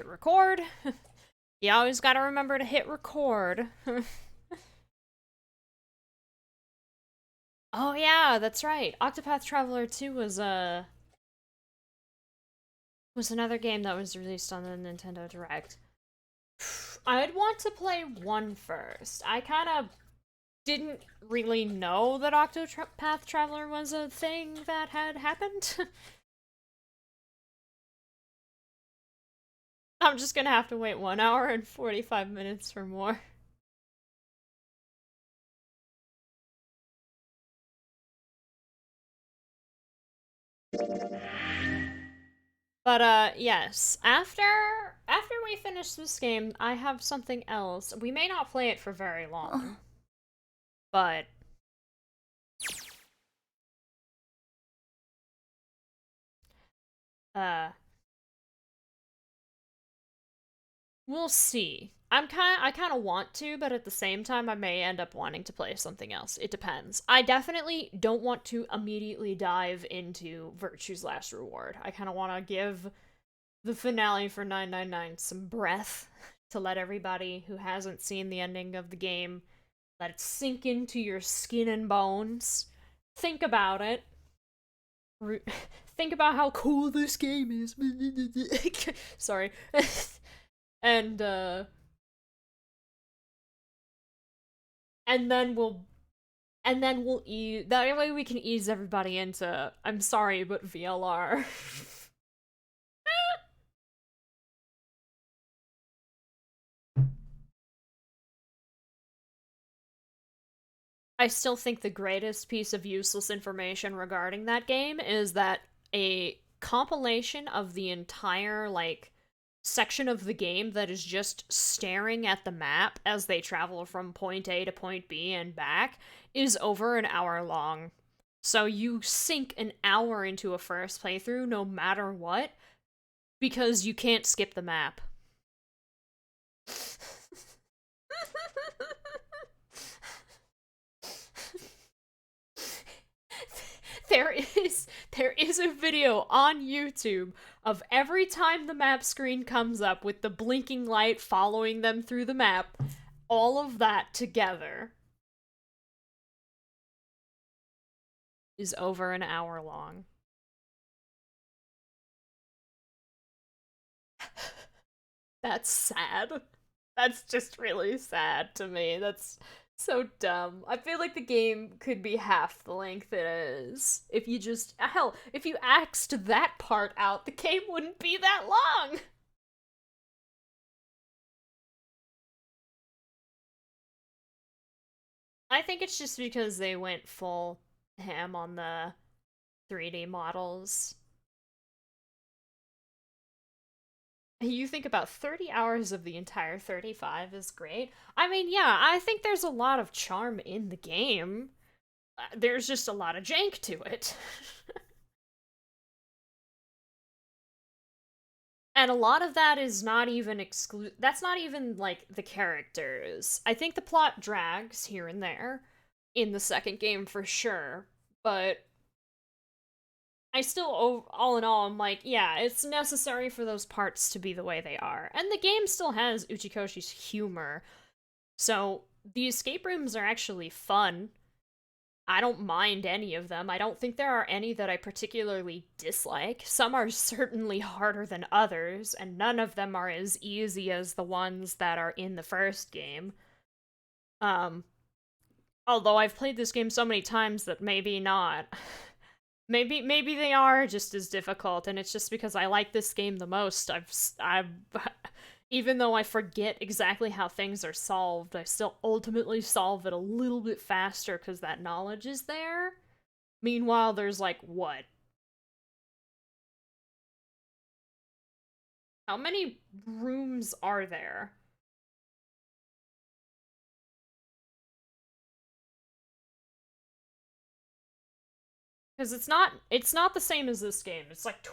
record. You always gotta remember to hit record. Oh yeah, that's right. Octopath Traveler 2 was another game that was released on the Nintendo Direct. I'd want to play 1 first. I kind of didn't really know that Octopath Traveler was a thing that had happened. I'm just gonna have to wait 1 hour and 45 minutes for more. But yes, after we finish this game, I have something else. We may not play it for very long, but uh we'll see. I kind of want to, but at the same time I may end up wanting to play something else. It depends. I definitely don't want to immediately dive into Virtue's Last Reward. I kind of want to give the finale for 999 some breath to let everybody who hasn't seen the ending of the game let it sink into your skin and bones. Think about it. Think about how cool this game is. Sorry. and and then we'll ease that way we can ease everybody into I'm sorry but VLR. I still think the greatest piece of useless information regarding that game is that a compilation of the entire, like, section of the game that is just staring at the map as they travel from point A to point B and back is over an hour long. So you sink an hour into a first playthrough no matter what, because you can't skip the map. there is a video on YouTube of every time the map screen comes up with the blinking light following them through the map, all of that together is over an hour long. That's sad. That's just really sad to me. That's so dumb. I feel like the game could be half the length it is. If you just, hell, if you axed that part out, the game wouldn't be that long! I think it's just because they went full ham on the 3D models. You think about 30 hours of the entire 35 is great. I mean, yeah, I think there's a lot of charm in the game. There's just a lot of jank to it. And a lot of that is not even that's not even like the characters. I think the plot drags here and there in the second game for sure, but I still, all in all, I'm like, yeah, it's necessary for those parts to be the way they are. And the game still has Uchikoshi's humor, so the escape rooms are actually fun. I don't mind any of them. I don't think there are any that I particularly dislike. Some are certainly harder than others, and none of them are as easy as the ones that are in the first game. Um, Although I've played this game so many times that maybe not. Maybe they are just as difficult, and it's just because I like this game the most. I've even though I forget exactly how things are solved, I still ultimately solve it a little bit faster because that knowledge is there. Meanwhile, there's like what? How many rooms are there? Because it's not the same as this game. It's like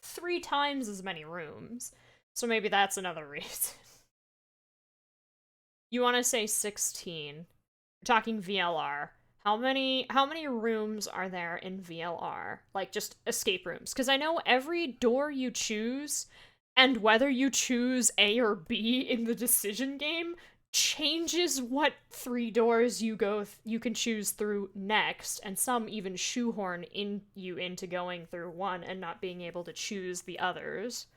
3 times as many rooms. So maybe that's another reason. You want to say 16. We're talking VLR. How many rooms are there in VLR? Like just escape rooms? Because I know every door you choose And whether you choose A or B in the decision game changes what 3 doors you can choose through next, and some even shoehorn you into going through one and not being able to choose the others.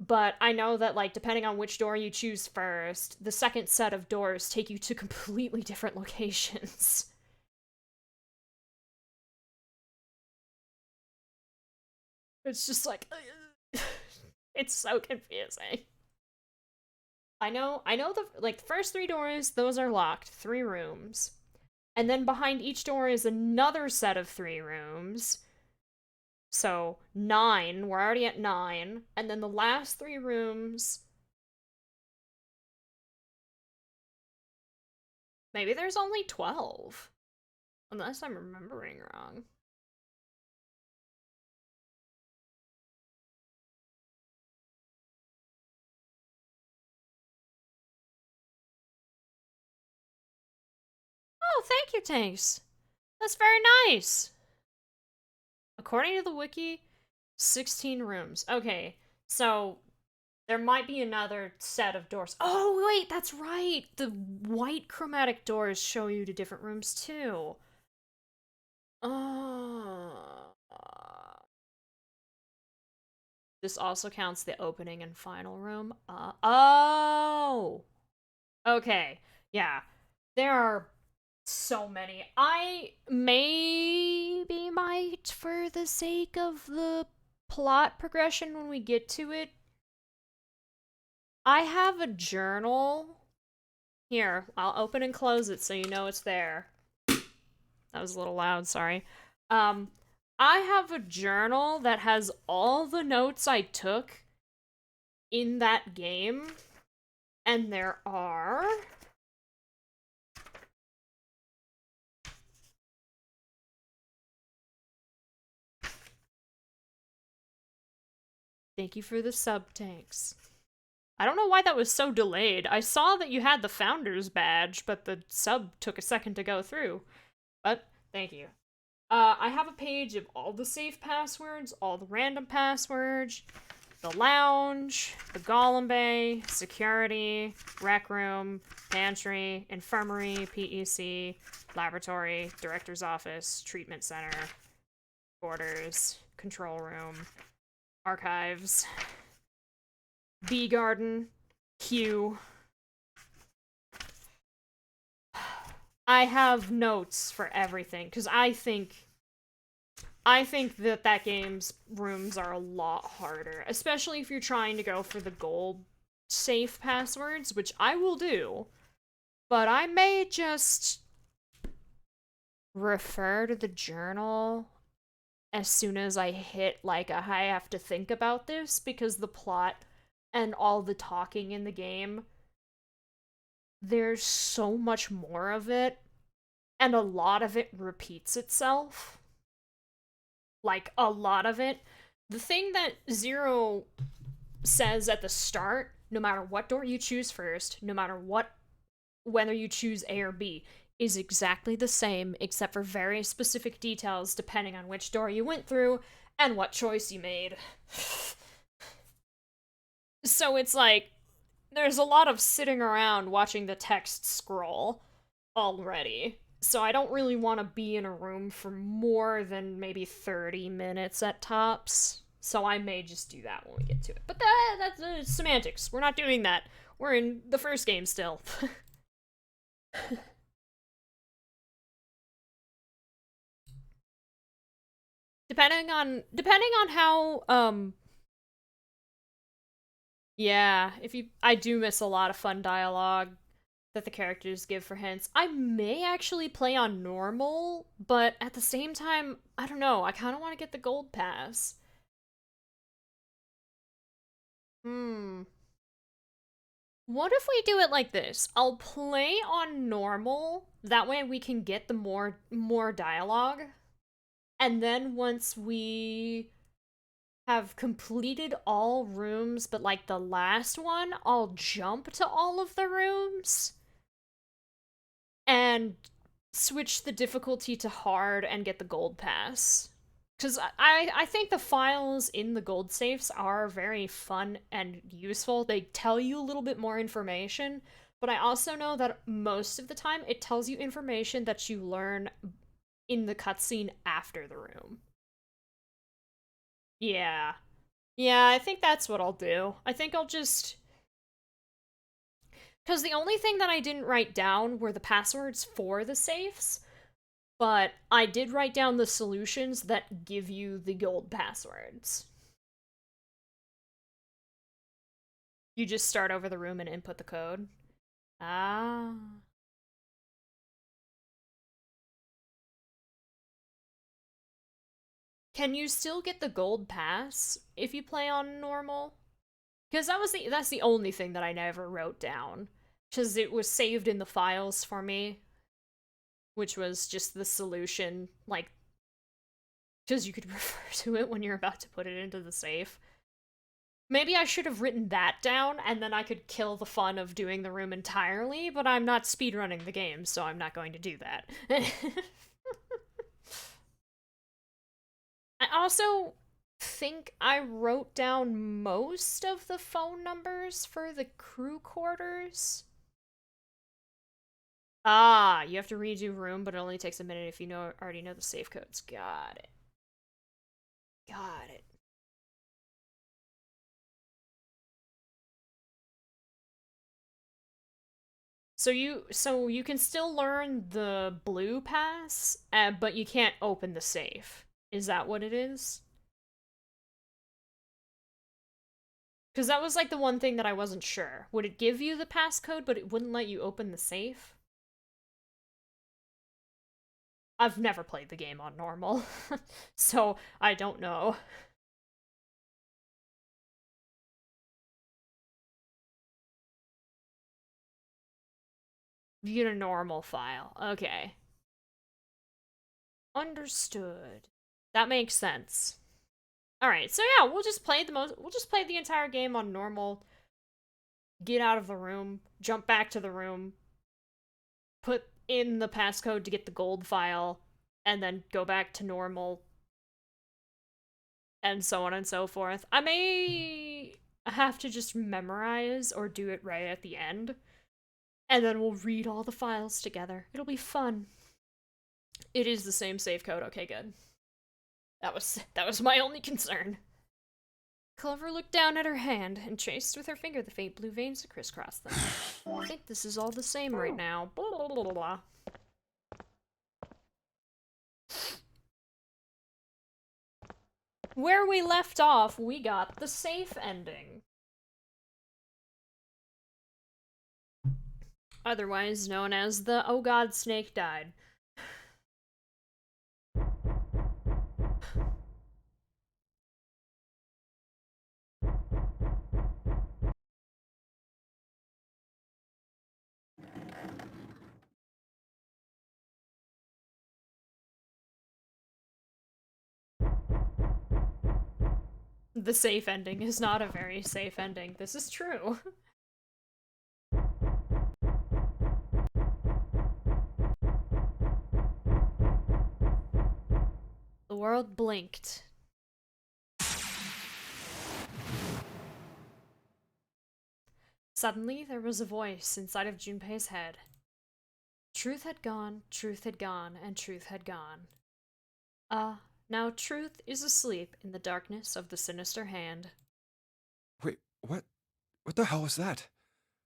But I know that, like, depending on which door you choose first, the second set of doors take you to completely different locations. It's just like it's so confusing. I know the like the first 3 doors, those are locked, 3 rooms. And then behind each door is another set of 3 rooms. So 9, we're already at 9. And then the last 3 rooms, maybe there's only 12. Unless I'm remembering wrong. Oh, thank you, Tanks. That's very nice. According to the wiki, 16 rooms. Okay, so there might be another set of doors. Oh, wait, that's right. The white chromatic doors show you to different rooms too. Uh, this also counts the opening and final room. Oh! Okay, yeah. There are so many. I maybe might, for the sake of the plot progression when we get to it, I have a journal. Here, I'll open and close it so you know it's there. That was a little loud, sorry. Um, I have a journal that has all the notes I took in that game, and there are... Thank you for the sub, Tanks. I don't know why that was so delayed. I saw that you had the Founder's Badge, but the sub took a second to go through. But, thank you. I have a page of all the safe passwords, all the random passwords, the lounge, the Golem Bay, security, rec room, pantry, infirmary, PEC, laboratory, director's office, treatment center, quarters, control room, archives, bee garden, queue. I have notes for everything because I think that game's rooms are a lot harder, especially if you're trying to go for the gold safe passwords, which I will do. But I may just refer to the journal as soon as I hit, like, I have to think about this, because the plot and all the talking in the game, there's so much more of it, and a lot of it repeats itself. Like, a lot of it. The thing that Zero says at the start, no matter what door you choose first, no matter whether you choose A or B, is exactly the same, except for very specific details depending on which door you went through and what choice you made. So it's like, there's a lot of sitting around watching the text scroll already. So I don't really want to be in a room for more than maybe 30 minutes at tops. So I may just do that when we get to it. But that's semantics. We're not doing that. We're in the first game still. depending on how yeah, if you I do miss a lot of fun dialogue that the characters give for hints. I may actually play on normal, but at the same time, I don't know. I kind of want to get the gold pass. Hmm. What if we do it like this? I'll play on normal. That way we can get the more dialogue. And then once we have completed all rooms, but like the last one, I'll jump to all of the rooms and switch the difficulty to hard and get the gold pass. Because I think the files in the gold safes are very fun and useful. They tell you a little bit more information, but I also know that most of the time it tells you information that you learn in the cutscene after the room. Yeah. Yeah, I think that's what I'll do. I think I'll just. Because the only thing that I didn't write down were the passwords for the safes, but I did write down the solutions that give you the gold passwords. You just start over the room and input the code. Ah. Can you still get the gold pass if you play on normal? Because that's the only thing that I never wrote down. Because it was saved in the files for me, which was just the solution, like, because you could refer to it when you're about to put it into the safe. Maybe I should have written that down, and then I could kill the fun of doing the room entirely, but I'm not speedrunning the game, so I'm not going to do that. I also think I wrote down most of the phone numbers for the crew quarters. Ah, you have to redo room, but it only takes a minute if you already know the safe codes. Got it. Got it. So you can still learn the blue pass, but you can't open the safe. Is that what it is? Because that was like the one thing that I wasn't sure. Would it give you the passcode, but it wouldn't let you open the safe? I've never played the game on normal, so I don't know. View a normal file. Okay. Understood. That makes sense. Alright, so yeah, we'll just play the entire game on normal, get out of the room, jump back to the room, put in the passcode to get the gold file, and then go back to normal, and so on and so forth. I may have to just memorize or do it right at the end, and then we'll read all the files together. It'll be fun. It is the same save code. Okay, good. That was my only concern. Clover looked down at her hand and traced with her finger the faint blue veins that crisscrossed them. I think this is all the same right now. Blah, blah, blah, blah, blah. Where we left off, we got the safe ending. Otherwise known as the "Oh God, Snake died." The safe ending is not a very safe ending. This is true. The world blinked. Suddenly, there was a voice inside of Junpei's head. Truth had gone, and truth had gone. Now truth is asleep in the darkness of the sinister hand. Wait, what? What the hell was that?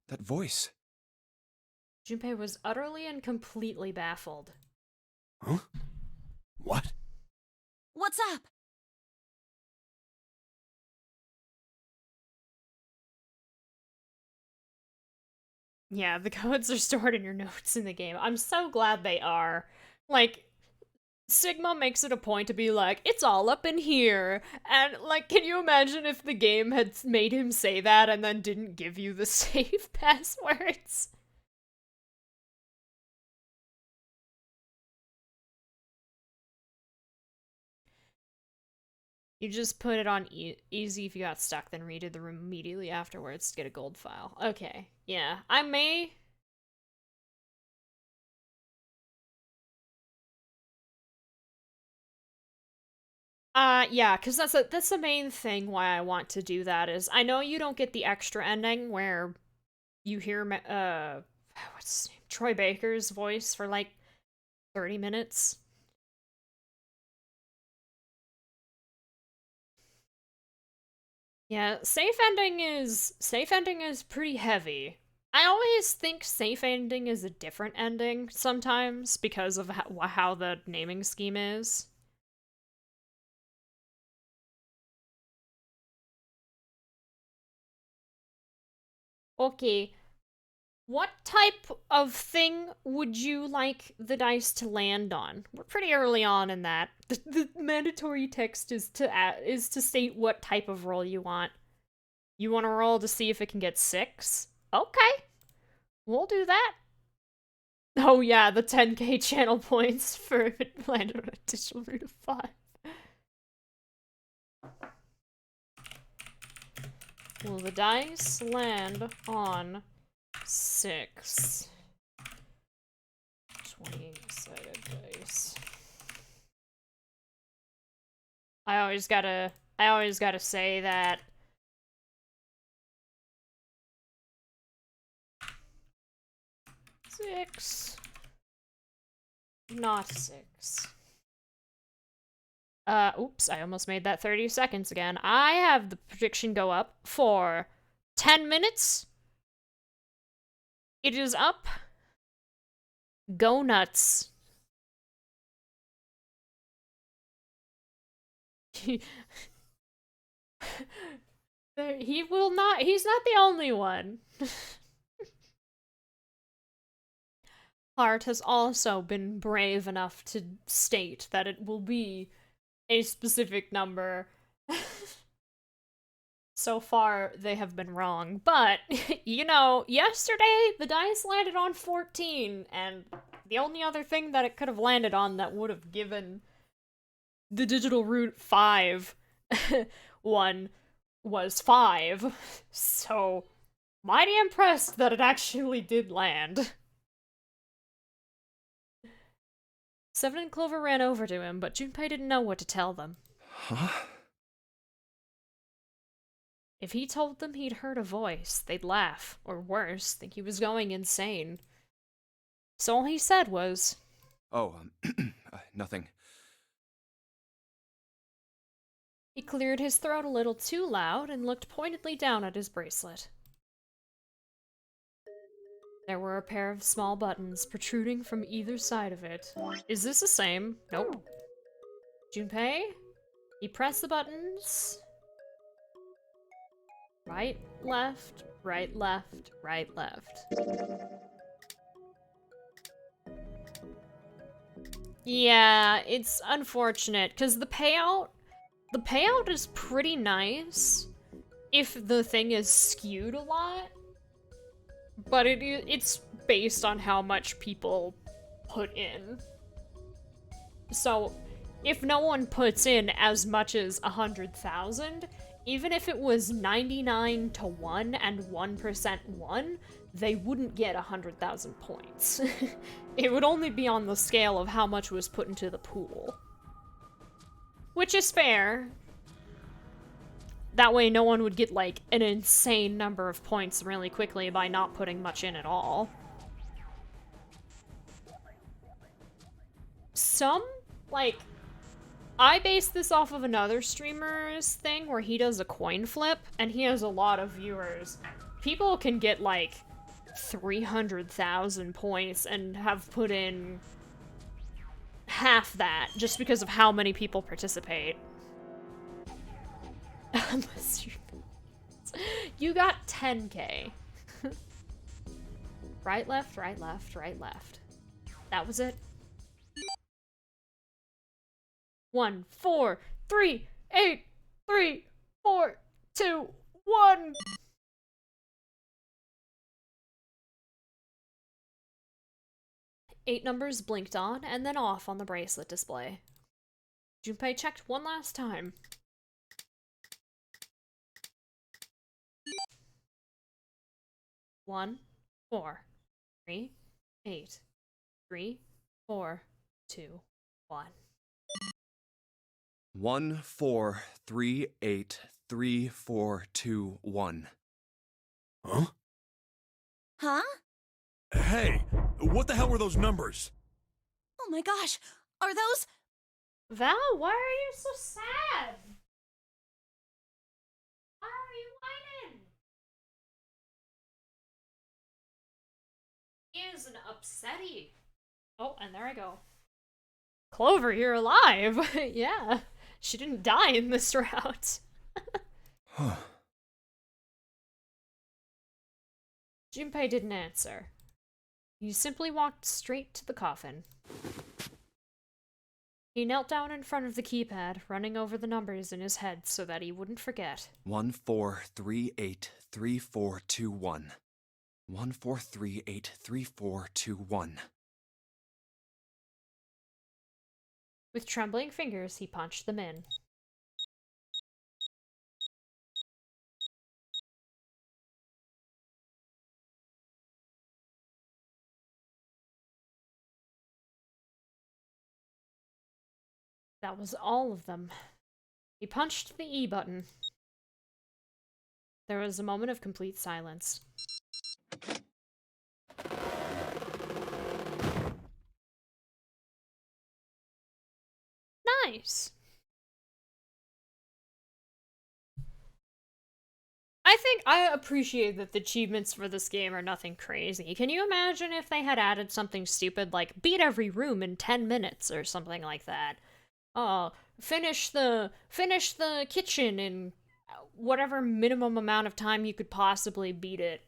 That voice? Junpei was utterly and completely baffled. Huh? What? What's up? Yeah, the codes are stored in your notes in the game. I'm so glad they are. Like, Sigma makes it a point to be like, it's all up in here. And, like, can you imagine if the game had made him say that and then didn't give you the safe passwords? You just put it on easy if you got stuck, then redo the room immediately afterwards to get a gold file. Okay, yeah. I may... Yeah, because that's the main thing why I want to do that is I know you don't get the extra ending where you hear what's his name? Troy Baker's voice for like 30 minutes. Yeah, safe ending is pretty heavy. I always think safe ending is a different ending sometimes because of how the naming scheme is. Okay, what type of thing would you like the dice to land on? We're pretty early on in that. The mandatory text is to state what type of roll you want. You want to roll to see if it can get 6? Okay, we'll do that. Oh yeah, the 10k channel points for if it landed on a digital root of 5. Will the dice land on 6? 20-sided dice. I always gotta say that 6, not 6. Oops, I almost made that 30 seconds again. I have the prediction go up for 10 minutes. It is up. Go nuts. He will not, he's not the only one. Hart has also been brave enough to state that it will be a specific number. So far, they have been wrong, but, you know, yesterday the dice landed on 14, and the only other thing that it could have landed on that would have given the digital root 5 one was 5. So, mighty impressed that it actually did land. Seven and Clover ran over to him, but Junpei didn't know what to tell them. Huh? If he told them he'd heard a voice, they'd laugh, or worse, think he was going insane. So all he said was, Oh, nothing. he cleared his throat a little too loud and looked pointedly down at his bracelet. There were a pair of small buttons protruding from either side of it. Is this the same? Nope. Junpei? He pressed the buttons. Right, left, right, left, right, left. Yeah, it's unfortunate, because the payout is pretty nice if the thing is skewed a lot, but it's based on how much people put in. So, if no one puts in as much as 100,000, even if it was 99 to 1 and 1% won, they wouldn't get 100,000 points. It would only be on the scale of how much was put into the pool. Which is fair. That way no one would get, like, an insane number of points really quickly by not putting much in at all. Some, like, I base this off of another streamer's thing where he does a coin flip, and he has a lot of viewers. People can get, like, 300,000 points and have put in half that just because of how many people participate. You got 10k. Right, left, right, left, right, left. That was it. 1, 4, 3, 8, 3, 4, 2, 1. Eight numbers blinked on and then off on the bracelet display. Junpei checked one last time. 1, 4, 3, 8, 3, 4, 2, 1. 1438342 Huh? Huh? Hey, what the hell were those numbers? Oh my gosh. Are those... Val, why are you so sad? Why are you whining? He is an upsetty. Oh, and there I go. Clover, you're alive. Yeah. She didn't die in this route. Huh. Junpei didn't answer. He simply walked straight to the coffin. He knelt down in front of the keypad, running over the numbers in his head so that he wouldn't forget. 143833421. 143833421. With trembling fingers, he punched them in. That was all of them. He punched the E button. There was a moment of complete silence. Nice. I think I appreciate that the achievements for this game are nothing crazy. Can you imagine if they had added something stupid like beat every room in 10 minutes or something like that? Finish the kitchen in whatever minimum amount of time you could possibly beat it.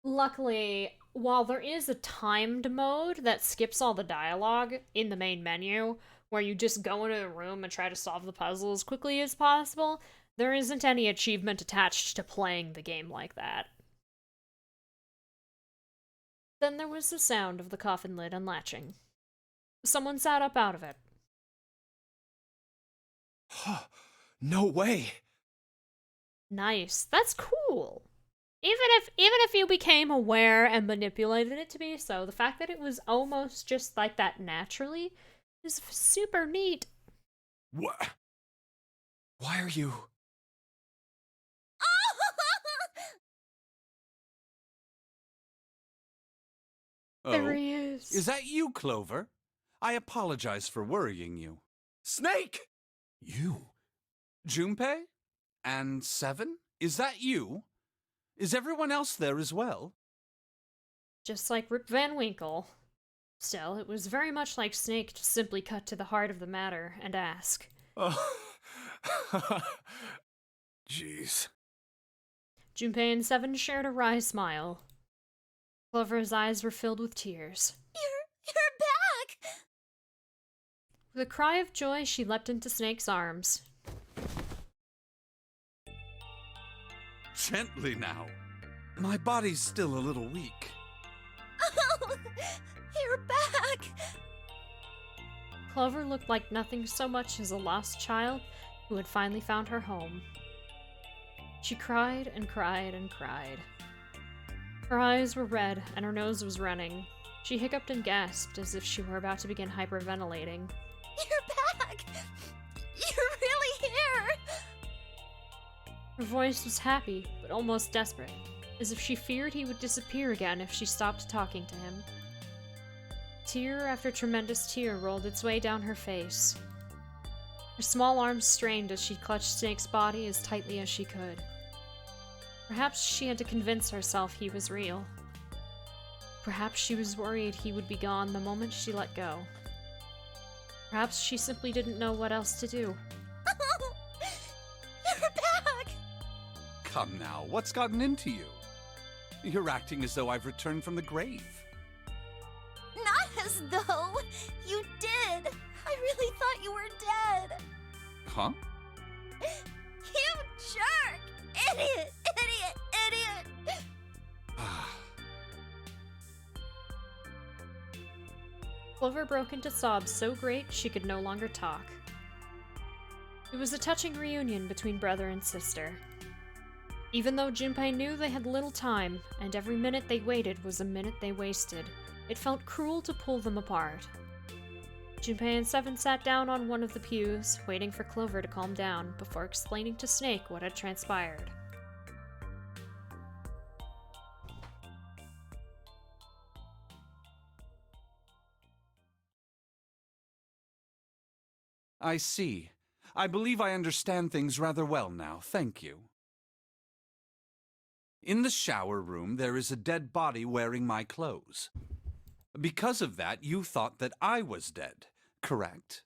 Luckily, while there is a timed mode that skips all the dialogue in the main menu, where you just go into the room and try to solve the puzzle as quickly as possible, there isn't any achievement attached to playing the game like that. Then there was the sound of the coffin lid unlatching. Someone sat up out of it. No way. Nice. That's cool. Even if you became aware and manipulated it to be so, the fact that it was almost just like that naturally is super neat. What? Why are you... There he is. Is that you, Clover? I apologize for worrying you. Snake! You? Junpei? And Seven? Is that you? Is everyone else there as well? Just like Rip Van Winkle. Still, it was very much like Snake to simply cut to the heart of the matter and ask. Oh. Jeez. Junpei and Seven shared a wry smile. Clover's eyes were filled with tears. You're back! With a cry of joy, she leapt into Snake's arms. Gently now. My body's still a little weak. Oh, you're back! Clover looked like nothing so much as a lost child who had finally found her home. She cried and cried and cried. Her eyes were red and her nose was running. She hiccuped and gasped as if she were about to begin hyperventilating. You're back! You're really here! Her voice was happy, but almost desperate, as if she feared he would disappear again if she stopped talking to him. Tear after tremendous tear rolled its way down her face. Her small arms strained as she clutched Snake's body as tightly as she could. Perhaps she had to convince herself he was real. Perhaps she was worried he would be gone the moment she let go. Perhaps she simply didn't know what else to do. You're back! Come now, what's gotten into you? You're acting as though I've returned from the grave. Not as though you did. I really thought you were dead. Huh? You jerk! Idiot! Idiot! Idiot! Clover broke into sobs so great she could no longer talk. It was a touching reunion between brother and sister. Even though Junpei knew they had little time, and every minute they waited was a minute they wasted, it felt cruel to pull them apart. Junpei and Seven sat down on one of the pews, waiting for Clover to calm down, before explaining to Snake what had transpired. I see. I believe I understand things rather well now, thank you. In the shower room, there is a dead body wearing my clothes. Because of that, you thought that I was dead, correct?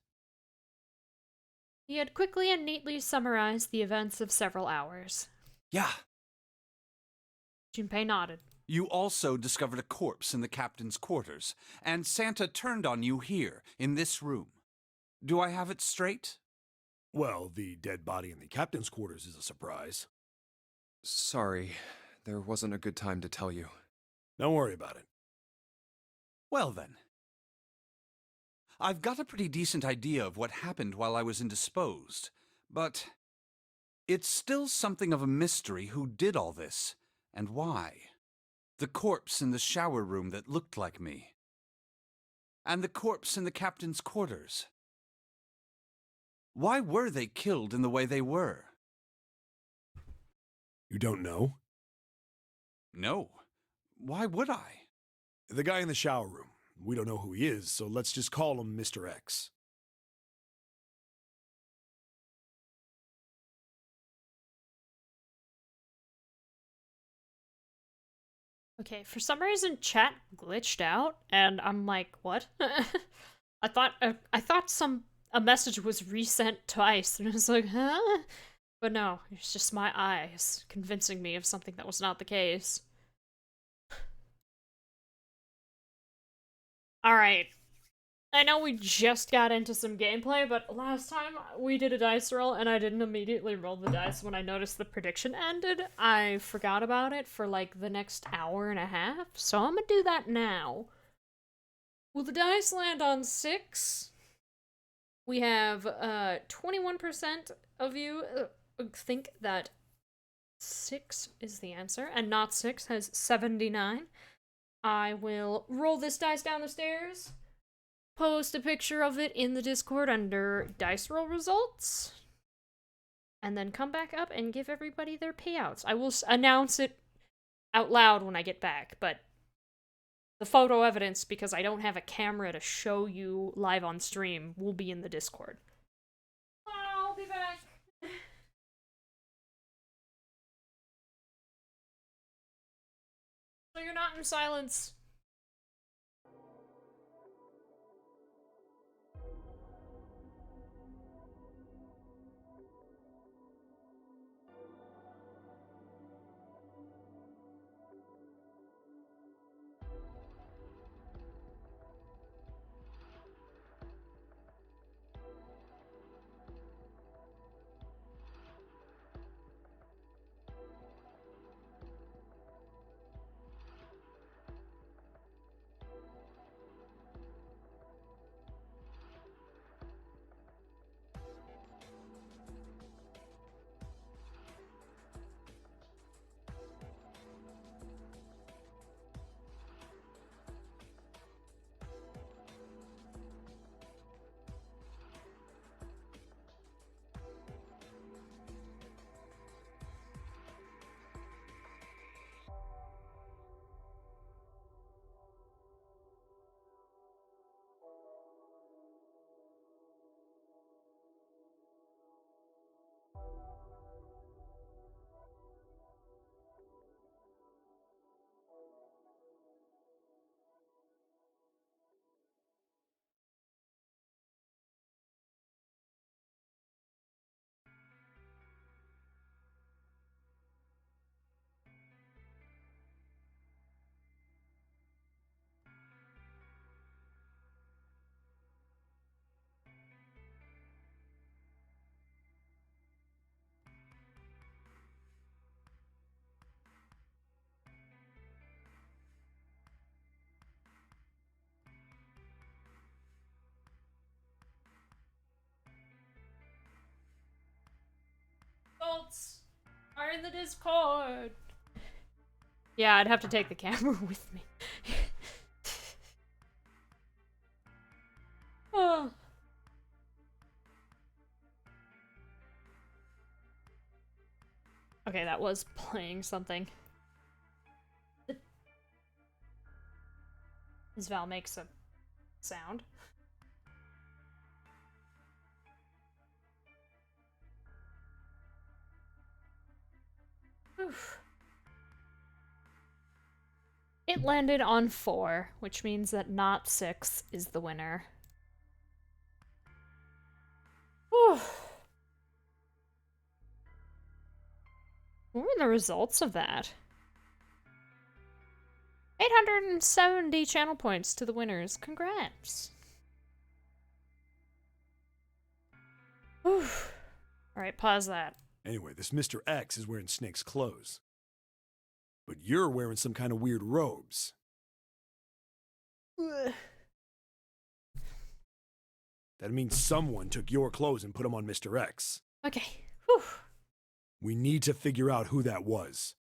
He had quickly and neatly summarized the events of several hours. Yeah. Junpei nodded. You also discovered a corpse in the captain's quarters, and Santa turned on you here, in this room. Do I have it straight? Well, the dead body in the captain's quarters is a surprise. Sorry, there wasn't a good time to tell you. Don't worry about it. Well then. I've got a pretty decent idea of what happened while I was indisposed, but it's still something of a mystery who did all this, and why. The corpse in the shower room that looked like me. And the corpse in the captain's quarters. Why were they killed in the way they were? You don't know? No. Why would I? The guy in the shower room. We don't know who he is, so let's just call him Mr. X. Okay, for some reason chat glitched out, and I'm like, what? I thought a message was resent twice, and I was like, huh? But no, it's just my eyes convincing me of something that was not the case. Alright. I know we just got into some gameplay, but last time we did a dice roll and I didn't immediately roll the dice when I noticed the prediction ended. I forgot about it for like the next hour and a half, so I'm gonna do that now. Will the dice land on 6? We have 21% of you think that 6 is the answer, and not 6 has 79. I will roll this dice down the stairs, post a picture of it in the Discord under dice roll results, and then come back up and give everybody their payouts. I will announce it out loud when I get back, but the photo evidence, because I don't have a camera to show you live on stream, will be in the Discord. I'll be back. So you're not in silence. Join the Discord. Yeah, I'd have to take the camera with me. Oh. Okay, that was playing something. As Val makes a sound. Oof. It landed on 4, which means that not 6 is the winner. Whew. What were the results of that? 870 channel points to the winners. Congrats. Whew. Alright, pause that. Anyway, this Mr. X is wearing Snake's clothes. But you're wearing some kind of weird robes. Ugh. That means someone took your clothes and put them on Mr. X. Okay. Whew. We need to figure out who that was.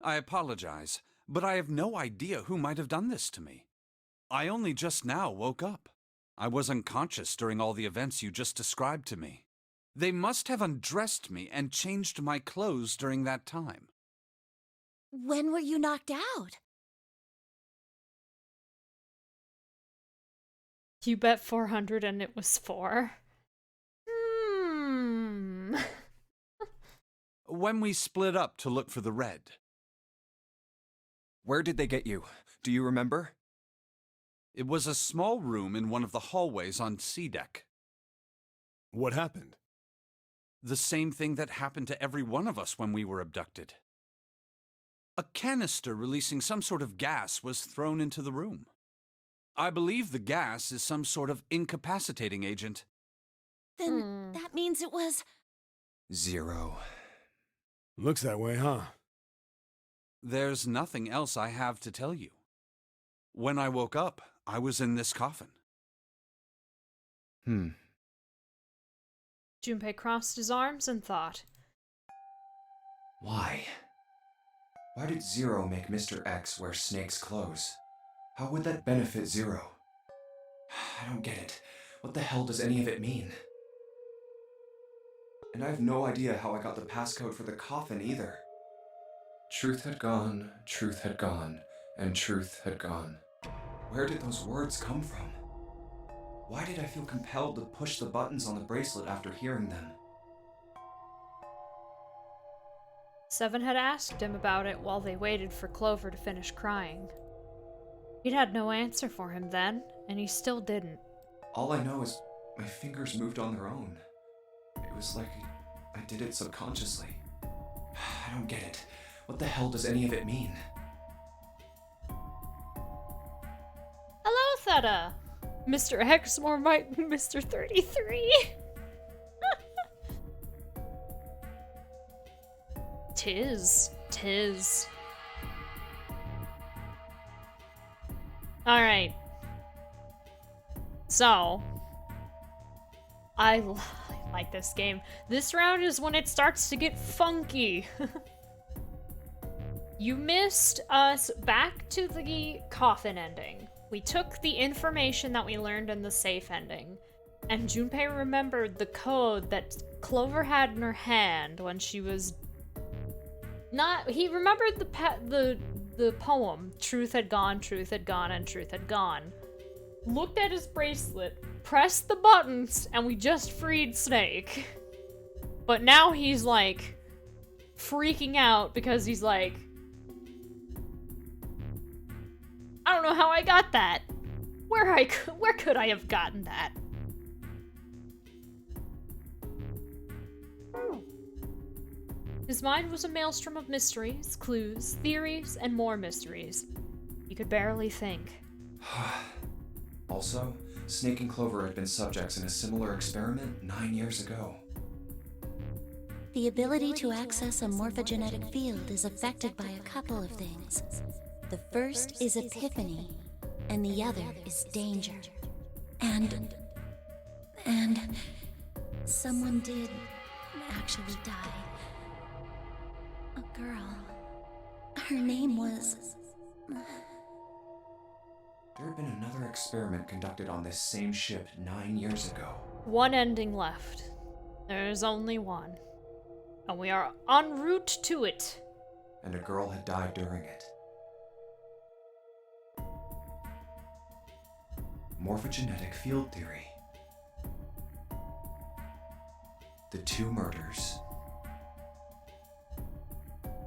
I apologize, but I have no idea who might have done this to me. I only just now woke up. I was unconscious during all the events you just described to me. They must have undressed me and changed my clothes during that time. When were you knocked out? You bet 400 and it was 4? Hmm. When we split up to look for the red. Where did they get you? Do you remember? It was a small room in one of the hallways on C deck. What happened? The same thing that happened to every one of us when we were abducted. A canister releasing some sort of gas was thrown into the room. I believe the gas is some sort of incapacitating agent. Then that means it was... 0. Looks that way, huh? There's nothing else I have to tell you. When I woke up, I was in this coffin. Junpei crossed his arms and thought. Why? Why did 0 make Mr. X wear Snake's clothes? How would that benefit 0? I don't get it. What the hell does any of it mean? And I have no idea how I got the passcode for the coffin either. Truth had gone, and truth had gone. Where did those words come from? Why did I feel compelled to push the buttons on the bracelet after hearing them? Seven had asked him about it while they waited for Clover to finish crying. He'd had no answer for him then, and he still didn't. All I know is my fingers moved on their own. It was like I did it subconsciously. I don't get it. What the hell does any of it mean? Hello, Theta! Mr. X more might Mr. 33. Tis. Alright. So, I like this game. This round is when it starts to get funky. You missed us back to the coffin ending. We took the information that we learned in the safe ending, and Junpei remembered the code that Clover had in her hand when she was he remembered the poem, Truth had gone, and truth had gone. Looked at his bracelet, pressed the buttons, and we just freed Snake. But now he's like freaking out because he's like, I don't know how I got that. Where could I have gotten that? His mind was a maelstrom of mysteries, clues, theories, and more mysteries. He could barely think. Also, Snake and Clover had been subjects in a similar experiment 9 years ago. The ability to access a morphogenetic field is affected by a couple of things. The first is epiphany, and the other is danger. And someone did actually die. A girl. Her name was... There had been another experiment conducted on this same ship 9 years ago. One ending left. There's only one. And we are en route to it. And a girl had died during it. Morphogenetic field theory. The two murders.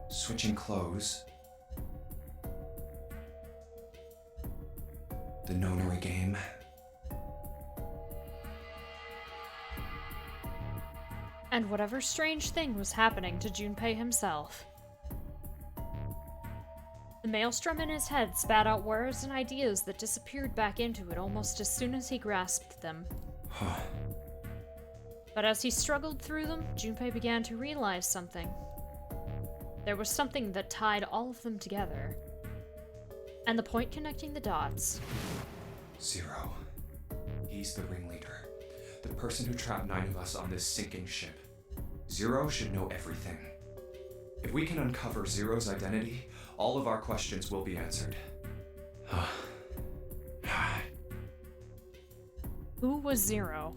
Switching clothes. The nonary game. And whatever strange thing was happening to Junpei himself. The maelstrom in his head spat out words and ideas that disappeared back into it almost as soon as he grasped them. But as he struggled through them, Junpei began to realize something. There was something that tied all of them together. And the point connecting the dots. Zero. He's the ringleader. The person who trapped 9 of us on this sinking ship. Zero should know everything. If we can uncover Zero's identity, all of our questions will be answered. Who was Zero?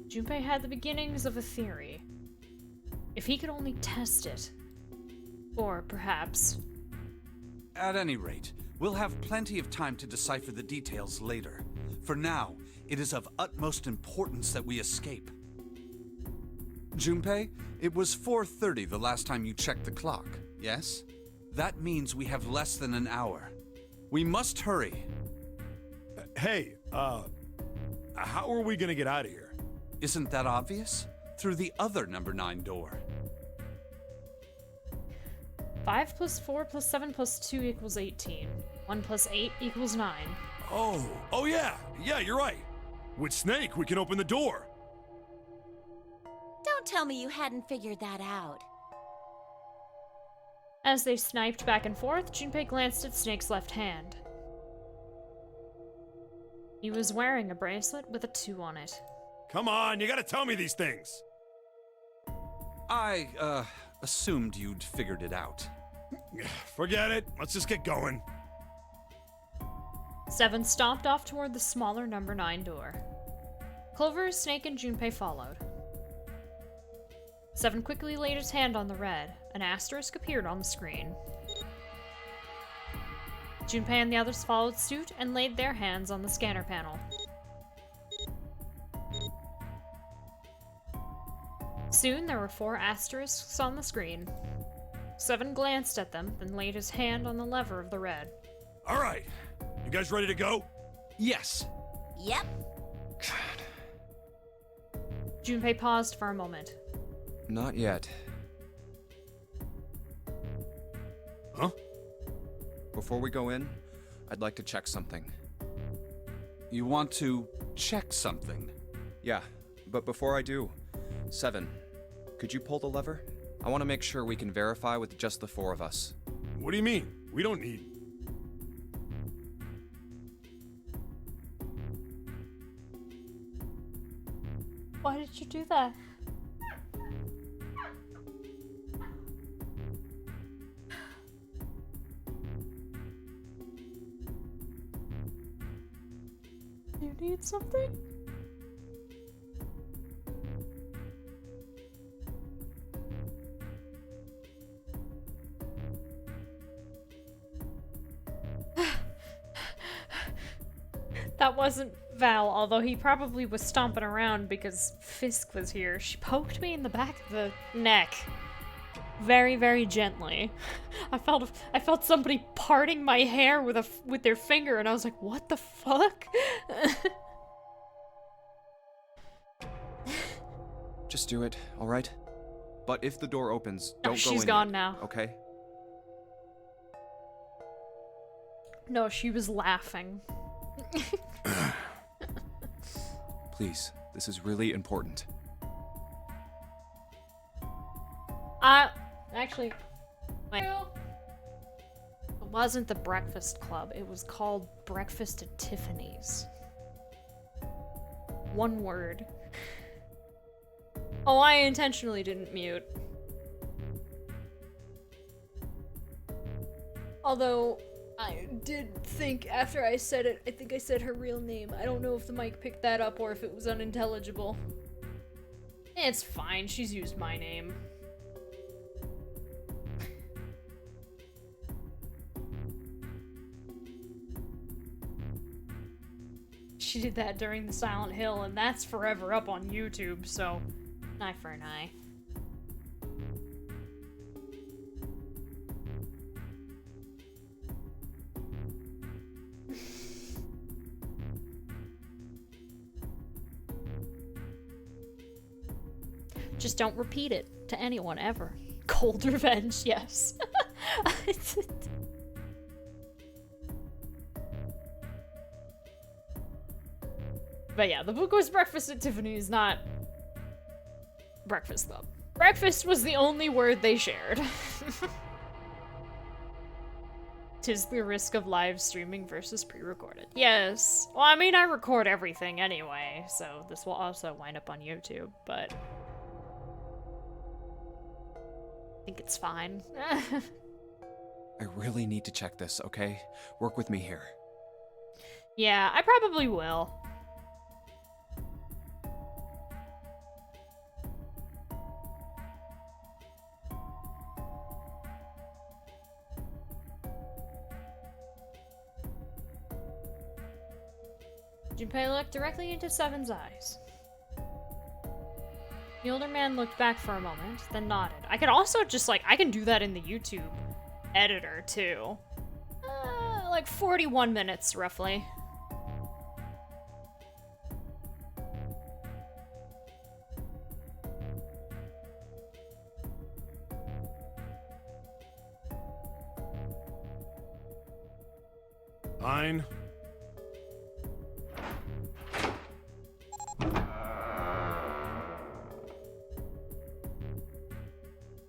Junpei had the beginnings of a theory. If he could only test it. Or perhaps... At any rate, we'll have plenty of time to decipher the details later. For now, it is of utmost importance that we escape. Junpei, it was 4:30 the last time you checked the clock, yes? That means we have less than an hour. We must hurry. Hey, how are we gonna get out of here? Isn't that obvious? Through the other number 9 door. 5 plus 4 plus 7 plus 2 equals 18. 1 plus 8 equals 9. Oh yeah, you're right. With Snake, we can open the door. Don't tell me you hadn't figured that out. As they sniped back and forth, Junpei glanced at Snake's left hand. He was wearing a bracelet with a 2 on it. Come on, you gotta tell me these things. I, assumed you'd figured it out. Forget it. Let's just get going. 7 stomped off toward the smaller number 9 door. Clover, Snake, and Junpei followed. 7 quickly laid his hand on the red. An asterisk appeared on the screen. Junpei and the others followed suit and laid their hands on the scanner panel. Soon there were 4 asterisks on the screen. 7 glanced at them, then laid his hand on the lever of the red. All right, you guys ready to go? Yes. Yep. Junpei paused for a moment. Not yet. Huh? Before we go in, I'd like to check something. You want to check something? Yeah, but before I do, 7, could you pull the lever? I want to make sure we can verify with just the 4 of us. What do you mean? We don't need... Why did you do that? You need something? That wasn't Val, although he probably was stomping around because Fisk was here. She poked me in the back of the neck. Very, very gently. I felt somebody parting my hair with their finger, and I was like, what the fuck? Just do it, alright? But if the door opens, don't go in. She's gone yet, now. Okay? No, she was laughing. Please, this is really important. Actually, it wasn't the Breakfast Club. It was called Breakfast at Tiffany's. One word. Oh, I intentionally didn't mute. Although, I did think after I said it, I think I said her real name. I don't know if the mic picked that up or if it was unintelligible. It's fine, she's used my name. She did that during the Silent Hill, and that's forever up on YouTube, so an eye for an eye. Just don't repeat it to anyone ever. Cold revenge, yes. But yeah, the book was Breakfast at Tiffany's, not Breakfast Club. Breakfast was the only word they shared. Tis the risk of live streaming versus pre-recorded. Yes. Well, I mean, I record everything anyway, so this will also wind up on YouTube, but I think it's fine. I really need to check this, okay? Work with me here. Yeah, I probably will. Junpei looked directly into Seven's eyes. The older man looked back for a moment, then nodded. I could also just, like, I can do that in the YouTube editor, too. Like 41 minutes, roughly. Fine.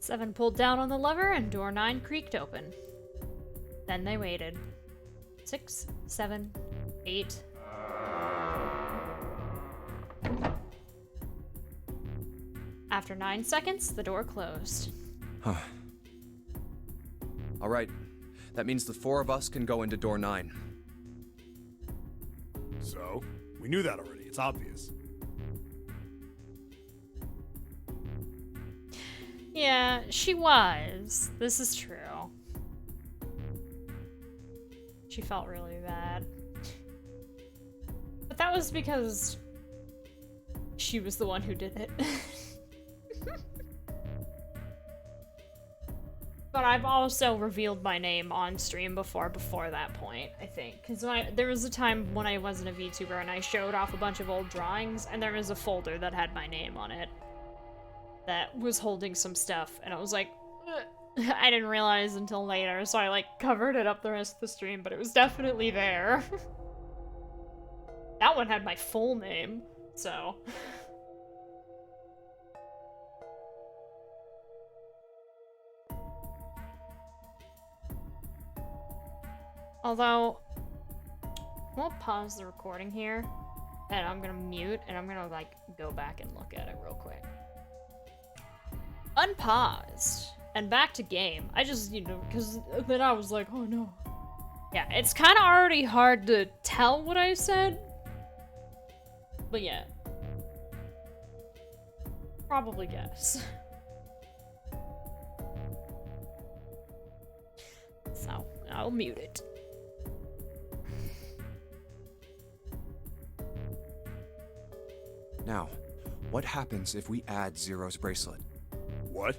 Seven pulled down on the lever and door 9 creaked open. Then they waited. 6, 7, 8. After 9 seconds, the door closed. Huh. Alright. That means the 4 of us can go into door 9. So, we knew that already. It's obvious. Yeah, she was. This is true. She felt really bad. But that was because she was the one who did it. But I've also revealed my name on stream before that point, I think. Because there was a time when I wasn't a VTuber and I showed off a bunch of old drawings, and there was a folder that had my name on it that was holding some stuff, and I was like, ugh. I didn't realize until later, so I like covered it up the rest of the stream, but it was definitely there. That one had my full name, so... Although, we'll pause the recording here, and I'm gonna mute, and I'm gonna, like, go back and look at it real quick. Unpaused, and back to game. I just, you know, because then I was like, oh no. Yeah, it's kind of already hard to tell what I said, but yeah. Probably guess. So, I'll mute it. Now, what happens if we add Zero's bracelet? What?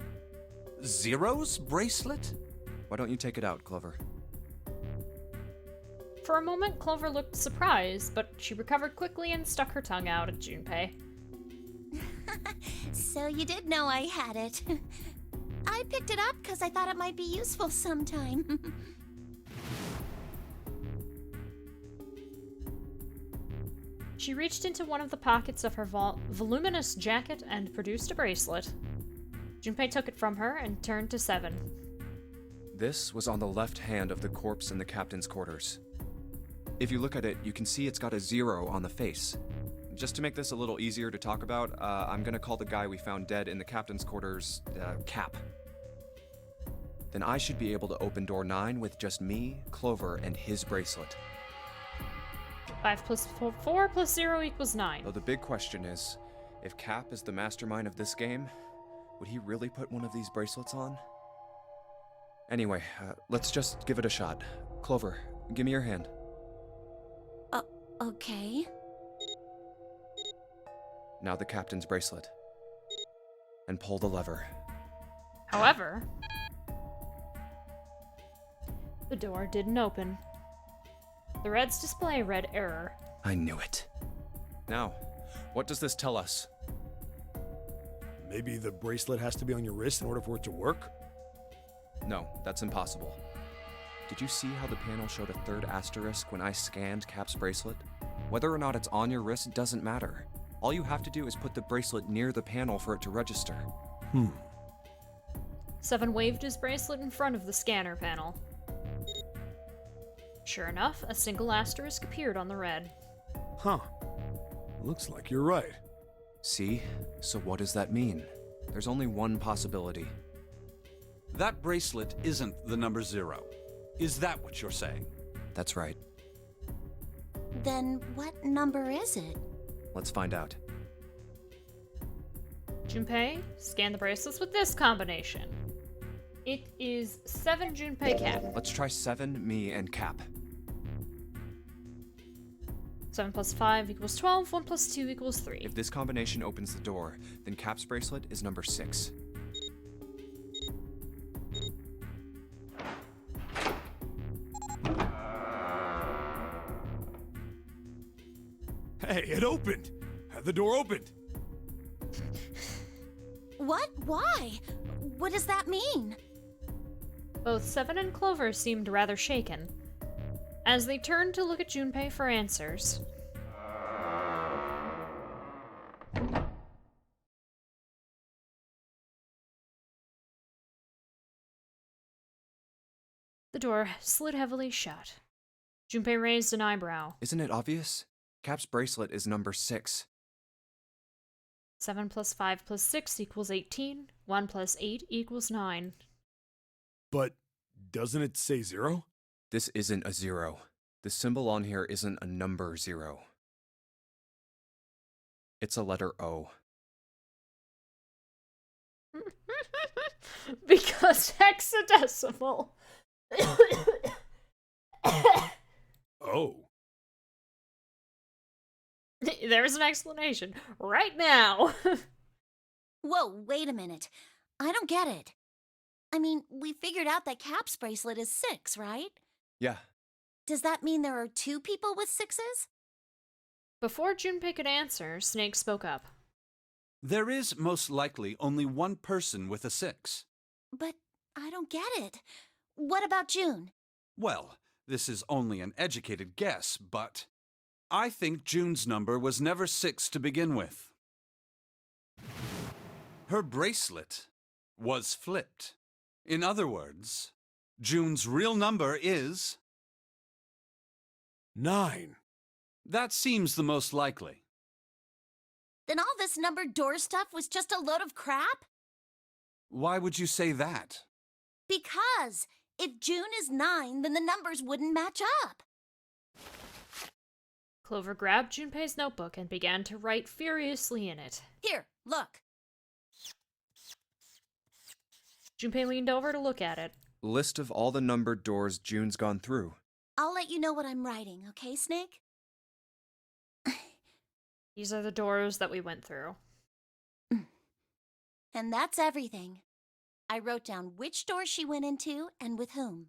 Zero's bracelet? Why don't you take it out, Clover? For a moment, Clover looked surprised, but she recovered quickly and stuck her tongue out at Junpei. So you did know I had it. I picked it up because I thought it might be useful sometime. She reached into one of the pockets of her voluminous jacket and produced a bracelet. Junpei took it from her and turned to Seven. This was on the left hand of the corpse in the captain's quarters. If you look at it, you can see it's got a 0 on the face. Just to make this a little easier to talk about, I'm gonna call the guy we found dead in the captain's quarters, Cap. then I should be able to open door 9 with just me, Clover, and his bracelet. 5 plus 4 plus 0 equals 9. Though the big question is, if Cap is the mastermind of this game, would he really put one of these bracelets on? Anyway, let's just give it a shot. Clover, give me your hand. Okay. Now the captain's bracelet. And pull the lever. However, the door didn't open. The Reds display read error. I knew it. Now, what does this tell us? Maybe the bracelet has to be on your wrist in order for it to work? No, that's impossible. Did you see how the panel showed a third asterisk when I scanned Cap's bracelet? Whether or not it's on your wrist doesn't matter. All you have to do is put the bracelet near the panel for it to register. 7 waved his bracelet in front of the scanner panel. Sure enough, a single asterisk appeared on the red. Huh. Looks like you're right. See? So what does that mean? There's only one possibility. That bracelet isn't the number 0. Is that what you're saying? That's right. Then what number is it? Let's find out. Junpei, scan the bracelets with this combination. It is 7 Junpei Cap. Let's try 7, me, and Cap. 7 plus 5 equals 12, 1 plus 2 equals 3. If this combination opens the door, then Cap's bracelet is number 6. Hey, it opened! The door opened! What? Why? What does that mean? Both 7 and Clover seemed rather shaken. As they turned to look at Junpei for answers, the door slid heavily shut. Junpei raised an eyebrow. Isn't it obvious? Cap's bracelet is number 6. 7 plus 5 plus 6 equals 18. 1 plus 8 equals 9. But doesn't it say 0? This isn't a 0. The symbol on here isn't a number 0. It's a letter O. Because hexadecimal. Oh. There's an explanation right now. Whoa, wait a minute. I don't get it. I mean, we figured out that Cap's bracelet is 6, right? Yeah. Does that mean there are 2 people with 6s? Before Junpei could answer, Snake spoke up. There is most likely only one person with a 6. But I don't get it. What about June? Well, this is only an educated guess, but I think June's number was never 6 to begin with. Her bracelet was flipped. In other words, June's real number is 9. That seems the most likely. Then all this numbered door stuff was just a load of crap? Why would you say that? Because if June is 9, then the numbers wouldn't match up. Clover grabbed Junpei's notebook and began to write furiously in it. Here, look. Junpei leaned over to look at it. List of all the numbered doors June's gone through. I'll let you know what I'm writing, okay, Snake? These are the doors that we went through. And that's everything. I wrote down which door she went into and with whom.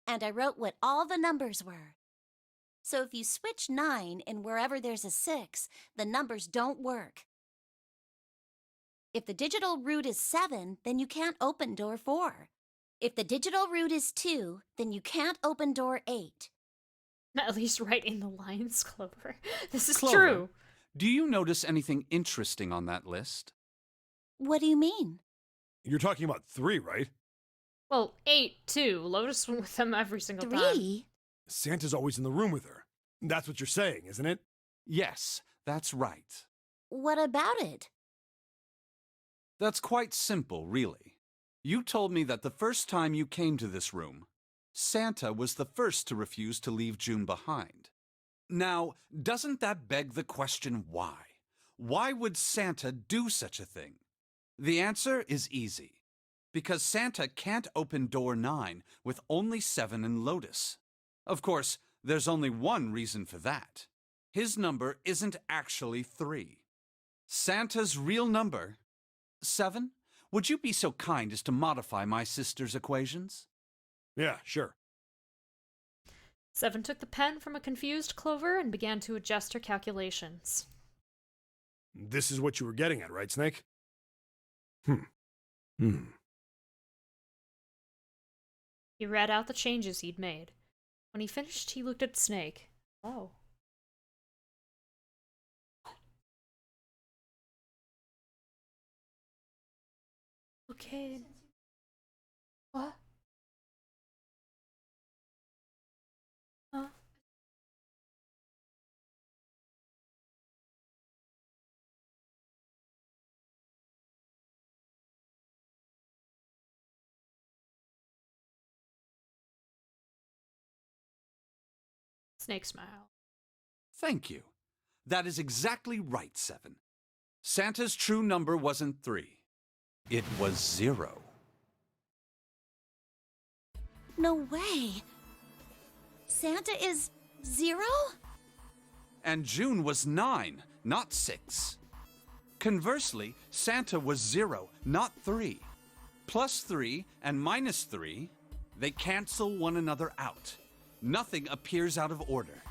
And I wrote what all the numbers were. So if you switch 9 in wherever there's a 6, the numbers don't work. If the digital root is 7, then you can't open door 4. If the digital root is 2, then you can't open door 8. At least write in the lines, Clover. This is Clover, true. Do you notice anything interesting on that list? What do you mean? You're talking about 3, right? Well, 8, too. Lotus went with them every single time. 3? Santa's always in the room with her. That's what you're saying, isn't it? Yes, that's right. What about it? That's quite simple, really. You told me that the first time you came to this room, Santa was the first to refuse to leave June behind. Now, doesn't that beg the question why? Why would Santa do such a thing? The answer is easy. Because Santa can't open door 9 with only 7 in Lotus. Of course, there's only one reason for that. His number isn't actually 3. Santa's real number, 7? Would you be so kind as to modify my sister's equations? Yeah, sure. 7 took the pen from a confused Clover and began to adjust her calculations. This is what you were getting at, right, Snake? He read out the changes he'd made. When he finished, he looked at Snake. Oh. Okay. What? Huh? Snake smiled. Thank you. That is exactly right, 7. Santa's true number wasn't 3. It was 0. No way. Santa is 0? And June was 9, not 6. Conversely, Santa was 0, not 3. Plus 3 and minus 3, they cancel one another out. Nothing appears out of order.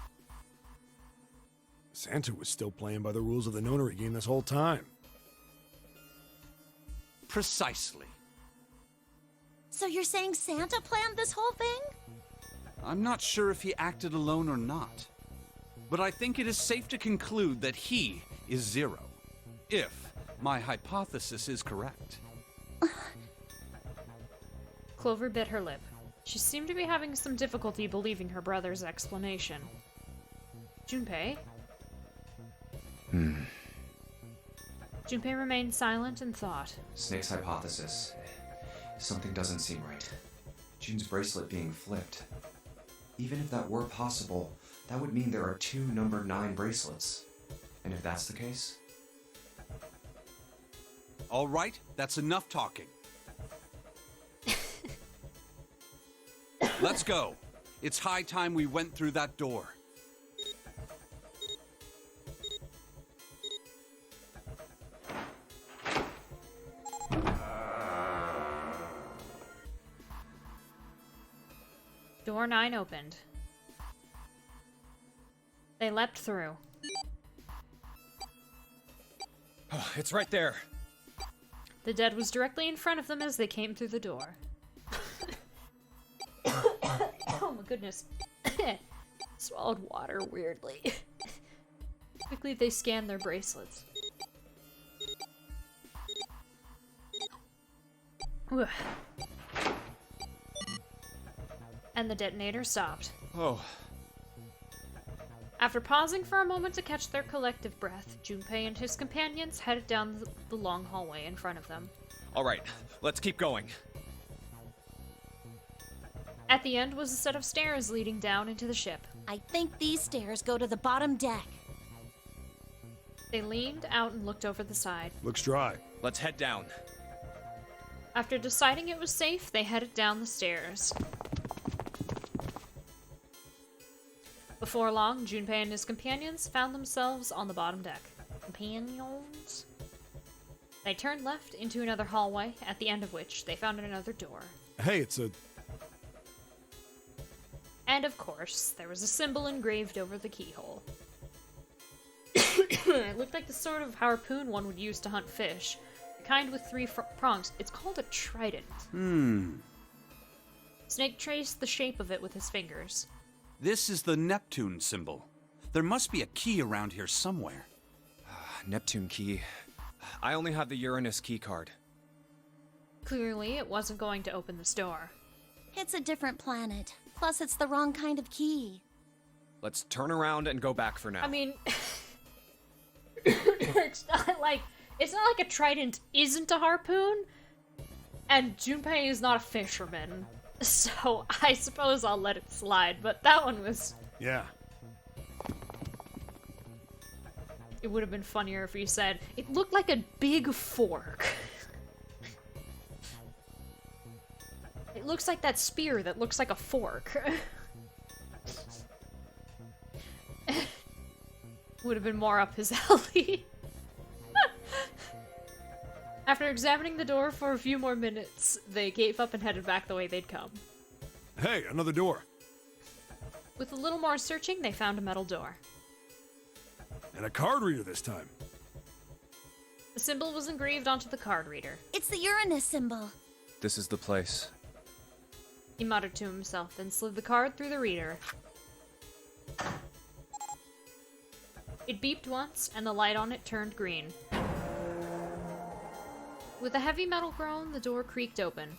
Santa was still playing by the rules of the nonary game this whole time. Precisely. So you're saying Santa planned this whole thing? I'm not sure if he acted alone or not. But I think it is safe to conclude that he is 0. If my hypothesis is correct. Clover bit her lip. She seemed to be having some difficulty believing her brother's explanation. Junpei? Junpei remained silent and thought. Snake's hypothesis. Something doesn't seem right. June's bracelet being flipped. Even if that were possible, that would mean there are 2 number 9 bracelets. And if that's the case... All right, that's enough talking. Let's go. It's high time we went through that door. Door 9 opened. They leapt through. Oh, it's right there. The dead was directly in front of them as they came through the door. Oh my goodness. Swallowed water weirdly. Quickly they scanned their bracelets. Ugh. And the detonator stopped. Oh, After pausing for a moment to catch their collective breath, Junpei and his companions headed down the long hallway in front of them. all right. Let's keep going. At the end was a set of stairs leading down into the ship. I think these stairs go to the bottom deck. They leaned out and looked over the side. Looks dry. Let's head down. After deciding it was safe, they headed down the stairs. Before long, Junpei and his companions found themselves on the bottom deck. Companions? They turned left into another hallway, at the end of which they found another door. Hey, it's a... And of course, there was a symbol engraved over the keyhole. It looked like the sort of harpoon one would use to hunt fish. The kind with 3 prongs. It's called a trident. Snake traced the shape of it with his fingers. This is the Neptune symbol. There must be a key around here somewhere. Neptune key. I only have the Uranus key card. Clearly, it wasn't going to open this door. It's a different planet. Plus, it's the wrong kind of key. Let's turn around and go back for now. I mean, it's not like a trident isn't a harpoon, And Junpei is not a fisherman, so I suppose I'll let it slide, but that one was... Yeah. It would have been funnier if you said, it looked like a big fork. It looks like that spear that looks like a fork. Would have been more up his alley. After examining the door for a few more minutes, they gave up and headed back the way they'd come. Hey, another door. With a little more searching, they found a metal door. And a card reader this time. The symbol was engraved onto the card reader. It's the Uranus symbol. This is the place. He muttered to himself, then slid the card through the reader. It beeped once, and the light on it turned green. With a heavy metal groan, the door creaked open.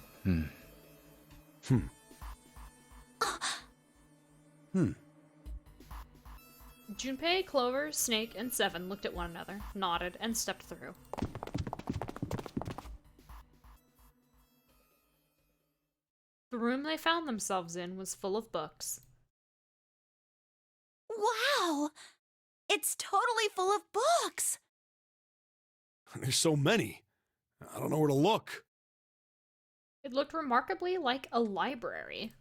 Junpei, Clover, Snake, and Seven looked at one another, nodded, and stepped through. The room they found themselves in was full of books. Wow! It's totally full of books! There's so many. I don't know where to look. It looked remarkably like a library.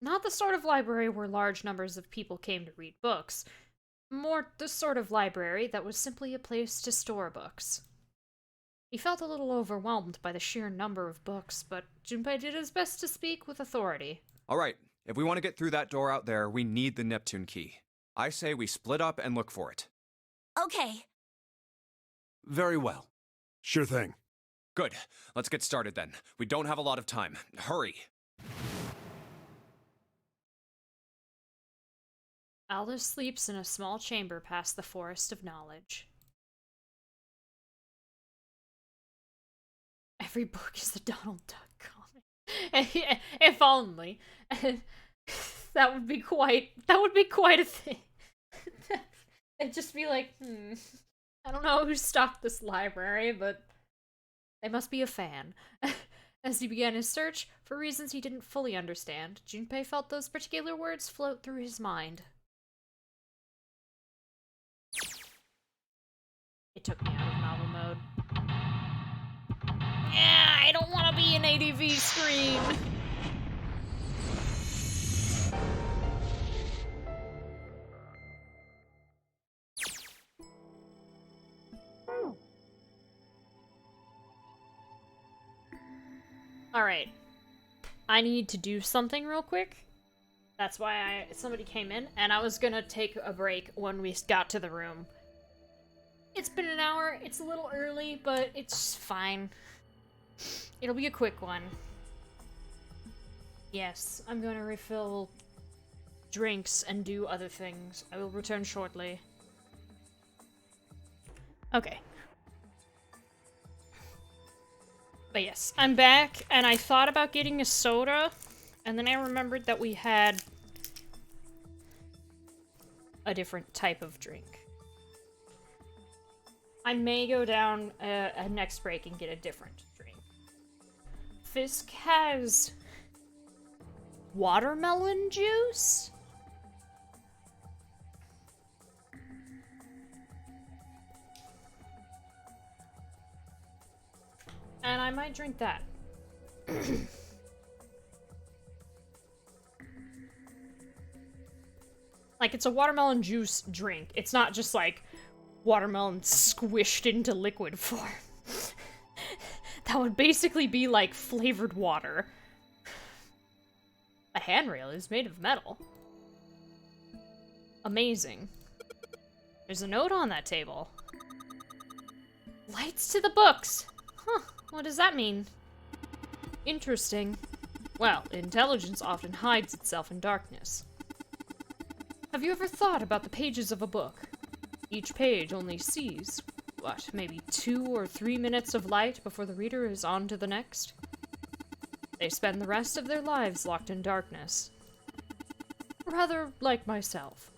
Not the sort of library where large numbers of people came to read books. More the sort of library that was simply a place to store books. He felt a little overwhelmed by the sheer number of books, but Junpei did his best to speak with authority. All right, if we want to get through that door out there, we need the Neptune key. I say we split up and look for it. Okay. Very well. Sure thing. Good. Let's get started then. We don't have a lot of time. Hurry. Aldous sleeps in a small chamber past the Forest of Knowledge. Every book is a Donald Duck comic. If only. That would be quite a thing. It'd just be like, I don't know who stocked this library, but they must be a fan. As he began his search, for reasons he didn't fully understand, Junpei felt those particular words float through his mind. It took me out of novel mode. Yeah, I don't want to be an ADV screen. Alright. I need to do something real quick. That's why somebody came in, and I was gonna take a break when we got to the room. It's been an hour, it's a little early, but it's fine. It'll be a quick one. Yes, I'm gonna refill drinks and do other things. I will return shortly. Okay. But yes, I'm back, and I thought about getting a soda, and then I remembered that we had a different type of drink. I may go down a next break and get a different drink. Fisk has watermelon juice? And I might drink that. Like, it's a watermelon juice drink. It's not just, like, watermelon squished into liquid form. That would basically be, like, flavored water. The handrail is made of metal. Amazing. There's a note on that table. Lights to the books! Huh, what does that mean? Interesting. Well, intelligence often hides itself in darkness. Have you ever thought about the pages of a book? Each page only sees, what, maybe 2 or 3 minutes of light before the reader is on to the next? They spend the rest of their lives locked in darkness. Rather like myself.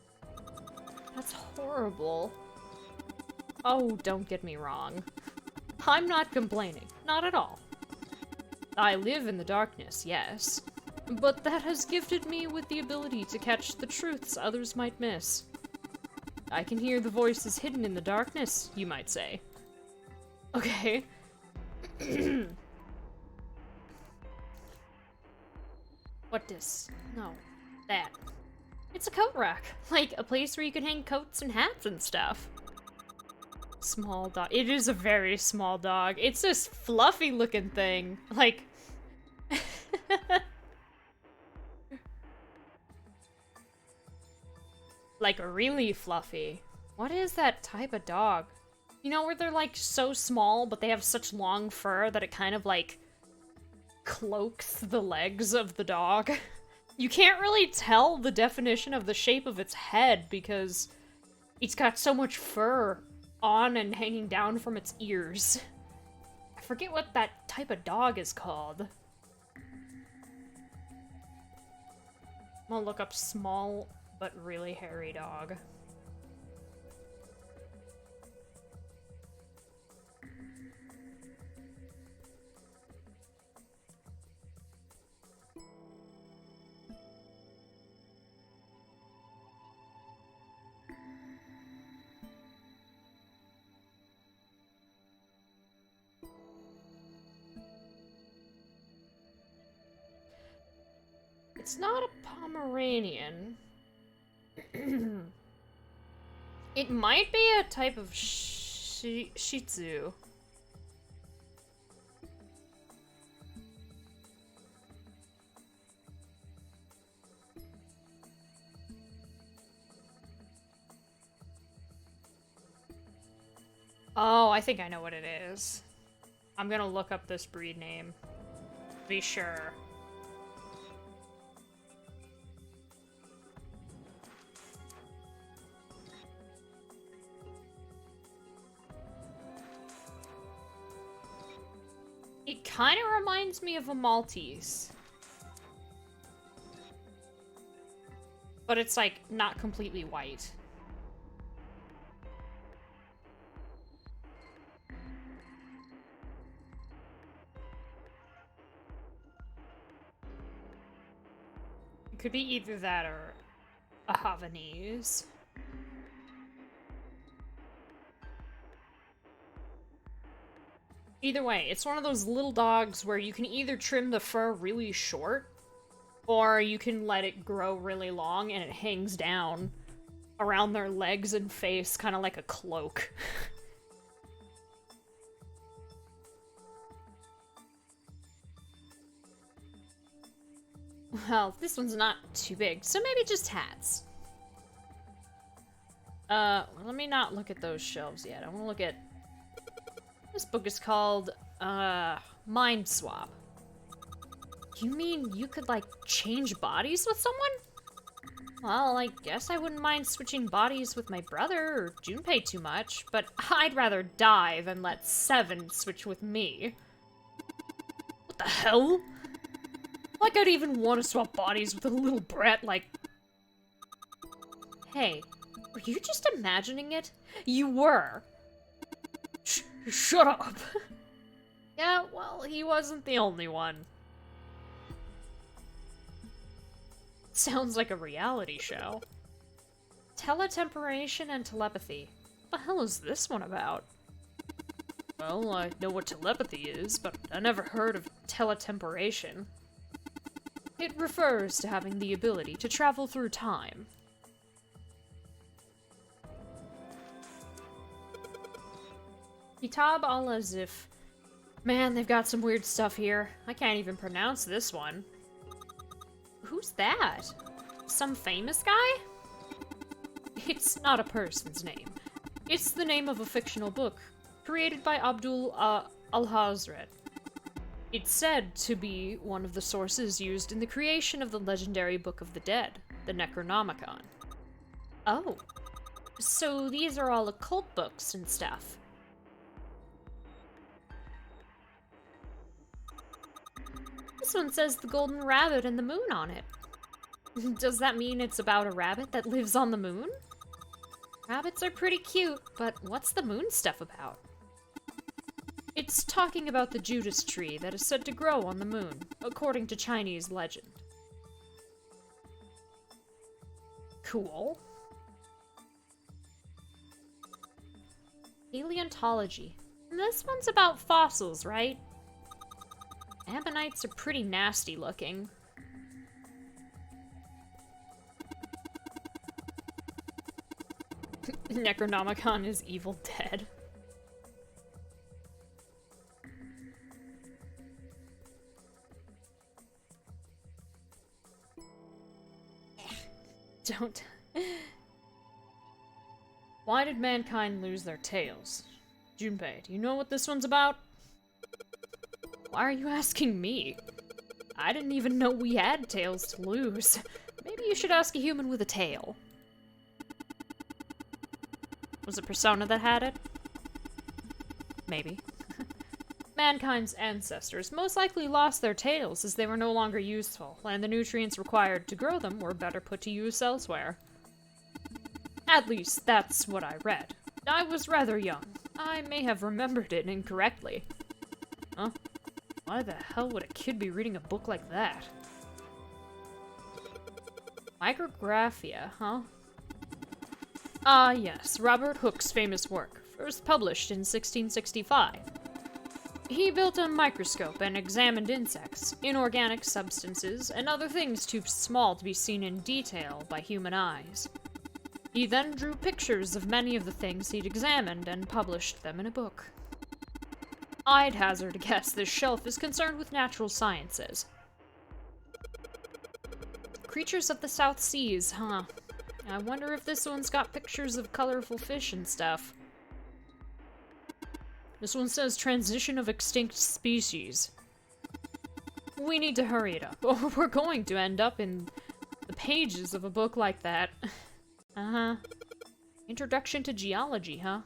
That's horrible. Oh, don't get me wrong. I'm not complaining. Not at all. I live in the darkness, yes, but that has gifted me with the ability to catch the truths others might miss. I can hear the voices hidden in the darkness, you might say. Okay. What this? No. That. It's a coat rack. Like, a place where you can hang coats and hats and stuff. Small dog. It is a very small dog. It's this fluffy looking thing. Like... like, really fluffy. What is that type of dog? You know, where they're, like, so small, but they have such long fur that it kind of, like, cloaks the legs of the dog. You can't really tell the definition of the shape of its head because it's got so much fur on and hanging down from its ears. I forget what that type of dog is called. I'm gonna look up small but really hairy dog. It's not a Pomeranian. It might be a type of Shih Tzu. Oh, I think I know what it is. I'm gonna look up this breed name. Be sure. It kind of reminds me of a Maltese. But it's, like, not completely white. It could be either that or a Havanese. Either way, it's one of those little dogs where you can either trim the fur really short, or you can let it grow really long and it hangs down around their legs and face, kind of like a cloak. Well, this one's not too big, so maybe just hats. Let me not look at those shelves yet. I want to look at... This book is called, Mind Swap. You mean you could, like, change bodies with someone? Well, I guess I wouldn't mind switching bodies with my brother or Junpei too much, but I'd rather die than let Seven switch with me. What the hell? Like I'd even want to swap bodies with a little brat like... Hey, were you just imagining it? You were. Shut up! Yeah, well, he wasn't the only one. Sounds like a reality show. Teletemporation and telepathy. What the hell is this one about? Well, I know what telepathy is, but I never heard of teletemporation. It refers to having the ability to travel through time. Kitab al-Azif. Man, they've got some weird stuff here. I can't even pronounce this one. Who's that? Some famous guy? It's not a person's name. It's the name of a fictional book, created by Abdul al-Hazred. It's said to be one of the sources used in the creation of the legendary Book of the Dead, the Necronomicon. Oh. So these are all occult books and stuff. This one says the golden rabbit and the moon on it. Does that mean it's about a rabbit that lives on the moon? Rabbits are pretty cute, but what's the moon stuff about? It It's talking about the Judas tree that is said to grow on the moon, according to Chinese legend. Cool. Paleontology. This one's about fossils, right? Ammonites are pretty nasty looking. Necronomicon is Evil Dead. Don't. Why did mankind lose their tails? Junpei, do you know what this one's about? Why are you asking me? I didn't even know we had tails to lose. Maybe you should ask a human with a tail. Was it Persona that had it? Maybe. Mankind's ancestors most likely lost their tails as they were no longer useful, and the nutrients required to grow them were better put to use elsewhere. At least, that's what I read. I was rather young. I may have remembered it incorrectly. Huh? Why the hell would a kid be reading a book like that? Micrographia, huh? Ah, yes, Robert Hooke's famous work, first published in 1665. He built a microscope and examined insects, inorganic substances, and other things too small to be seen in detail by human eyes. He then drew pictures of many of the things he'd examined and published them in a book. I'd hazard a guess this shelf is concerned with natural sciences. Creatures of the South Seas, huh? I wonder if this one's got pictures of colorful fish and stuff. This one says transition of extinct species. We need to hurry it up, or we're going to end up in the pages of a book like that. Uh-huh. Introduction to geology, huh?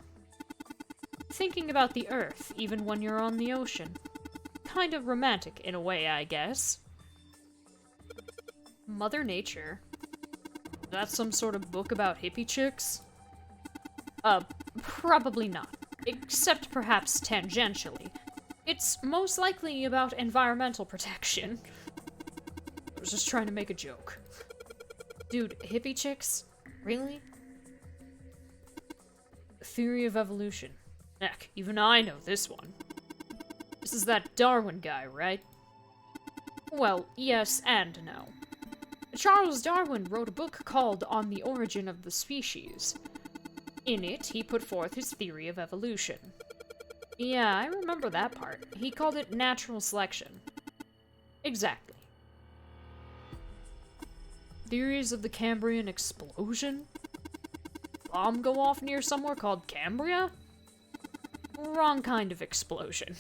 Thinking about the Earth, even when you're on the ocean. Kind of romantic in a way, I guess. Mother Nature. That's some sort of book about hippie chicks? Probably not. Except perhaps tangentially. It's most likely about environmental protection. I was just trying to make a joke. Dude, hippie chicks? Really? Theory of evolution. Heck, even I know this one. This is that Darwin guy, right? Well, yes and no. Charles Darwin wrote a book called On the Origin of the Species. In it, he put forth his theory of evolution. Yeah, I remember that part. He called it natural selection. Exactly. Theories of the Cambrian explosion? Bomb go off near somewhere called Cambria? Wrong kind of explosion.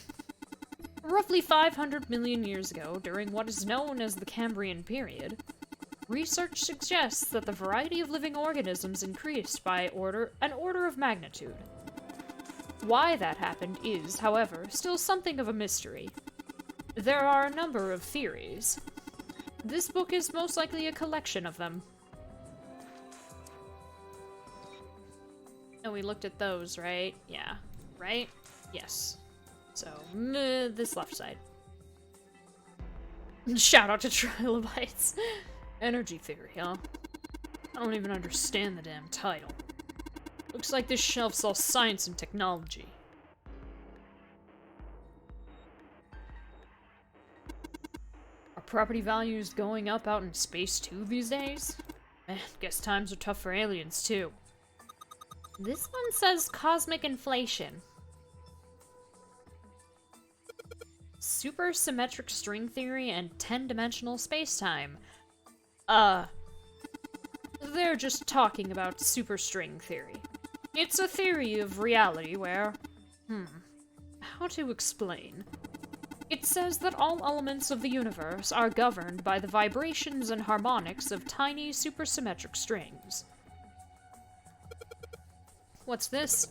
Roughly 500 million years ago, during what is known as the Cambrian period, research suggests that the variety of living organisms increased by an order of magnitude. Why that happened is, however, still something of a mystery. There are a number of theories. This book is most likely a collection of them. And we looked at those, right? Yeah. Right? Yes. So, this left side. Shout out to Trilobites. Energy theory, huh? I don't even understand the damn title. Looks like this shelf's all science and technology. Are property values going up out in space too these days? Man, guess times are tough for aliens too. This one says cosmic inflation. Supersymmetric string theory and 10-dimensional spacetime. They're just talking about superstring theory. It's a theory of reality where... how to explain? It says that all elements of the universe are governed by the vibrations and harmonics of tiny supersymmetric strings. What's this?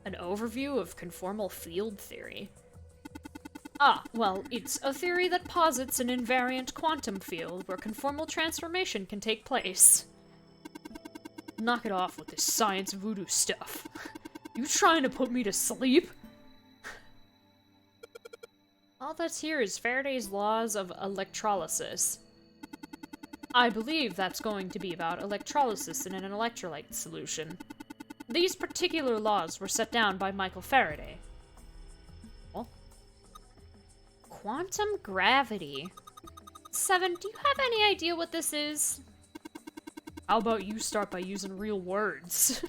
An overview of conformal field theory. Ah, well, it's a theory that posits an invariant quantum field where conformal transformation can take place. Knock it off with this science voodoo stuff. You trying to put me to sleep? All that's here is Faraday's laws of electrolysis. I believe that's going to be about electrolysis in an electrolyte solution. These particular laws were set down by Michael Faraday. Oh. Quantum gravity. Seven, do you have any idea what this is? How about you start by using real words?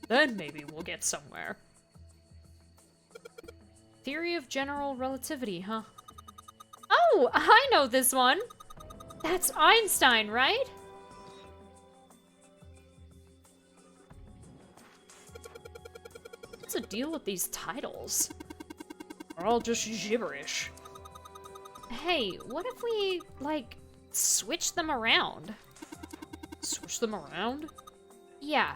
Then maybe we'll get somewhere. Theory of general relativity, huh? Oh, I know this one! That's Einstein, right? What's the deal with these titles? They're all just gibberish. Hey, what if we, like, switch them around? Switch them around? Yeah.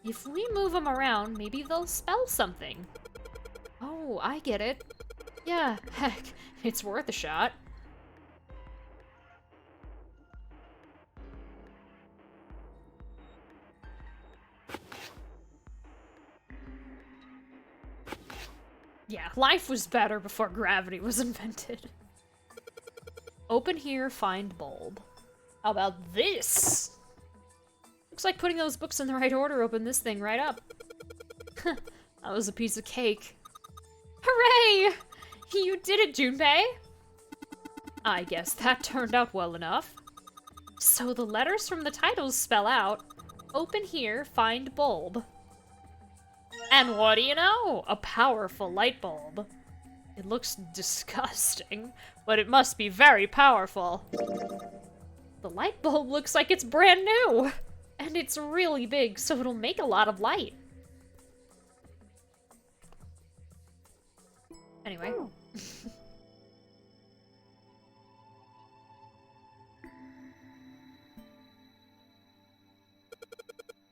If we move them around, maybe they'll spell something. Oh, I get it. Yeah, heck, it's worth a shot. Yeah, life was better before gravity was invented. Open here, find bulb. How about this? Looks like putting those books in the right order opened this thing right up. That was a piece of cake. Hooray! You did it, Junpei! I guess that turned out well enough. So the letters from the titles spell out, open here, find bulb. And what do you know? A powerful light bulb. It looks disgusting, but it must be very powerful. The light bulb looks like it's brand new! And it's really big, so it'll make a lot of light. Anyway.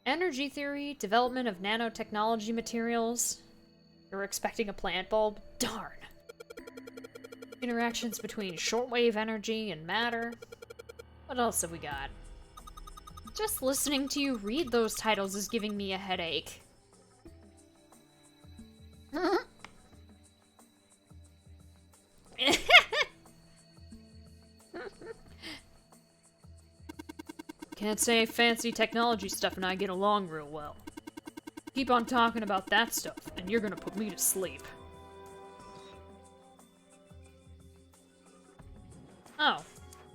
Energy theory, development of nanotechnology materials. You're expecting a plant bulb? Darn. Interactions between shortwave energy and matter. What else have we got? Just listening to you read those titles is giving me a headache. Can't say fancy technology stuff and I get along real well. Keep on talking about that stuff, and you're gonna put me to sleep. Oh,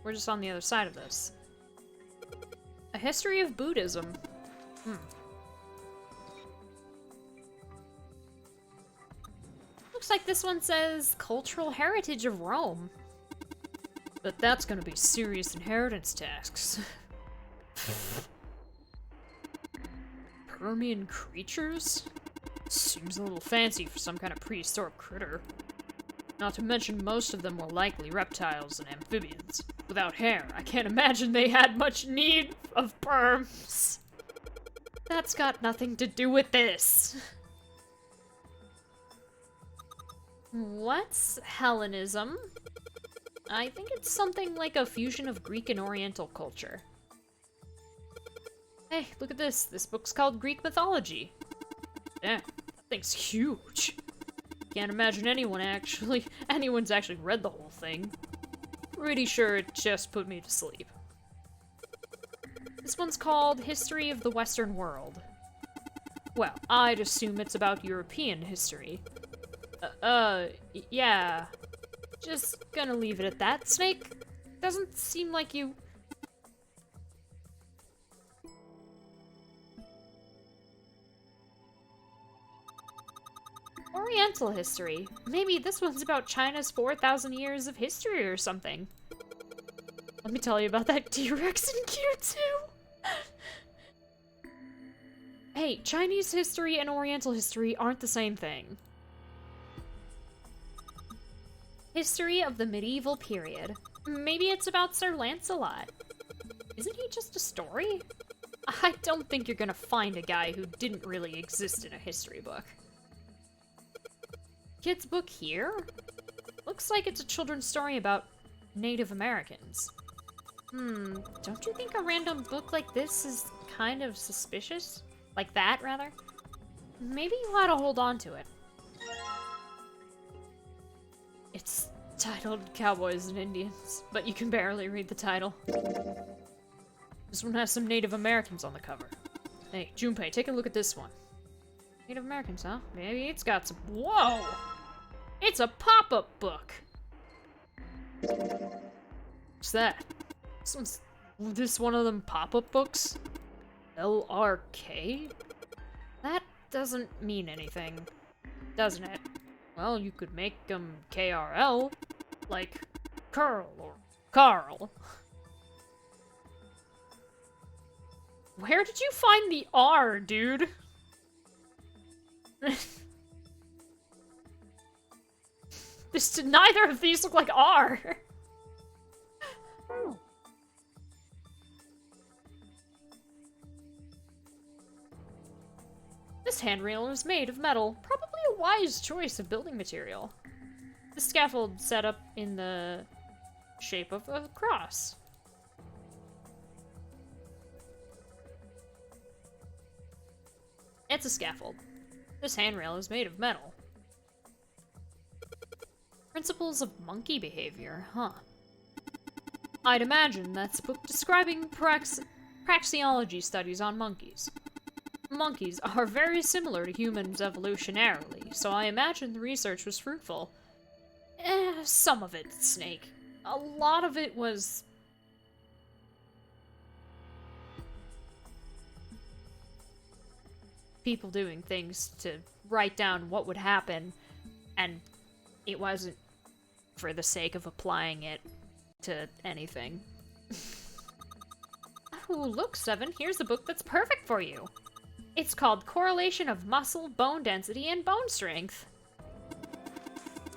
we're just on the other side of this. A history of Buddhism. Looks like this one says cultural heritage of Rome. But that's gonna be serious inheritance tax. Permian creatures? Seems a little fancy for some kind of prehistoric critter. Not to mention most of them were likely reptiles and amphibians. Without hair, I can't imagine they had much need of perms. That's got nothing to do with this. What's Hellenism? I think it's something like a fusion of Greek and Oriental culture. Hey, look at this. This book's called Greek Mythology. Damn, that thing's huge. Can't imagine anyone's actually read the whole thing. Pretty sure it just put me to sleep. This one's called History of the Western World. Well, I'd assume it's about European history. Yeah. Just gonna leave it at that. Snake, doesn't seem like you... Oriental history. Maybe this one's about China's 4,000 years of history or something. Let me tell you about that T-Rex in Q2. Hey, Chinese history and Oriental history aren't the same thing. History of the medieval period. Maybe it's about Sir Lancelot. Isn't he just a story? I don't think you're gonna find a guy who didn't really exist in a history book. Kids' book here? Looks like it's a children's story about Native Americans. Don't you think a random book like this is kind of suspicious? Like that, rather? Maybe you ought to hold on to it. It's titled Cowboys and Indians, but you can barely read the title. This one has some Native Americans on the cover. Hey, Junpei, take a look at this one. Native Americans, huh? Maybe it's got some— Whoa! It's a pop-up book! What's that? This one of them pop-up books? LRK? That doesn't mean anything, doesn't it? Well, you could make them KRL, like Curl or Carl. Where did you find the R, dude? Neither of these look like R. This handrail is made of metal, probably a wise choice of building material. The scaffold set up in the shape of a cross. It's a scaffold. This handrail is made of metal. Principles of monkey behavior, huh? I'd imagine that's a book describing praxeology studies on monkeys. Monkeys are very similar to humans evolutionarily, so I imagine the research was fruitful. Some of it, Snake. A lot of it was... people doing things to write down what would happen, and it wasn't for the sake of applying it to anything. Oh, look, Seven, here's a book that's perfect for you. It's called Correlation of Muscle, Bone Density, and Bone Strength.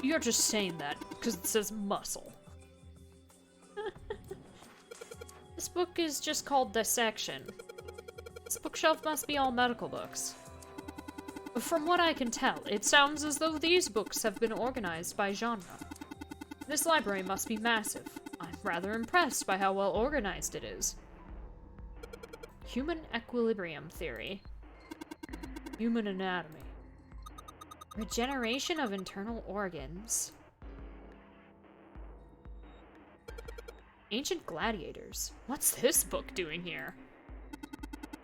You're just saying that because it says muscle. This book is just called Dissection. This bookshelf must be all medical books. From what I can tell, it sounds as though these books have been organized by genre. This library must be massive. I'm rather impressed by how well organized it is. Human equilibrium theory. Human anatomy. Regeneration of internal organs. Ancient gladiators. What's this book doing here?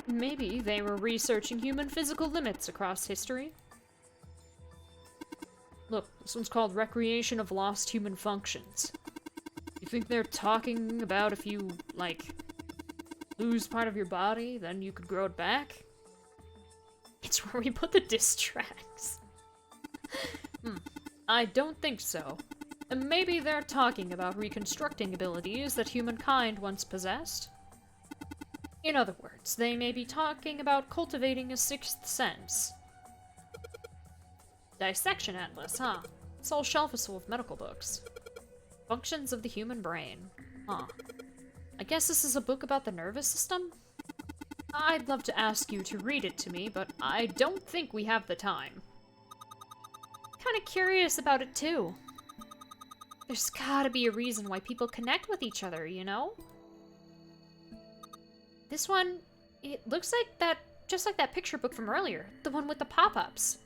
Maybe they were researching human physical limits across history. Look, this one's called Recreation of Lost Human Functions. You think they're talking about if you, like, lose part of your body, then you could grow it back? It's where we put the diss tracks. I don't think so. Maybe they're talking about reconstructing abilities that humankind once possessed? In other words, they may be talking about cultivating a sixth sense. Dissection Atlas, huh? This whole shelf is full of medical books. Functions of the human brain. Huh. I guess this is a book about the nervous system? I'd love to ask you to read it to me, but I don't think we have the time. Kinda curious about it too. There's gotta be a reason why people connect with each other, you know? This one, it looks like that, just like that picture book from earlier, the one with the pop-ups.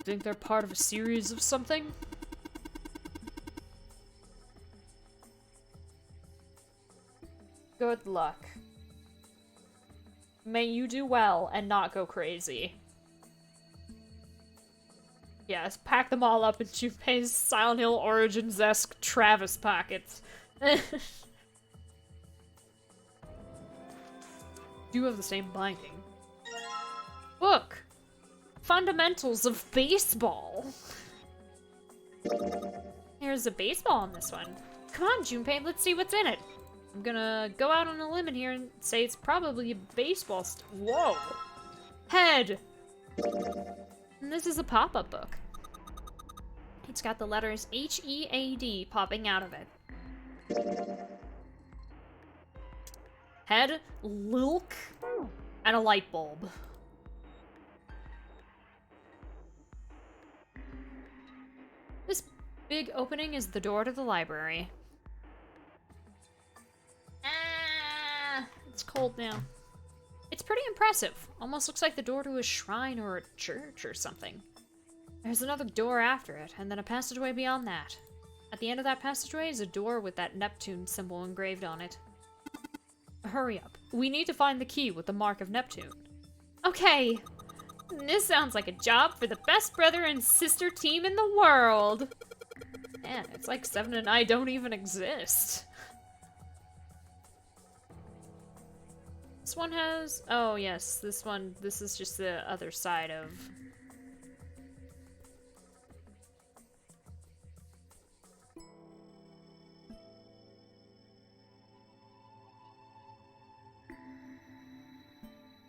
Think they're part of a series of something? Good luck. May you do well and not go crazy. Yes, pack them all up in Junpei's Silent Hill Origins-esque Travis pockets. Do have the same binding. Book! Fundamentals of Baseball. There's a baseball in this one. Come on, Junpei, let's see what's in it. I'm gonna go out on a limb here and say it's probably a baseball Whoa! Head! And this is a pop-up book. It's got the letters H-E-A-D popping out of it. Head, Lilk, and a light bulb. This big opening is the door to the library. It's cold now. It's pretty impressive. Almost looks like the door to a shrine or a church or something. There's another door after it, and then a passageway beyond that. At the end of that passageway is a door with that Neptune symbol engraved on it. Hurry up. We need to find the key with the mark of Neptune. Okay. This sounds like a job for the best brother and sister team in the world. Man, it's like Seven and I don't even exist. This one has... Oh, yes. This one... This is just the other side of...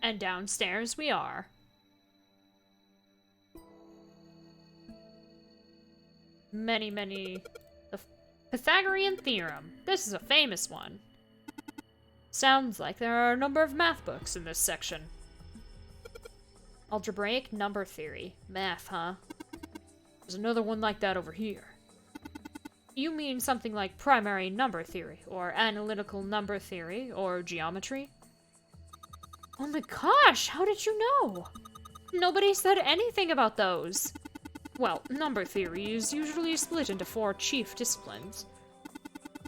And downstairs we are. The Pythagorean theorem. This is a famous one. Sounds like there are a number of math books in this section. Algebraic number theory. Math, huh? There's another one like that over here. You mean something like primary number theory, or analytical number theory, or geometry? Oh my gosh, how did you know? Nobody said anything about those. Well, number theory is usually split into 4 chief disciplines.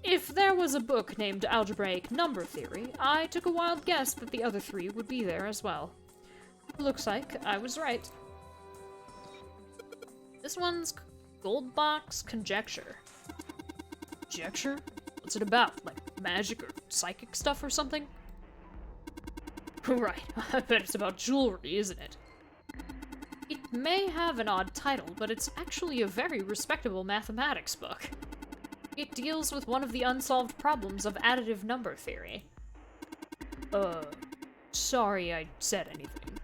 If there was a book named Algebraic Number Theory, I took a wild guess that the other 3 would be there as well. Looks like I was right. This one's Goldbach's Conjecture. Conjecture? What's it about? Like magic or psychic stuff or something? Right, I bet it's about jewelry, isn't it? It may have an odd title, but it's actually a very respectable mathematics book. It deals with one of the unsolved problems of additive number theory. Sorry I said anything.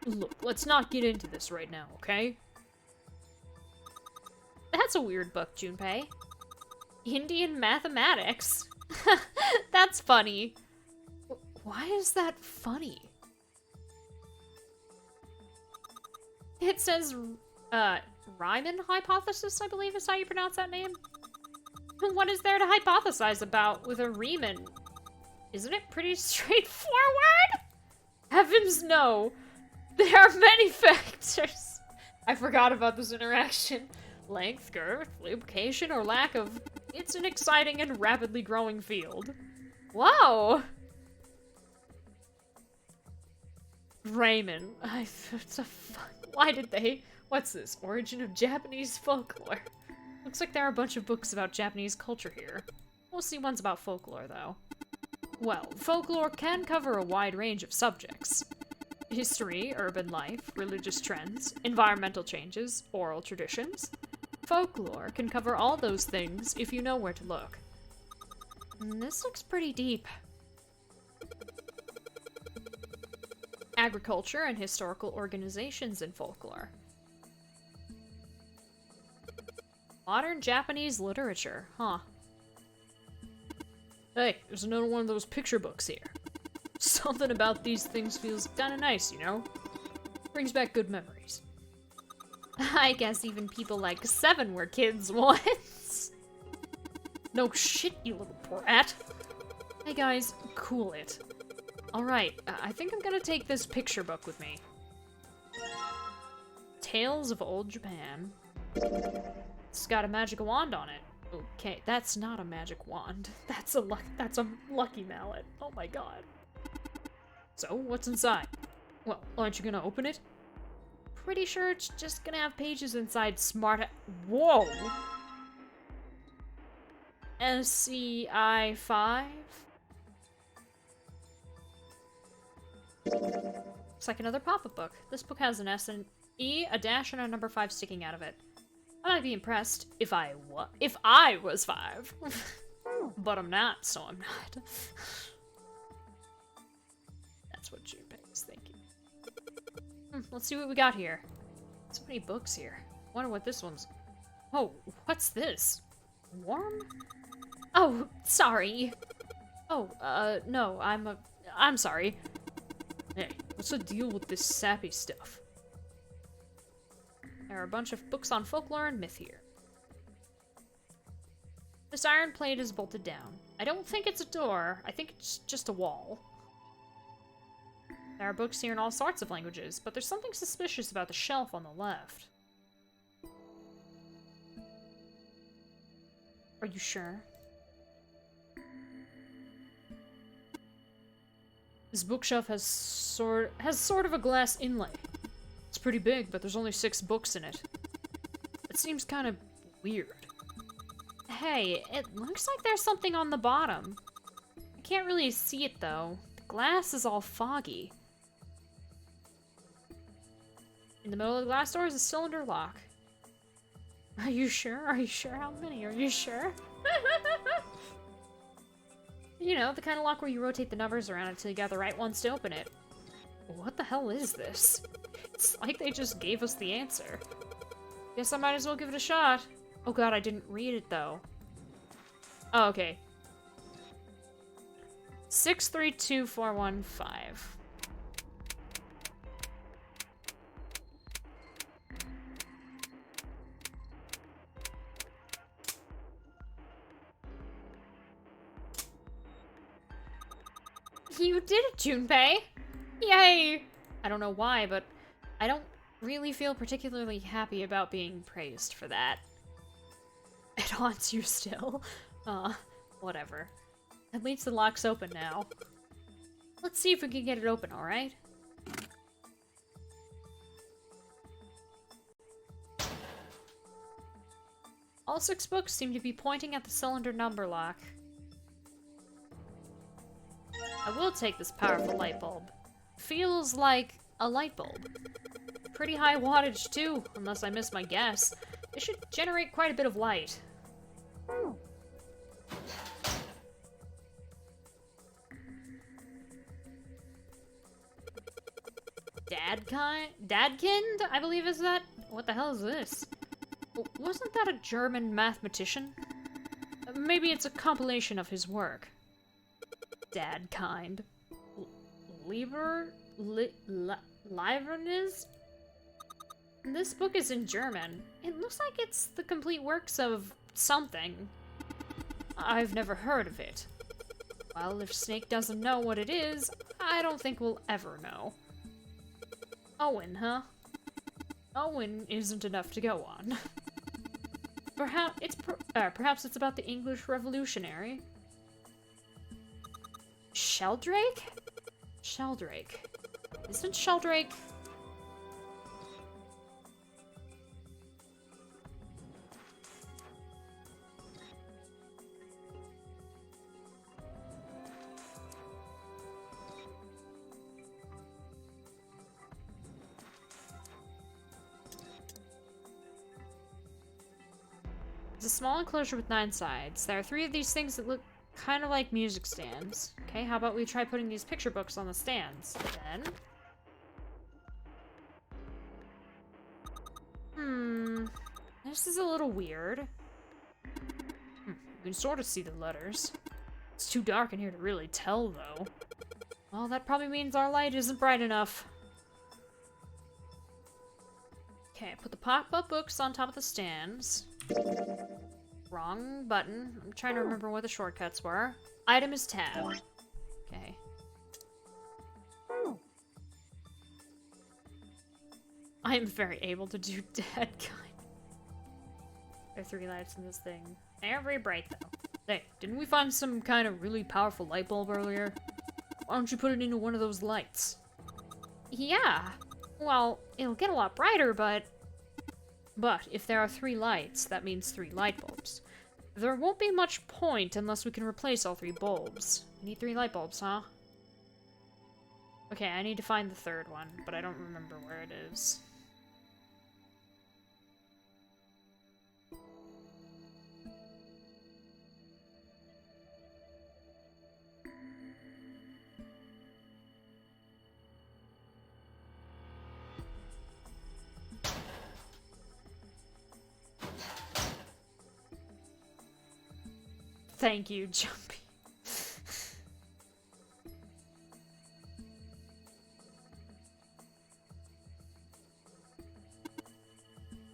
Look, let's not get into this right now, okay? That's a weird book, Junpei. Indian mathematics? That's funny. Why is that funny? It says, Riemann hypothesis, I believe is how you pronounce that name. What is there to hypothesize about with a Riemann? Isn't it pretty straightforward? Heavens no. There are many factors. I forgot about this interaction. Length, girth, lubrication, or lack of... It's an exciting and rapidly growing field. Whoa! Raymond. Why did they... What's this? Origin of Japanese folklore. Looks like there are a bunch of books about Japanese culture here. Mostly ones about folklore, though. Well, folklore can cover a wide range of subjects. History, urban life, religious trends, environmental changes, oral traditions. Folklore can cover all those things if you know where to look. This looks pretty deep. Agriculture and historical organizations in folklore. Modern Japanese literature, huh? Hey, there's another one of those picture books here. Something about these things feels kinda nice, you know? Brings back good memories. I guess even people like Seven were kids once. No shit, you little brat. Hey guys, cool it. Alright, I think I'm gonna take this picture book with me. Tales of Old Japan. It's got a magic wand on it. Okay, that's not a magic wand. That's a lucky mallet. Oh my god. So, what's inside? Well, aren't you gonna open it? Pretty sure it's just gonna have pages inside smart... Whoa! SCI 5? Looks like another pop-up book. This book has an S and E, a dash, and a number 5 sticking out of it. I might be impressed if I was 5. But I'm not, so I'm not. That's what Junpei's thinking. Let's see what we got here. So many books here. Wonder what this one's... Oh, what's this? Warm? Oh, sorry. Oh, no, I'm sorry. Hey, what's the deal with this sappy stuff? There are a bunch of books on folklore and myth here. This iron plate is bolted down. I don't think it's a door. I think it's just a wall. There are books here in all sorts of languages, but there's something suspicious about the shelf on the left. Are you sure? This bookshelf has sort of a glass inlay. It's pretty big, but there's only 6 books in it. It seems kind of weird. Hey, it looks like there's something on the bottom. I can't really see it though. The glass is all foggy. In the middle of the glass door is a cylinder lock. Are you sure? Are you sure? How many? Are you sure? You know, the kind of lock where you rotate the numbers around until you got the right ones to open it. What the hell is this? It's like they just gave us the answer. Guess I might as well give it a shot. Oh god, I didn't read it though. Oh, okay. 632415. You did it, Junpei! Yay! I don't know why, but I don't really feel particularly happy about being praised for that. It haunts you still. Whatever. At least the lock's open now. Let's see if we can get it open, alright? All 6 books seem to be pointing at the cylinder number lock. I will take this powerful light bulb. Feels like a light bulb. Pretty high wattage too, unless I miss my guess. It should generate quite a bit of light. Dadkind, I believe is that? What the hell is this? Wasn't that a German mathematician? Maybe it's a compilation of his work. Dadkind. Livernis? This book is in German. It looks like it's the complete works of something. I've never heard of it. Well, if Snake doesn't know what it is, I don't think we'll ever know. Owen, huh? Owen isn't enough to go on. Perhaps it's about the English Revolutionary. Sheldrake? Sheldrake. Isn't Sheldrake... It's a small enclosure with 9 sides. There are 3 of these things that look kind of like music stands. Okay, how about we try putting these picture books on the stands, then? This is a little weird. You can sort of see the letters. It's too dark in here to really tell, though. Well, that probably means our light isn't bright enough. Okay, put the pop-up books on top of the stands. Wrong button. I'm trying to remember what the shortcuts were. Item is tab. Okay. I am very able to do dead kind. There are 3 lights in this thing. They are very bright, though. Hey, didn't we find some kind of really powerful light bulb earlier? Why don't you put it into one of those lights? Yeah. Well, it'll get a lot brighter, but if there are 3 lights, that means 3 light bulbs. There won't be much point unless we can replace all 3 bulbs. We need 3 light bulbs, huh? Okay, I need to find the 3rd one, but I don't remember where it is. Thank you, Jumpy.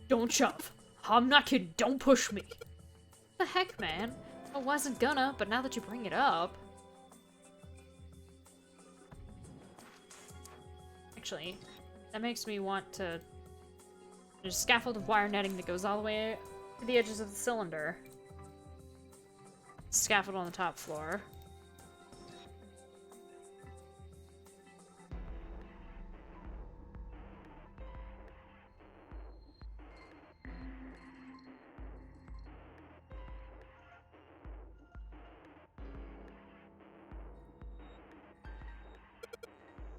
Don't shove. I'm not kidding. Don't push me. What the heck, man? I wasn't gonna, but now that you bring it up... Actually, that makes me want to... There's a scaffold of wire netting that goes all the way to the edges of the cylinder. Scaffold on the top floor.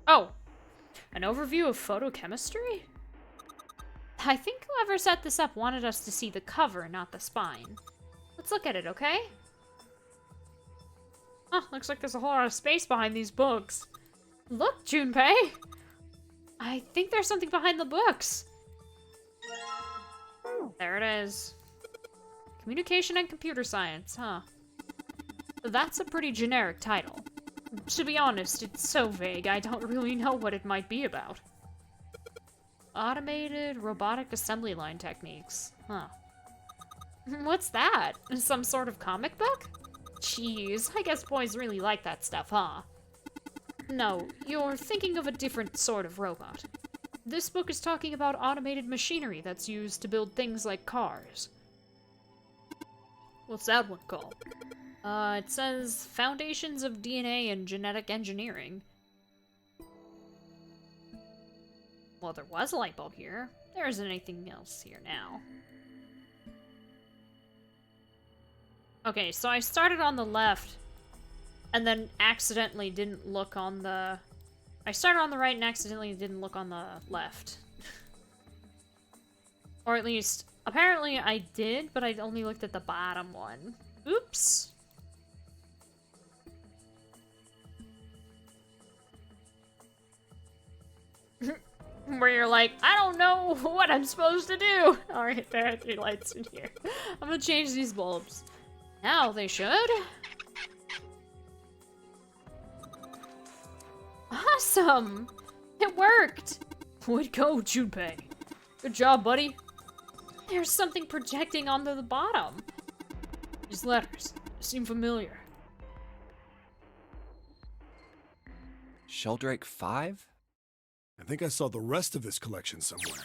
Oh, an overview of photochemistry? I think whoever set this up wanted us to see the cover, not the spine. Let's look at it, okay? Huh, looks like there's a whole lot of space behind these books. Look, Junpei! I think there's something behind the books. There it is. Communication and computer science, huh? That's a pretty generic title. To be honest, it's so vague, I don't really know what it might be about. Automated robotic assembly line techniques. Huh. What's that? Some sort of comic book? Jeez, I guess boys really like that stuff, huh? No, you're thinking of a different sort of robot. This book is talking about automated machinery that's used to build things like cars. What's that one called? It says Foundations of DNA and Genetic Engineering. Well, there was a light bulb here. There isn't anything else here now. Okay, so I started on the left, and then accidentally didn't look on the... I started on the right and accidentally didn't look on the left. Or at least, apparently I did, but I only looked at the bottom one. Oops. Where you're like, I don't know what I'm supposed to do. Alright, there are 3 lights in here. I'm gonna change these bulbs. Now they should. Awesome! It worked! Way to go, Junpei. Good job, buddy. There's something projecting onto the bottom. These letters seem familiar. Sheldrake 5? I think I saw the rest of this collection somewhere.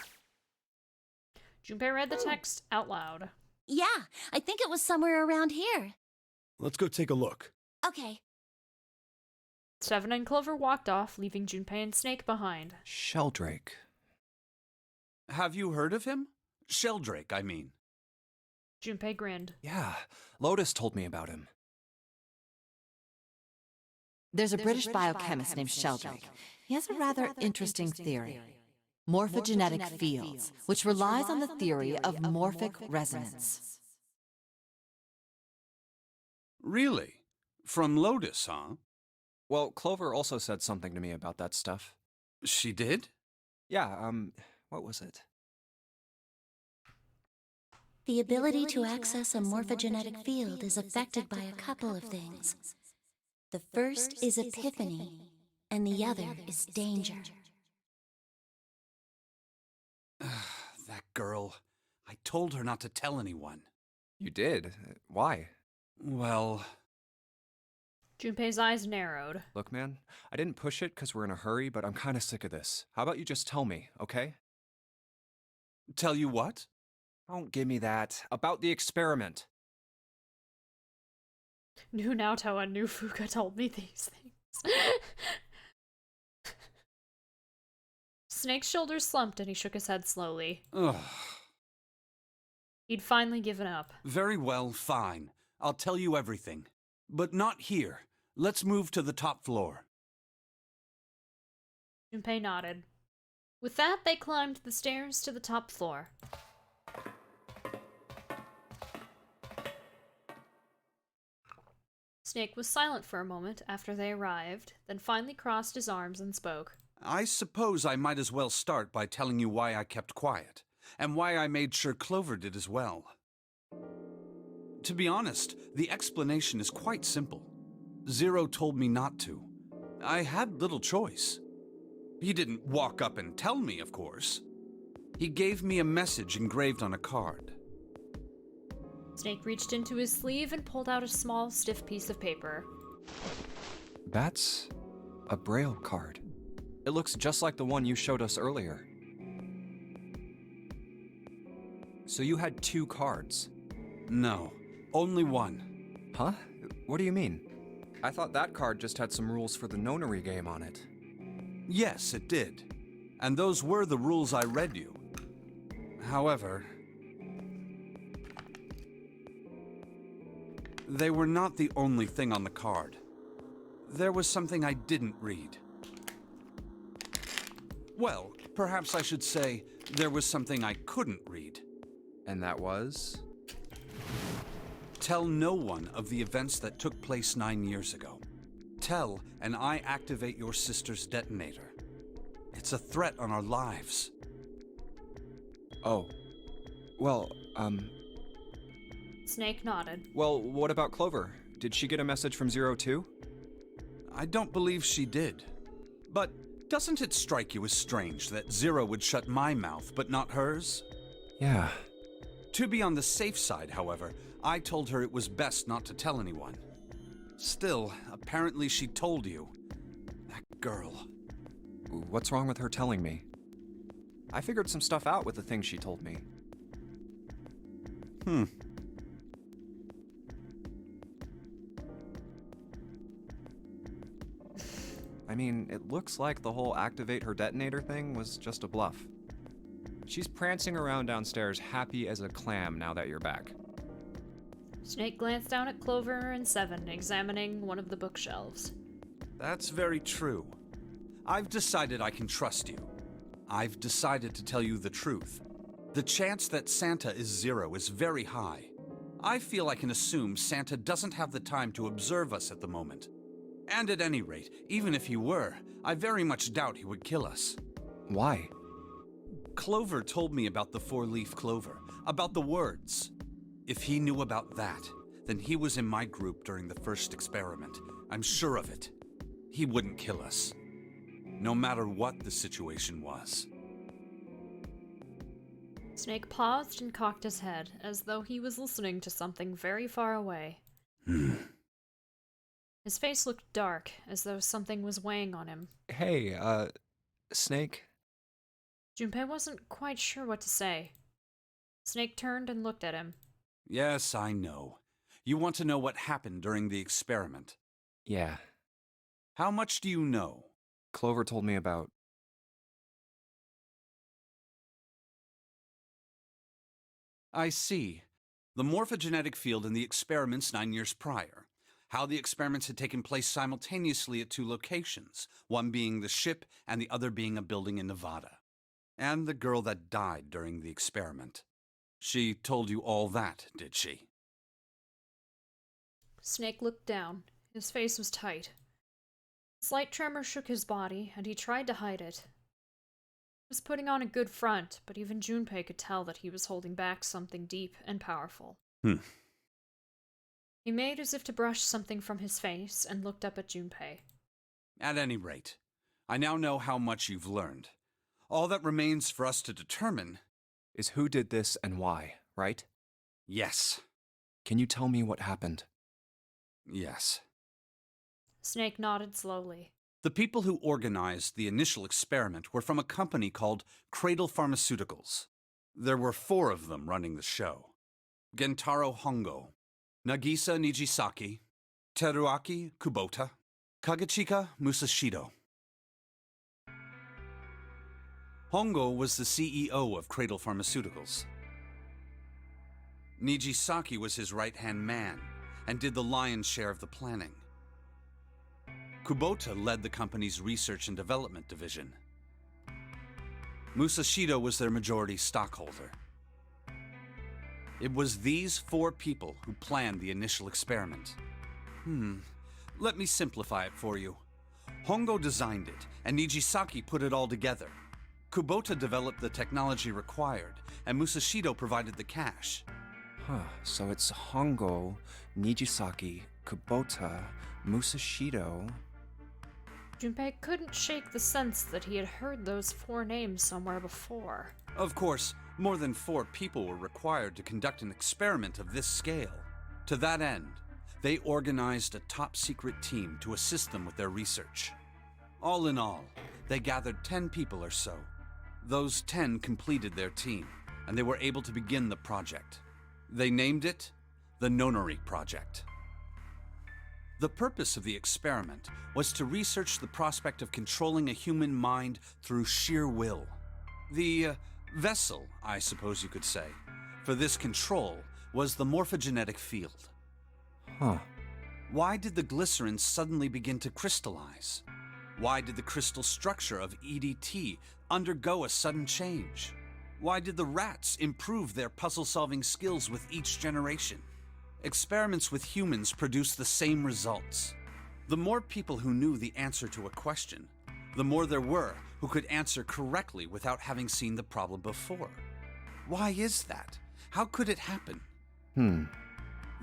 Junpei read the text out loud. Yeah, I think it was somewhere around here. Let's go take a look. Okay. Seven and Clover walked off, leaving Junpei and Snake behind. Sheldrake. Have you heard of him? Sheldrake, I mean. Junpei grinned. Yeah, Lotus told me about him. There's a British biochemist named Sheldrake. He has a rather interesting theory. Morphogenetic fields, which relies on the theory of morphic resonance. Really? From Lotus, huh? Well, Clover also said something to me about that stuff. She did? Yeah, what was it? The ability to access a morphogenetic field is affected by a couple of things. The first is epiphany, and the other is danger. That girl. I told her not to tell anyone. You did? Why? Well... Junpei's eyes narrowed. Look, man, I didn't push it because we're in a hurry, but I'm kind of sick of this. How about you just tell me, okay? Tell you what? Don't give me that. About the experiment. Knew Naoto and knew Fuka told me these things. Snake's shoulders slumped and he shook his head slowly. Ugh. He'd finally given up. Very well, fine. I'll tell you everything. But not here. Let's move to the top floor. Junpei nodded. With that, they climbed the stairs to the top floor. Snake was silent for a moment after they arrived, then finally crossed his arms and spoke. I suppose I might as well start by telling you why I kept quiet, and why I made sure Clover did as well. To be honest, the explanation is quite simple. Zero told me not to. I had little choice. He didn't walk up and tell me, of course. He gave me a message engraved on a card. Snake reached into his sleeve and pulled out a small, stiff piece of paper. That's a Braille card. It looks just like the one you showed us earlier. So you had 2 cards? No, only one. Huh? What do you mean? I thought that card just had some rules for the nonary game on it. Yes, it did. And those were the rules I read you. However, they were not the only thing on the card. There was something I didn't read. Well, perhaps I should say there was something I couldn't read. And that was? Tell no one of the events that took place 9 years ago. Tell, and I activate your sister's detonator. It's a threat on our lives. Oh. Well, Snake nodded. Well, what about Clover? Did she get a message from Zero too? I don't believe she did. But doesn't it strike you as strange that Zero would shut my mouth, but not hers? Yeah. To be on the safe side, however, I told her it was best not to tell anyone. Still, apparently she told you. That girl. What's wrong with her telling me? I figured some stuff out with the things she told me. I mean, it looks like the whole activate her detonator thing was just a bluff. She's prancing around downstairs happy as a clam now that you're back. Snake glanced down at Clover and Seven, examining one of the bookshelves. That's very true. I've decided I can trust you. I've decided to tell you the truth. The chance that Santa is Zero is very high. I feel I can assume Santa doesn't have the time to observe us at the moment. And at any rate, even if he were, I very much doubt he would kill us. Why? Clover told me about the four-leaf clover, about the words. If he knew about that, then he was in my group during the first experiment. I'm sure of it. He wouldn't kill us. No matter what the situation was. Snake paused and cocked his head, as though he was listening to something very far away. His face looked dark, as though something was weighing on him. Hey, Snake? Junpei wasn't quite sure what to say. Snake turned and looked at him. Yes, I know. You want to know what happened during the experiment. Yeah. How much do you know? Clover told me about... I see. The morphogenetic field in the experiments 9 years prior. How the experiments had taken place simultaneously at 2 locations, one being the ship and the other being a building in Nevada. And the girl that died during the experiment. She told you all that, did she? Snake looked down. His face was tight. A slight tremor shook his body, and he tried to hide it. He was putting on a good front, but even Junpei could tell that he was holding back something deep and powerful. He made as if to brush something from his face and looked up at Junpei. At any rate, I now know how much you've learned. All that remains for us to determine is who did this and why, right? Yes. Can you tell me what happened? Yes. Snake nodded slowly. The people who organized the initial experiment were from a company called Cradle Pharmaceuticals. There were 4 of them running the show. Gentaro Hongo, Nagisa Nijisaki, Teruaki Kubota, Kagechika Musashido. Hongo was the CEO of Cradle Pharmaceuticals. Nijisaki was his right-hand man and did the lion's share of the planning. Kubota led the company's research and development division. Musashido was their majority stockholder. It was these 4 people who planned the initial experiment. Let me simplify it for you. Hongo designed it, and Nijisaki put it all together. Kubota developed the technology required, and Musashido provided the cash. So it's Hongo, Nijisaki, Kubota, Musashido... Junpei couldn't shake the sense that he had heard those 4 names somewhere before. Of course, more than 4 people were required to conduct an experiment of this scale. To that end, they organized a top-secret team to assist them with their research. All in all, they gathered 10 people or so. Those 10 completed their team, and they were able to begin the project. They named it the Nonary Project. The purpose of the experiment was to research the prospect of controlling a human mind through sheer will. The vessel, I suppose you could say, for this control was the morphogenetic field. Huh. Why did the glycerin suddenly begin to crystallize? Why did the crystal structure of EDT undergo a sudden change? Why did the rats improve their puzzle-solving skills with each generation? Experiments with humans produce the same results. The more people who knew the answer to a question, the more there were who could answer correctly without having seen the problem before. Why is that? How could it happen?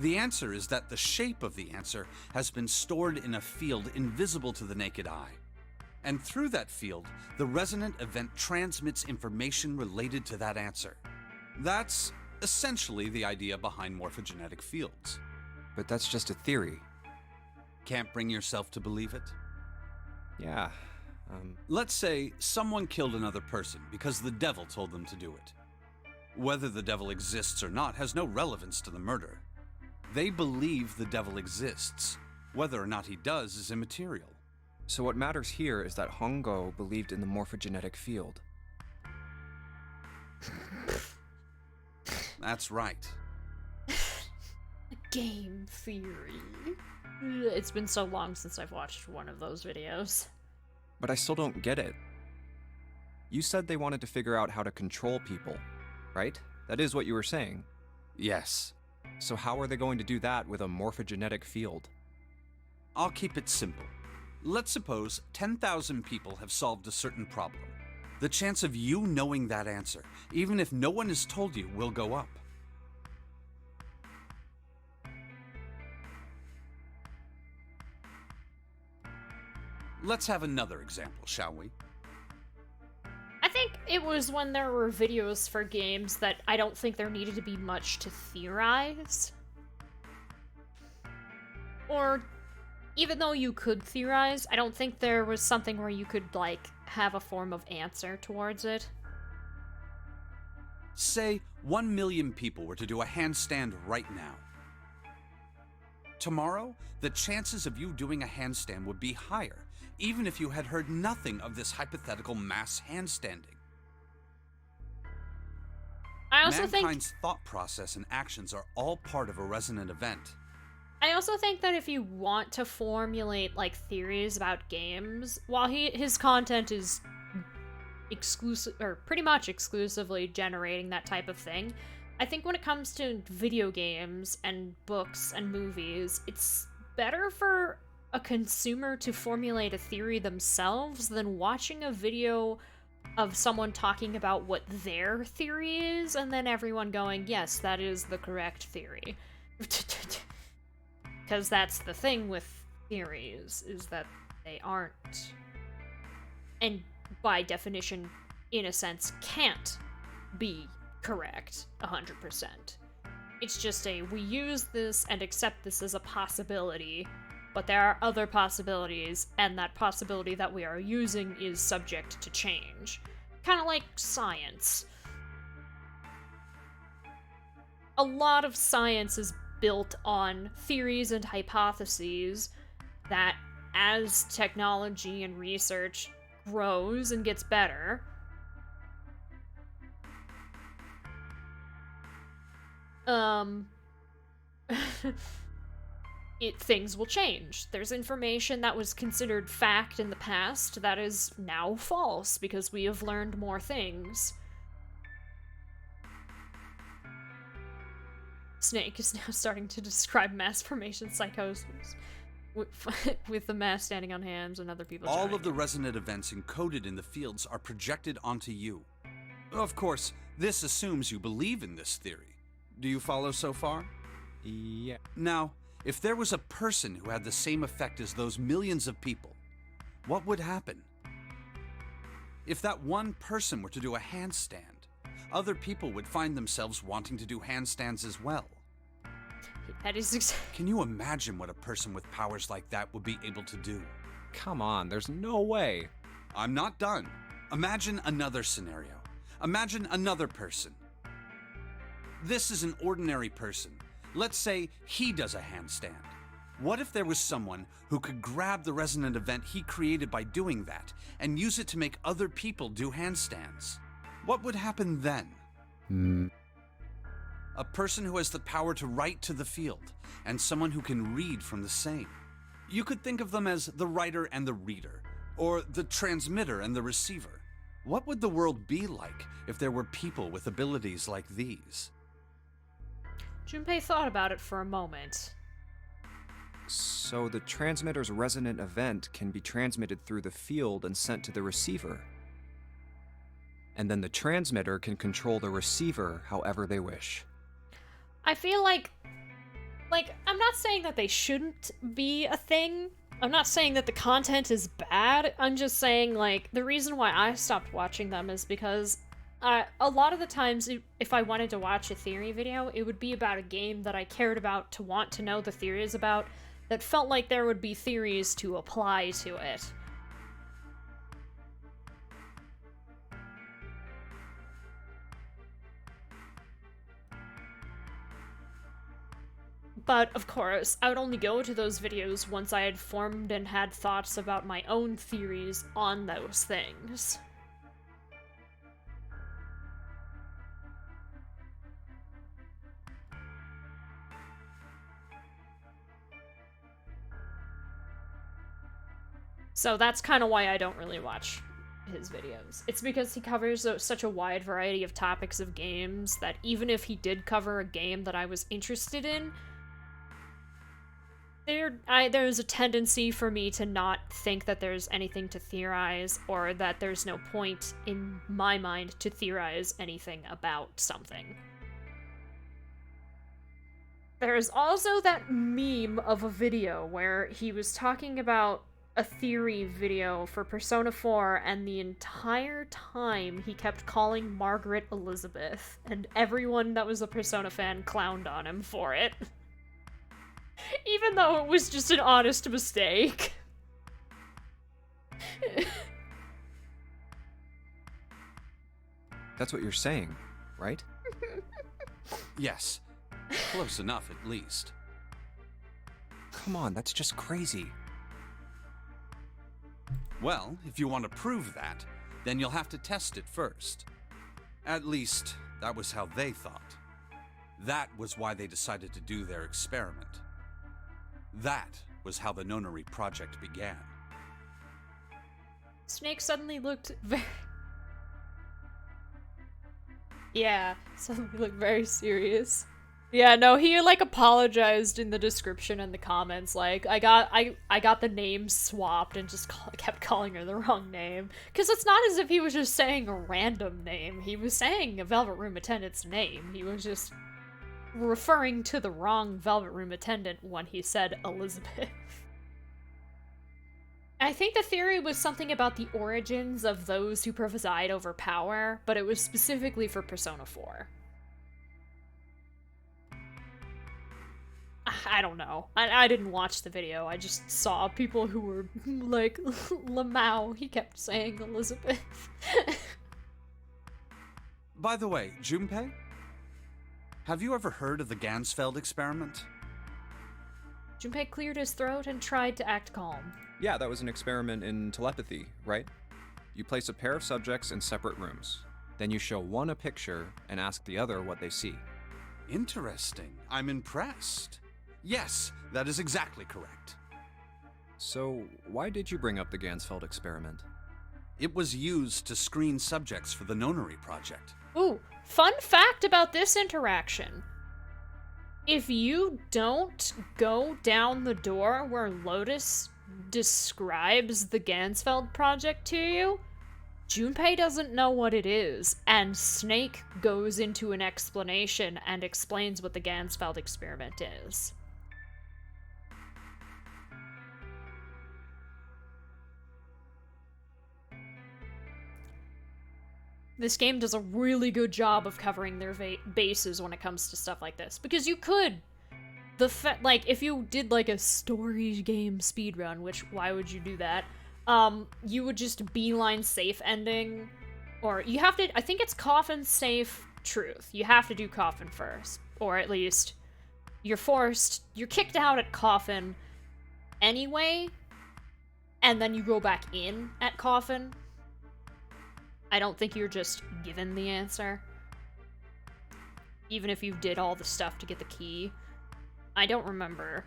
The answer is that the shape of the answer has been stored in a field invisible to the naked eye. And through that field, the resonant event transmits information related to that answer. That's essentially the idea behind morphogenetic fields. But that's just a theory. Can't bring yourself to believe it? Yeah, Let's say someone killed another person because the devil told them to do it. Whether the devil exists or not has no relevance to the murder. They believe the devil exists. Whether or not he does is immaterial. So what matters here is that Hongo believed in the morphogenetic field. That's right. Game theory. It's been so long since I've watched one of those videos. But I still don't get it. You said they wanted to figure out how to control people, right? That is what you were saying. Yes. So how are they going to do that with a morphogenetic field? I'll keep it simple. Let's suppose 10,000 people have solved a certain problem. The chance of you knowing that answer, even if no one has told you, will go up. Let's have another example, shall we? I think it was when there were videos for games that I don't think there needed to be much to theorize. Or, even though you could theorize, I don't think there was something where you could, like, have a form of answer towards it. Say 1 million people were to do a handstand right now. Tomorrow, the chances of you doing a handstand would be higher, even if you had heard nothing of this hypothetical mass handstanding. I also Mankind's thought process and actions are all part of a resonant event. I also think that if you want to formulate, like, theories about games, while his content is exclusive, or pretty much exclusively generating that type of thing, I think when it comes to video games and books and movies, it's better for a consumer to formulate a theory themselves than watching a video of someone talking about what their theory is, and then everyone going, yes, that is the correct theory. Because that's the thing with theories, is that they aren't, and by definition, in a sense, can't be correct 100%. It's just we use this and accept this as a possibility, but there are other possibilities, and that possibility that we are using is subject to change. Kind of like science. A lot of science is built on theories and hypotheses that, as technology and research grows and gets better, things will change. There's information that was considered fact in the past that is now false because we have learned more things. Snake is now starting to describe mass formation psychosis with the mass standing on hands and other people All trying. of the resonant events encoded in the fields are projected onto you. Of course, this assumes you believe in this theory. Do you follow so far? Yeah. Now, if there was a person who had the same effect as those millions of people, what would happen? If that one person were to do a handstand, other people would find themselves wanting to do handstands as well. That is Can you imagine what a person with powers like that would be able to do? Come on, there's no way. I'm not done. Imagine another scenario. Imagine another person. This is an ordinary person. Let's say he does a handstand. What if there was someone who could grab the resonant event he created by doing that and use it to make other people do handstands? What would happen then? A person who has the power to write to the field, and someone who can read from the same. You could think of them as the writer and the reader, or the transmitter and the receiver. What would the world be like if there were people with abilities like these? Junpei thought about it for a moment. So the transmitter's resonant event can be transmitted through the field and sent to the receiver. And then the transmitter can control the receiver however they wish. I feel like, I'm not saying that they shouldn't be a thing. I'm not saying that the content is bad. I'm just saying, like, the reason why I stopped watching them is because a lot of the times, if I wanted to watch a theory video, it would be about a game that I cared about to want to know the theories about, that felt like there would be theories to apply to it. But, of course, I would only go to those videos once I had formed and had thoughts about my own theories on those things. So that's kind of why I don't really watch his videos. It's because he covers such a wide variety of topics of games that even if he did cover a game that I was interested in, there's a tendency for me to not think that there's anything to theorize, or that there's no point in my mind to theorize anything about something. There's also that meme of a video where he was talking about a theory video for Persona 4, and the entire time he kept calling Margaret Elizabeth, and everyone that was a Persona fan clowned on him for it. Even though it was just an honest mistake. That's what you're saying, right? Yes. Close enough, at least. Come on, that's just crazy. Well, if you want to prove that, then you'll have to test it first. At least, that was how they thought. That was why they decided to do their experiment. That was how the Nonary project began. Snake suddenly looked very... Yeah, suddenly looked very serious. Yeah, no, he, like, apologized in the description and the comments, like, I got the name swapped and just kept calling her the wrong name. Because it's not as if he was just saying a random name, he was saying a Velvet Room attendant's name. He was just referring to the wrong Velvet Room attendant when he said Elizabeth. I think the theory was something about the origins of those who preside over power, but it was specifically for Persona 4. I don't know. I didn't watch the video. I just saw people who were like, Lamau. He kept saying Elizabeth. By the way, Junpei? Have you ever heard of the Gansfeld experiment? Junpei cleared his throat and tried to act calm. Yeah, that was an experiment in telepathy, right? You place a pair of subjects in separate rooms. Then you show one a picture and ask the other what they see. Interesting. I'm impressed. Yes, that is exactly correct. So, why did you bring up the Gansfeld experiment? It was used to screen subjects for the Nonary project. Ooh, fun fact about this interaction. If you don't go down the door where Lotus describes the Gansfeld project to you, Junpei doesn't know what it is, and Snake goes into an explanation and explains what the Gansfeld experiment is. This game does a really good job of covering their bases when it comes to stuff like this, because you could, like, if you did like a story game speedrun, which why would you do that? You would just beeline safe ending, or you have to, I think it's coffin safe truth. You have to do coffin first, or at least you're kicked out at coffin, anyway, and then you go back in at Coffin. I don't think you're just given the answer. Even if you did all the stuff to get the key. I don't remember.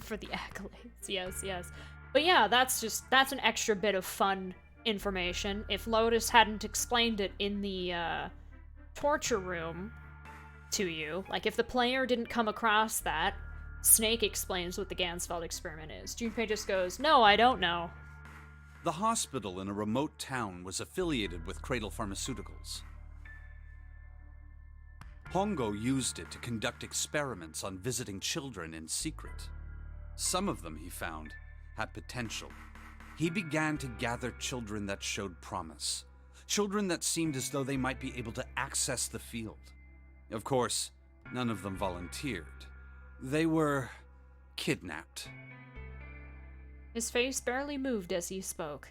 For the accolades, yes. But yeah, that's an extra bit of fun information. If Lotus hadn't explained it in the torture room to you, like if the player didn't come across that, Snake explains what the Gansfeld experiment is. Junpei just goes, "No, I don't know." The hospital in a remote town was affiliated with Cradle Pharmaceuticals. Hongo used it to conduct experiments on visiting children in secret. Some of them, he found, had potential. He began to gather children that showed promise. Children that seemed as though they might be able to access the field. Of course, none of them volunteered. They were kidnapped. His face barely moved as he spoke.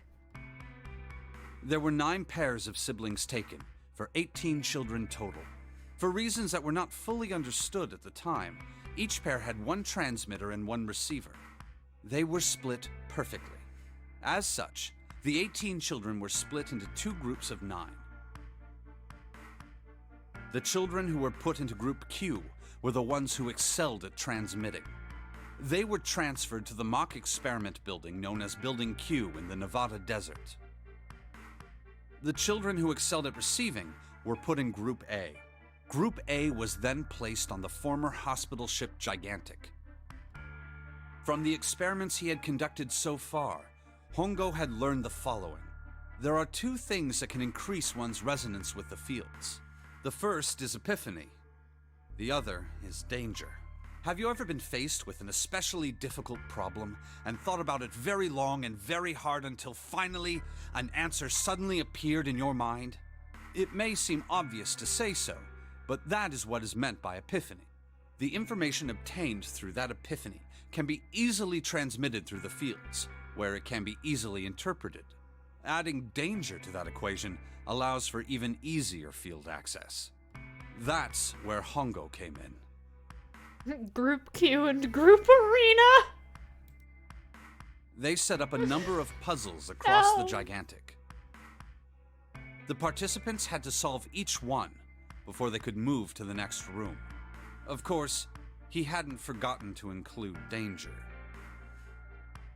There were 9 pairs of siblings taken, for 18 children total. For reasons that were not fully understood at the time, each pair had 1 transmitter and 1 receiver. They were split perfectly. As such, the 18 children were split into 2 groups of 9. The children who were put into Group Q were the ones who excelled at transmitting. They were transferred to the mock experiment building known as Building Q in the Nevada desert. The children who excelled at receiving were put in Group A. Group A was then placed on the former hospital ship Gigantic. From the experiments he had conducted so far, Hongo had learned the following. There are 2 things that can increase one's resonance with the fields. The first is epiphany. The other is danger. Have you ever been faced with an especially difficult problem and thought about it very long and very hard until finally an answer suddenly appeared in your mind? It may seem obvious to say so, but that is what is meant by epiphany. The information obtained through that epiphany can be easily transmitted through the fields, where it can be easily interpreted. Adding danger to that equation allows for even easier field access. That's where Hongo came in. Group Q and Group Arena? They set up a number of puzzles across the No. Gigantic. The participants had to solve each one before they could move to the next room. Of course, he hadn't forgotten to include danger.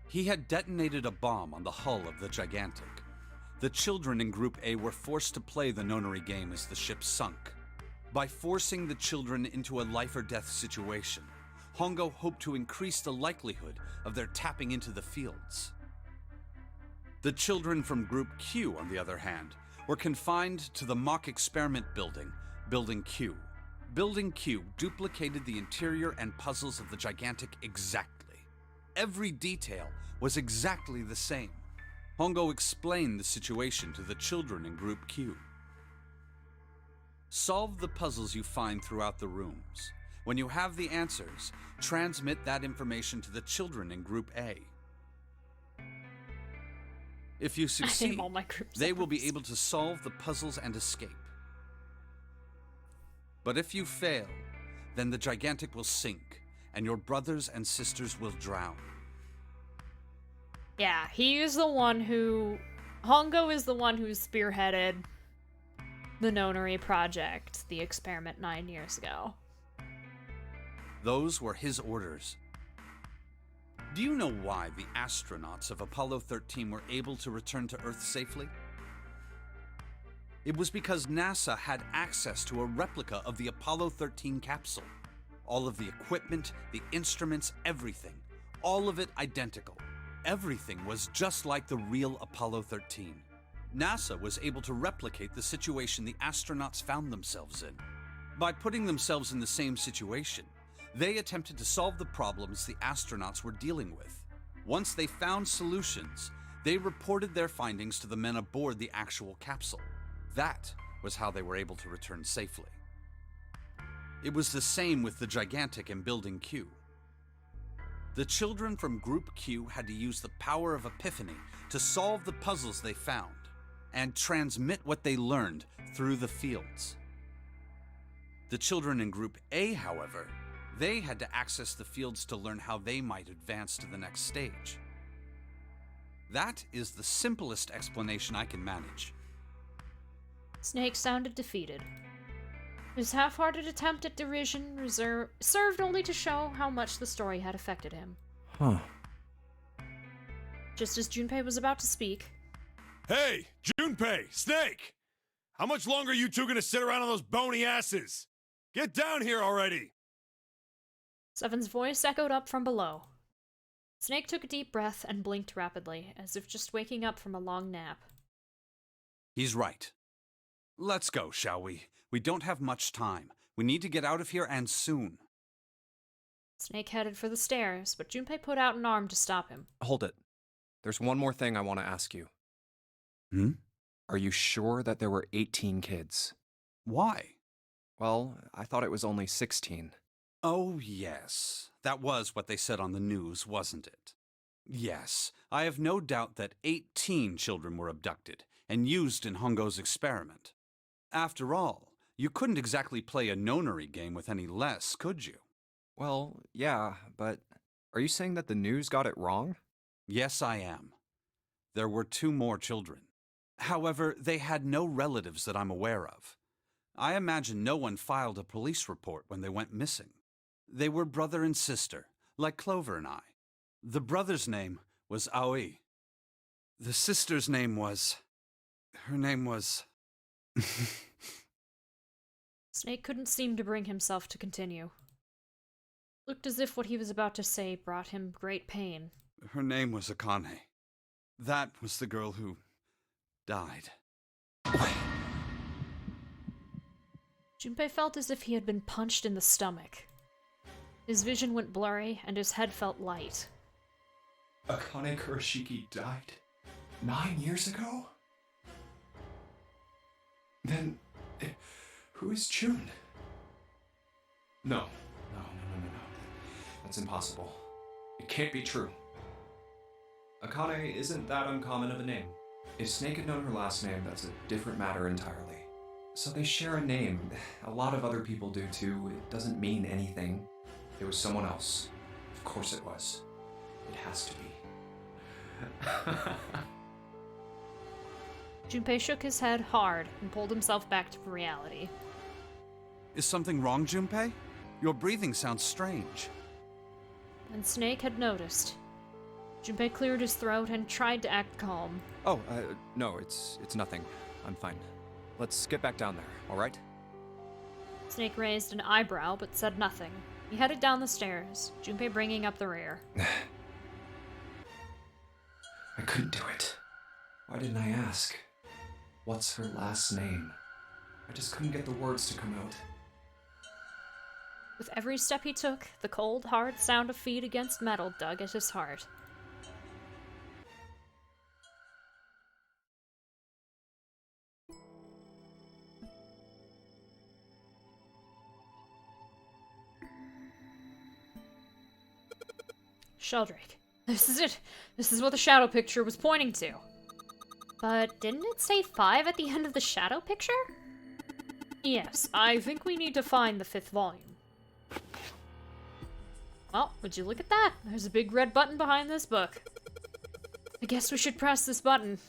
He had detonated a bomb on the hull of the Gigantic. The children in Group A were forced to play the nonary game as the ship sunk. By forcing the children into a life-or-death situation, Hongo hoped to increase the likelihood of their tapping into the fields. The children from Group Q, on the other hand, were confined to the mock experiment building, Building Q. Building Q duplicated the interior and puzzles of the Gigantic exactly. Every detail was exactly the same. Hongo explained the situation to the children in Group Q. Solve the puzzles you find throughout the rooms. When you have the answers, transmit that information to the children in Group A. If you succeed, all my groups they at will be once. able to solve the puzzles and escape. But if you fail, then the Gigantic will sink, and your brothers and sisters will drown. Yeah, he is the one who... Hongo is the one who spearheaded the Nonary project, the experiment 9 years ago. Those were his orders. Do you know why the astronauts of Apollo 13 were able to return to Earth safely? It was because NASA had access to a replica of the Apollo 13 capsule. All of the equipment, the instruments, everything. All of it identical. Everything was just like the real Apollo 13. NASA was able to replicate the situation the astronauts found themselves in. By putting themselves in the same situation, they attempted to solve the problems the astronauts were dealing with. Once they found solutions, they reported their findings to the men aboard the actual capsule. That was how they were able to return safely. It was the same with the Gigantic in Building Q. The children from Group Q had to use the power of epiphany to solve the puzzles they found and transmit what they learned through the fields. The children in Group A, however, They had to access the fields to learn how they might advance to the next stage. That is the simplest explanation I can manage. Snake sounded defeated. His half-hearted attempt at derision served only to show how much the story had affected him. Huh. Just as Junpei was about to speak, Hey, Junpei, Snake! How much longer are you two gonna sit around on those bony asses? Get down here already! Seven's voice echoed up from below. Snake took a deep breath and blinked rapidly, as if just waking up from a long nap. He's right. Let's go, shall we? We don't have much time. We need to get out of here, and soon. Snake headed for the stairs, but Junpei put out an arm to stop him. Hold it. There's one more thing I want to ask you. Hmm? Are you sure that there were 18 kids? Why? Well, I thought it was only 16. Oh, yes. That was what they said on the news, wasn't it? Yes, I have no doubt that 18 children were abducted and used in Hongo's experiment. After all, you couldn't exactly play a nonary game with any less, could you? Well, yeah, but are you saying that the news got it wrong? Yes, I am. There were 2 more children. However, they had no relatives that I'm aware of. I imagine no one filed a police report when they went missing. They were brother and sister, like Clover and I. The brother's name was Aoi. The sister's name was... Her name was... Snake couldn't seem to bring himself to continue. Looked as if what he was about to say brought him great pain. Her name was Akane. That was the girl who... died. Junpei felt as if he had been punched in the stomach. His vision went blurry, and his head felt light. Akane Kurashiki died 9 years ago? Then, who is June? No. That's impossible. It can't be true. Akane isn't that uncommon of a name. If Snake had known her last name, that's a different matter entirely. So they share a name. A lot of other people do too. It doesn't mean anything. It was someone else. Of course it was. It has to be. Junpei shook his head hard and pulled himself back to reality. Is something wrong, Junpei? Your breathing sounds strange. And Snake had noticed. Junpei cleared his throat and tried to act calm. Oh, no, it's nothing. I'm fine. Let's get back down there, all right? Snake raised an eyebrow but said nothing. He headed down the stairs, Junpei bringing up the rear. I couldn't do it. Why didn't I ask? What's her last name? I just couldn't get the words to come out. With every step he took, the cold, hard sound of feet against metal dug at his heart. Sheldrake. This is it. This is what the shadow picture was pointing to. But didn't it say 5 at the end of the shadow picture? Yes, I think we need to find the 5th volume. Well, would you look at that? There's a big red button behind this book. I guess we should press this button.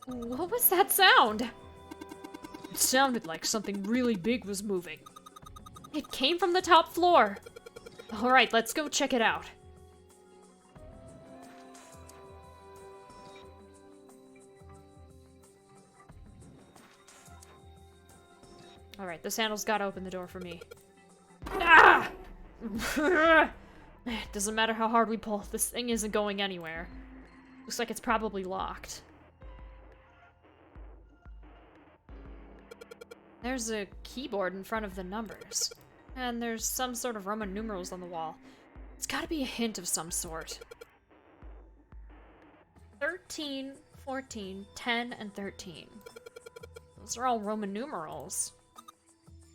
What was that sound? It sounded like something really big was moving. It came from the top floor. Alright, let's go check it out. Alright, this handle's gotta open the door for me. Ah! It doesn't matter how hard we pull, this thing isn't going anywhere. Looks like it's probably locked. There's a keyboard in front of the numbers. And there's some sort of Roman numerals on the wall. It's gotta be a hint of some sort. 13, 14, 10, and 13. Those are all Roman numerals.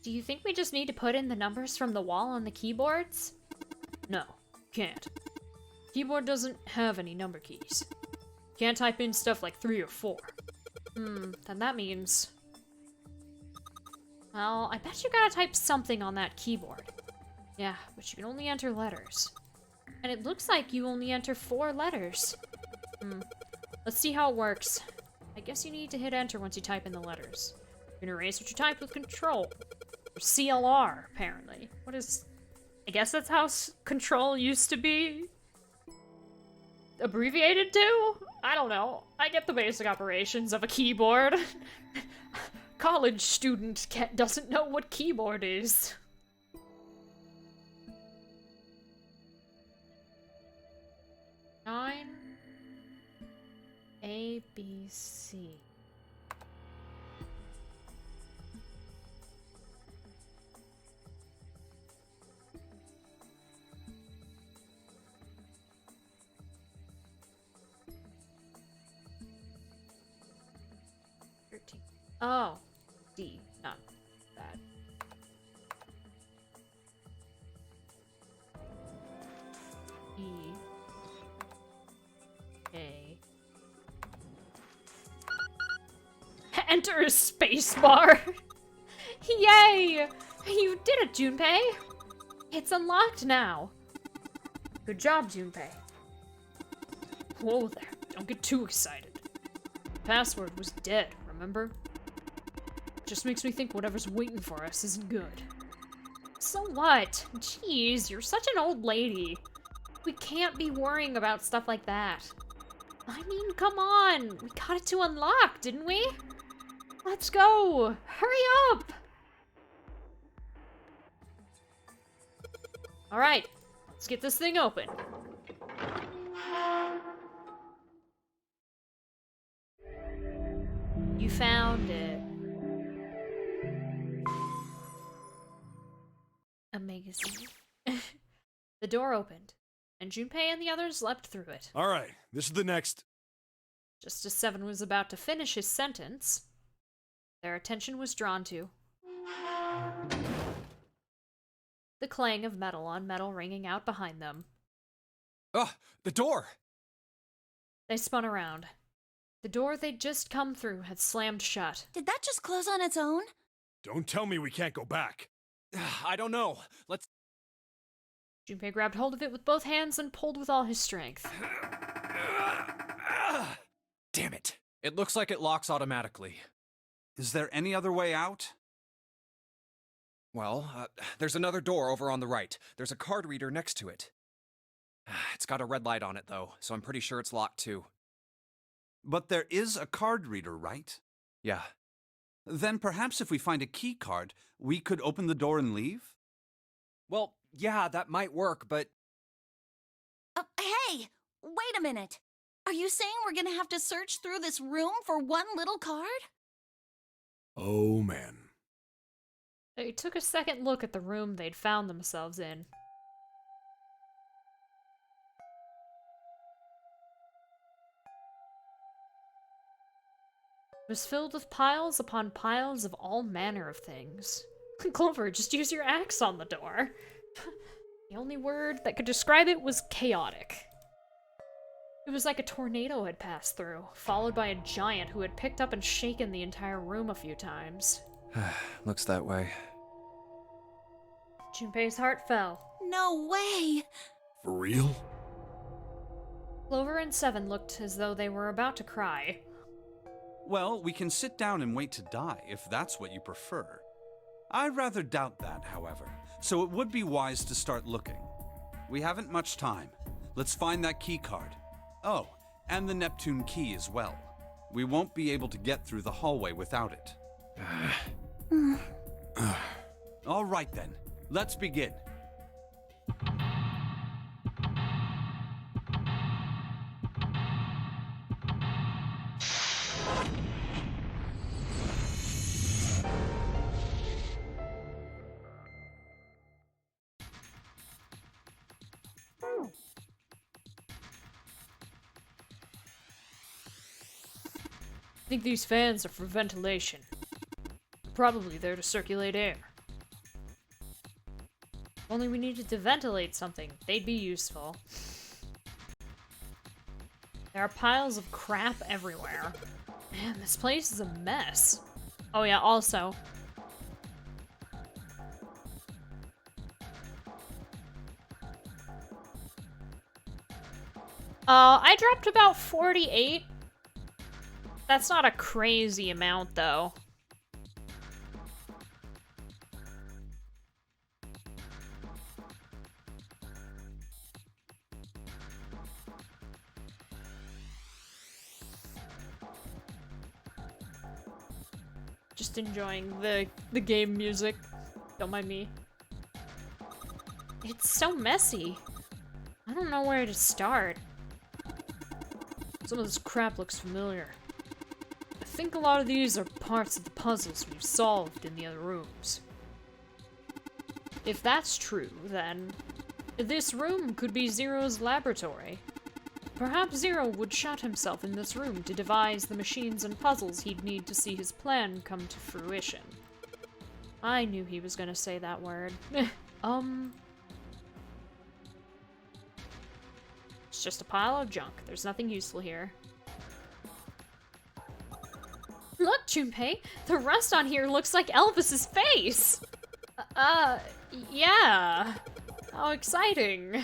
Do you think we just need to put in the numbers from the wall on the keyboards? No, can't. Keyboard doesn't have any number keys. Can't type in stuff like 3 or 4. Then that means... Well, I bet you gotta type something on that keyboard. Yeah, but you can only enter letters. And it looks like you only enter 4 letters. Let's see how it works. I guess you need to hit enter once you type in the letters. You can erase what you typed with control. Or CLR, apparently. What is... I guess that's how control used to be abbreviated to? I don't know. I get the basic operations of a keyboard. College student doesn't know what keyboard is. Nine. A, B, C. Oh, D, not that. E, A. Enter a space bar. Yay! You did it, Junpei. It's unlocked now. Good job, Junpei. Whoa there, don't get too excited. The password was dead, remember? Just makes me think whatever's waiting for us isn't good. So what? Jeez, you're such an old lady. We can't be worrying about stuff like that. I mean, come on. We got it to unlock, didn't we? Let's go. Hurry up. All right, let's get this thing open. You found it. Amazing. The door opened, and Junpei and the others leapt through it. Alright, this is the next. Just as Seven was about to finish his sentence, their attention was drawn to the clang of metal on metal ringing out behind them. Ugh, the door! They spun around. The door they'd just come through had slammed shut. Did that just close on its own? Don't tell me we can't go back. I don't know. Let's... Junpei grabbed hold of it with both hands and pulled with all his strength. Damn it. It looks like it locks automatically. Is there any other way out? Well, there's another door over on the right. There's a card reader next to it. It's got a red light on it, though, so I'm pretty sure it's locked, too. But there is a card reader, right? Yeah. Then perhaps if we find a key card, we could open the door and leave? Well, yeah, that might work, but... Hey! Wait a minute! Are you saying we're gonna have to search through this room for one little card? Oh, man. They took a second look at the room they'd found themselves in. It was filled with piles upon piles of all manner of things. Clover, just use your axe on the door. The only word that could describe it was chaotic. It was like a tornado had passed through, followed by a giant who had picked up and shaken the entire room a few times. Looks that way. Junpei's heart fell. No way! For real? Clover and Seven looked as though they were about to cry. Well, we can sit down and wait to die, if that's what you prefer. I rather doubt that, however, so it would be wise to start looking. We haven't much time. Let's find that key card. Oh, and the Neptune key as well. We won't be able to get through the hallway without it. All right then, let's begin. I think these fans are for ventilation. Probably there to circulate air. Only we needed to ventilate something. They'd be useful. There are piles of crap everywhere. Man, this place is a mess. Oh yeah, also. I dropped about 48. That's not a crazy amount, though. Just enjoying the game music. Don't mind me. It's so messy. I don't know where to start. Some of this crap looks familiar. I think a lot of these are parts of the puzzles we've solved in the other rooms. If that's true, then this room could be Zero's laboratory. Perhaps Zero would shut himself in this room to devise the machines and puzzles he'd need to see his plan come to fruition. I knew he was gonna say that word. It's just a pile of junk. There's nothing useful here. Look, Junpei! The rust on here looks like Elvis's face! Yeah. How exciting.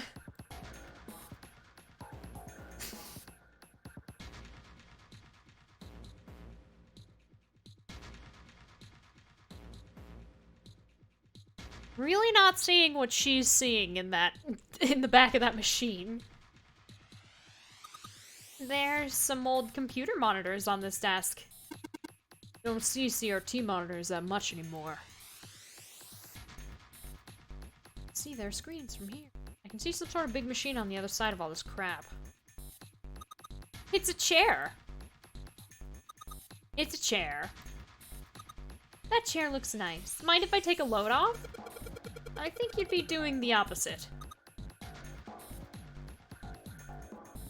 Really not seeing what she's seeing in the back of that machine. There's some old computer monitors on this desk. Don't see CRT monitors that much anymore. See their screens from here. I can see some sort of big machine on the other side of all this crap. It's a chair. It's a chair. That chair looks nice. Mind if I take a load off? I think you'd be doing the opposite.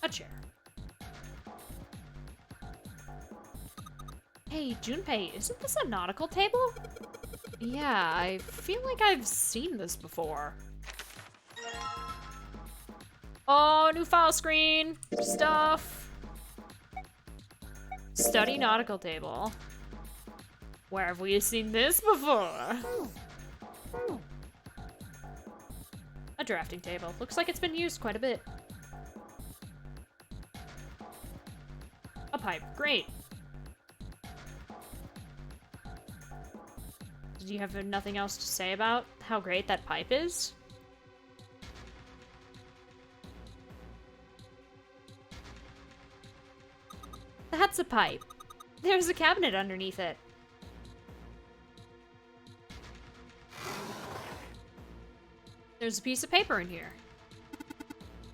A chair. Hey, Junpei, isn't this a nautical table? Yeah, I feel like I've seen this before. Oh, new file screen. Stuff. Study nautical table. Where have we seen this before? A drafting table. Looks like it's been used quite a bit. A pipe. Great. Did you have nothing else to say about how great that pipe is? That's a pipe. There's a cabinet underneath it. There's a piece of paper in here.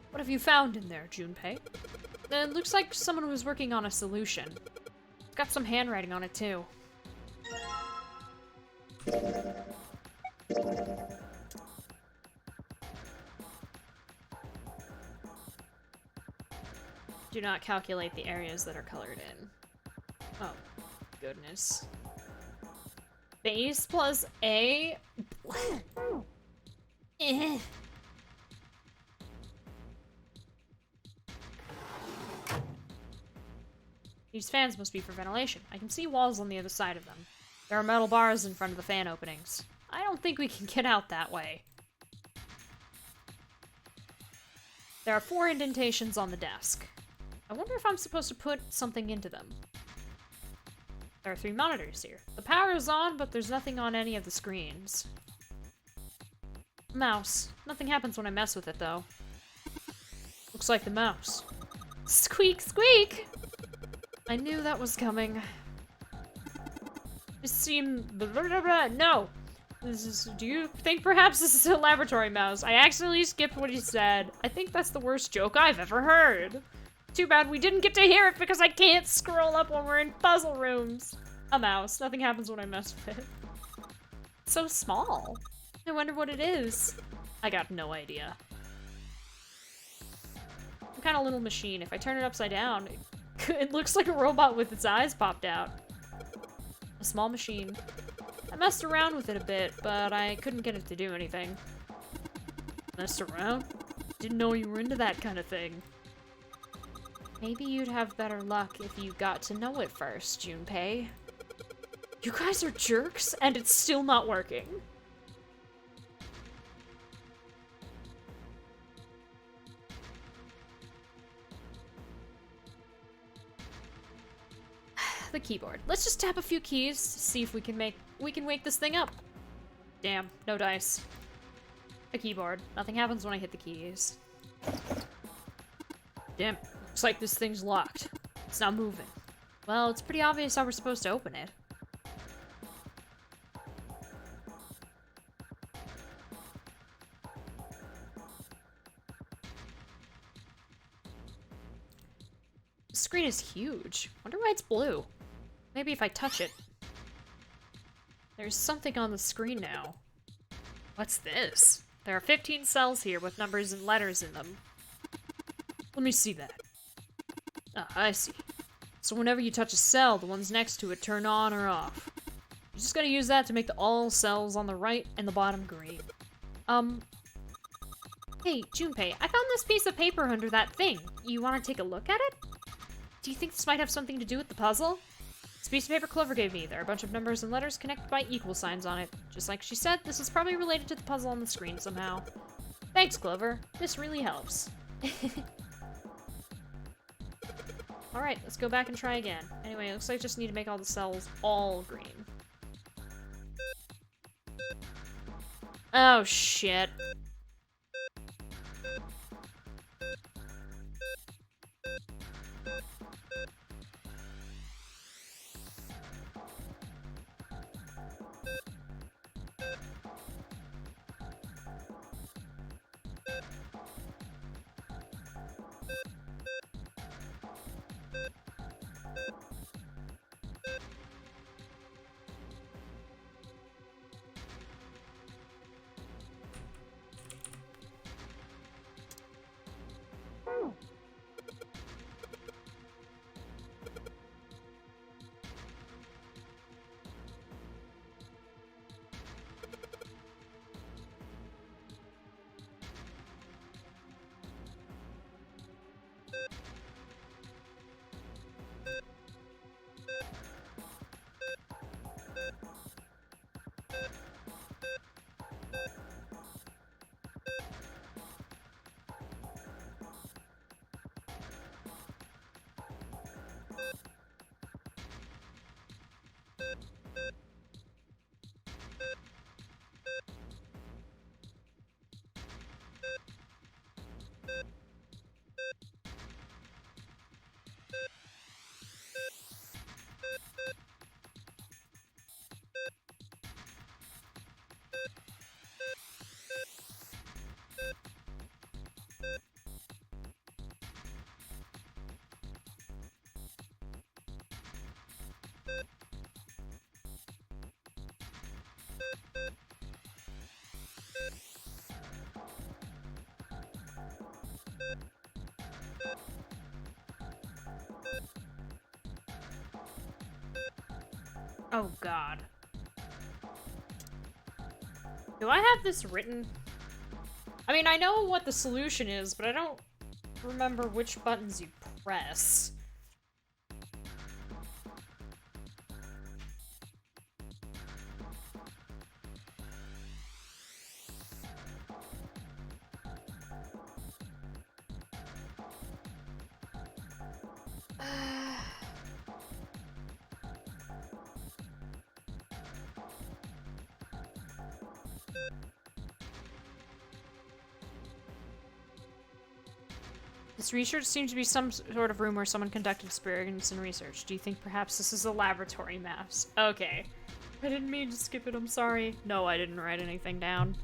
What have you found in there, Junpei? It looks like someone was working on a solution. It's got some handwriting on it, too. Do not calculate the areas that are colored in. Oh, goodness. Base plus A? Eh. These fans must be for ventilation. I can see walls on the other side of them. There are metal bars in front of the fan openings. I don't think we can get out that way. There are 4 indentations on the desk. I wonder if I'm supposed to put something into them. There are 3 monitors here. The power is on, but there's nothing on any of the screens. Mouse. Nothing happens when I mess with it, though. Looks like the mouse. Squeak, squeak! I knew that was coming. This seemed... No! Do you think perhaps this is a laboratory mouse? I accidentally skipped what he said. I think that's the worst joke I've ever heard. Too bad we didn't get to hear it because I can't scroll up when we're in puzzle rooms. A mouse. Nothing happens when I mess with it. It's so small. I wonder what it is. I got no idea. Some kind of little machine. If I turn it upside down, it looks like a robot with its eyes popped out. A small machine. I messed around with it a bit, but I couldn't get it to do anything. Mess around? Didn't know you were into that kind of thing. Maybe you'd have better luck if you got to know it first, Junpei. You guys are jerks, and it's still not working. The keyboard. Let's just tap a few keys to see if we can wake this thing up. Damn, no dice. A keyboard. Nothing happens when I hit the keys. Damn, looks like this thing's locked. It's not moving. Well, it's pretty obvious how we're supposed to open it. The screen is huge. Wonder why it's blue. Maybe if I touch it. There's something on the screen now. What's this? There are 15 cells here with numbers and letters in them. Let me see that. Ah, I see. So whenever you touch a cell, the ones next to it turn on or off. You just gotta use that to make all cells on the right and the bottom green. Hey, Junpei, I found this piece of paper under that thing. You wanna take a look at it? Do you think this might have something to do with the puzzle? This piece of paper Clover gave me. There are a bunch of numbers and letters connected by equal signs on it. Just like she said, this is probably related to the puzzle on the screen somehow. Thanks, Clover. This really helps. Alright, let's go back and try again. Anyway, it looks like I just need to make all the cells all green. Oh, shit. Oh god. Do I have this written? I mean, I know what the solution is, but I don't remember which buttons you press. This research seems to be some sort of room where someone conducted experiments and research. Do you think perhaps this is a laboratory maps? Okay. I didn't mean to skip it, I'm sorry. No, I didn't write anything down.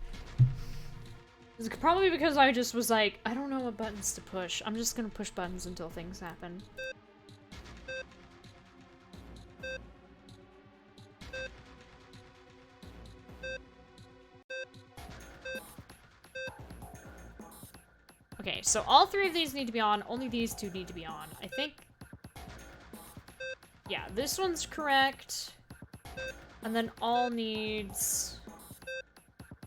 It's probably because I just was like, I don't know what buttons to push. I'm just gonna push buttons until things happen. Okay, so all three of these need to be on, only these two need to be on. I think... Yeah, this one's correct. And then all needs...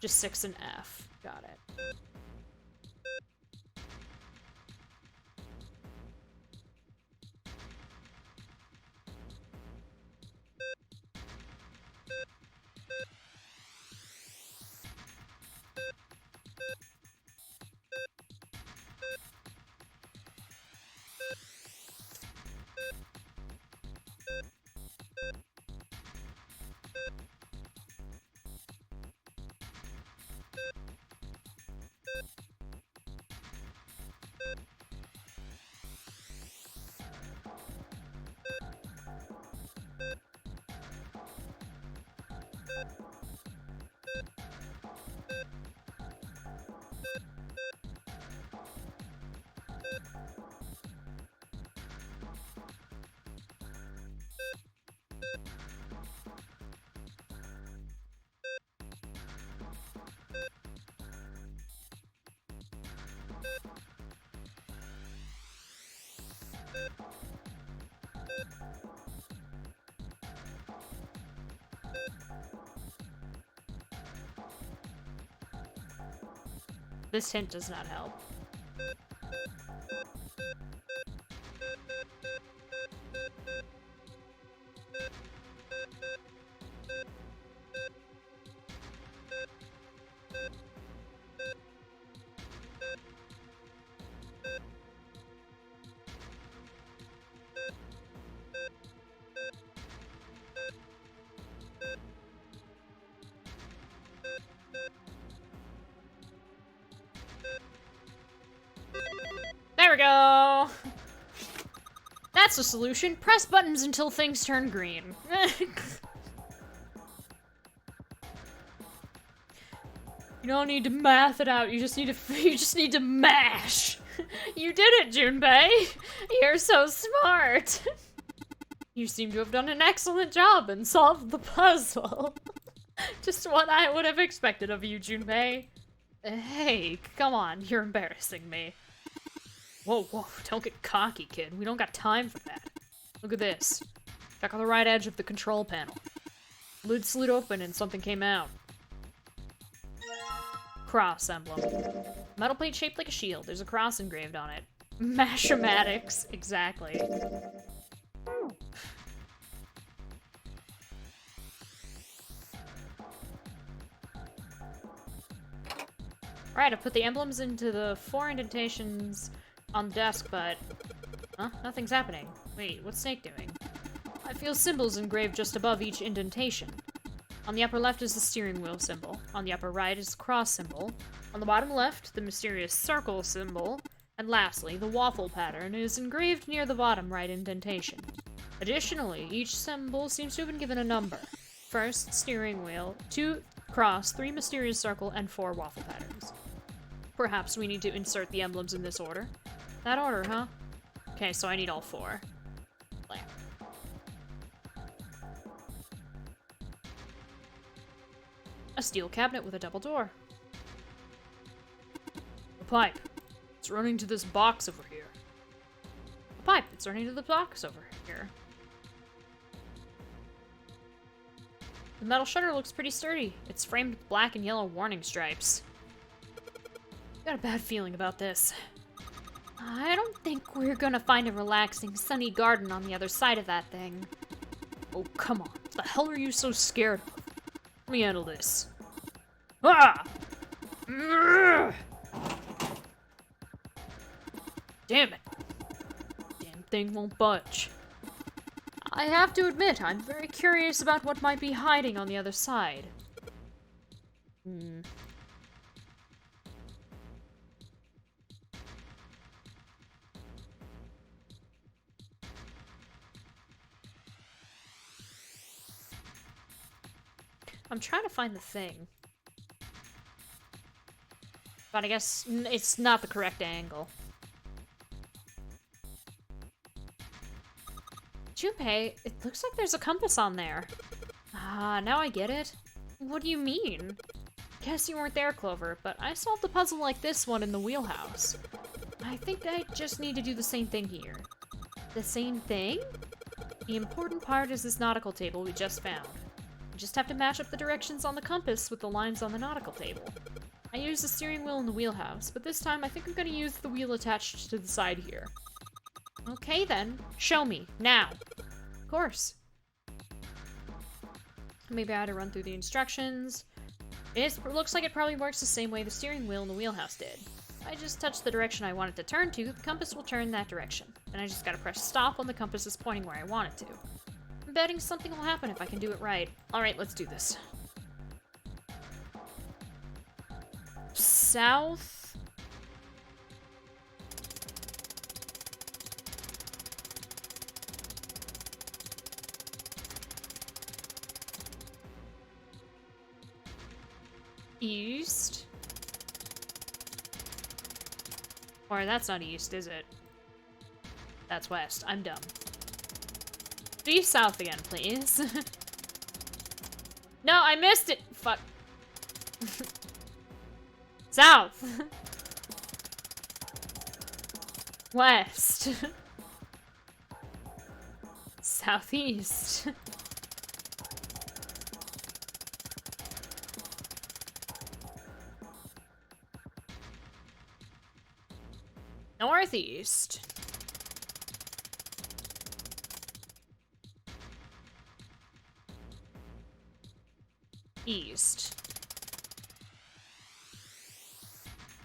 just 6 and F. Got it. This hint does not help. There we go! That's the solution. Press buttons until things turn green. You don't need to math it out, you just need to mash! You did it, Junpei! You're so smart! You seem to have done an excellent job and solved the puzzle. Just what I would have expected of you, Junpei. Hey, come on, you're embarrassing me. Whoa, whoa, don't get cocky, kid. We don't got time for that. Look at this. Check on the right edge of the control panel. Lid slid open and something came out. Cross emblem. Metal plate shaped like a shield. There's a cross engraved on it. Mashematics, exactly. Alright, I put the emblems into the 4 indentations on the desk, but... Huh? Nothing's happening. Wait, what's Snake doing? I feel symbols engraved just above each indentation. On the upper left is the steering wheel symbol. On the upper right is the cross symbol. On the bottom left, the mysterious circle symbol. And lastly, the waffle pattern is engraved near the bottom right indentation. Additionally, each symbol seems to have been given a number. First, steering wheel, 2 cross, 3 mysterious circle, and 4 waffle patterns. Perhaps we need to insert the emblems in this order. That order, huh? Okay, so I need all 4. There. A steel cabinet with a double door. A pipe. It's running to this box over here. A pipe. It's running to the box over here. The metal shutter looks pretty sturdy. It's framed with black and yellow warning stripes. Got a bad feeling about this. I don't think we're gonna find a relaxing, sunny garden on the other side of that thing. Oh, come on. What the hell are you so scared of? Let me handle this. Ah! Damn it. Damn thing won't budge. I have to admit, I'm very curious about what might be hiding on the other side. I'm trying to find the thing. But I guess it's not the correct angle. Junpei, it looks like there's a compass on there. Ah, now I get it. What do you mean? Guess you weren't there, Clover, but I solved the puzzle like this one in the wheelhouse. I think I just need to do the same thing here. The same thing? The important part is this nautical table we just found. We just have to match up the directions on the compass with the lines on the nautical table. I used the steering wheel in the wheelhouse, but this time I think I'm gonna use the wheel attached to the side here. Okay then, show me, now. Of course. Maybe I had to run through the instructions. It looks like it probably works the same way the steering wheel in the wheelhouse did. If I just touch the direction I want it to turn to, the compass will turn that direction. And I just gotta press stop when the compass is pointing where I want it to. I'm betting something will happen if I can do it right. Alright, let's do this. south. East. Or that's not east, is it? That's west. I'm dumb. Be south again, please. No, I missed it! Fuck. South! West. Southeast. Northeast. East.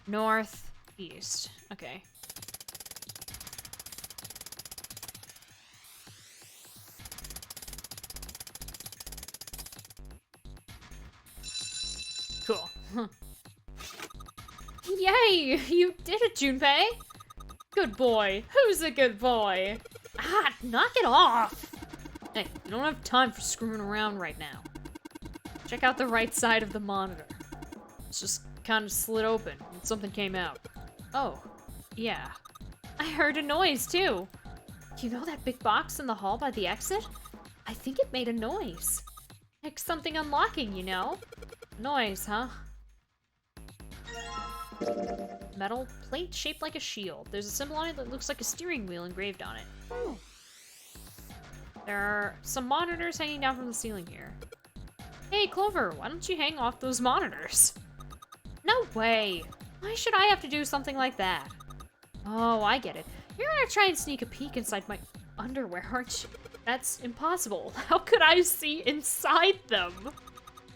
North, east. Okay. Cool. Yay! You did it, Junpei! Good boy. Who's a good boy? Ah, knock it off! Hey, you don't have time for screwing around right now. Check out the right side of the monitor. It's just kind of slid open and something came out. Oh, yeah. I heard a noise too. You know that big box in the hall by the exit? I think it made a noise. Like something unlocking, you know? Noise, huh? Metal plate shaped like a shield. There's a symbol on it that looks like a steering wheel engraved on it. There are some monitors hanging down from the ceiling here. Hey, Clover, why don't you hang off those monitors? No way! Why should I have to do something like that? Oh, I get it. You're gonna try and sneak a peek inside my underwear, aren't you? That's impossible. How could I see inside them?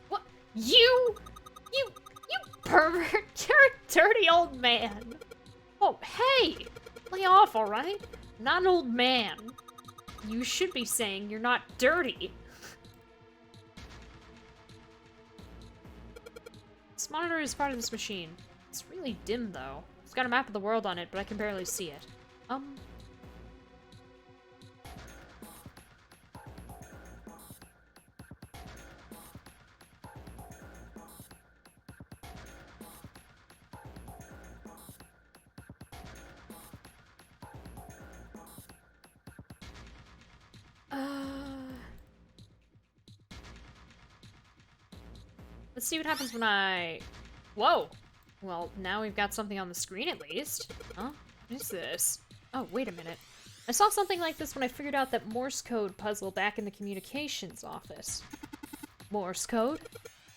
What? You pervert! You're a dirty old man! Oh, hey! Lay off, alright? Not an old man. You should be saying you're not dirty. This monitor is part of this machine. It's really dim, though. It's got a map of the world on it, but I can barely see it. Let's see what happens when I... Whoa! Well, now we've got something on the screen at least. Huh? What is this? Oh, wait a minute. I saw something like this when I figured out that Morse code puzzle back in the communications office. Morse code?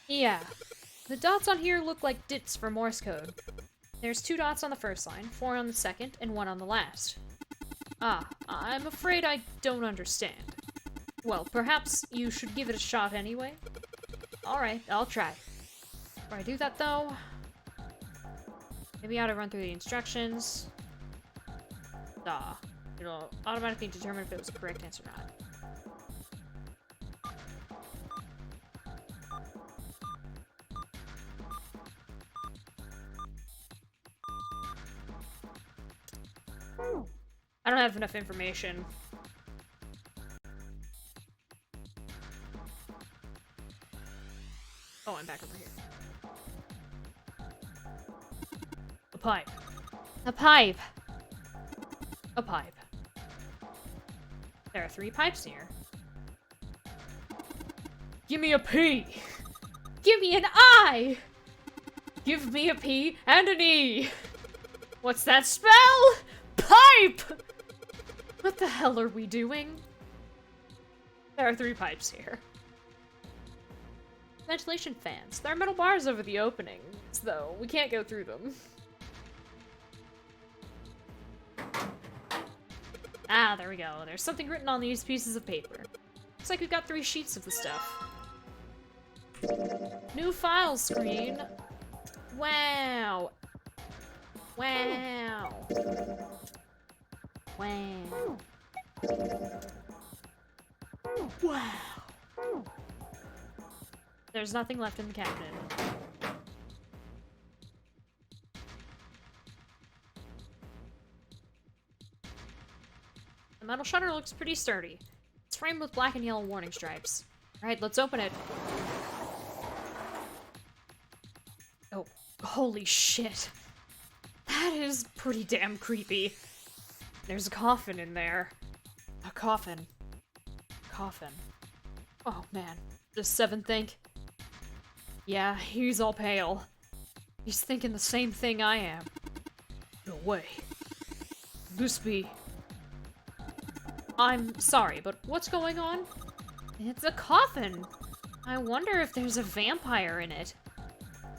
Yeah. The dots on here look like dits for Morse code. There's 2 dots on the first line, 4 on the second, and 1 on the last. Ah, I'm afraid I don't understand. Well, perhaps you should give it a shot anyway? Alright, I'll try. Before I do that, though, maybe I ought to run through the instructions. It'll automatically determine if it was the correct answer or not. I don't have enough information. Oh, I'm back over here. A pipe. A pipe! A pipe. There are 3 pipes here. Give me a P! Give me an I! Give me a P and an E! What's that spell? Pipe! What the hell are we doing? There are 3 pipes here. Ventilation fans. There are metal bars over the openings, though. We can't go through them. Ah, there we go. There's something written on these pieces of paper. Looks like we've got 3 sheets of the stuff. New file screen. Wow. Wow. Wow. Wow. There's nothing left in the cabinet. The metal shutter looks pretty sturdy. It's framed with black and yellow warning stripes. Alright, let's open it. Oh, holy shit. That is pretty damn creepy. There's a coffin in there. A coffin. Coffin. Oh man, does Seven think? Yeah, he's all pale. He's thinking the same thing I am. No way. This be... I'm sorry, but what's going on? It's a coffin. I wonder if there's a vampire in it.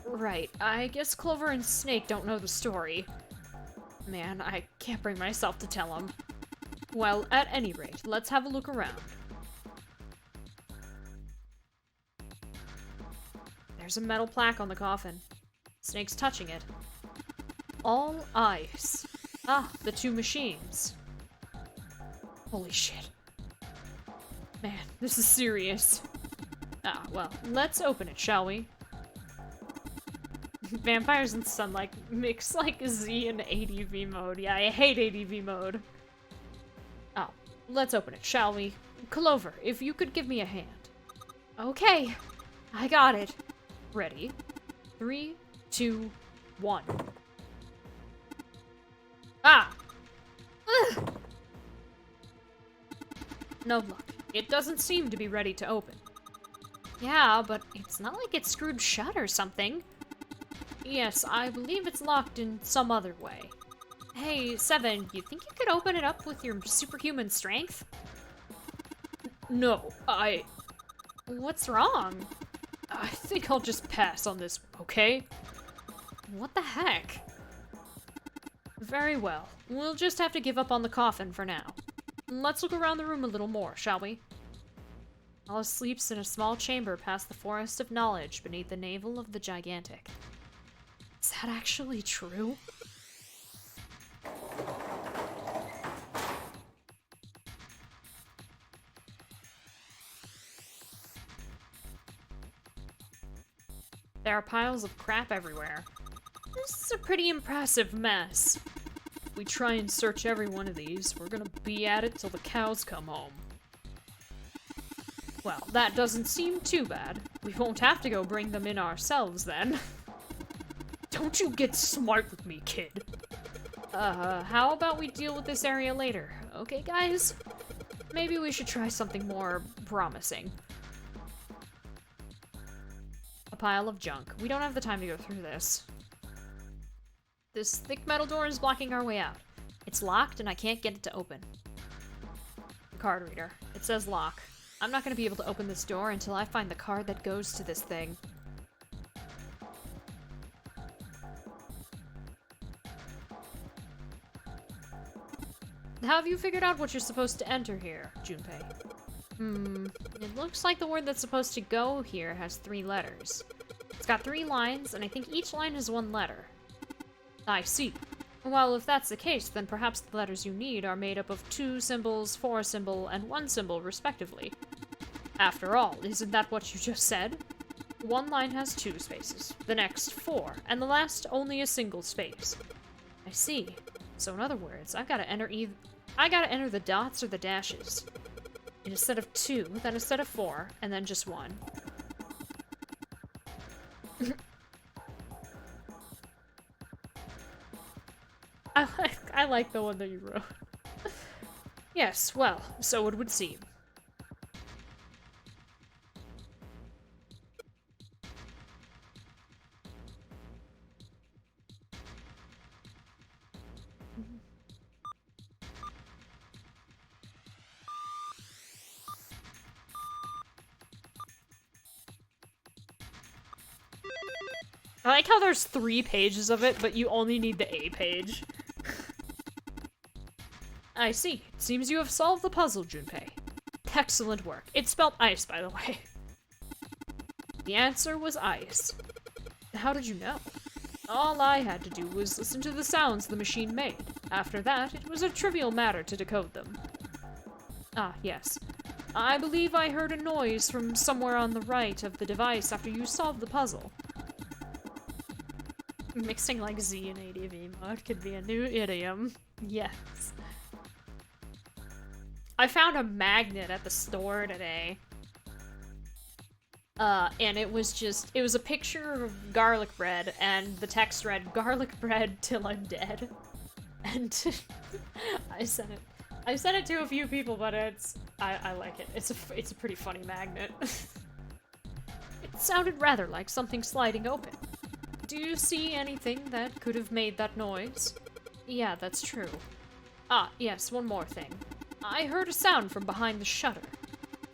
Right, I guess Clover and Snake don't know the story. Man, I can't bring myself to tell them. Well, at any rate, let's have a look around. There's a metal plaque on the coffin. Snake's touching it. All ice. Ah, the two machines. Holy shit. Man, this is serious. Ah, well, let's open it, shall we? Vampires and Sunlight mix like Z and ADV mode. Yeah, I hate ADV mode. Oh, let's open it, shall we? Clover, if you could give me a hand. Okay, I got it. Ready? 3, 2, 1. Ah! Ugh. No luck. It doesn't seem to be ready to open. Yeah, but it's not like it's screwed shut or something. Yes, I believe it's locked in some other way. Hey, Seven, you think you could open it up with your superhuman strength? No, What's wrong? I think I'll just pass on this, okay? What the heck? Very well. We'll just have to give up on the coffin for now. Let's look around the room a little more, shall we? Alice sleeps in a small chamber past the forest of knowledge beneath the navel of the gigantic. Is that actually true? There are piles of crap everywhere. This is a pretty impressive mess. If we try and search every one of these, we're gonna be at it till the cows come home. Well, that doesn't seem too bad. We won't have to go bring them in ourselves then. Don't you get smart with me, kid. How about we deal with this area later? Okay, guys? Maybe we should try something more promising. A pile of junk. We don't have the time to go through this. This thick metal door is blocking our way out. It's locked and I can't get it to open. The card reader. It says lock. I'm not gonna be able to open this door until I find the card that goes to this thing. Have you figured out what you're supposed to enter here, Junpei? It looks like the word that's supposed to go here has 3 letters. It's got 3 lines, and I think each line is 1 letter. I see. Well, if that's the case, then perhaps the letters you need are made up of 2 symbols, 4 symbol, and 1 symbol, respectively. After all, isn't that what you just said? One line has 2 spaces, the next 4, and the last only a single space. I see. So in other words, I gotta enter the dots or the dashes. In a set of 2, then a set of 4, and then just 1. I like the one that you wrote. Yes, well, so it would seem. I like how there's 3 pages of it, but you only need the A page. I see. It seems you have solved the puzzle, Junpei. Excellent work. It's spelled ice, by the way. The answer was ice. How did you know? All I had to do was listen to the sounds the machine made. After that, it was a trivial matter to decode them. Ah, yes. I believe I heard a noise from somewhere on the right of the device after you solved the puzzle. Mixing like Z and ADV mode could be a new idiom. Yes. I found a magnet at the store today. And it was a picture of garlic bread, and the text read, "Garlic bread till I'm dead." And I sent it to a few people, but I like it. It's a pretty funny magnet. It sounded rather like something sliding open. Do you see anything that could have made that noise? Yeah, that's true. Ah, yes, one more thing. I heard a sound from behind the shutter.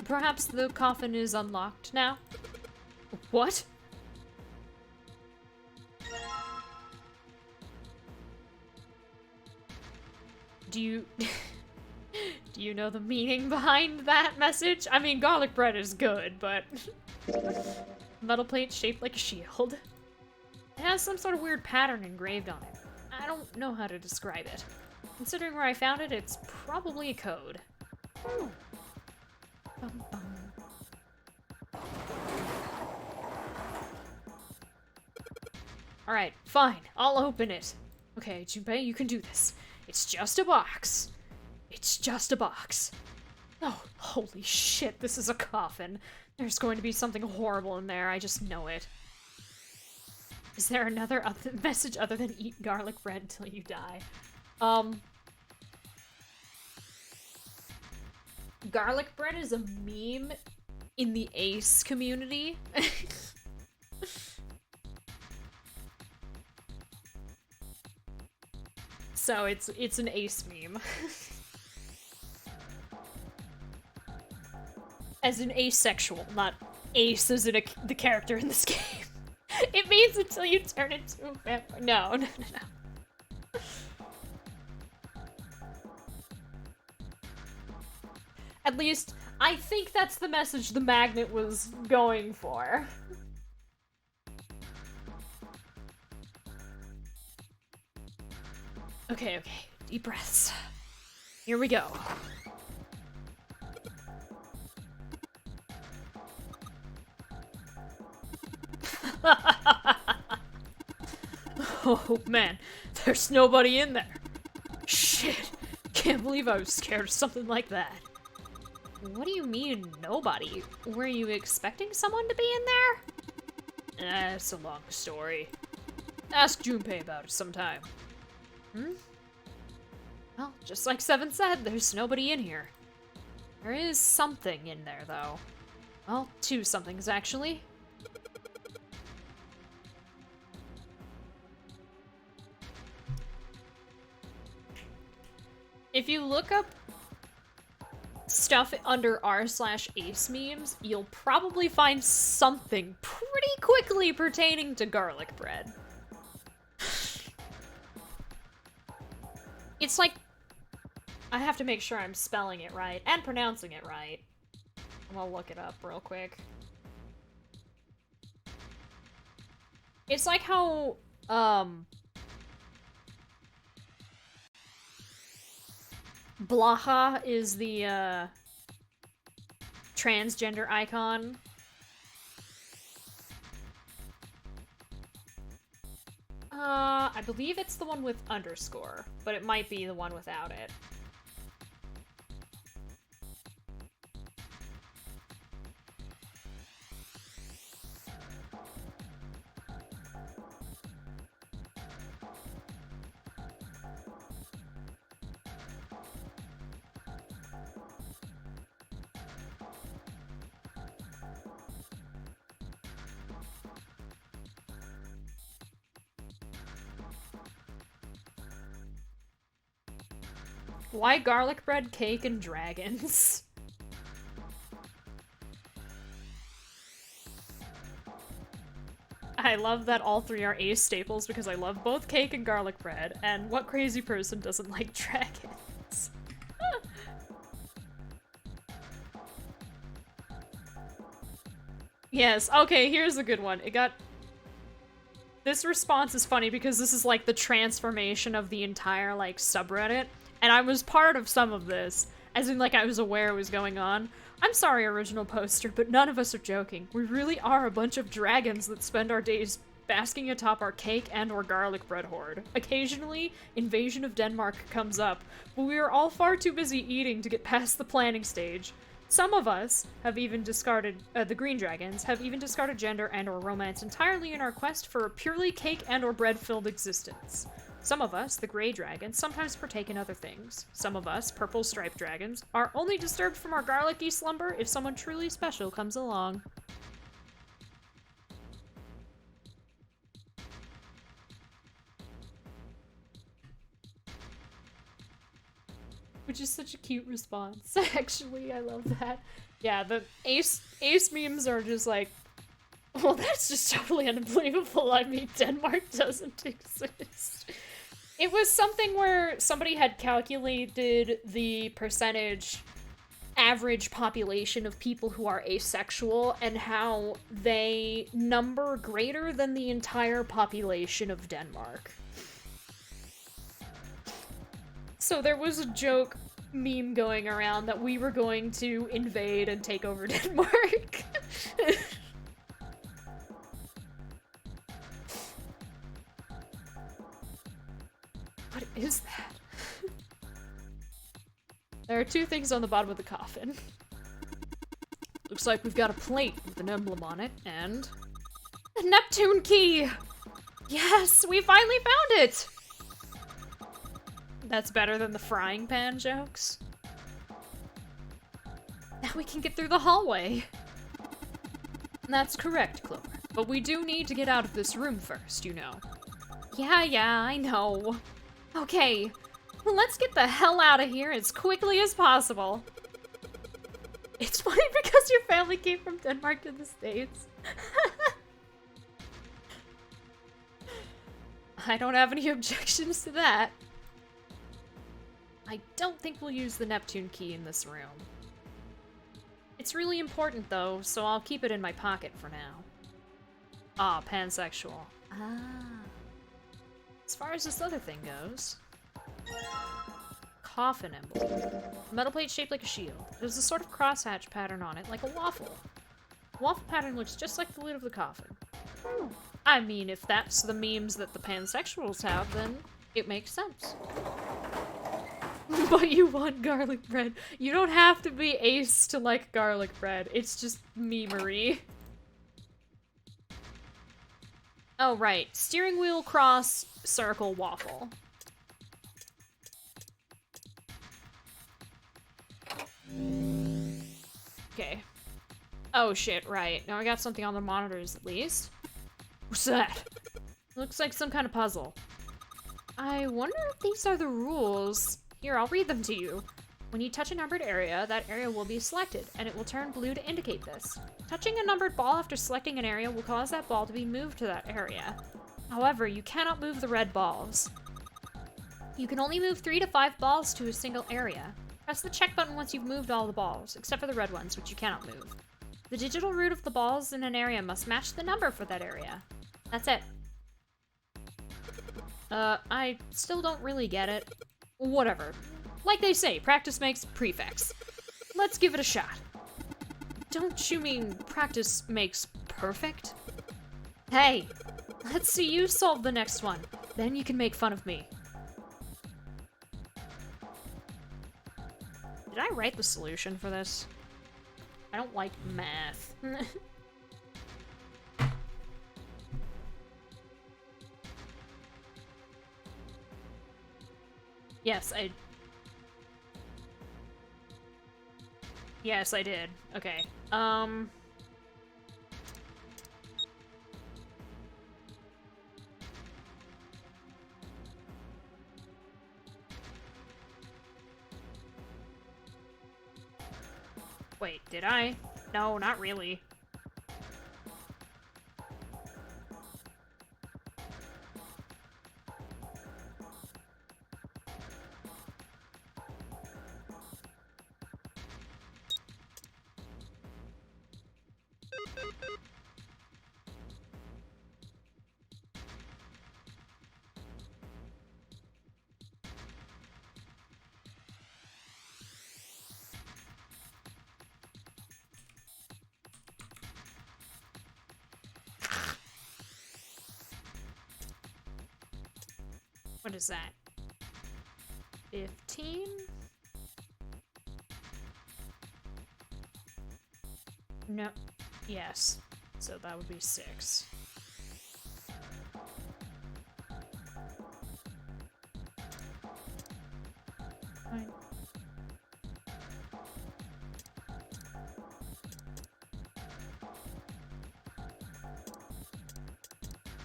Perhaps the coffin is unlocked now? What? Do you... do you know the meaning behind that message? I mean, garlic bread is good, but... metal plate shaped like a shield. It has some sort of weird pattern engraved on it. I don't know how to describe it. Considering where I found it, it's probably a code. Bum, bum. Alright, fine. I'll open it. Okay, Junpei, you can do this. It's just a box. It's just a box. Oh, holy shit, this is a coffin. There's going to be something horrible in there, I just know it. Is there another message other than eat garlic bread till you die? Garlic bread is a meme in the Ace community. So it's an Ace meme. As in asexual, not Ace as in the character in this game. It means until you turn into a vampire. No. At least, I think that's the message the magnet was going for. Okay, deep breaths. Here we go. Oh man, there's nobody in there. Shit, can't believe I was scared of something like that. What do you mean, nobody? Were you expecting someone to be in there? It's a long story. Ask Junpei about it sometime. Well, just like Seven said, there's nobody in here. There is something in there, though. Well, two somethings, actually. If you look up stuff under r/ace memes, you'll probably find something pretty quickly pertaining to garlic bread. It's like... I have to make sure I'm spelling it right and pronouncing it right. I'm gonna look it up real quick. It's like how, Blaha is the, transgender icon. I believe it's the one with underscore, but it might be the one without it. Why garlic bread, cake, and dragons? I love that all three are Ace staples because I love both cake and garlic bread, and what crazy person doesn't like dragons? Yes, okay, here's a good one. It got... This response is funny because this is like the transformation of the entire, like, subreddit. And I was part of some of this, as in, like, I was aware it was going on. I'm sorry, original poster, but none of us are joking. We really are a bunch of dragons that spend our days basking atop our cake and or garlic bread hoard. Occasionally, Invasion of Denmark comes up, but we are all far too busy eating to get past the planning stage. Some of us have even discarded, the Green Dragons, have even discarded gender and or romance entirely in our quest for a purely cake and or bread-filled existence. Some of us, the Grey Dragons, sometimes partake in other things. Some of us, Purple Striped Dragons, are only disturbed from our garlicky slumber if someone truly special comes along. Which is such a cute response. Actually, I love that. Yeah, the ace memes are just like, well, that's just totally unbelievable. I mean, Denmark doesn't exist. It was something where somebody had calculated the percentage average population of people who are asexual and how they number greater than the entire population of Denmark. So there was a joke meme going around that we were going to invade and take over Denmark. What is that? There are two things on the bottom of the coffin. Looks like we've got a plate with an emblem on it, and the Neptune key! Yes, we finally found it! That's better than the frying pan jokes. Now we can get through the hallway. That's correct, Clover. But we do need to get out of this room first, you know. Yeah, I know. Okay, well, let's get the hell out of here as quickly as possible. It's funny because your family came from Denmark to the States. I don't have any objections to that. I don't think we'll use the Neptune key in this room. It's really important though, so I'll keep it in my pocket for now. Ah, pansexual. Ah. As far as this other thing goes... Coffin emblem. Metal plate shaped like a shield. There's a sort of crosshatch pattern on it, like a waffle. The waffle pattern looks just like the lid of the coffin. I mean, if that's the memes that the pansexuals have, then it makes sense. But you want garlic bread. You don't have to be ace to like garlic bread. It's just memery. Oh, right. Steering wheel, cross, circle, waffle. Okay. Oh shit, right. Now I got something on the monitors at least. What's that? Looks like some kind of puzzle. I wonder if these are the rules. Here, I'll read them to you. When you touch a numbered area, that area will be selected, and it will turn blue to indicate this. Touching a numbered ball after selecting an area will cause that ball to be moved to that area. However, you cannot move the red balls. You can only move 3 to 5 balls to a single area. Press the check button once you've moved all the balls, except for the red ones, which you cannot move. The digital root of the balls in an area must match the number for that area. That's it. I still don't really get it. Whatever. Like they say, practice makes prefects. Let's give it a shot. Don't you mean practice makes perfect? Hey, let's see you solve the next one. Then you can make fun of me. Did I write the solution for this? I don't like math. Yes, Yes, I did. Okay. Wait, did I? No, not really. What is that? 15? No. Yes. So that would be 6. Fine.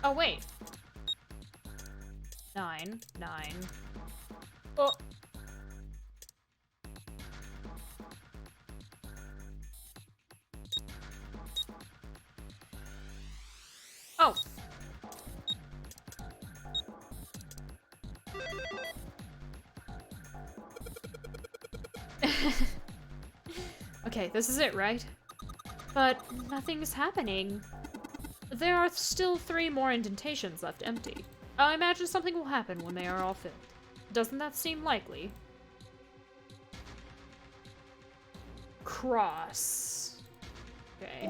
Oh, wait. 9. 9. Oh. Oh. Okay, this is it, right? But nothing's happening. There are still 3 more indentations left empty. I imagine something will happen when they are all filled. Doesn't that seem likely? Cross. Okay.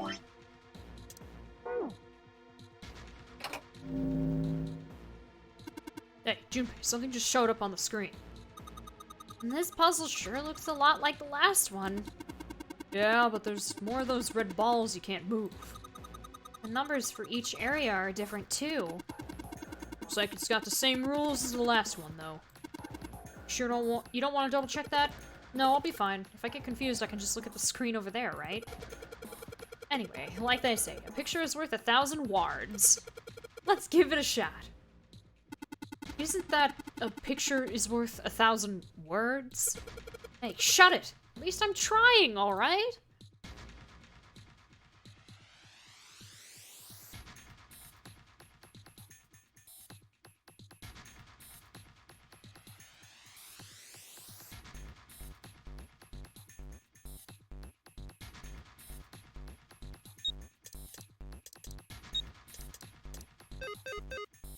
Hey, Junpei, something just showed up on the screen. And this puzzle sure looks a lot like the last one. Yeah, but there's more of those red balls you can't move. The numbers for each area are different too. Looks like it's got the same rules as the last one, though. You don't want to double check that? No, I'll be fine. If I get confused, I can just look at the screen over there, right? Anyway, like they say, a picture is worth 1,000 words. Let's give it a shot. Isn't that a picture is worth 1,000 words? Hey, shut it! At least I'm trying, alright?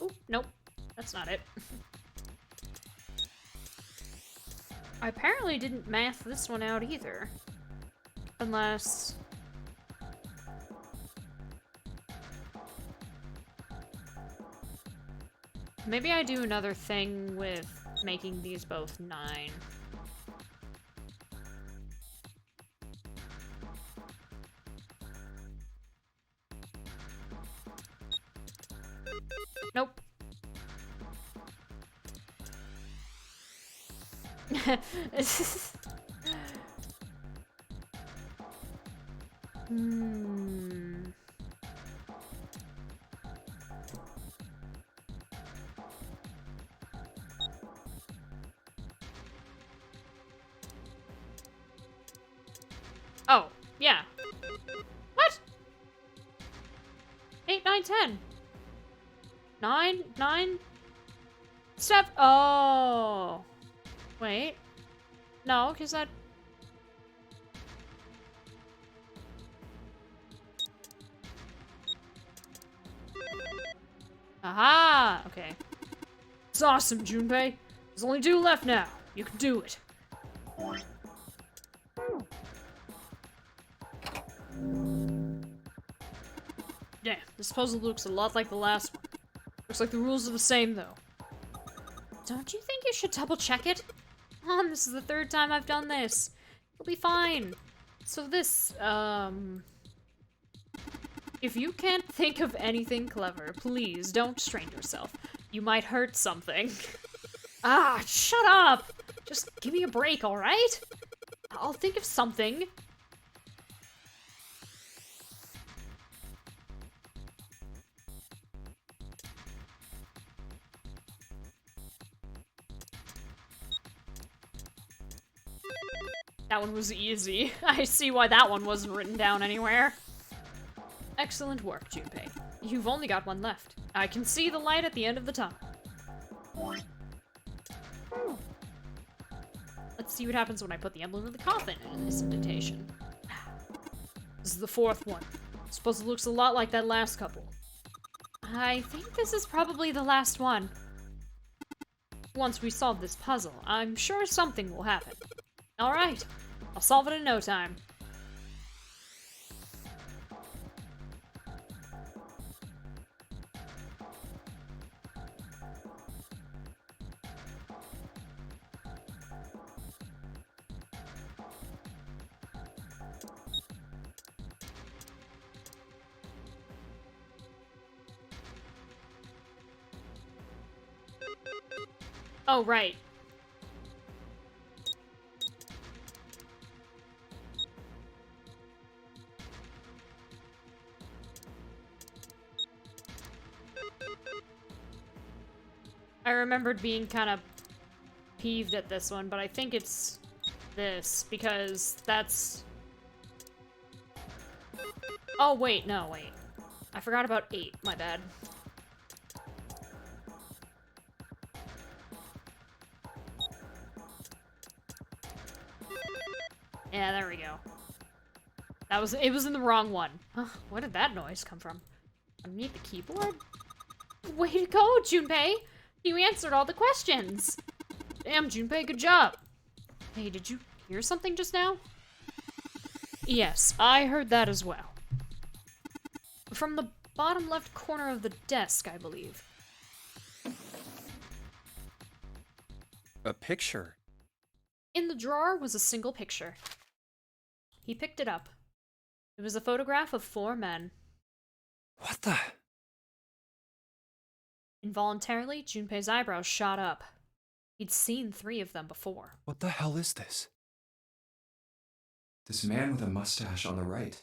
Oh, nope. That's not it. I apparently didn't math this one out either. Unless... maybe I do another thing with making these both 9. Nope. Hmm. Oh, yeah. What? 8, 9, 10. 9, 9. Step. Oh. Wait. No, because that... aha! Okay. It's awesome, Junpei. There's only 2 left now. You can do it. Yeah, this puzzle looks a lot like the last one. Looks like the rules are the same, though. Don't you think you should double check it? This is the 3rd time I've done this. It'll be fine. So this, if you can't think of anything clever, please don't strain yourself. You might hurt something. Ah, shut up! Just give me a break, alright? I'll think of something. That one was easy. I see why that one wasn't written down anywhere. Excellent work, Junpei. You've only got 1 left. I can see the light at the end of the tunnel. Let's see what happens when I put the emblem of the coffin in this indentation. This is the 4th one. This puzzle looks a lot like that last couple. I think this is probably the last one. Once we solve this puzzle, I'm sure something will happen. Alright, I'll solve it in no time. Oh, right. I remembered being kind of peeved at this one, but I think it's this, because that's... Oh, wait, no, wait. I forgot about 8, my bad. Yeah, there we go. It was in the wrong one. Huh, where did that noise come from? Underneath the keyboard? Way to go, Junpei! You answered all the questions! Damn, Junpei, good job! Hey, did you hear something just now? Yes, I heard that as well. From the bottom left corner of the desk, I believe. A picture. In the drawer was a single picture. He picked it up. It was a photograph of 4 men. What the? Involuntarily, Junpei's eyebrows shot up. He'd seen 3 of them before. What the hell is this? This man with a mustache on the right.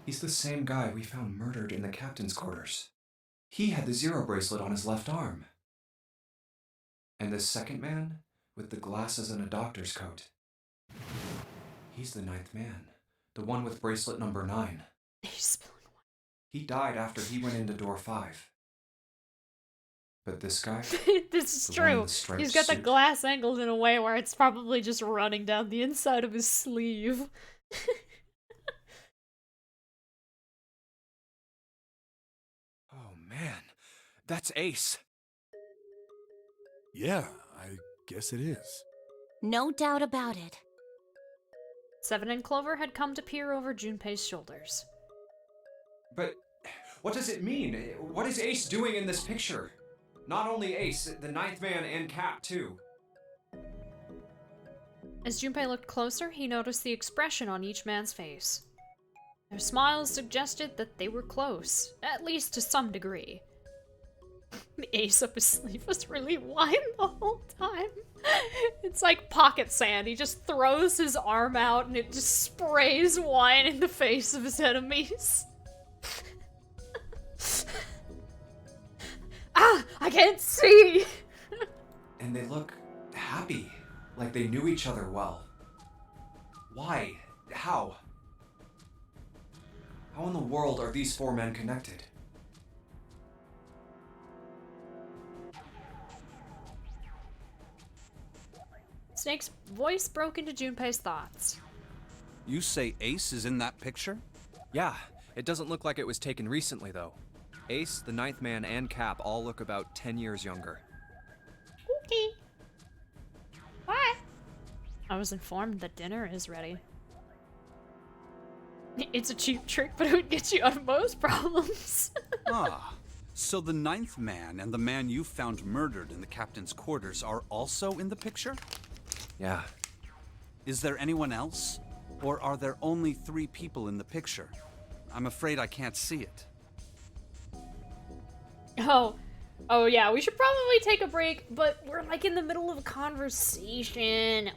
He's the same guy we found murdered in the captain's quarters. He had the zero bracelet on his left arm. And this second man, with the glasses and a doctor's coat. He's the 9th man, the one with bracelet number 9. He's spilling wine. He died after he went into door 5. But this guy? This is the one in true. the striped He's got the suit. glass angled in a way where it's probably just running down the inside of his sleeve. Oh man, that's Ace. Yeah, I guess it is. No doubt about it. 7 and Clover had come to peer over Junpei's shoulders. But what does it mean? What is Ace doing in this picture? Not only Ace, the 9th man and Cap too. As Junpei looked closer, he noticed the expression on each man's face. Their smiles suggested that they were close, at least to some degree. The ace up his sleeve was really wine the whole time. It's like pocket sand. He just throws his arm out and it just sprays wine in the face of his enemies. Ah! I can't see! And they look happy, like they knew each other well. Why? How? How in the world are these 4 men connected? Snake's voice broke into Junpei's thoughts. You say Ace is in that picture? Yeah, it doesn't look like it was taken recently though. Ace, the 9th man, and Cap all look about 10 years younger. Okay. What? I was informed that dinner is ready. It's a cheap trick, but it would get you out of most problems. Ah, so the 9th man and the man you found murdered in the captain's quarters are also in the picture? Yeah. Is there anyone else? Or are there only 3 people in the picture? I'm afraid I can't see it. Oh yeah, we should probably take a break, but we're like in the middle of a conversation.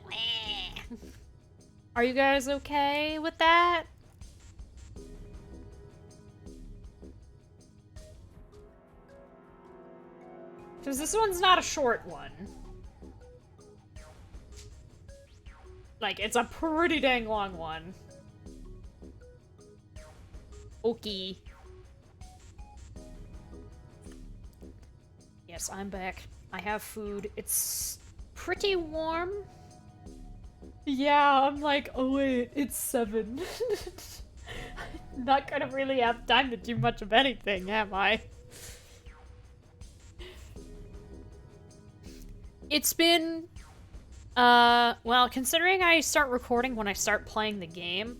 Are you guys okay with that? Because this one's not a short one. Like, it's a pretty dang long one. Okay. Yes, I'm back. I have food. It's pretty warm. Yeah, I'm like, oh wait, it's 7. Not gonna really have time to do much of anything, am I? It's been, well, considering I start recording when I start playing the game,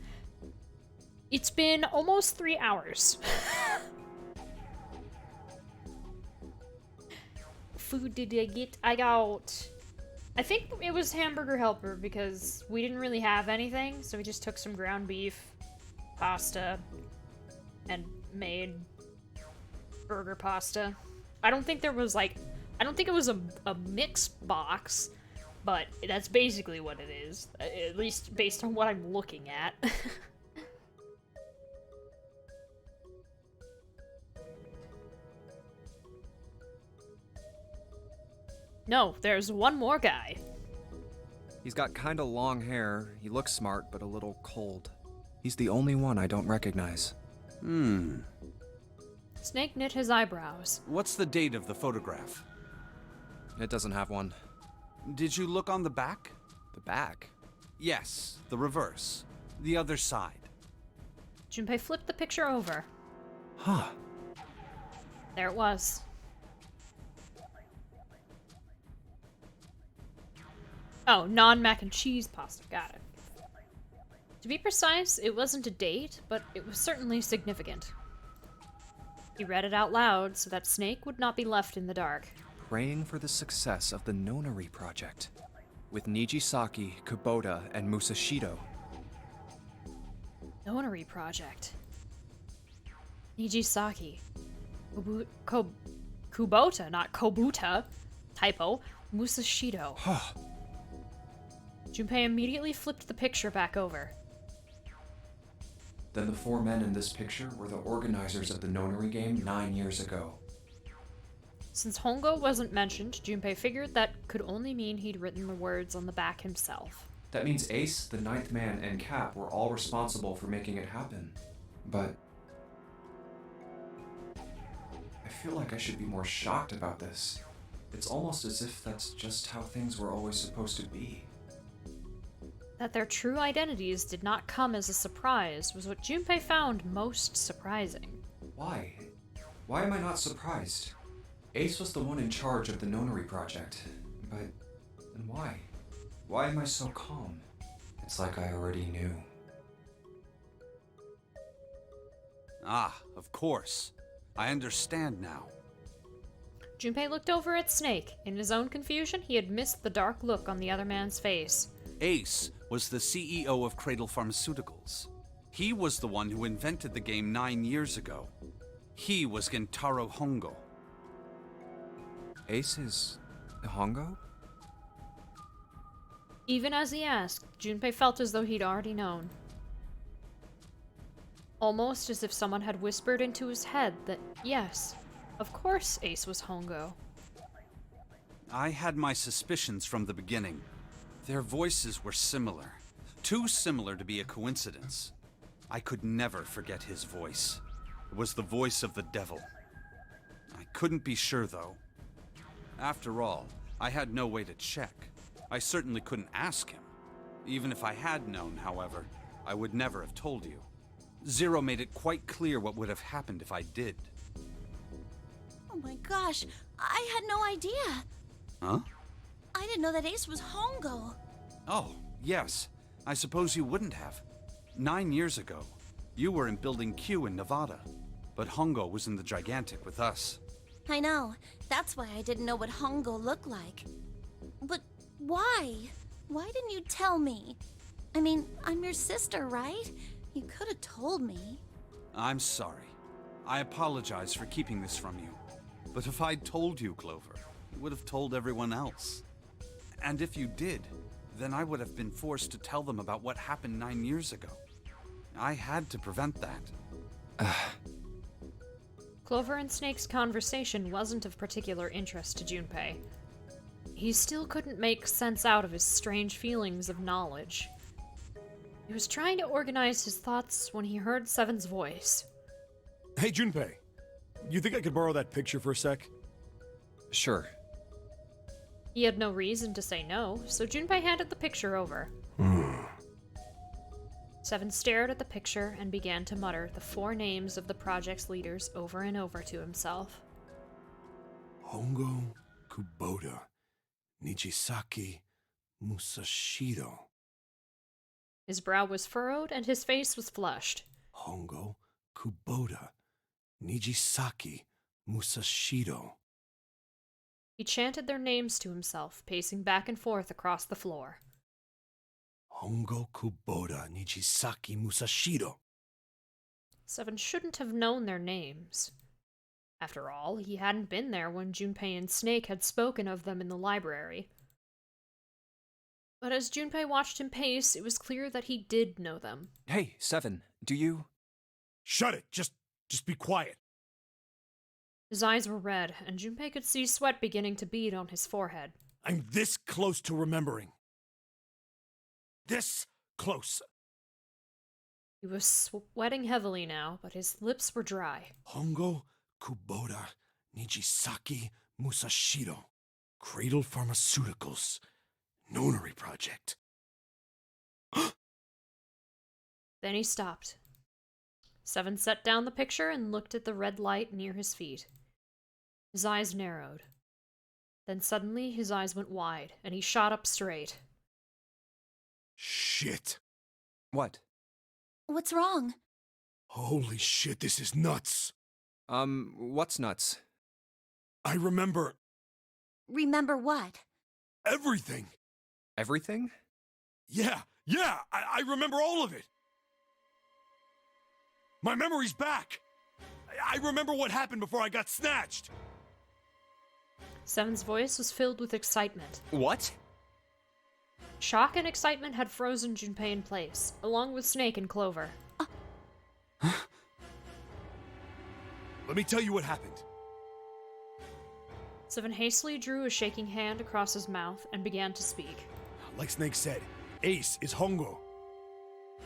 it's been almost 3 hours. Food did I get? I got, I think it was Hamburger Helper because we didn't really have anything, so we just took some ground beef, pasta, and made burger pasta. I don't think there was like I don't think it was a mix box, but that's basically what it is, at least based on what I'm looking at. No, there's one more guy. He's got kinda long hair, he looks smart but a little cold. He's the only one I don't recognize. Snake knit his eyebrows. What's the date of the photograph? It doesn't have one. Did you look on the back? The back? Yes, the reverse. The other side. Junpei flipped the picture over. Huh. There it was. Oh, non-mac and cheese pasta. Got it. To be precise, it wasn't a date, but it was certainly significant. He read it out loud so that Snake would not be left in the dark. Praying for the success of the Nonary project. With Nijisaki, Kubota, and Musashido. Nonary project. Nijisaki. Kubota, not Kobuta. Typo. Musashido. Junpei immediately flipped the picture back over. Then the 4 men in this picture were the organizers of the Nonary game 9 years ago. Since Hongo wasn't mentioned, Junpei figured that could only mean he'd written the words on the back himself. That means Ace, the 9th man, and Cap were all responsible for making it happen. But I feel like I should be more shocked about this. It's almost as if that's just how things were always supposed to be. That their true identities did not come as a surprise was what Junpei found most surprising. Why? Why am I not surprised? Ace was the one in charge of the Nonary project. But then why? Why am I so calm? It's like I already knew. Ah, of course. I understand now. Junpei looked over at Snake. In his own confusion, he had missed the dark look on the other man's face. Ace was the CEO of Cradle Pharmaceuticals. He was the one who invented the game 9 years ago. He was Gentaro Hongo. Ace is Hongo? Even as he asked, Junpei felt as though he'd already known. Almost as if someone had whispered into his head that, yes, of course Ace was Hongo. I had my suspicions from the beginning. Their voices were similar. Too similar to be a coincidence. I could never forget his voice. It was the voice of the devil. I couldn't be sure, though. After all, I had no way to check. I certainly couldn't ask him. Even if I had known, however, I would never have told you. Zero made it quite clear what would have happened if I did. Oh my gosh, I had no idea. Huh? I didn't know that Ace was Hongo. Oh, yes. I suppose you wouldn't have. 9 years ago, you were in Building Q in Nevada, but Hongo was in the Gigantic with us. I know. That's why I didn't know what Hongo looked like. But why? Why didn't you tell me? I mean, I'm your sister, right? You could have told me. I'm sorry. I apologize for keeping this from you. But if I'd told you, Clover, you would have told everyone else. And if you did, then I would have been forced to tell them about what happened 9 years ago. I had to prevent that. Clover and Snake's conversation wasn't of particular interest to Junpei. He still couldn't make sense out of his strange feelings of knowledge. He was trying to organize his thoughts when he heard Seven's voice. Hey, Junpei. You think I could borrow that picture for a sec? Sure. He had no reason to say no, so Junpei handed the picture over. Seven stared at the picture and began to mutter the 4 names of the project's leaders over and over to himself. Hongo, Kubota, Nijisaki, Musashido. His brow was furrowed and his face was flushed. Hongo, Kubota, Nijisaki, Musashido. He chanted their names to himself, pacing back and forth across the floor. Hongo, Kubota, Nijisaki, Musashido. Seven shouldn't have known their names. After all, he hadn't been there when Junpei and Snake had spoken of them in the library. But as Junpei watched him pace, it was clear that he did know them. Hey, Seven, do you... Shut it! Just be quiet. His eyes were red, and Junpei could see sweat beginning to bead on his forehead. I'm this close to remembering. This close. He was sweating heavily now, but his lips were dry. Hongo, Kubota, Nijisaki, Musashiro. Cradle Pharmaceuticals. Nonary Project. Then he stopped. Seven set down the picture and looked at the red light near his feet. His eyes narrowed. Then suddenly his eyes went wide, and he shot up straight. Shit. What? What's wrong? Holy shit, this is nuts. What's nuts? I remember Remember what? everything. Everything? Yeah, I remember all of it. My memory's back. I remember what happened before I got snatched. Seven's voice was filled with excitement. What? Shock and excitement had frozen Junpei in place, along with Snake and Clover. Let me tell you what happened. Seven hastily drew a shaking hand across his mouth and began to speak. Like Snake said, Ace is Hongo.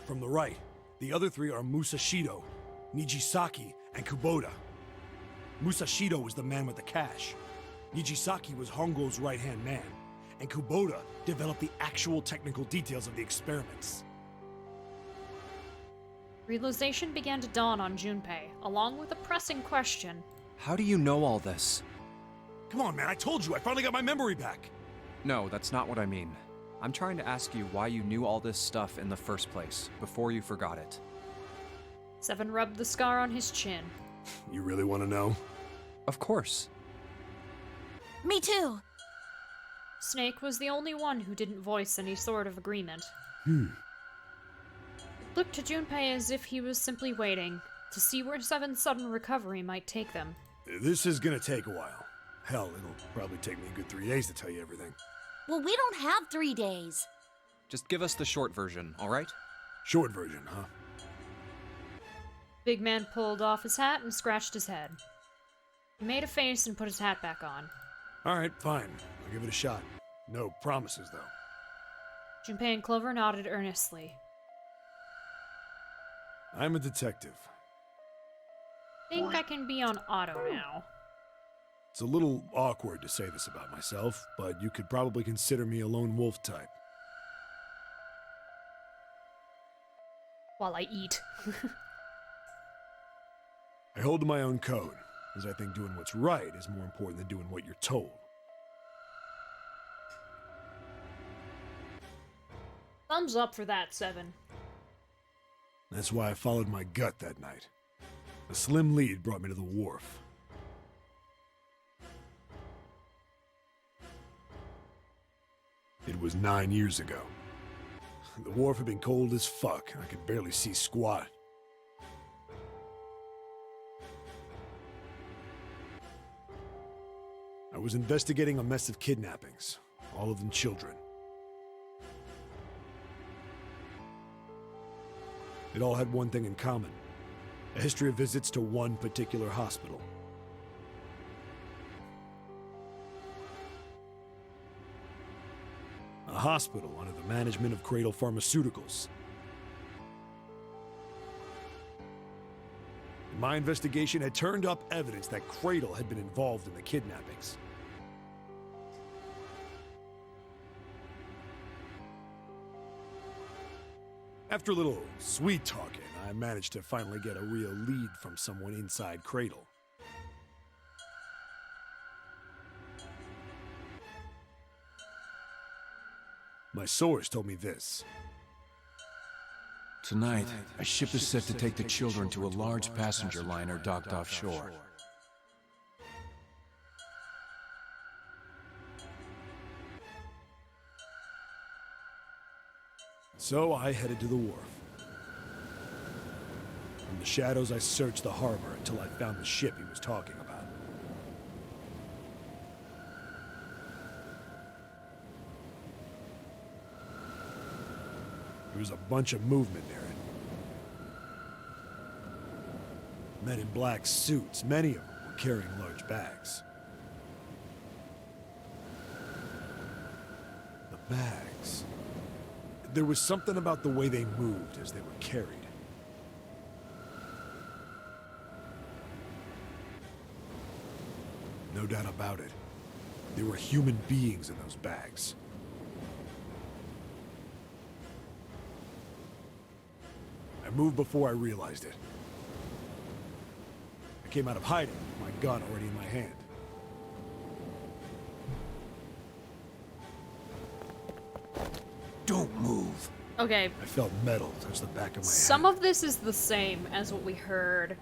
From the right, the other three are Musashido, Nijisaki, and Kubota. Musashido was the man with the cash. Nijisaki was Hongo's right-hand man, and Kubota developed the actual technical details of the experiments. Realization began to dawn on Junpei, along with a pressing question. How do you know all this? Come on, man, I told you, I finally got my memory back. No, that's not what I mean. I'm trying to ask you why you knew all this stuff in the first place, before you forgot it. Seven rubbed the scar on his chin. You really want to know? Of course. Me too. Snake was the only one who didn't voice any sort of agreement. Hmm. It looked to Junpei as if he was simply waiting to see where Seven's sudden recovery might take them. This is gonna take a while. Hell, it'll probably take me a good 3 days to tell you everything. Well, we don't have 3 days. Just give us the short version, all right? Short version, huh? Big man pulled off his hat and scratched his head. He made a face and put his hat back on. All right, fine. I'll give it a shot. No promises, though. Junpei and Clover nodded earnestly. I'm a detective. Think I can be on auto now. It's a little awkward to say this about myself, but you could probably consider me a lone wolf type. While I eat. I hold to my own code, as I think doing what's right is more important than doing what you're told. Thumbs up for that, Seven. That's why I followed my gut that night. A slim lead brought me to the wharf. It was 9 years ago. The wharf had been cold as fuck, and I could barely see squat. I was investigating a mess of kidnappings, all of them children. It all had one thing in common: a history of visits to one particular hospital. A hospital under the management of Cradle Pharmaceuticals. My investigation had turned up evidence that Cradle had been involved in the kidnappings. After a little sweet talking, I managed to finally get a real lead from someone inside Cradle. My source told me this. Tonight, a ship is set to take the children to a large passenger liner docked offshore. So I headed to the wharf. From the shadows, I searched the harbor until I found the ship he was talking about. was a bunch of movement near it. Men in black suits, many of them were carrying large bags. The bags. There was something about the way they moved as they were carried. No doubt about it. There were human beings in those bags. I moved before I realized it. I came out of hiding with my gun already in my hand. Don't move. Okay, I felt metal touch the back of my some head. of this is the same as what we heard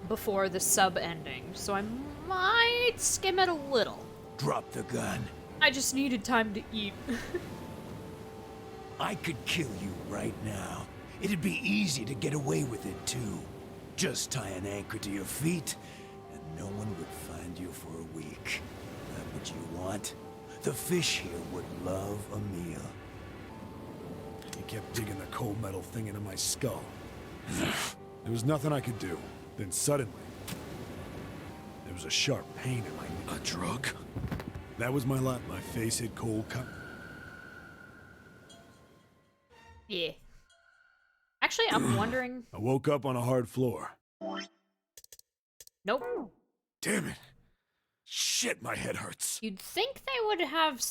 before the sub ending, so I might skim it a little. Drop the gun. I just needed time to eat. I could kill you right now. It'd be easy to get away with it, too. Just tie an anchor to your feet, and no one would find you for a week. That what you want? The fish here would love a meal. He kept digging the cold metal thing into my skull. There was nothing I could do. Then suddenly, there was a sharp pain in my neck. A drug? That was my lot. My face hit cold cut. Yeah. Actually, I'm wondering... I woke up on a hard floor. Nope. Damn it. Shit, my head hurts. You'd think they would have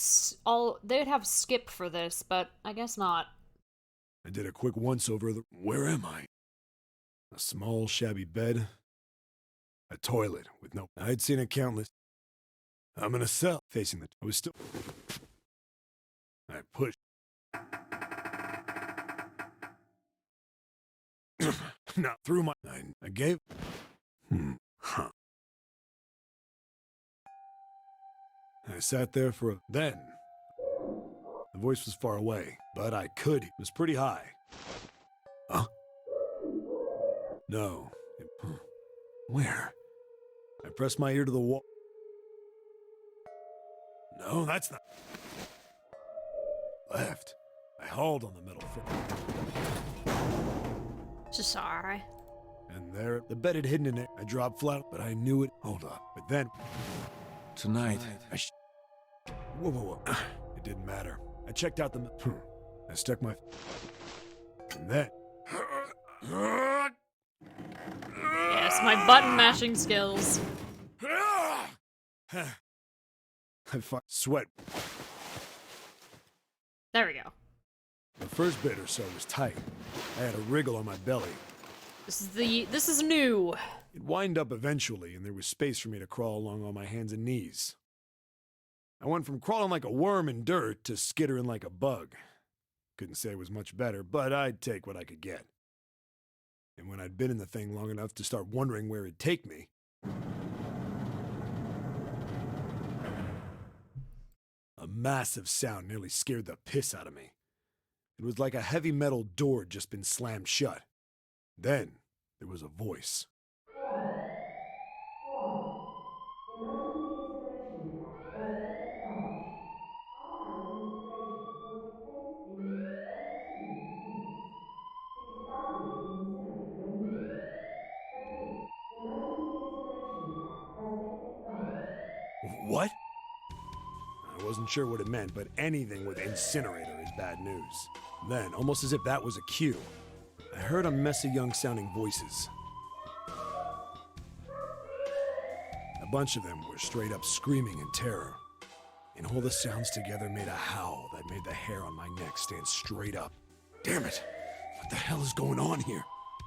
they'd have skip for this, but I guess not. I did a quick once-over of the... Where am I? A small, shabby bed. A toilet with no... I'd seen it countless... I'm in a cell, facing the... I was still... I pushed... Not through my... I gave... Huh. I sat there for a... Then... The voice was far away, but I could... It was pretty high. Huh? No. Where? I pressed my ear to the wall. No, that's not... Left. I hauled on the metal thing. Just sorry. And there, the bed had hidden in it. I dropped flat, but I knew it. Hold up. But then... Tonight. Whoa, whoa, whoa. It didn't matter. I checked out the... I stuck my... And then... Yes, my button mashing skills. I sweat. There we go. The first bit or so was tight. I had a wriggle on my belly. This is new. It wind up eventually, and there was space for me to crawl along on my hands and knees. I went from crawling like a worm in dirt to skittering like a bug. Couldn't say it was much better, but I'd take what I could get. And when I'd been in the thing long enough to start wondering where it'd take me, a massive sound nearly scared the piss out of me. It was like a heavy metal door had just been slammed shut. Then there was a voice. What? I wasn't sure what it meant, but anything with incinerator is bad news. Then, almost as if that was a cue, I heard a mess of young-sounding voices. A bunch of them were straight up screaming in terror. And all the sounds together made a howl that made the hair on my neck stand straight up. Damn it! What the hell is going on here?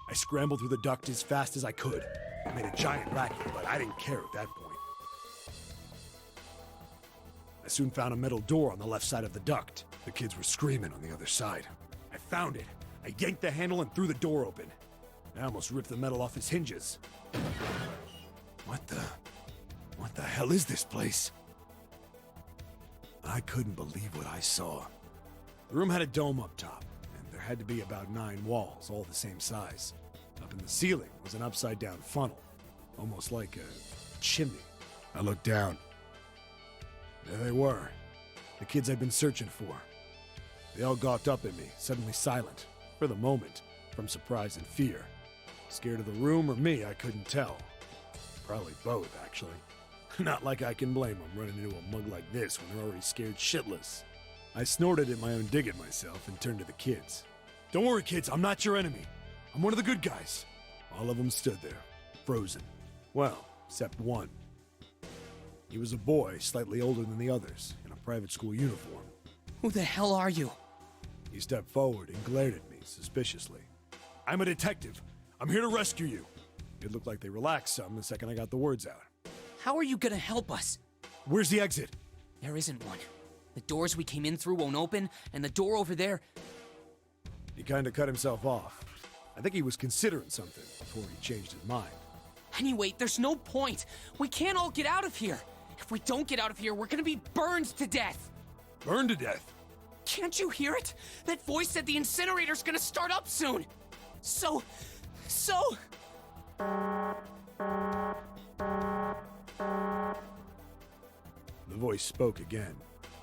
I scrambled through the duct as fast as I could. I made a giant racket, but I didn't care at that point. I soon found a metal door on the left side of the duct. The kids were screaming on the other side. I found it. I yanked the handle and threw the door open. I almost ripped the metal off its hinges. What the hell is this place? I couldn't believe what I saw. The room had a dome up top, and there had to be about 9 walls, all the same size. Up in the ceiling was an upside-down funnel, almost like a chimney. I looked down. There they were, the kids I'd been searching for. They all gawked up at me, suddenly silent. For the moment, from surprise and fear. Scared of the room or me, I couldn't tell. Probably both, actually. Not like I can blame them running into a mug like this when they're already scared shitless. I snorted at my own dig at myself and turned to the kids. Don't worry, kids, I'm not your enemy. I'm one of the good guys. All of them stood there, frozen. Well, except one. He was a boy, slightly older than the others, in a private school uniform. Who the hell are you? He stepped forward and glared at me suspiciously. I'm a detective. I'm here to rescue you. It looked like they relaxed some the second I got the words out. How are you gonna help us? Where's the exit? There isn't one. The doors we came in through won't open, and the door over there... He kinda cut himself off. I think he was considering something before he changed his mind. Anyway, there's no point. We can't all get out of here. If we don't get out of here, we're gonna be burned to death. Burned to death? Can't you hear it? That voice said the incinerator's gonna start up soon. So... The voice spoke again.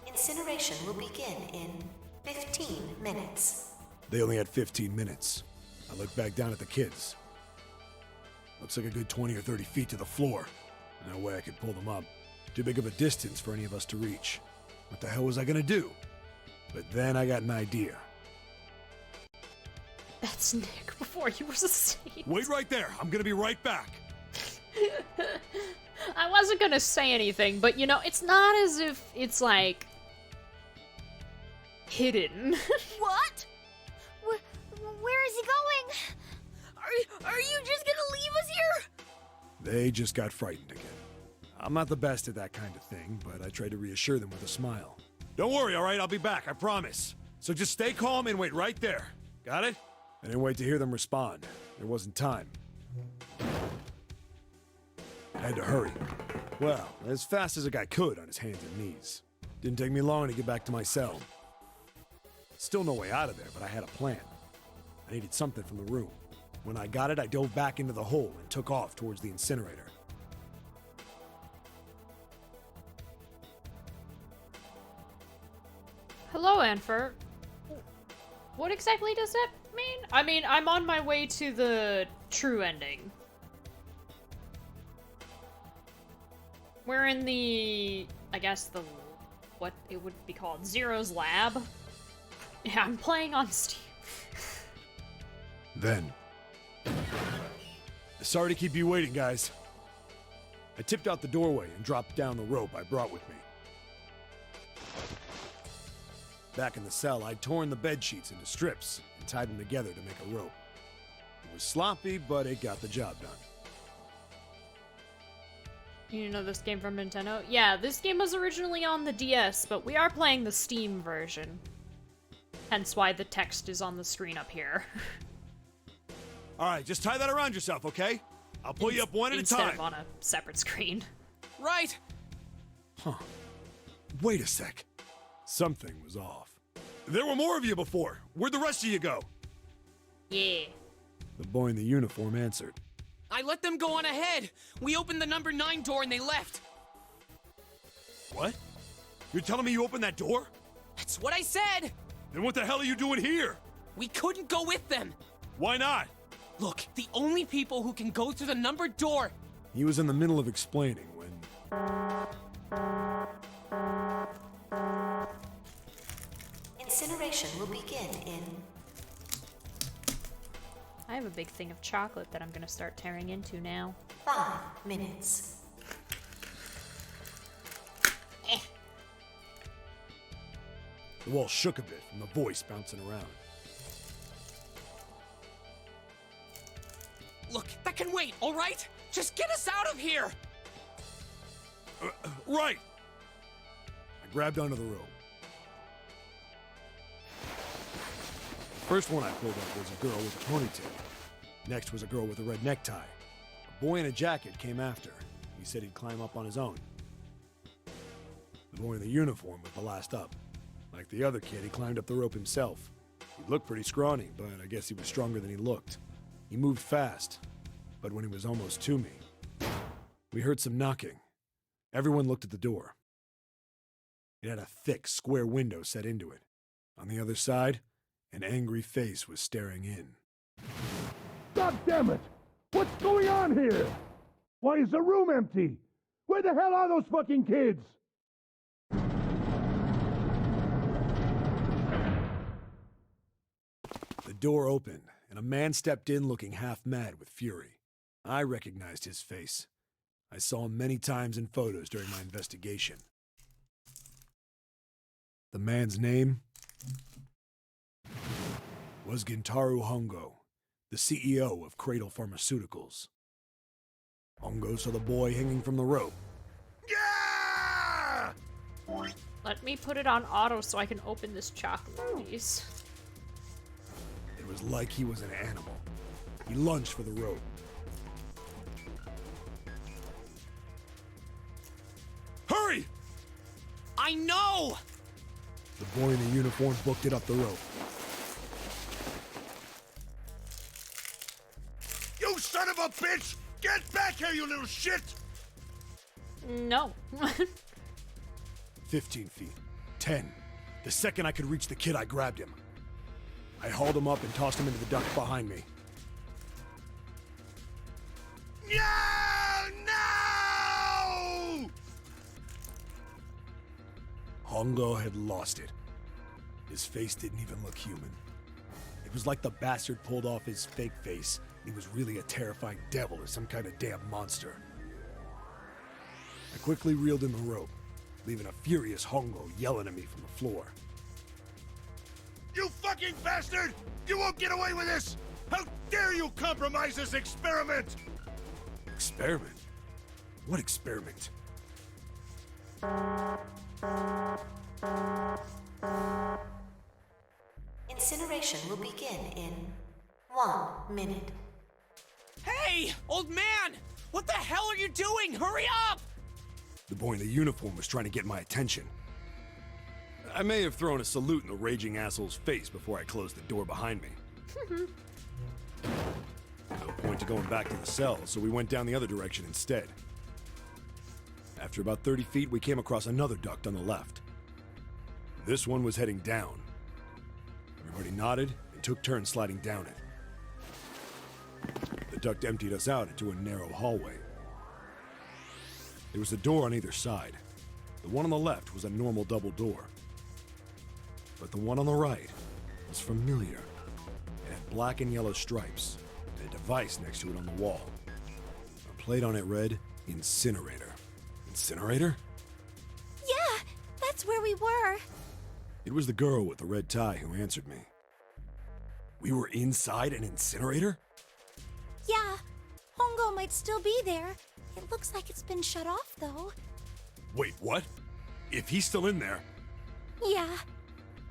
Incineration will begin in 15 minutes. They only had 15 minutes. I looked back down at the kids. Looks like a good 20 or 30 feet to the floor. No way I could pull them up. Too big of a distance for any of us to reach. What the hell was I gonna do? But then I got an idea. That's Nick before he was a saint. Wait right there. I'm gonna be right back. I wasn't gonna say anything, but you know, it's not as if it's like hidden. What? Where is he going? Are you just gonna leave us here? They just got frightened again. I'm not the best at that kind of thing, but I tried to reassure them with a smile. Don't worry, all right? I'll be back, I promise. So just stay calm and wait right there. Got it? I didn't wait to hear them respond. There wasn't time. I had to hurry. Well, as fast as a guy could on his hands and knees. Didn't take me long to get back to my cell. Still no way out of there, but I had a plan. I needed something from the room. When I got it, I dove back into the hole and took off towards the incinerator. Hello, Anfer. What exactly does that mean? I mean, I'm on my way to the true ending. We're in the, I guess what it would be called, Zero's lab. Yeah, I'm playing on Steam. Then. Sorry to keep you waiting, guys. I tipped out the doorway and dropped down the rope I brought with me. Back in the cell, I'd torn the bed sheets into strips and tied them together to make a rope. It was sloppy, but it got the job done. You know this game from Nintendo? Yeah, this game was originally on the DS, but we are playing the Steam version. Hence why the text is on the screen up here. Alright, just tie that around yourself, okay? I'll pull you up one at a time. Instead of on a separate screen. Right! Huh. Wait a sec. Something was off. There were more of you before. Where'd the rest of you go? Yeah. The boy in the uniform answered. I let them go on ahead. We opened the number 9 door and they left. What? You're telling me you opened that door? That's what I said! Then what the hell are you doing here? We couldn't go with them. Why not? Look, the only people who can go through the numbered door... He was in the middle of explaining when... Incineration will begin in... I have a big thing of chocolate that I'm gonna start tearing into now. 5 minutes. The wall shook a bit from the voice bouncing around. Look, that can wait, all right? Just get us out of here! Right! I grabbed onto the rope. First one I pulled up was a girl with a ponytail. Next was a girl with a red necktie. A boy in a jacket came after. He said he'd climb up on his own. The boy in the uniform was the last up. Like the other kid, he climbed up the rope himself. He looked pretty scrawny, but I guess he was stronger than he looked. He moved fast, but when he was almost to me, we heard some knocking. Everyone looked at the door. It had a thick, square window set into it. On the other side, An angry face was staring in. God damn it! What's going on here? Why is the room empty? Where the hell are those fucking kids? The door opened, and a man stepped in looking half mad with fury. I recognized his face. I saw him many times in photos during my investigation. The man's name was Gintaru Hongo, the CEO of Cradle Pharmaceuticals. Hongo saw the boy hanging from the rope. Yeah! Let me put it on auto so I can open this chocolate piece. It was like he was an animal. He lunged for the rope. Hurry! I know! The boy in the uniform booked it up the rope. You son of a bitch! Get back here, you little shit! No. 15 feet. 10. The second I could reach the kid, I grabbed him. I hauled him up and tossed him into the duct behind me. No! No! Hongo had lost it. His face didn't even look human. It was like the bastard pulled off his fake face. He was really a terrifying devil or some kind of damn monster. I quickly reeled in the rope, leaving a furious Hongo yelling at me from the floor. You fucking bastard! You won't get away with this! How dare you compromise this experiment! Experiment? What experiment? Incineration will begin in 1 minute. Hey, old man! What the hell are you doing? Hurry up! The boy in the uniform was trying to get my attention. I may have thrown a salute in the raging asshole's face before I closed the door behind me. No point to going back to the cell, so we went down the other direction instead. After about 30 feet, we came across another duct on the left. This one was heading down. Everybody nodded and took turns sliding down it. The duct emptied us out into a narrow hallway. There was a door on either side. The one on the left was a normal double door. But the one on the right was familiar. It had black and yellow stripes, and a device next to it on the wall. A plate on it read, Incinerator. Incinerator? Yeah, that's where we were. It was the girl with the red tie who answered me. We were inside an incinerator? Yeah, Hongo might still be there. It looks like it's been shut off, though. Wait, what? If he's still in there... Yeah,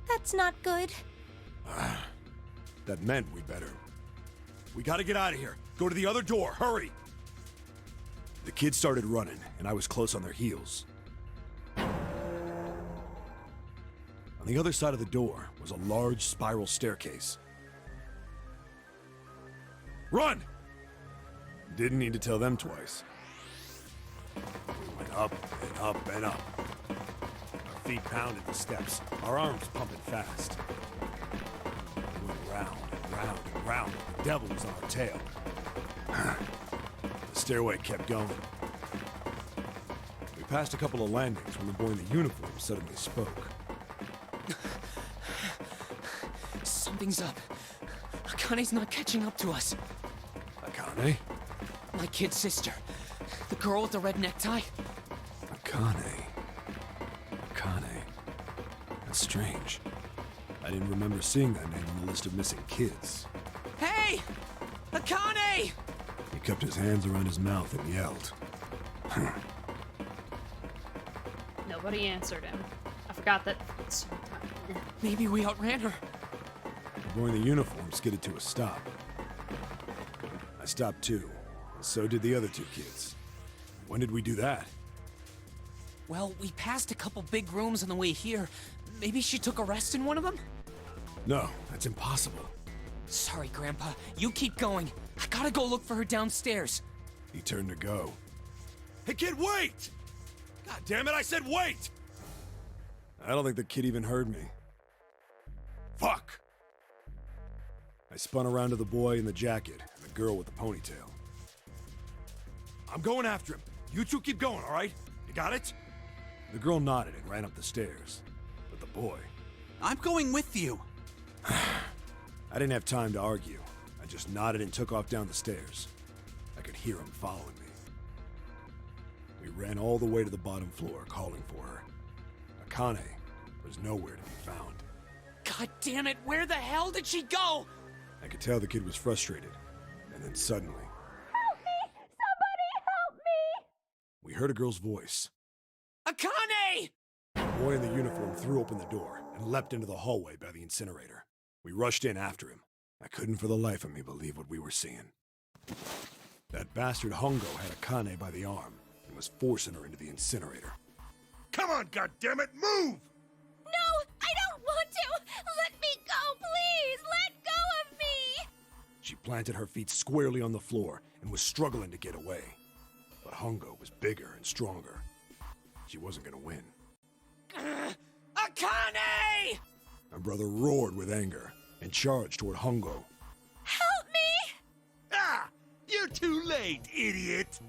that's not good. That meant we better. We gotta get out of here. Go to the other door, hurry! The kids started running, and I was close on their heels. On the other side of the door was a large spiral staircase. Run! Didn't need to tell them twice. We went up and up and up. Our feet pounded the steps, our arms pumping fast. We went round and round and round. The devil was on our tail. The stairway kept going. We passed a couple of landings when the boy in the uniform suddenly spoke. Something's up. Akane's not catching up to us. Akane? My kid's sister. The girl with the red necktie. Akane. Akane. That's strange. I didn't remember seeing that name on the list of missing kids. Hey! Akane! He kept his hands around his mouth and yelled. Nobody answered him. I forgot that. Maybe we outran her. The boy in the uniform skidded to a stop. I stopped too, and so did the other two kids. When did we do that? Well, we passed a couple big rooms on the way here. Maybe she took a rest in one of them? No, that's impossible. Sorry, Grandpa. You keep going. I gotta go look for her downstairs. He turned to go. Hey, kid, wait! God damn it, I said wait! I don't think the kid even heard me. Fuck! I spun around to the boy in the jacket and the girl with the ponytail. I'm going after him. You two keep going, all right? You got it? The girl nodded and ran up the stairs. But the boy... I'm going with you. I didn't have time to argue. I just nodded and took off down the stairs. I could hear him following me. We ran all the way to the bottom floor, calling for her. Akane was nowhere to be found. God damn it, where the hell did she go? I could tell the kid was frustrated. And then suddenly... Help me! Somebody help me! We heard a girl's voice. Akane! The boy in the uniform threw open the door and leapt into the hallway by the incinerator. We rushed in after him. I couldn't for the life of me believe what we were seeing. That bastard Hongo had Akane by the arm and was forcing her into the incinerator. Come on, goddammit, move! No, I don't want to! Let me go, please! Let go of me! She planted her feet squarely on the floor and was struggling to get away. But Hongo was bigger and stronger. She wasn't gonna win. Akane! My brother roared with anger and charged toward Hongo. Help me! Ah! You're too late, idiot!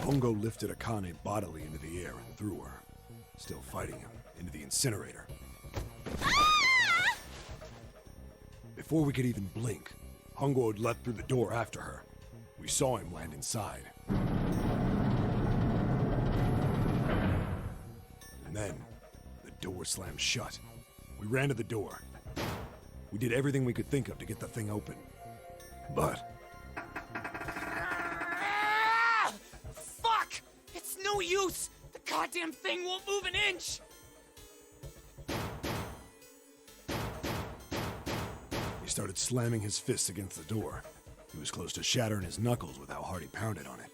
Hongo lifted Akane bodily into the air and threw her, still fighting him, into the incinerator. Ah! Before we could even blink, Hongo had leapt through the door after her. We saw him land inside. And then, the door slammed shut. We ran to the door. We did everything we could think of to get the thing open. But... Ah! Fuck! It's no use! The goddamn thing won't move an inch! He started slamming his fists against the door. He was close to shattering his knuckles with how hard he pounded on it.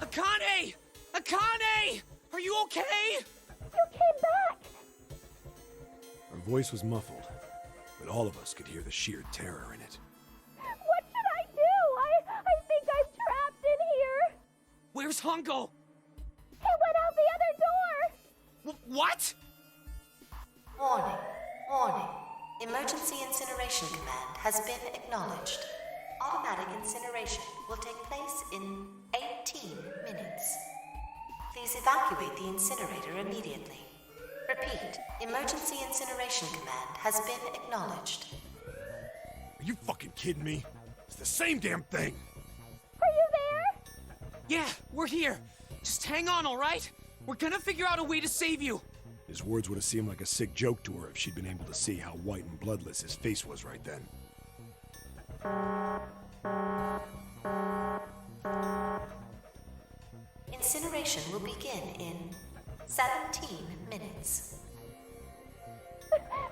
Akane! Akane! Are you okay? You came back! Her voice was muffled, but all of us could hear the sheer terror in it. What should I do? I think I'm trapped in here! Where's Hongo? He went out the other door! What? Warning. Warning. Emergency incineration command has been acknowledged. Automatic incineration will take place in 18 minutes. Please evacuate the incinerator immediately. Repeat. Emergency incineration command has been acknowledged. Are you fucking kidding me? It's the same damn thing! Are you there? Yeah, we're here. Just hang on, alright? We're gonna figure out a way to save you. His words would have seemed like a sick joke to her if she'd been able to see how white and bloodless his face was right then. Incineration will begin in 17 minutes. Please help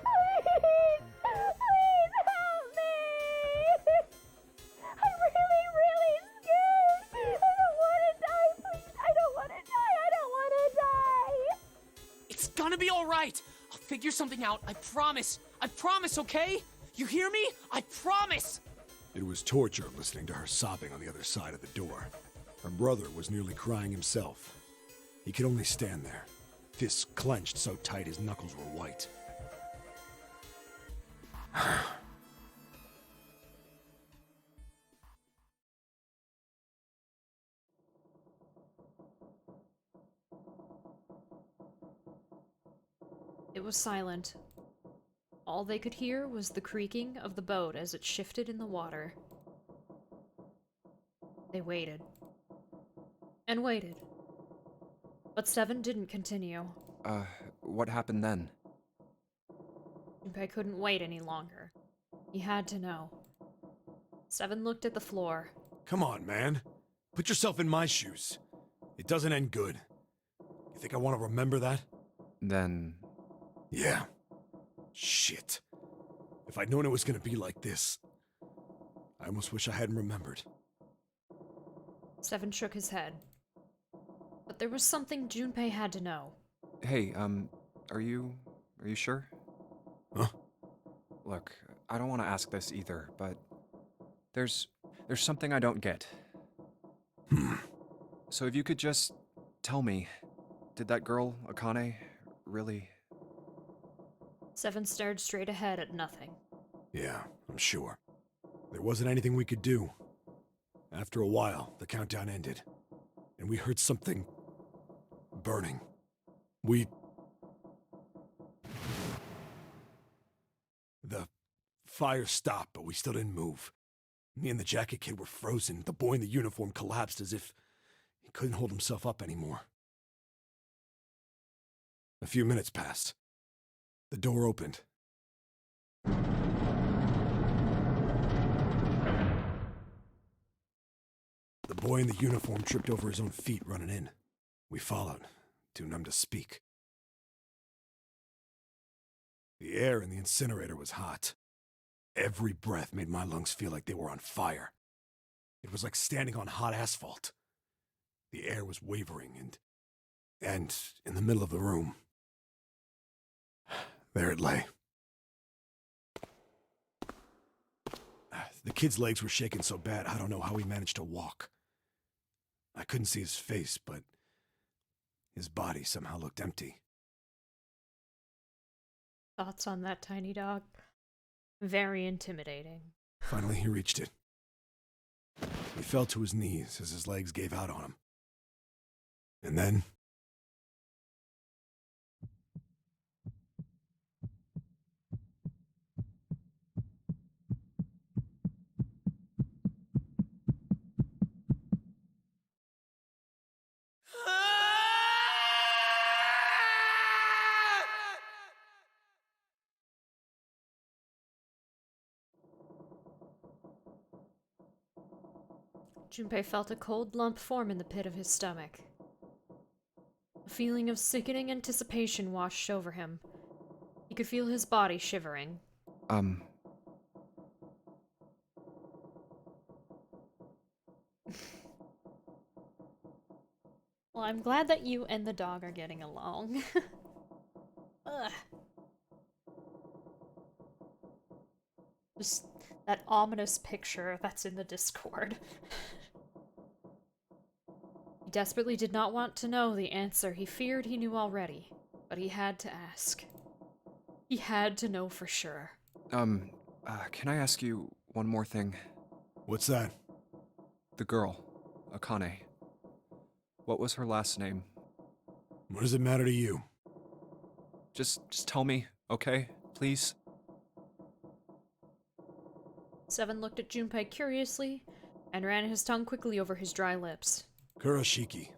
me! I'm really scared! I don't want to die, please! I don't want to die! I don't want to die! It's gonna be alright. I'll figure something out. I promise. I promise, okay? You hear me? I promise! It was torture listening to her sobbing on the other side of the door. Her brother was nearly crying himself. He could only stand there, fists clenched so tight his knuckles were white. It was silent. All they could hear was the creaking of the boat as it shifted in the water. They waited. And waited. But Seven didn't continue. What happened then? Junpei couldn't wait any longer. He had to know. Seven looked at the floor. Come on, man. Put yourself in my shoes. It doesn't end good. You think I want to remember that? Then... Yeah. Shit. If I'd known it was gonna be like this, I almost wish I hadn't remembered. Seven shook his head. But there was something Junpei had to know. Hey, are you sure? Huh? Look, I don't want to ask this either, but there's something I don't get. So if you could just tell me, did that girl, Akane, really... Seven stared straight ahead at nothing. Yeah, I'm sure. There wasn't anything we could do. After a while, the countdown ended, and we heard something burning. The fire stopped, but we still didn't move. Me and the jacket kid were frozen. The boy in the uniform collapsed as if he couldn't hold himself up anymore. A few minutes passed. The door opened. The boy in the uniform tripped over his own feet running in. We followed, too numb to speak. The air in the incinerator was hot. Every breath made my lungs feel like they were on fire. It was like standing on hot asphalt. The air was wavering, and in the middle of the room, there it lay. The kid's legs were shaking so bad, I don't know how he managed to walk. I couldn't see his face, but his body somehow looked empty. Thoughts on that tiny dog? Very intimidating. Finally, he reached it. He fell to his knees as his legs gave out on him. And then... Junpei felt a cold lump form in the pit of his stomach. A feeling of sickening anticipation washed over him. He could feel his body shivering. Well, I'm glad that you and the dog are getting along. Ugh. Just that ominous picture that's in the Discord. He desperately did not want to know the answer he feared he knew already, but he had to ask. He had to know for sure. Can I ask you one more thing? What's that? The girl, Akane. What was her last name? What does it matter to you? Just tell me, okay? Please? Seven looked at Junpei curiously and ran his tongue quickly over his dry lips. Kurashiki.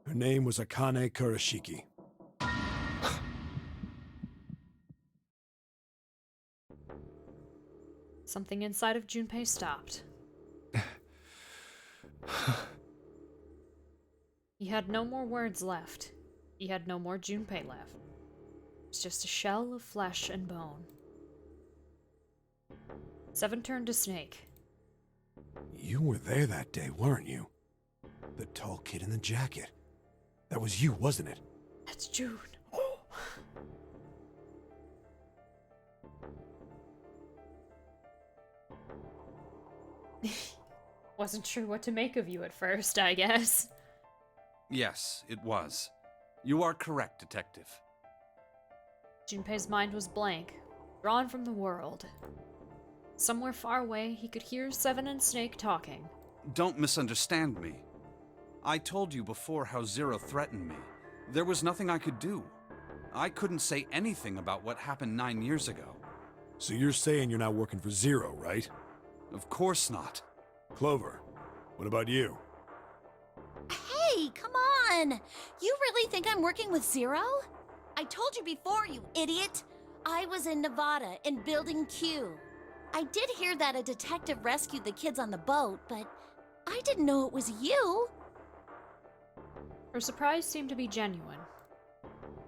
Her name was Akane Kurashiki. Something inside of Junpei stopped. He had no more words left. He had no more Junpei left. It was just a shell of flesh and bone. Seven turned to Snake. You were there that day, weren't you? The tall kid in the jacket. That was you, wasn't it? That's June. Wasn't sure what to make of you at first, I guess. Yes, it was. You are correct, Detective. Junpei's mind was blank, drawn from the world. Somewhere far away, he could hear Seven and Snake talking. Don't misunderstand me. I told you before how Zero threatened me. There was nothing I could do. I couldn't say anything about what happened 9 years ago. So you're saying you're not working for Zero, right? Of course not. Clover, what about you? Hey, come on! You really think I'm working with Zero? I told you before, you idiot! I was in Nevada, in Building Q. I did hear that a detective rescued the kids on the boat, but I didn't know it was you. Her surprise seemed to be genuine.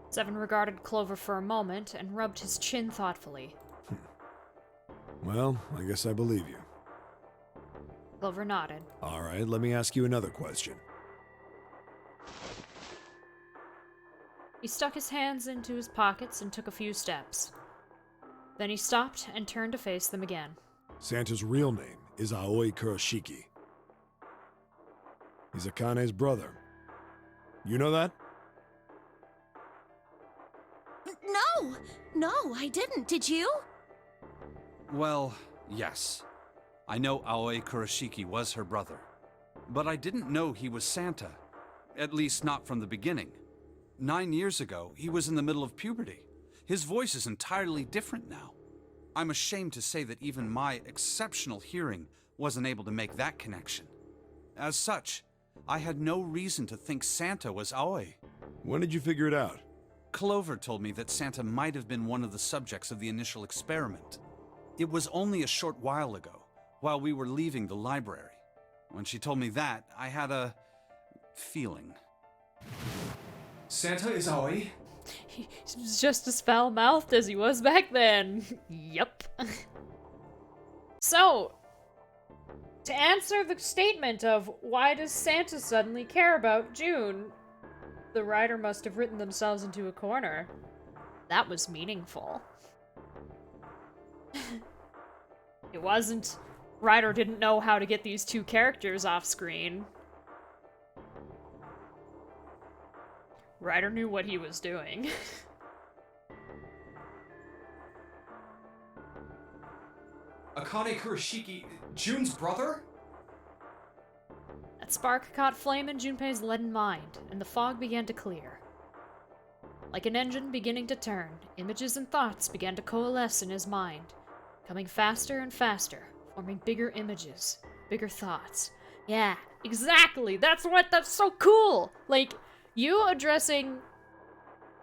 Seven regarded Clover for a moment and rubbed his chin thoughtfully. Well, I guess I believe you. Clover nodded. All right, let me ask you another question. He stuck his hands into his pockets and took a few steps. Then he stopped and turned to face them again. Santa's real name is Aoi Kurashiki. He's Akane's brother. You know that? No! No, I didn't. Did you? Well, yes. I know Aoi Kurashiki was her brother. But I didn't know he was Santa. At least not from the beginning. 9 years ago, he was in the middle of puberty. His voice is entirely different now. I'm ashamed to say that even my exceptional hearing wasn't able to make that connection. As such, I had no reason to think Santa was Aoi. When did you figure it out? Clover told me that Santa might have been one of the subjects of the initial experiment. It was only a short while ago, while we were leaving the library. When she told me that, I had a feeling. Santa is Aoi? He's just as foul-mouthed as he was back then. Yup. So, to answer the statement of why does Santa suddenly care about June, the writer must have written themselves into a corner. That was meaningful. It wasn't... Writer didn't know how to get these two characters off screen. Writer knew what he was doing. Akane Kurashiki, June's brother? That spark caught flame in Junpei's leaden mind, and the fog began to clear. Like an engine beginning to turn, images and thoughts began to coalesce in his mind, coming faster and faster, forming bigger images, bigger thoughts. Yeah, exactly! That's so cool! Like, you addressing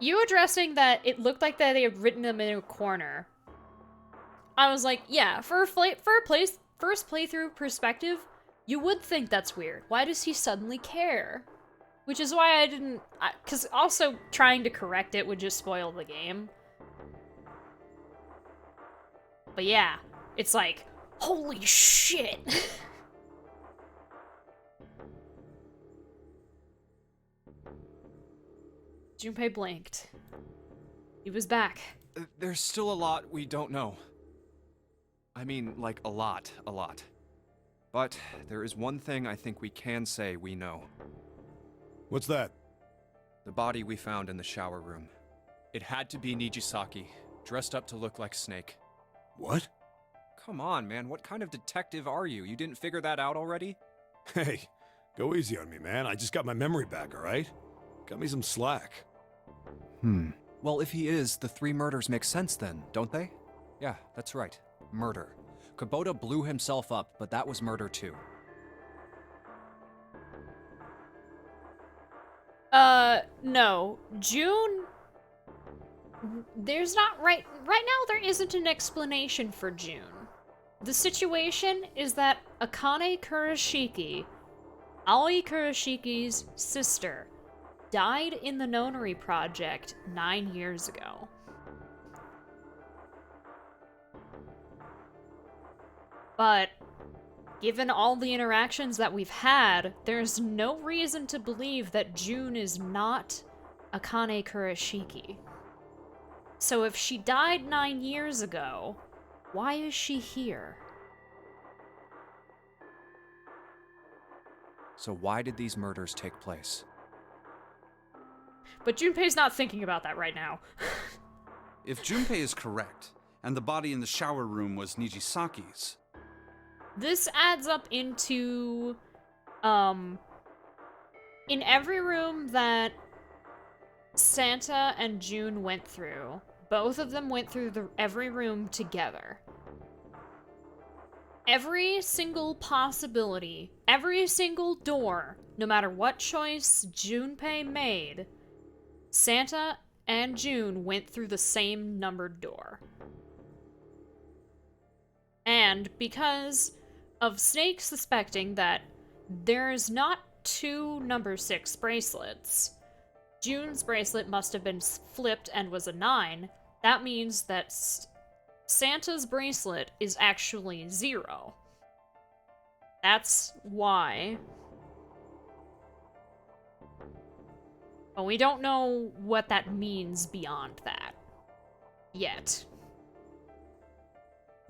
that it looked like that they had written them in a corner. I was like, yeah, for a first playthrough perspective, you would think that's weird. Why does he suddenly care? Which is why I didn't... Because also trying to correct it would just spoil the game. But yeah, it's like, holy shit! Junpei blinked. He was back. There's still a lot we don't know. I mean, like, a lot. But there is one thing I think we can say we know. What's that? The body we found in the shower room. It had to be Nijisaki, dressed up to look like Snake. What? Come on, man, what kind of detective are you? You didn't figure that out already? Hey, go easy on me, man. I just got my memory back, alright? Cut me some slack. Well, if he is, the 3 murders make sense then, don't they? Yeah, that's right. Murder. Kubota blew himself up, but that was murder too. No. June... There's not right now there isn't an explanation for June. The situation is that Akane Kurashiki, Aoi Kurashiki's sister, died in the Nonary Project 9 years ago. But given all the interactions that we've had, there's no reason to believe that June is not Akane Kurashiki. So if she died 9 years ago, why is she here? So why did these murders take place? But Junpei's not thinking about that right now. If Junpei is correct, and the body in the shower room was Nijisaki's... This adds up into, in every room that Santa and June went through, both of them went through every room together. Every single possibility, every single door, no matter what choice Junpei made, Santa and June went through the same numbered door. And because of Snake suspecting that there's not 2 number 6 bracelets, June's bracelet must have been flipped and was a 9, that means that Santa's bracelet is actually 0. That's why. But we don't know what that means beyond that. Yet.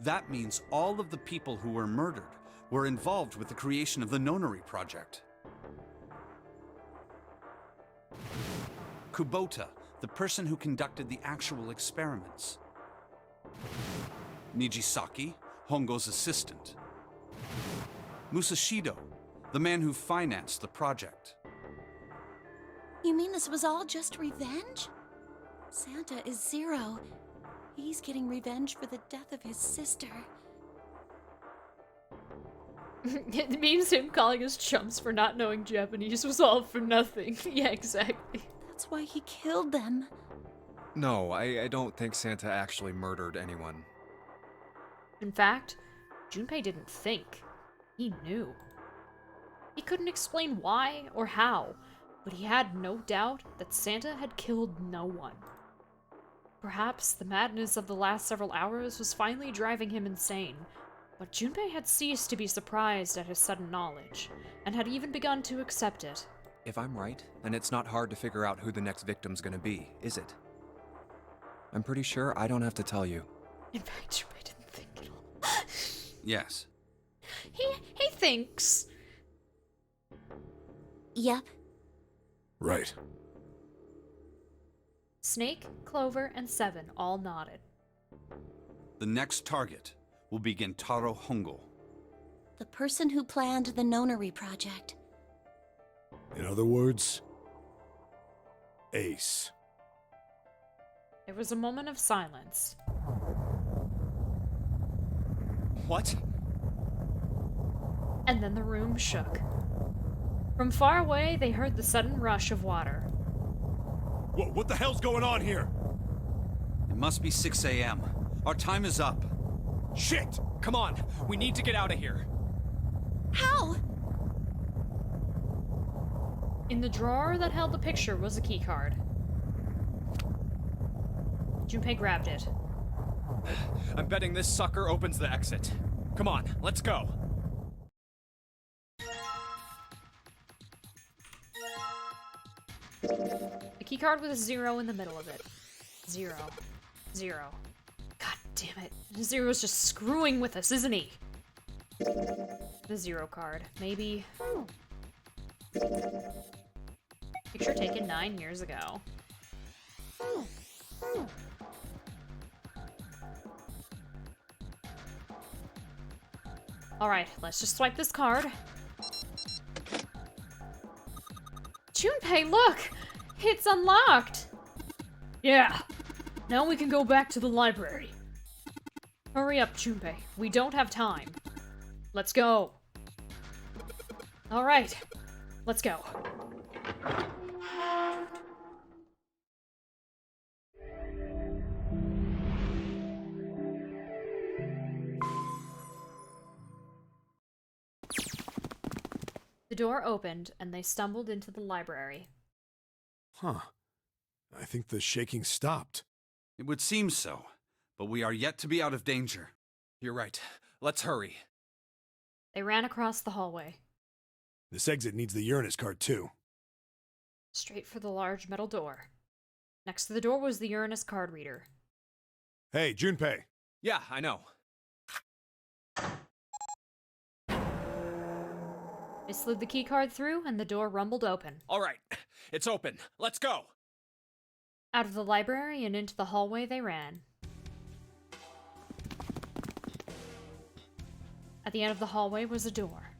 That means all of the people who were murdered were involved with the creation of the Nonary Project. Kubota, the person who conducted the actual experiments. Nijisaki, Hongo's assistant. Musashido, the man who financed the project. You mean this was all just revenge? Santa is Zero. He's getting revenge for the death of his sister. It means him calling us chumps for not knowing Japanese was all for nothing. Yeah, exactly. That's why he killed them. No, I don't think Santa actually murdered anyone. In fact, Junpei didn't think. He knew. He couldn't explain why or how, but he had no doubt that Santa had killed no one. Perhaps the madness of the last several hours was finally driving him insane, but Junpei had ceased to be surprised at his sudden knowledge, and had even begun to accept it. If I'm right, then it's not hard to figure out who the next victim's gonna be, is it? I'm pretty sure I don't have to tell you. In fact, Junpei didn't think at all. Yes. He thinks. Yep. Right. Snake, Clover, and Seven all nodded. The next target will be Gentaro Hongo. The person who planned the Nonary project. In other words, Ace. There was a moment of silence. What? And then the room shook. From far away, they heard the sudden rush of water. What the hell's going on here? It must be 6 a.m. Our time is up. Shit! Come on, we need to get out of here. How? In the drawer that held the picture was a keycard. Junpei grabbed it. I'm betting this sucker opens the exit. Come on, let's go. The keycard with a 0 in the middle of it. 0. 0. God damn it. Zero's just screwing with us, isn't he? The 0 card. Maybe. Picture taken 9 years ago. Alright, let's just swipe this card. Junpei, look! It's unlocked! Yeah! Now we can go back to the library. Hurry up, Junpei. We don't have time. Let's go. Alright. Let's go. The door opened, and they stumbled into the library. Huh. I think the shaking stopped. It would seem so, but we are yet to be out of danger. You're right. Let's hurry. They ran across the hallway. This exit needs the Uranus card, too. Straight for the large metal door. Next to the door was the Uranus card reader. Hey, Junpei. Yeah, I know. They slid the keycard through, and the door rumbled open. All right, it's open. Let's go. Out of the library and into the hallway they ran. At the end of the hallway was a door.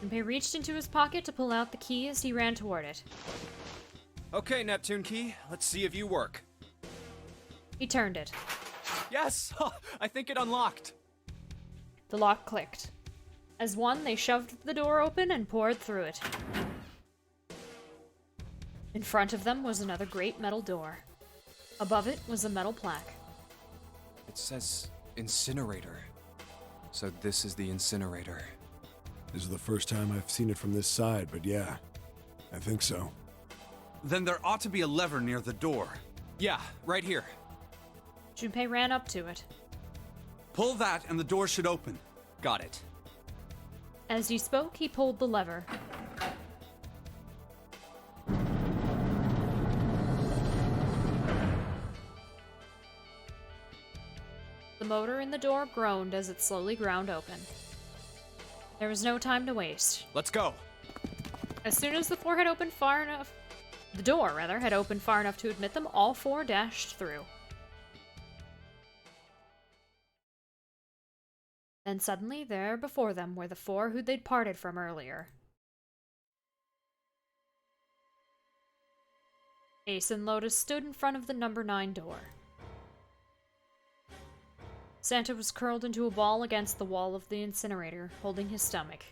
Junpei reached into his pocket to pull out the key as he ran toward it. Okay, Neptune Key, let's see if you work. He turned it. Yes! I think it unlocked. The lock clicked. As one, they shoved the door open and poured through it. In front of them was another great metal door. Above it was a metal plaque. It says incinerator. So this is the incinerator. This is the first time I've seen it from this side, but yeah, I think so. Then there ought to be a lever near the door. Yeah, right here. Junpei ran up to it. Pull that and the door should open. Got it. As he spoke, he pulled the lever. The motor in the door groaned as it slowly ground open. There was no time to waste. Let's go. As soon as the floor had opened far enough, The door, rather, had opened far enough to admit them. All four dashed through. Then suddenly, there before them were the four who they'd parted from earlier. Ace and Lotus stood in front of the number 9 door. Santa was curled into a ball against the wall of the incinerator, holding his stomach.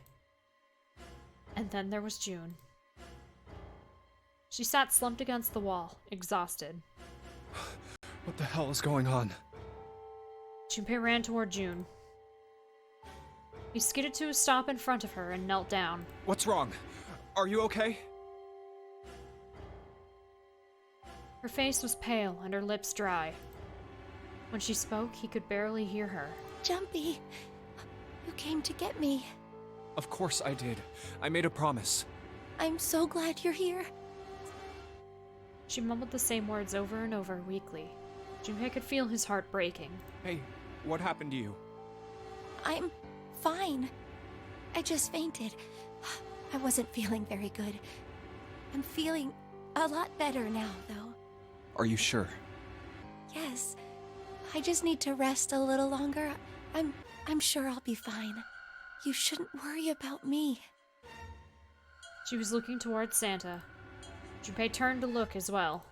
And then there was June. She sat slumped against the wall, exhausted. What the hell is going on? Junpei ran toward June. He skidded to a stop in front of her and knelt down. What's wrong? Are you okay? Her face was pale and her lips dry. When she spoke, he could barely hear her. Jumpy, you came to get me. Of course I did. I made a promise. I'm so glad you're here. She mumbled the same words over and over weakly. Junpei could feel his heart breaking. Hey, what happened to you? I'm fine. I just fainted. I wasn't feeling very good. I'm feeling a lot better now, though. Are you sure? Yes. I just need to rest a little longer. I'm sure I'll be fine. You shouldn't worry about me. She was looking towards Santa. Junpei turned to look as well.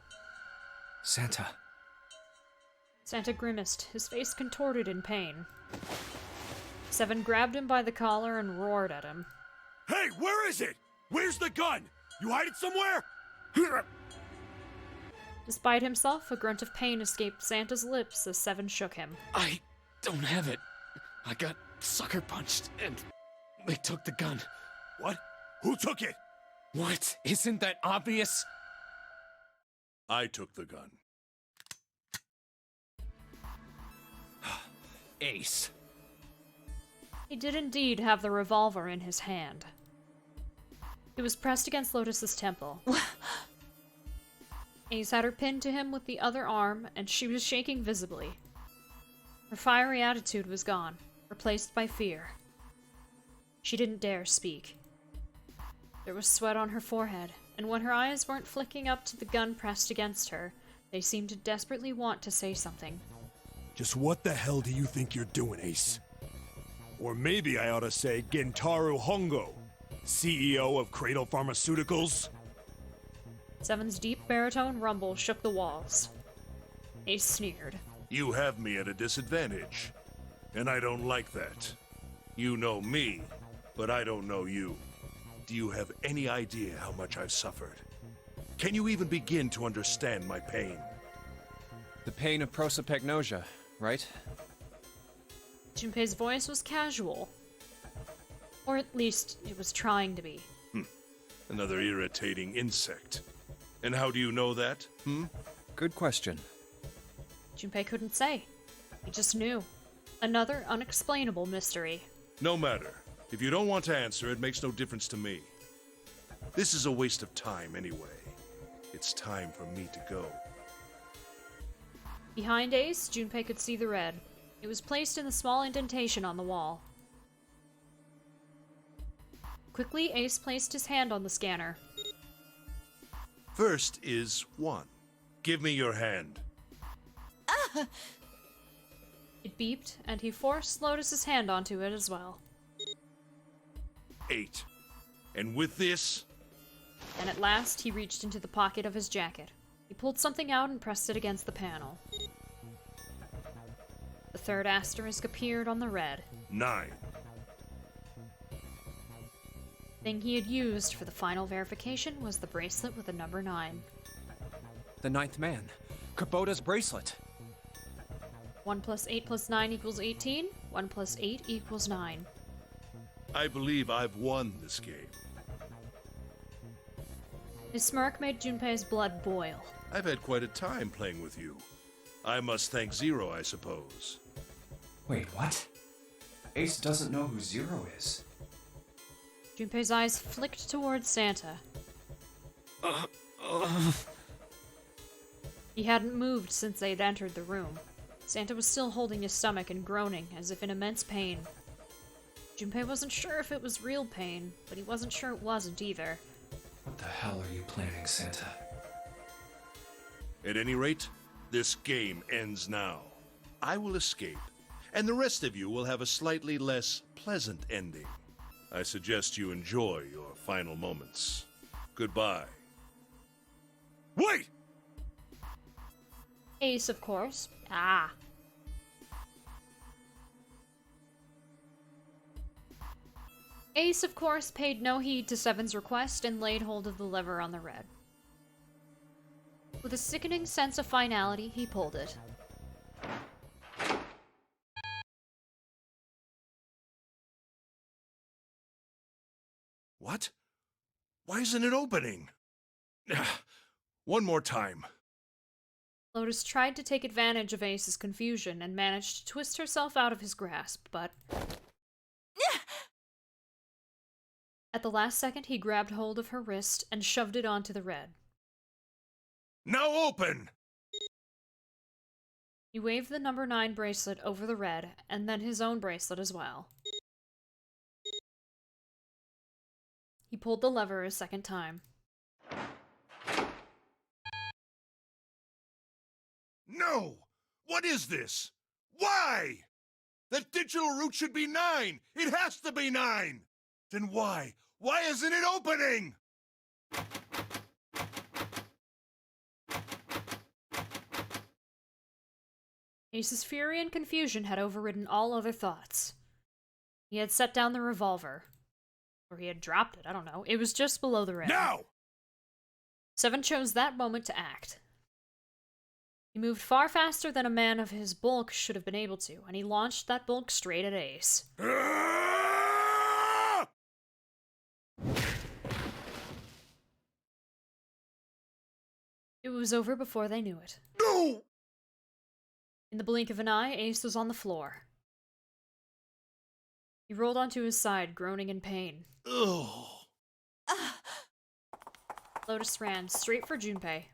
Santa. Santa grimaced, his face contorted in pain. Seven grabbed him by the collar and roared at him. Hey, where is it? Where's the gun? You hide it somewhere? Despite himself, a grunt of pain escaped Santa's lips as Seven shook him. I don't have it. I got sucker punched and they took the gun. What? Who took it? What? Isn't that obvious? I took the gun. Ace. He did indeed have the revolver in his hand. It was pressed against Lotus's temple. Ace had her pinned to him with the other arm, and she was shaking visibly. Her fiery attitude was gone, replaced by fear. She didn't dare speak. There was sweat on her forehead, and when her eyes weren't flicking up to the gun pressed against her, they seemed to desperately want to say something. Just what the hell do you think you're doing, Ace? Or maybe I ought to say Gentaro Hongo, CEO of Cradle Pharmaceuticals? Seven's deep baritone rumble shook the walls. Ace sneered. You have me at a disadvantage, and I don't like that. You know me, but I don't know you. Do you have any idea how much I've suffered? Can you even begin to understand my pain? The pain of prosopagnosia, right? Junpei's voice was casual. Or at least, it was trying to be. Another irritating insect. And how do you know that, Good question. Junpei couldn't say. He just knew. Another unexplainable mystery. No matter. If you don't want to answer, it makes no difference to me. This is a waste of time anyway. It's time for me to go. Behind Ace, Junpei could see the red. It was placed in the small indentation on the wall. Quickly, Ace placed his hand on the scanner. First is 1. Give me your hand. It beeped, and he forced Lotus's hand onto it as well. 8. And with this... And at last, he reached into the pocket of his jacket. He pulled something out and pressed it against the panel. The third asterisk appeared on the red. 9. The thing he had used for the final verification was the bracelet with the number 9. The 9th man. Kubota's bracelet. 1 plus 8 plus 9 equals 18. 1 plus 8 equals 9. I believe I've won this game. His smirk made Junpei's blood boil. I've had quite a time playing with you. I must thank Zero, I suppose. Wait, what? Ace doesn't know who Zero is. Junpei's eyes flicked towards Santa. He hadn't moved since they'd entered the room. Santa was still holding his stomach and groaning, as if in immense pain. Junpei wasn't sure if it was real pain, but he wasn't sure it wasn't either. What the hell are you planning, Santa? At any rate, this game ends now. I will escape, and the rest of you will have a slightly less pleasant ending. I suggest you enjoy your final moments. Goodbye. Wait! Ace, of course. Ace, of course, paid no heed to Seven's request and laid hold of the lever on the red. With a sickening sense of finality, he pulled it. What? Why isn't it opening? One more time. Lotus tried to take advantage of Ace's confusion and managed to twist herself out of his grasp, but... At the last second, he grabbed hold of her wrist and shoved it onto the red. Now open! He waved the number 9 bracelet over the red, and then his own bracelet as well. He pulled the lever a second time. No! What is this? Why? That digital route should be 9! It has to be 9! Then why? Why isn't it opening? Ace's fury and confusion had overridden all other thoughts. He had set down the revolver. Or he had dropped it, I don't know. It was just below the red. No! Seven chose that moment to act. He moved far faster than a man of his bulk should have been able to, and he launched that bulk straight at Ace. It was over before they knew it. No! In the blink of an eye, Ace was on the floor. He rolled onto his side, groaning in pain. Ugh. Lotus ran straight for Junpei.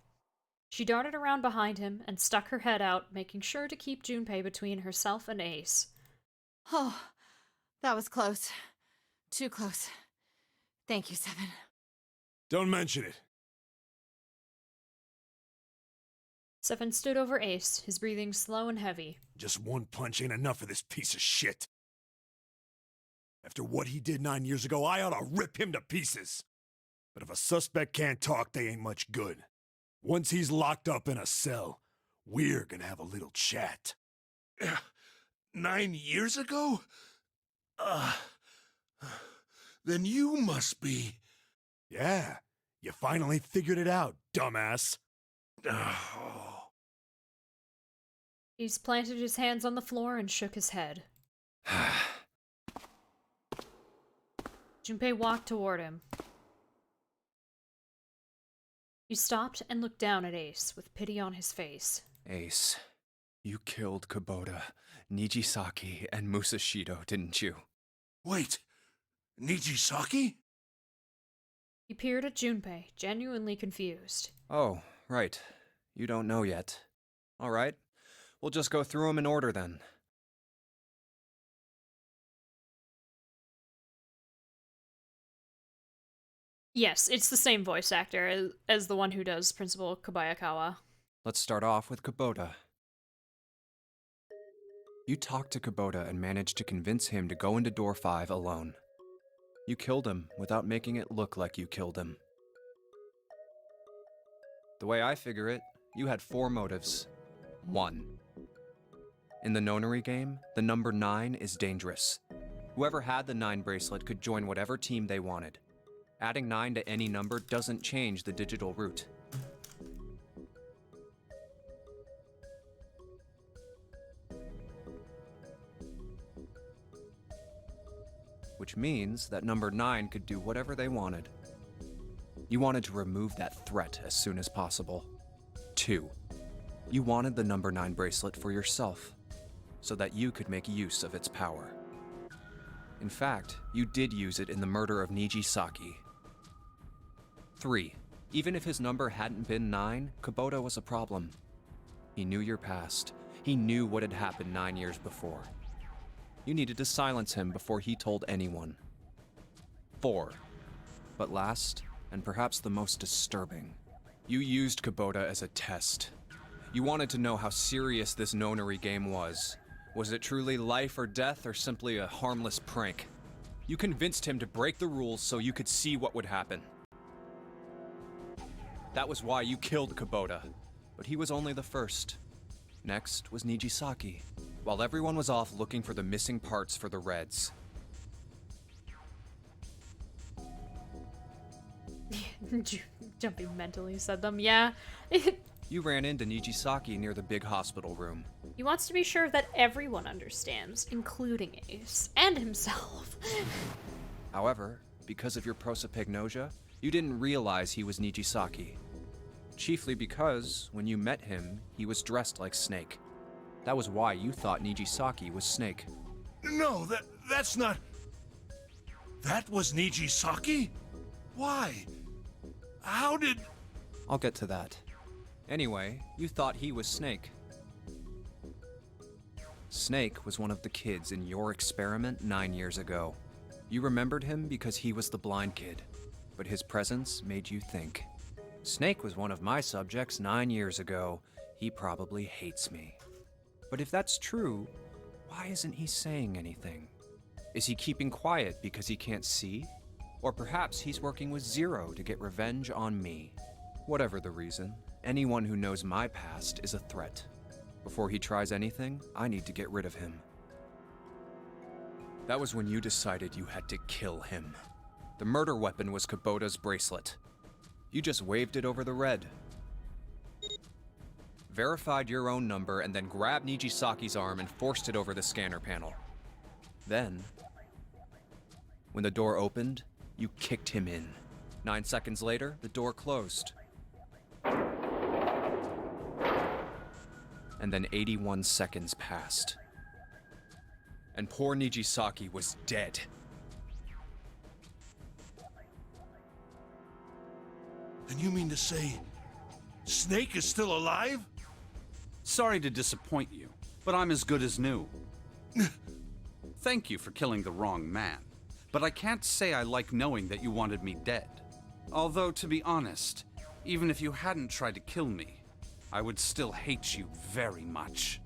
She darted around behind him and stuck her head out, making sure to keep Junpei between herself and Ace. Oh, that was close. Too close. Thank you, Seven. Don't mention it. Seven stood over Ace, his breathing slow and heavy. Just one punch ain't enough for this piece of shit. After what he did 9 years ago, I ought to rip him to pieces. But if a suspect can't talk, they ain't much good. Once he's locked up in a cell, we're gonna have a little chat. 9 years ago? Then you must be... Yeah, you finally figured it out, dumbass. Ace planted his hands on the floor and shook his head. Junpei walked toward him. He stopped and looked down at Ace, with pity on his face. Ace, you killed Kubota, Nijisaki, and Musashido, didn't you? Wait, Nijisaki? He peered at Junpei, genuinely confused. Oh, right. You don't know yet. All right. We'll just go through them in order then. Yes, it's the same voice actor as the one who does Principal Kobayakawa. Let's start off with Kubota. You talked to Kubota and managed to convince him to go into Door 5 alone. You killed him without making it look like you killed him. The way I figure it, you had 4 motives. 1. In the nonary game, the number 9 is dangerous. Whoever had the 9 bracelet could join whatever team they wanted. Adding 9 to any number doesn't change the digital route. Which means that number 9 could do whatever they wanted. You wanted to remove that threat as soon as possible. 2. You wanted the number 9 bracelet for yourself, so that you could make use of its power. In fact, you did use it in the murder of Nijisaki. 3. Even if his number hadn't been 9, Kubota was a problem. He knew your past. He knew what had happened 9 years before. You needed to silence him before he told anyone. 4. But last, and perhaps the most disturbing, you used Kubota as a test. You wanted to know how serious this nonary game was. Was it truly life or death, or simply a harmless prank? You convinced him to break the rules so you could see what would happen. That was why you killed Kubota. But he was only the first. Next was Nijisaki, while everyone was off looking for the missing parts for the Reds. Jumping mentally said them, yeah. You ran into Nijisaki near the big hospital room. He wants to be sure that everyone understands, including Ace, and himself. However, because of your prosopagnosia, you didn't realize he was Nijisaki. Chiefly because, when you met him, he was dressed like Snake. That was why you thought Nijisaki was Snake. No, that's not... That was Nijisaki? Why? How did... I'll get to that. Anyway, you thought he was Snake. Snake was one of the kids in your experiment 9 years ago. You remembered him because he was the blind kid, but his presence made you think. Snake was one of my subjects 9 years ago. He probably hates me. But if that's true, why isn't he saying anything? Is he keeping quiet because he can't see? Or perhaps he's working with Zero to get revenge on me. Whatever the reason, anyone who knows my past is a threat. Before he tries anything, I need to get rid of him. That was when you decided you had to kill him. The murder weapon was Kubota's bracelet. You just waved it over the red. Verified your own number and then grabbed Nijisaki's arm and forced it over the scanner panel. Then, when the door opened, you kicked him in. 9 seconds later, the door closed. And then 81 seconds passed. And poor Nijisaki was dead. And you mean to say... Snake is still alive? Sorry to disappoint you, but I'm as good as new. Thank you for killing the wrong man, but I can't say I like knowing that you wanted me dead. Although, to be honest, even if you hadn't tried to kill me, I would still hate you very much.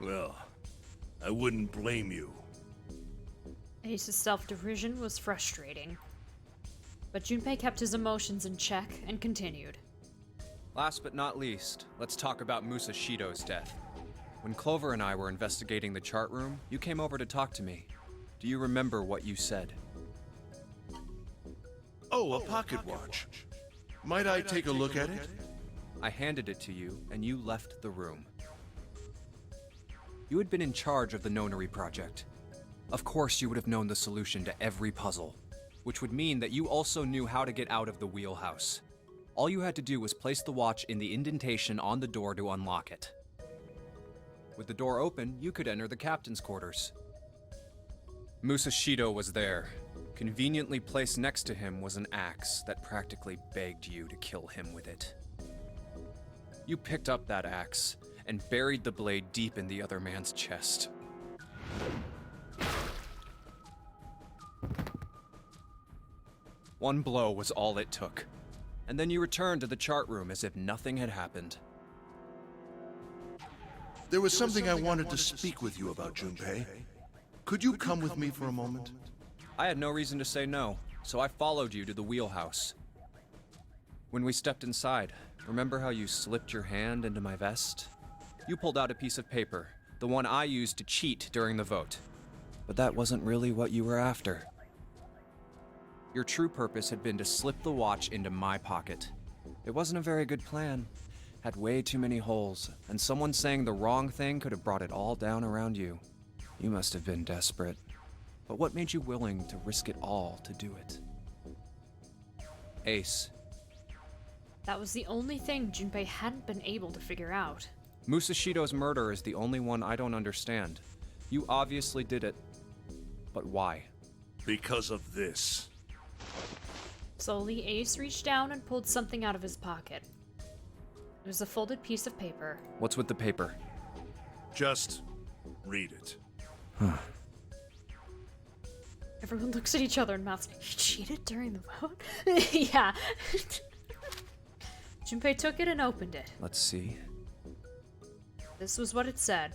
Well, I wouldn't blame you. Ace's self-derision was frustrating. But Junpei kept his emotions in check and continued. Last but not least, let's talk about Musashido's death. When Clover and I were investigating the chart room, you came over to talk to me. Do you remember what you said? Oh, a pocket watch. Might I take a look at it? I handed it to you, and you left the room. You had been in charge of the Nonary project. Of course you would have known the solution to every puzzle, which would mean that you also knew how to get out of the wheelhouse. All you had to do was place the watch in the indentation on the door to unlock it. With the door open, you could enter the captain's quarters. Musashido was there. Conveniently placed next to him was an axe that practically begged you to kill him with it. You picked up that axe and buried the blade deep in the other man's chest. One blow was all it took, and then you returned to the chart room as if nothing had happened. There was something I wanted to speak with you about, Junpei. Could you come with me for a moment? I had no reason to say no, so I followed you to the wheelhouse. When we stepped inside, remember how you slipped your hand into my vest? You pulled out a piece of paper, the one I used to cheat during the vote. But that wasn't really what you were after. Your true purpose had been to slip the watch into my pocket. It wasn't a very good plan. Had way too many holes, and someone saying the wrong thing could have brought it all down around you. You must have been desperate. But what made you willing to risk it all to do it? Ace. That was the only thing Junpei hadn't been able to figure out. Musashido's murder is the only one I don't understand. You obviously did it. But why? Because of this. Slowly, Ace reached down and pulled something out of his pocket. It was a folded piece of paper. What's with the paper? Just read it. Everyone looks at each other and mouths, "He cheated during the vote?" Yeah. Junpei took it and opened it. Let's see. This was what it said.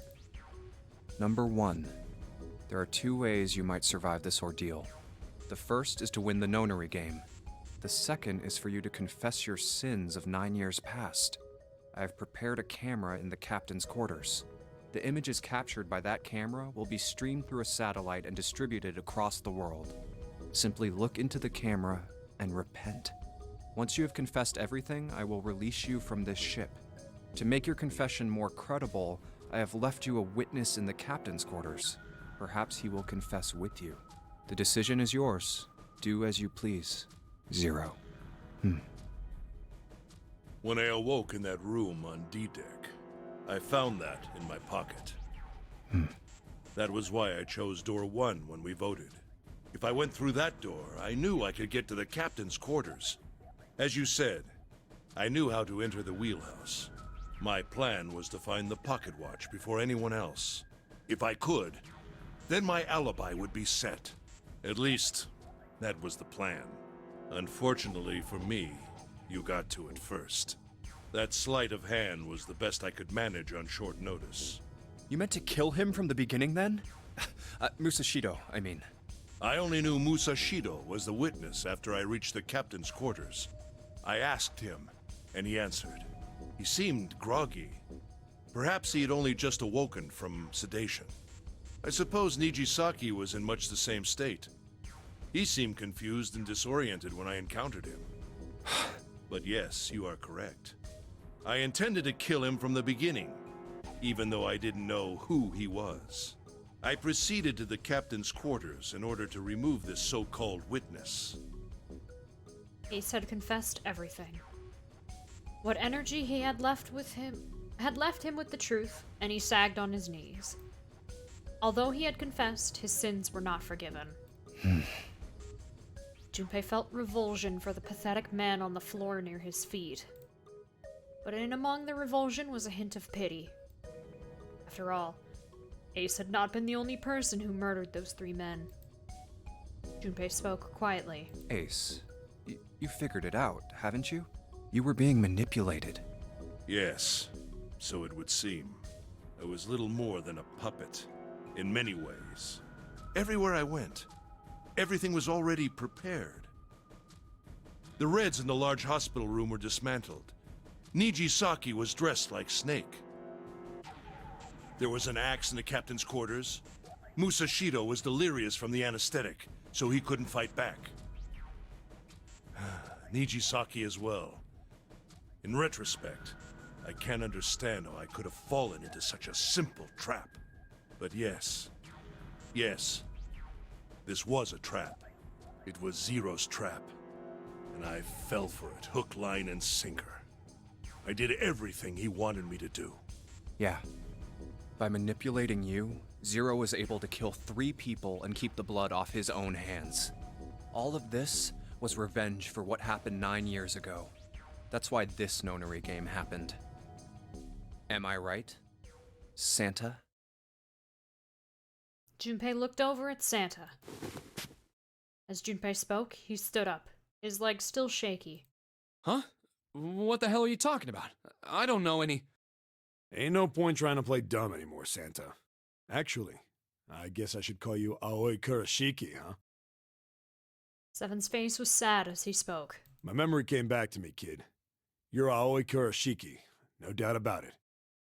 Number 1. There are 2 ways you might survive this ordeal. The first is to win the nonary game. The second is for you to confess your sins of 9 years past. I have prepared a camera in the captain's quarters. The images captured by that camera will be streamed through a satellite and distributed across the world. Simply look into the camera and repent. Once you have confessed everything, I will release you from this ship. To make your confession more credible, I have left you a witness in the captain's quarters. Perhaps he will confess with you. The decision is yours. Do as you please. 0. When I awoke in that room on D-Deck, I found that in my pocket. That was why I chose door 1 when we voted. If I went through that door, I knew I could get to the captain's quarters. As you said, I knew how to enter the wheelhouse. My plan was to find the pocket watch before anyone else. If I could, then my alibi would be set. At least, that was the plan. Unfortunately for me, you got to it first. That sleight of hand was the best I could manage on short notice. You meant to kill him from the beginning then? Musashido, I mean. I only knew Musashido was the witness after I reached the captain's quarters. I asked him, and he answered. He seemed groggy. Perhaps he had only just awoken from sedation. I suppose Nijisaki was in much the same state. He seemed confused and disoriented when I encountered him. But yes, you are correct. I intended to kill him from the beginning, even though I didn't know who he was. I proceeded to the captain's quarters in order to remove this so-called witness. Ace had confessed everything. What energy he had left with him had left him with the truth, and he sagged on his knees. Although he had confessed, his sins were not forgiven. Junpei felt revulsion for the pathetic man on the floor near his feet. But in among the revulsion was a hint of pity. After all, Ace had not been the only person who murdered those 3 men. Junpei spoke quietly. Ace, you figured it out, haven't you? You were being manipulated. Yes, so it would seem. I was little more than a puppet, in many ways. Everywhere I went, everything was already prepared. The Reds in the large hospital room were dismantled. Nijisaki was dressed like Snake. There was an axe in the captain's quarters. Musashido was delirious from the anesthetic, so he couldn't fight back. Nijisaki as well. In retrospect, I can't understand how I could have fallen into such a simple trap. But yes, this was a trap. It was Zero's trap, and I fell for it, hook, line, and sinker. I did everything he wanted me to do. Yeah. By manipulating you, Zero was able to kill 3 people and keep the blood off his own hands. All of this was revenge for what happened 9 years ago. That's why this nonary game happened. Am I right, Santa? Junpei looked over at Santa. As Junpei spoke, he stood up, his legs still shaky. Huh? What the hell are you talking about? I don't know any... Ain't no point trying to play dumb anymore, Santa. Actually, I guess I should call you Aoi Kurashiki, huh? Seven's face was sad as he spoke. My memory came back to me, kid. You're Aoi Kurashiki, no doubt about it.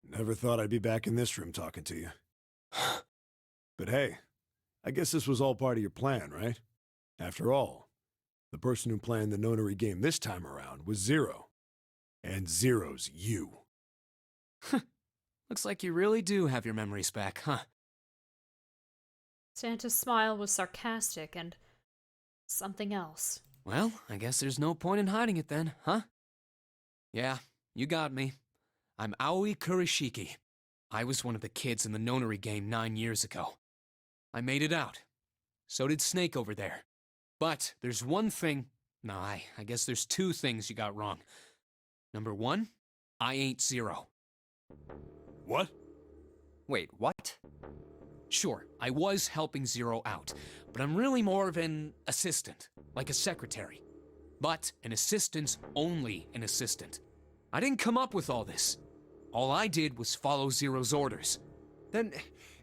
Never thought I'd be back in this room talking to you. But hey, I guess this was all part of your plan, right? After all, the person who planned the nonary game this time around was Zero. And Zero's you. Looks like you really do have your memories back, huh? Santa's smile was sarcastic and something else. Well, I guess there's no point in hiding it then, huh? Yeah, you got me. I'm Aoi Kurashiki. I was one of the kids in the nonary game 9 years ago. I made it out. So did Snake over there. But there's one thing... No, I guess there's 2 things you got wrong. Number 1, I ain't Zero. What? Wait, what? Sure, I was helping Zero out, but I'm really more of an assistant, like a secretary. But an assistant's only an assistant. I didn't come up with all this. All I did was follow Zero's orders. Then,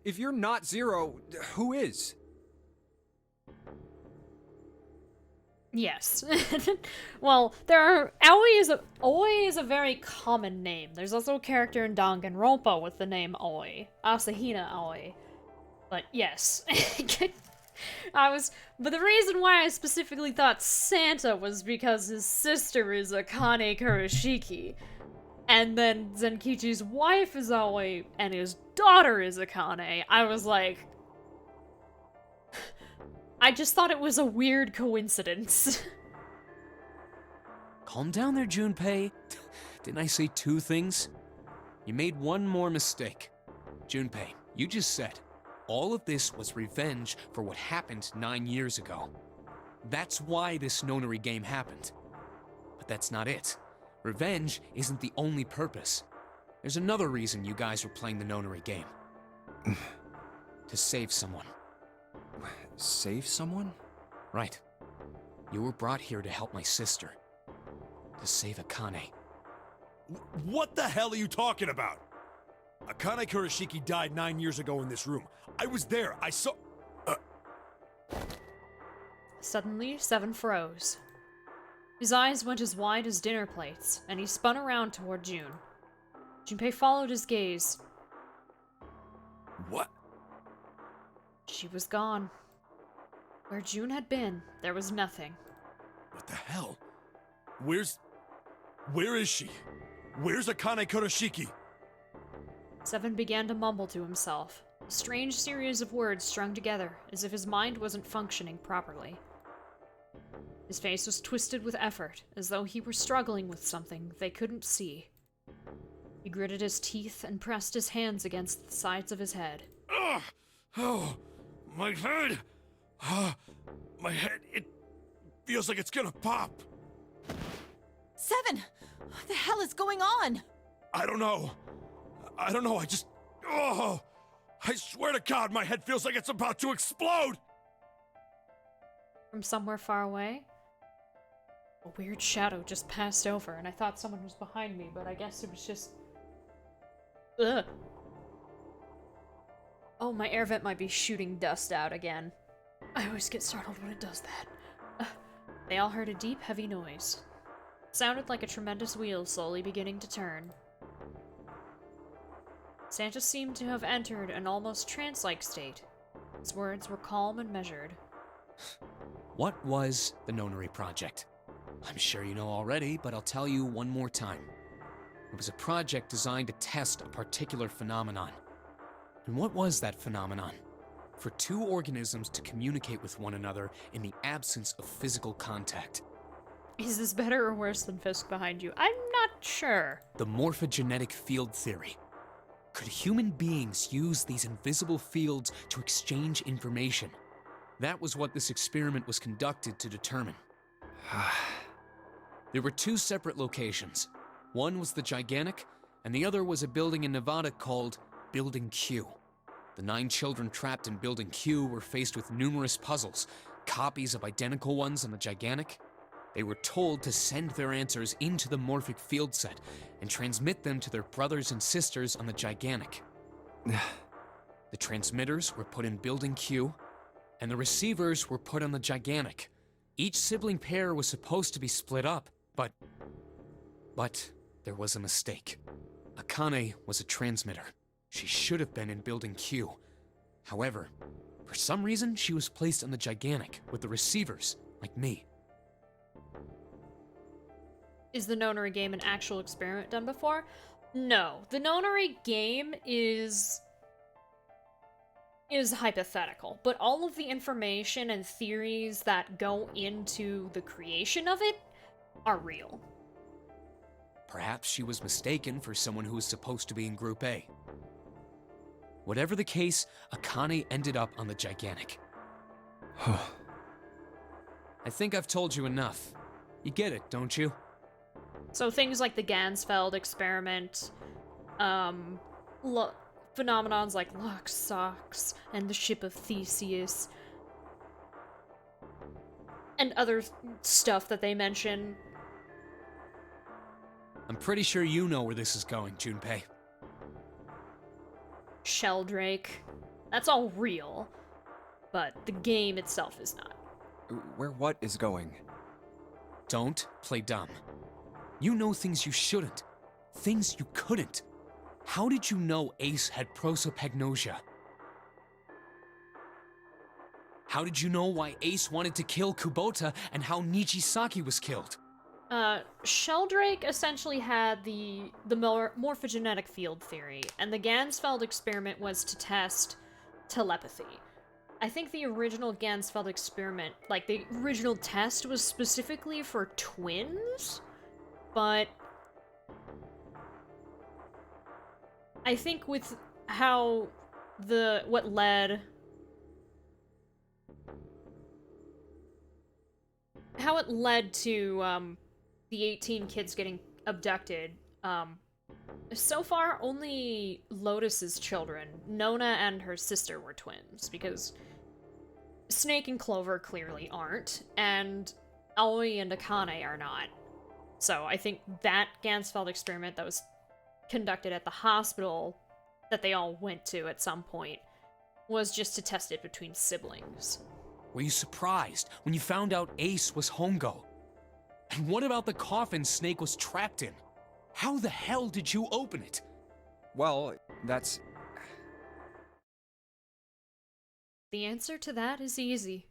if you're not Zero, who is? Yes. Well, Aoi is a very common name. There's also a character in Danganronpa with the name Aoi. Asahina Aoi. But yes. But the reason why I specifically thought Santa was because his sister is Akane Kurashiki. And then Zenkichi's wife is Aoi, and his daughter is Akane. I was like... I just thought it was a weird coincidence. Calm down there, Junpei. Didn't I say 2 things? You made one more mistake. Junpei, you just said, all of this was revenge for what happened 9 years ago. That's why this nonary game happened. But that's not it. Revenge isn't the only purpose. There's another reason you guys were playing the nonary game. To save someone. Save someone? Right. You were brought here to help my sister. To save Akane. What the hell are you talking about? Akane Kurashiki died 9 years ago in this room. I was there. I saw... Suddenly, Seven froze. His eyes went as wide as dinner plates, and he spun around toward June. Junpei followed his gaze. What? She was gone. Where June had been, there was nothing. What the hell? Where is she? Where's Akane Kurashiki? Seven began to mumble to himself, a strange series of words strung together, as if his mind wasn't functioning properly. His face was twisted with effort, as though he were struggling with something they couldn't see. He gritted his teeth and pressed his hands against the sides of his head. Ugh! Oh, my head! My head, it feels like it's gonna pop. Seven! What the hell is going on? I don't know. I just... Oh! I swear to God, my head feels like it's about to explode! From somewhere far away, a weird shadow just passed over, and I thought someone was behind me, but I guess it was just... Ugh. Oh, my air vent might be shooting dust out again. I always get startled when it does that. They all heard a deep, heavy noise. It sounded like a tremendous wheel slowly beginning to turn. Santa seemed to have entered an almost trance-like state. His words were calm and measured. What was the Nonary Project? I'm sure you know already, but I'll tell you one more time. It was a project designed to test a particular phenomenon. And what was that phenomenon? For 2 organisms to communicate with one another in the absence of physical contact. Is this better or worse than Fisk behind you? I'm not sure. The morphogenetic field theory. Could human beings use these invisible fields to exchange information? That was what this experiment was conducted to determine. There were 2 separate locations. One was the Gigantic, and the other was a building in Nevada called Building Q. The 9 children trapped in Building Q were faced with numerous puzzles, copies of identical ones on the Gigantic. They were told to send their answers into the morphic field set and transmit them to their brothers and sisters on the Gigantic. The transmitters were put in Building Q, and the receivers were put on the Gigantic. Each sibling pair was supposed to be split up, but there was a mistake. Akane was a transmitter. She should have been in Building Q. However, for some reason, she was placed on the Gigantic with the receivers, like me. Is the Nonary game an actual experiment done before? No. The Nonary game is hypothetical, but all of the information and theories that go into the creation of it are real. Perhaps she was mistaken for someone who was supposed to be in Group A. Whatever the case, Akane ended up on the Gigantic. I think I've told you enough. You get it, don't you? So things like the Gansfeld experiment, phenomenons like Lock Socks and the Ship of Theseus, and other stuff that they mention. I'm pretty sure you know where this is going, Junpei. Sheldrake. That's all real. But the game itself is not. Where what is going? Don't play dumb. You know things you shouldn't. Things you couldn't. How did you know Ace had prosopagnosia? How did you know why Ace wanted to kill Kubota and how Nijisaki was killed? Sheldrake essentially had the morphogenetic field theory, and the Gansfeld experiment was to test telepathy. I think the original Gansfeld experiment, like the original test, was specifically for twins, but I think with how what led to the 18 kids getting abducted, so far only Lotus's children, Nona and her sister, were twins, because Snake and Clover clearly aren't, and Aoi and Akane are not. So I think that Gansfeld experiment that was conducted at the hospital that they all went to at some point was just to test it between siblings. Were you surprised when you found out Ace was Hongo? And what about the coffin Snake was trapped in? How the hell did you open it? Well, that's... The answer to that is easy.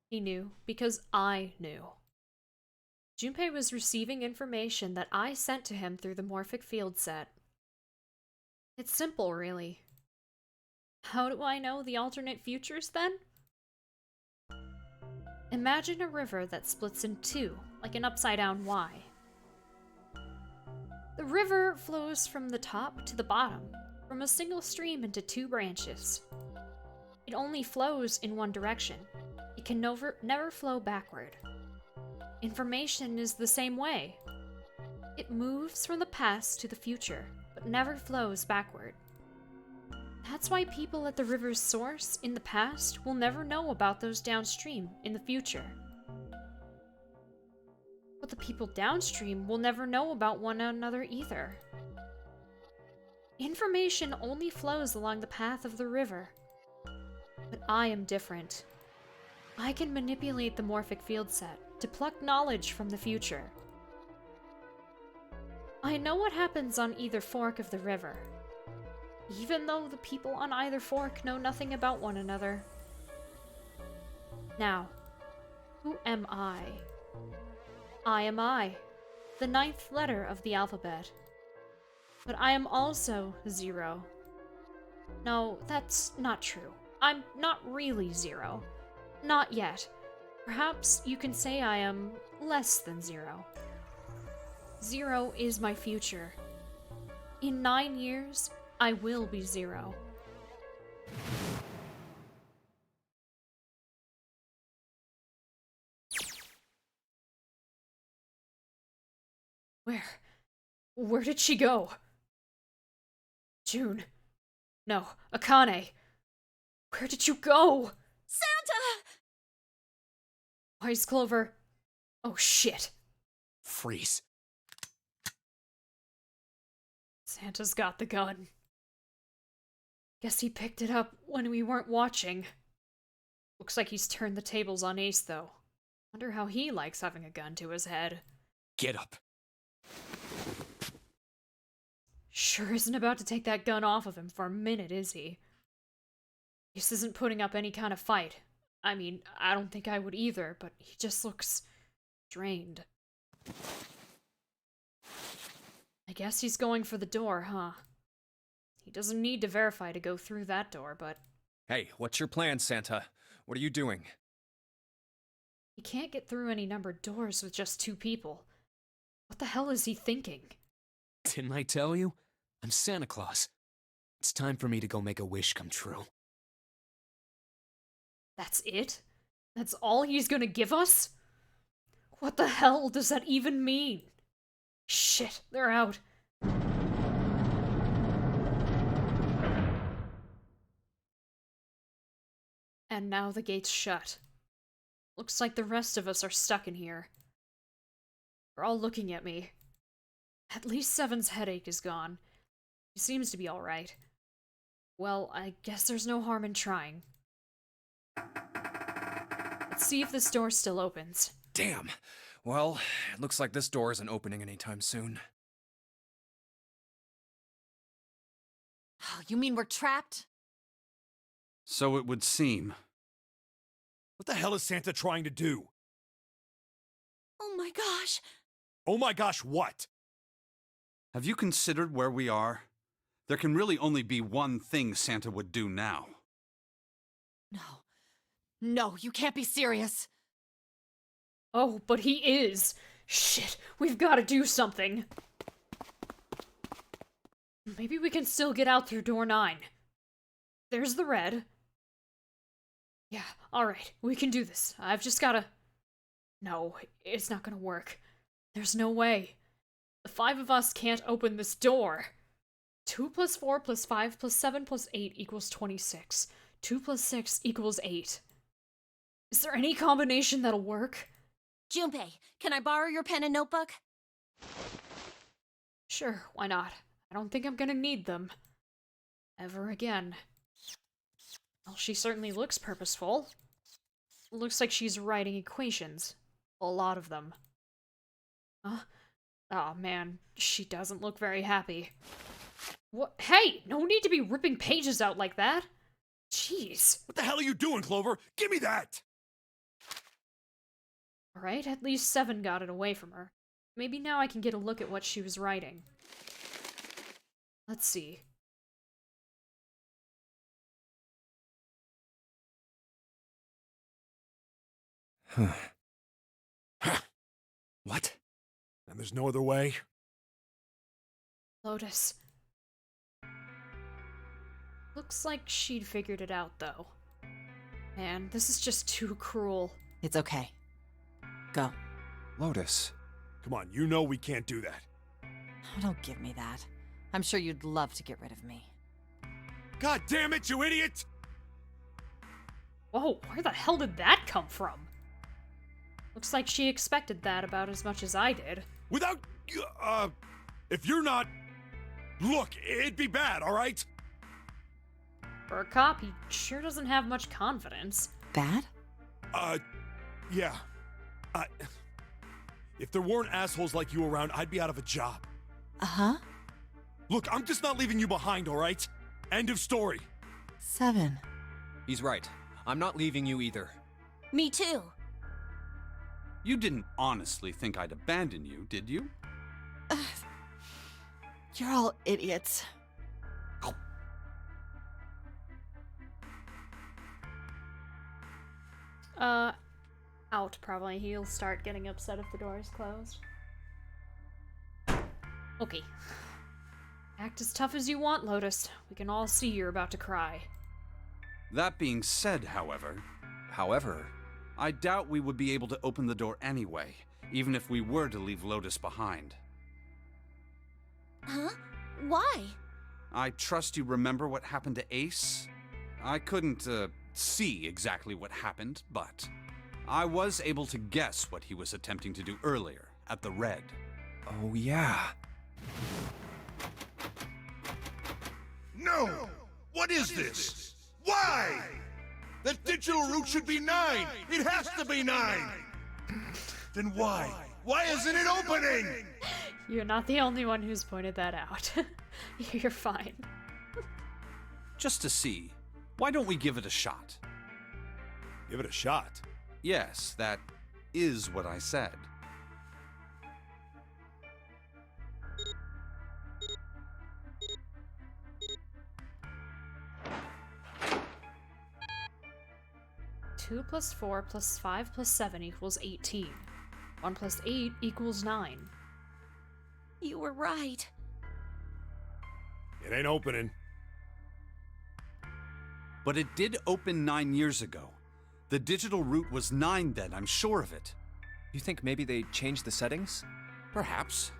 He knew because I knew. Junpei was receiving information that I sent to him through the morphic field set. It's simple, really. How do I know the alternate futures, then? Imagine a river that splits in two, like an upside-down Y. The river flows from the top to the bottom, from a single stream into two branches. It only flows in one direction. It can never flow backward. Information is the same way. It moves from the past to the future, but never flows backward. That's why people at the river's source in the past will never know about those downstream in the future. But the people downstream will never know about one another either. Information only flows along the path of the river. But I am different. I can manipulate the morphic field set to pluck knowledge from the future. I know what happens on either fork of the river, even though the people on either fork know nothing about one another. Now, who am I? I am I, the 9th letter of the alphabet. But I am also 0. No, that's not true. I'm not really 0. Not yet. Perhaps you can say I am less than 0. 0 is my future. In 9 years, I will be 0. Where did she go? June. No, Akane. Where did you go? Santa! Where's Clover? Oh shit. Freeze. Santa's got the gun. Guess he picked it up when we weren't watching. Looks like he's turned the tables on Ace, though. Wonder how he likes having a gun to his head. Get up. Sure isn't about to take that gun off of him for a minute, is he? Ace isn't putting up any kind of fight. I mean, I don't think I would either, but he just looks drained. I guess he's going for the door, huh? He doesn't need to verify to go through that door, but... Hey, what's your plan, Santa? What are you doing? He can't get through any numbered doors with just 2 people. What the hell is he thinking? Didn't I tell you? I'm Santa Claus. It's time for me to go make a wish come true. That's it? That's all he's gonna give us? What the hell does that even mean? Shit, they're out. And now the gate's shut. Looks like the rest of us are stuck in here. They're all looking at me. At least Seven's headache is gone. He seems to be alright. Well, I guess there's no harm in trying. Let's see if this door still opens. Damn. Well, it looks like this door isn't opening anytime soon. Oh, you mean we're trapped? So it would seem. What the hell is Santa trying to do? Oh my gosh! Oh my gosh, what? Have you considered where we are? There can really only be one thing Santa would do now. No. No, you can't be serious. Oh, but he is! Shit, we've gotta do something! Maybe we can still get out through door 9. There's the red. Yeah, alright, we can do this. I've just gotta... No, it's not gonna work. There's no way. The 5 of us can't open this door. 2 plus 4 plus 5 plus 7 plus 8 equals 26. 2 plus 6 equals 8. Is there any combination that'll work? Junpei, can I borrow your pen and notebook? Sure, why not? I don't think I'm gonna need them. Ever again. Well, she certainly looks purposeful. Looks like she's writing equations. A lot of them. Huh? Oh man, she doesn't look very happy. What? Hey! No need to be ripping pages out like that! Jeez. What the hell are you doing, Clover? Give me that! Alright, at least 7 got it away from her. Maybe now I can get a look at what she was writing. Let's see. What? And there's no other way? Lotus. Looks like she'd figured it out, though. Man, this is just too cruel. It's okay. Go. Lotus. Come on, you know we can't do that. Oh, don't give me that. I'm sure you'd love to get rid of me. God damn it, you idiot! Whoa, where the hell did that come from? Looks like she expected that about as much as I did. Without... if you're not... Look, it'd be bad, alright? For a cop, he sure doesn't have much confidence. Bad? Yeah. If there weren't assholes like you around, I'd be out of a job. Uh-huh. Look, I'm just not leaving you behind, alright? End of story. 7. He's right. I'm not leaving you either. Me too. You didn't honestly think I'd abandon you, did you? You're all idiots. Out, probably. He'll start getting upset if the door is closed. Okay. Act as tough as you want, Lotus. We can all see you're about to cry. That being said, however, I doubt we would be able to open the door anyway, even if we were to leave Lotus behind. Huh? Why? I trust you remember what happened to Ace? I couldn't, see exactly what happened, but I was able to guess what he was attempting to do earlier, at the Red. Oh, yeah. No! What is this? Why? The digital route should be 9! It has to be 9! Then why? Why isn't it opening? You're not the only one who's pointed that out. You're fine. Just to see, why don't we give it a shot? Give it a shot. Yes, that is what I said. Two plus 4 plus 5 plus 7 equals 18. 1 plus 8 equals 9. You were right. It ain't opening. But it did open 9 years ago. The digital route was 9 then, I'm sure of it. You think maybe they changed the settings? Perhaps.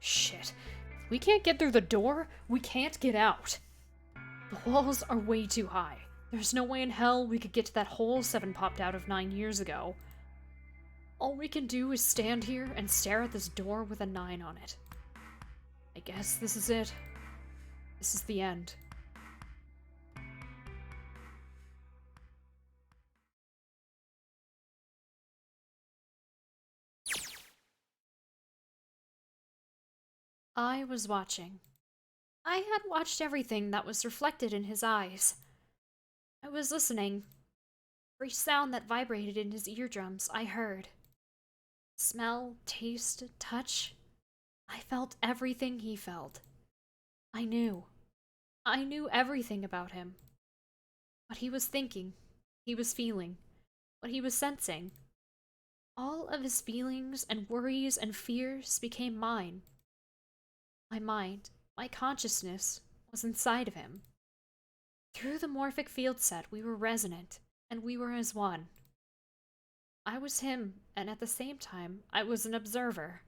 Shit. If we can't get through the door, we can't get out. The walls are way too high. There's no way in hell we could get to that hole 7 popped out of 9 years ago. All we can do is stand here and stare at this door with a 9 on it. I guess this is it. This is the end. I was watching. I had watched everything that was reflected in his eyes. I was listening. Every sound that vibrated in his eardrums, I heard. Smell, taste, touch. I felt everything he felt. I knew. I knew everything about him. What he was thinking, he was feeling, what he was sensing. All of his feelings and worries and fears became mine. My mind, my consciousness, was inside of him. Through the morphic field set, we were resonant, and we were as one. I was him, and at the same time, I was an observer.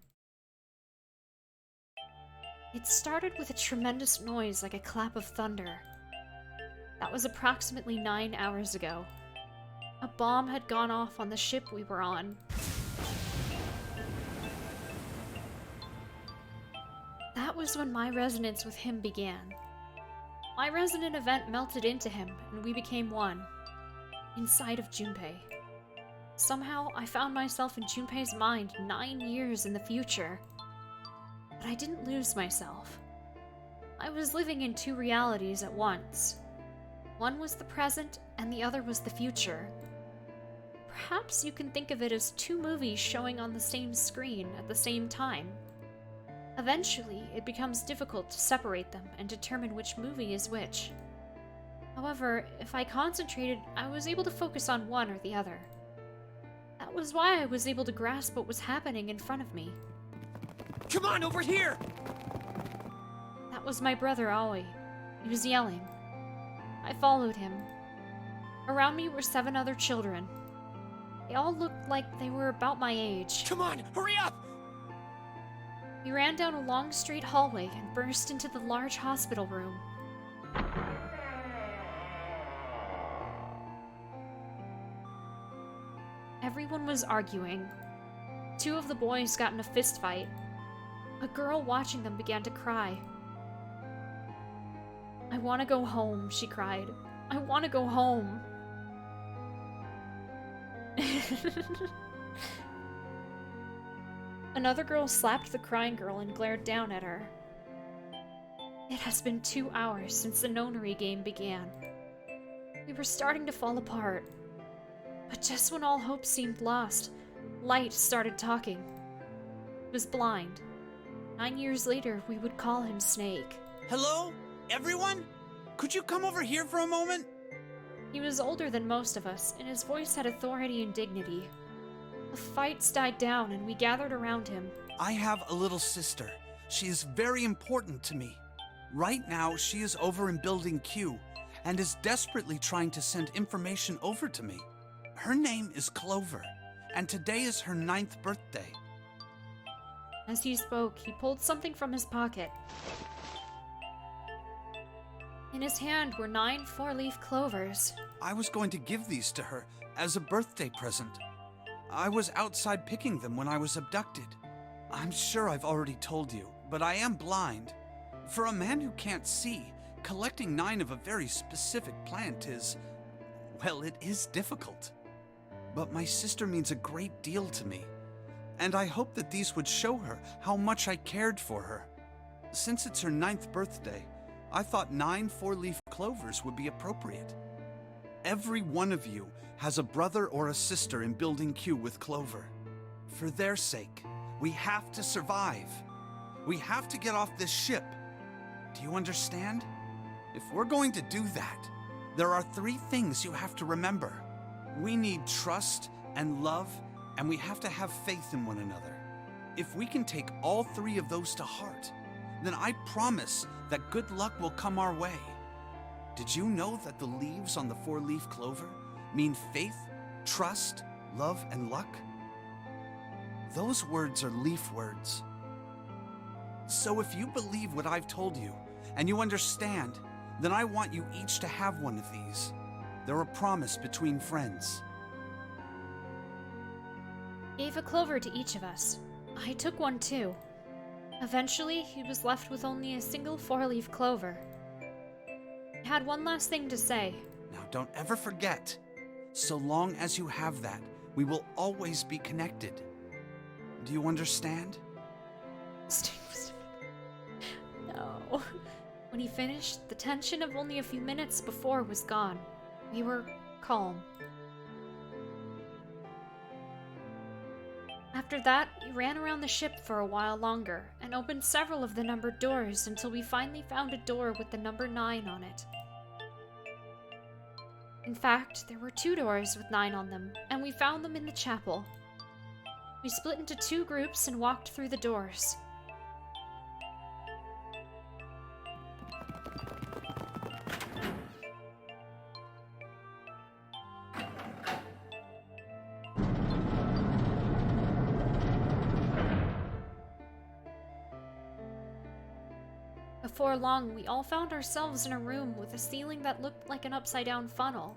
It started with a tremendous noise like a clap of thunder. That was approximately 9 hours ago. A bomb had gone off on the ship we were on. That was when my resonance with him began. My resonant event melted into him, and we became one. Inside of Junpei. Somehow, I found myself in Junpei's mind 9 years in the future. But I didn't lose myself. I was living in 2 realities at once. One was the present, and the other was the future. Perhaps you can think of it as 2 movies showing on the same screen at the same time. Eventually, it becomes difficult to separate them and determine which movie is which. However, if I concentrated, I was able to focus on one or the other. That was why I was able to grasp what was happening in front of me. Come on, over here! That was my brother, Aoi. He was yelling. I followed him. Around me were 7 other children. They all looked like they were about my age. Come on, hurry up! We ran down a long straight hallway and burst into the large hospital room. Everyone was arguing. 2 of the boys got in a fist fight. A girl watching them began to cry. I want to go home, she cried. I want to go home. Another girl slapped the crying girl and glared down at her. It has been 2 hours since the nonary game began. We were starting to fall apart. But just when all hope seemed lost, Light started talking. He was blind. 9 years later, we would call him Snake. Hello? Everyone? Could you come over here for a moment? He was older than most of us, and his voice had authority and dignity. The fights died down, and we gathered around him. I have a little sister. She is very important to me. Right now, she is over in Building Q, and is desperately trying to send information over to me. Her name is Clover, and today is her 9th birthday. As he spoke, he pulled something from his pocket. In his hand were 9 4-leaf clovers. I was going to give these to her as a birthday present. I was outside picking them when I was abducted. I'm sure I've already told you, but I am blind. For a man who can't see, collecting 9 of a very specific plant is, well, it is difficult. But my sister means a great deal to me, and I hope that these would show her how much I cared for her. Since it's her 9th birthday, I thought 9 4-leaf clovers would be appropriate. Every one of you has a brother or a sister in Building Q with Clover. For their sake, we have to survive. We have to get off this ship. Do you understand? If we're going to do that, there are 3 things you have to remember. We need trust and love, and we have to have faith in one another. If we can take all 3 of those to heart, then I promise that good luck will come our way. Did you know that the leaves on the 4-leaf clover mean faith, trust, love, and luck? Those words are leaf words. So if you believe what I've told you, and you understand, then I want you each to have one of these. They're a promise between friends. Gave a clover to each of us. I took one too. Eventually, he was left with only a single 4-leaf clover. He had one last thing to say. Now don't ever forget. So long as you have that, we will always be connected. Do you understand? No. When he finished, the tension of only a few minutes before was gone. We were calm. After that, we ran around the ship for a while longer and opened several of the numbered doors until we finally found a door with the number 9 on it. In fact, there were 2 doors with 9 on them, and we found them in the chapel. We split into 2 groups and walked through the doors. Before long, we all found ourselves in a room with a ceiling that looked like an upside-down funnel.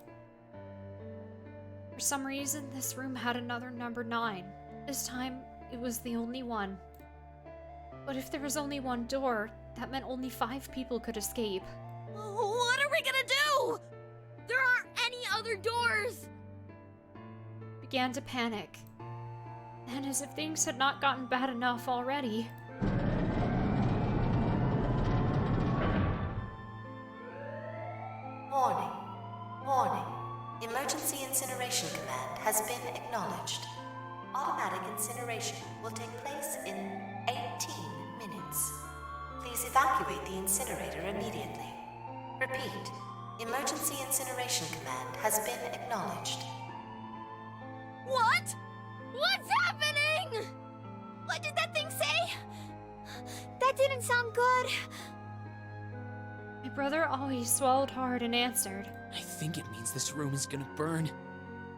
For some reason, this room had another number 9. This time, it was the only one. But if there was only one door, that meant only 5 people could escape. What are we gonna do? There aren't any other doors! Began to panic. And as if things had not gotten bad enough already, Warning. Warning. Emergency incineration command has been acknowledged. Automatic incineration will take place in 18 minutes. Please evacuate the incinerator immediately. Repeat. Emergency incineration command has been acknowledged. What? What's happening? What did that thing say? That didn't sound good. my brother always swallowed hard and answered. I think it means this room is gonna burn.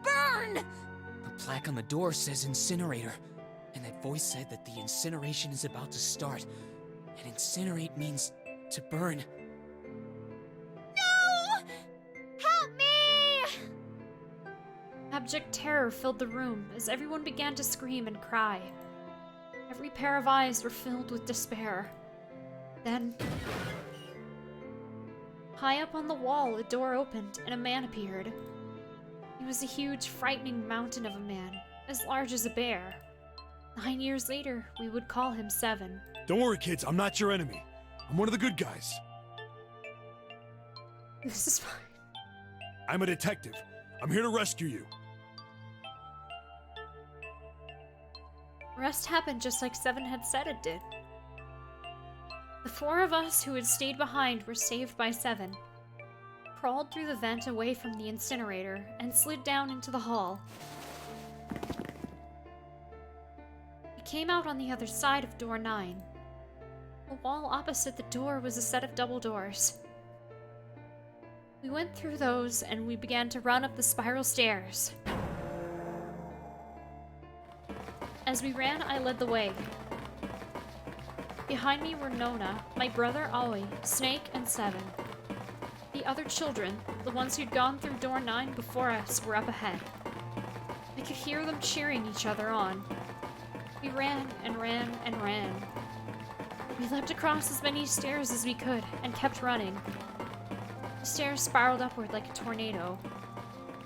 Burn! The plaque on the door says incinerator, and that voice said that the incineration is about to start. And incinerate means to burn. No! Help me! Abject terror filled the room as everyone began to scream and cry. Every pair of eyes were filled with despair. Then, high up on the wall, a door opened and a man appeared. He was a huge, frightening mountain of a man, as large as a bear. 9 years later, we would call him 7. Don't worry, kids. I'm not your enemy. I'm one of the good guys. This is fine. I'm a detective. I'm here to rescue you. Rest happened just like 7 had said it did. The 4 of us who had stayed behind were saved by 7, crawled through the vent away from the incinerator, and slid down into the hall. We came out on the other side of door 9. The wall opposite the door was a set of double doors. We went through those, and we began to run up the spiral stairs. As we ran, I led the way. Behind me were Nona, my brother Aoi, Snake, and 7. The other children, the ones who'd gone through door 9 before us, were up ahead. I could hear them cheering each other on. We ran and ran and ran. We leapt across as many stairs as we could and kept running. The stairs spiraled upward like a tornado.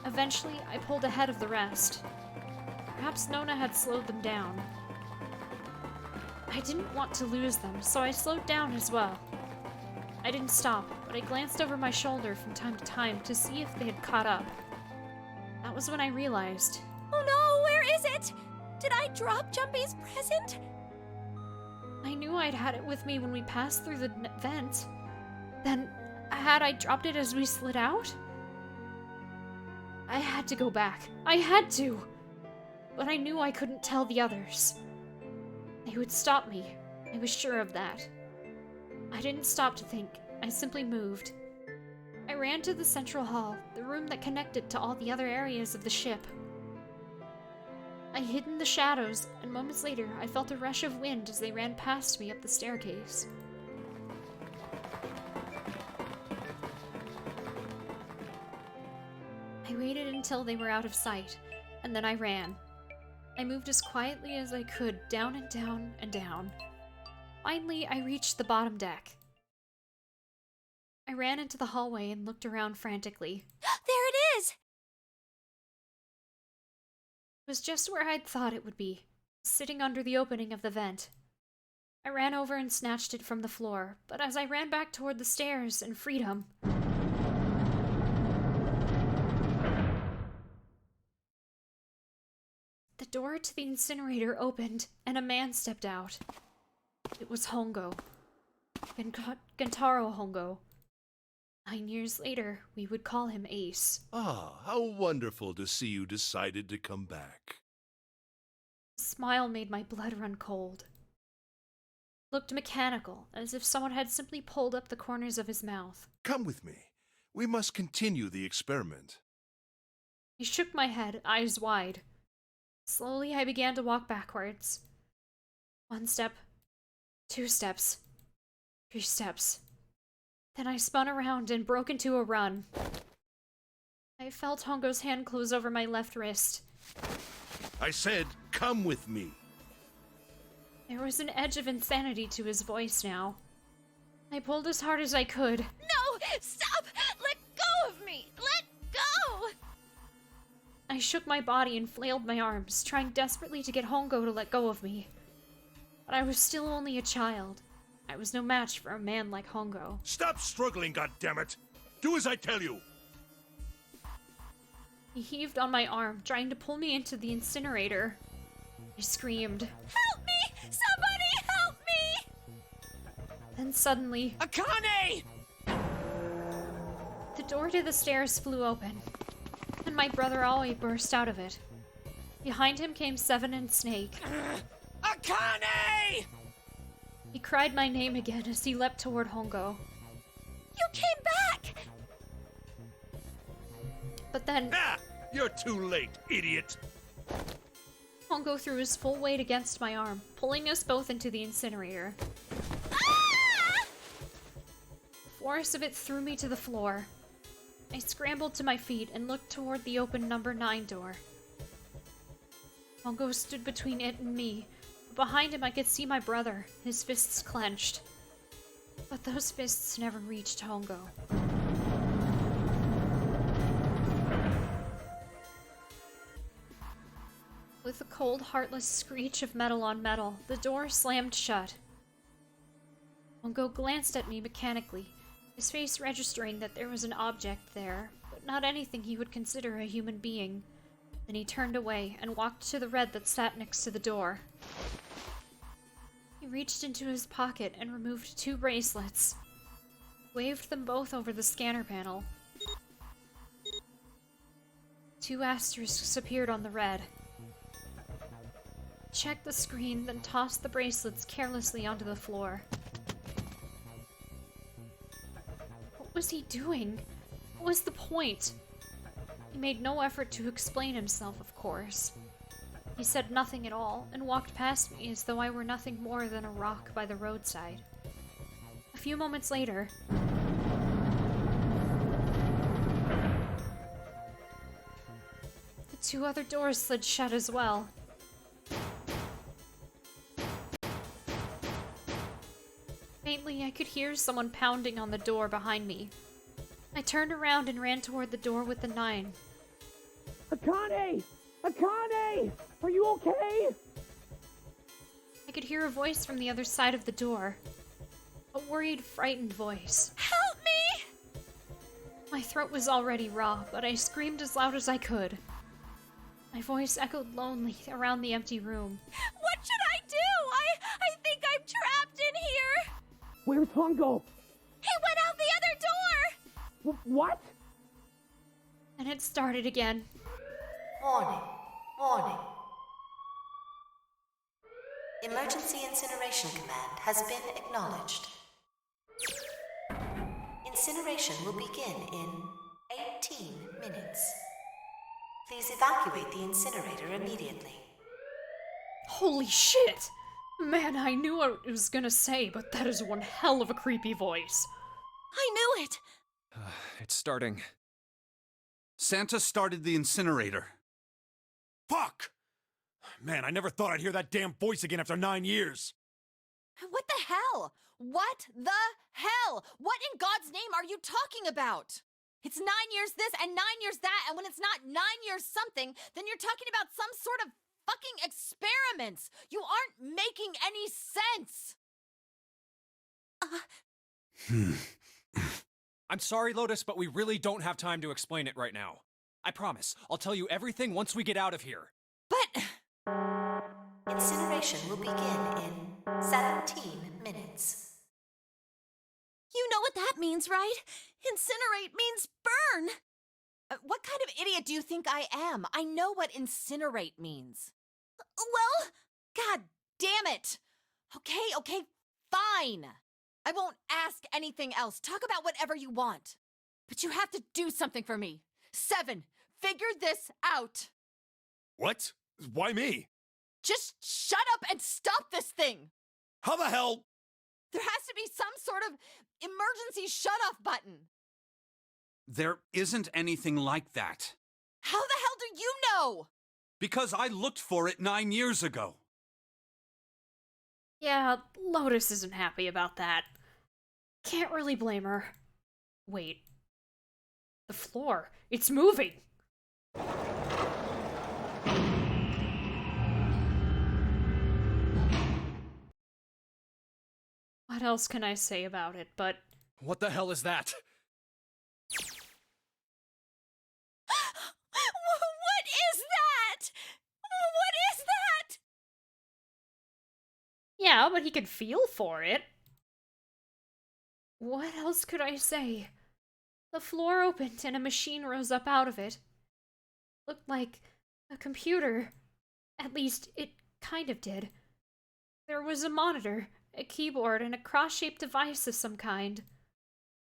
Eventually, I pulled ahead of the rest. Perhaps Nona had slowed them down. I didn't want to lose them, so I slowed down as well. I didn't stop, but I glanced over my shoulder from time to time to see if they had caught up. That was when I realized. Oh no, where is it? Did I drop Jumpy's present? I knew I'd had it with me when we passed through the vent. Then, had I dropped it as we slid out? I had to go back. I had to! But I knew I couldn't tell the others. They would stop me. I was sure of that. I didn't stop to think. I simply moved. I ran to the central hall, the room that connected to all the other areas of the ship. I hid in the shadows, and moments later I felt a rush of wind as they ran past me up the staircase. I waited until they were out of sight, and then I ran. I moved as quietly as I could, down and down and down. Finally, I reached the bottom deck. I ran into the hallway and looked around frantically. There it is! It was just where I'd thought it would be, sitting under the opening of the vent. I ran over and snatched it from the floor, but as I ran back toward the stairs and freedom, the door to the incinerator opened, and a man stepped out. It was Hongo. Gentaro Hongo. 9 years later, we would call him Ace. Ah, how wonderful to see you decided to come back. His smile made my blood run cold. Looked mechanical, as if someone had simply pulled up the corners of his mouth. Come with me. We must continue the experiment. He shook my head, eyes wide. Slowly, I began to walk backwards. 1 step, 2 steps, 3 steps. Then I spun around and broke into a run. I felt Hongo's hand close over my left wrist. I said, come with me. There was an edge of insanity to his voice now. I pulled as hard as I could. No! Stop! Let go of me! Let go! I shook my body and flailed my arms, trying desperately to get Hongo to let go of me. But I was still only a child. I was no match for a man like Hongo. Stop struggling, goddammit! Do as I tell you! He heaved on my arm, trying to pull me into the incinerator. I screamed. Help me! Somebody help me! Then suddenly, Akane! the door to the stairs flew open, and my brother Aoi burst out of it. Behind him came Seven and Snake. Akane! He cried my name again as he leapt toward Hongo. You came back! But then, Ah! You're too late, idiot! Hongo threw his full weight against my arm, pulling us both into the incinerator. Ah! The force of it threw me to the floor. I scrambled to my feet and looked toward the open number 9 door. Hongo stood between it and me. Behind him I could see my brother, his fists clenched. But those fists never reached Hongo. With a cold, heartless screech of metal on metal, the door slammed shut. Hongo glanced at me mechanically, his face registering that there was an object there, but not anything he would consider a human being. Then he turned away and walked to the red that sat next to the door. He reached into his pocket and removed 2 bracelets. Waved them both over the scanner panel. 2 asterisks appeared on the red. Checked the screen, then tossed the bracelets carelessly onto the floor. What was he doing? What was the point? He made no effort to explain himself, of course. He said nothing at all, and walked past me as though I were nothing more than a rock by the roadside. A few moments later, the 2 other doors slid shut as well. Faintly, I could hear someone pounding on the door behind me. I turned around and ran toward the door with the 9. Akane! Akane! Are you okay? I could hear a voice from the other side of the door. A worried, frightened voice. Help me! My throat was already raw, but I screamed as loud as I could. My voice echoed lonely around the empty room. What should I do? I think I'm trapped in here! Where's Hongo? He went out the other door! What? And it started again. Warning. Warning. Emergency Incineration Command has been acknowledged. Incineration will begin in 18 minutes. Please evacuate the incinerator immediately. Holy shit! Man, I knew what it was gonna say, but that is one hell of a creepy voice. I knew it! It's starting. Santa started the incinerator. Fuck! Man, I never thought I'd hear that damn voice again after 9 years. What the hell? What the hell? What in God's name are you talking about? It's 9 years this and 9 years that, and when it's not 9 years something, then you're talking about some sort of fucking experiments. You aren't making any sense. I'm sorry, Lotus, but we really don't have time to explain it right now. I promise, I'll tell you everything once we get out of here. But... Incineration will begin in 17 minutes. You know what that means, right? Incinerate means burn. What kind of idiot do you think I am? I know what incinerate means. Well, god damn it. Okay, fine. I won't ask anything else. Talk about whatever you want. But you have to do something for me. 7, figure this out. What? Why me? Just shut up and stop this thing. How the hell? There has to be some sort of emergency shut-off button. There isn't anything like that. How the hell do you know? Because I looked for it 9 years ago. Yeah, Lotus isn't happy about that. Can't really blame her. Wait. The floor. It's moving! What else can I say about it, but... What the hell is that? What is that? What is that? Yeah, but he could feel for it. What else could I say? The floor opened and a machine rose up out of it. Looked like a computer. At least, it kind of did. There was a monitor, a keyboard, and a cross-shaped device of some kind.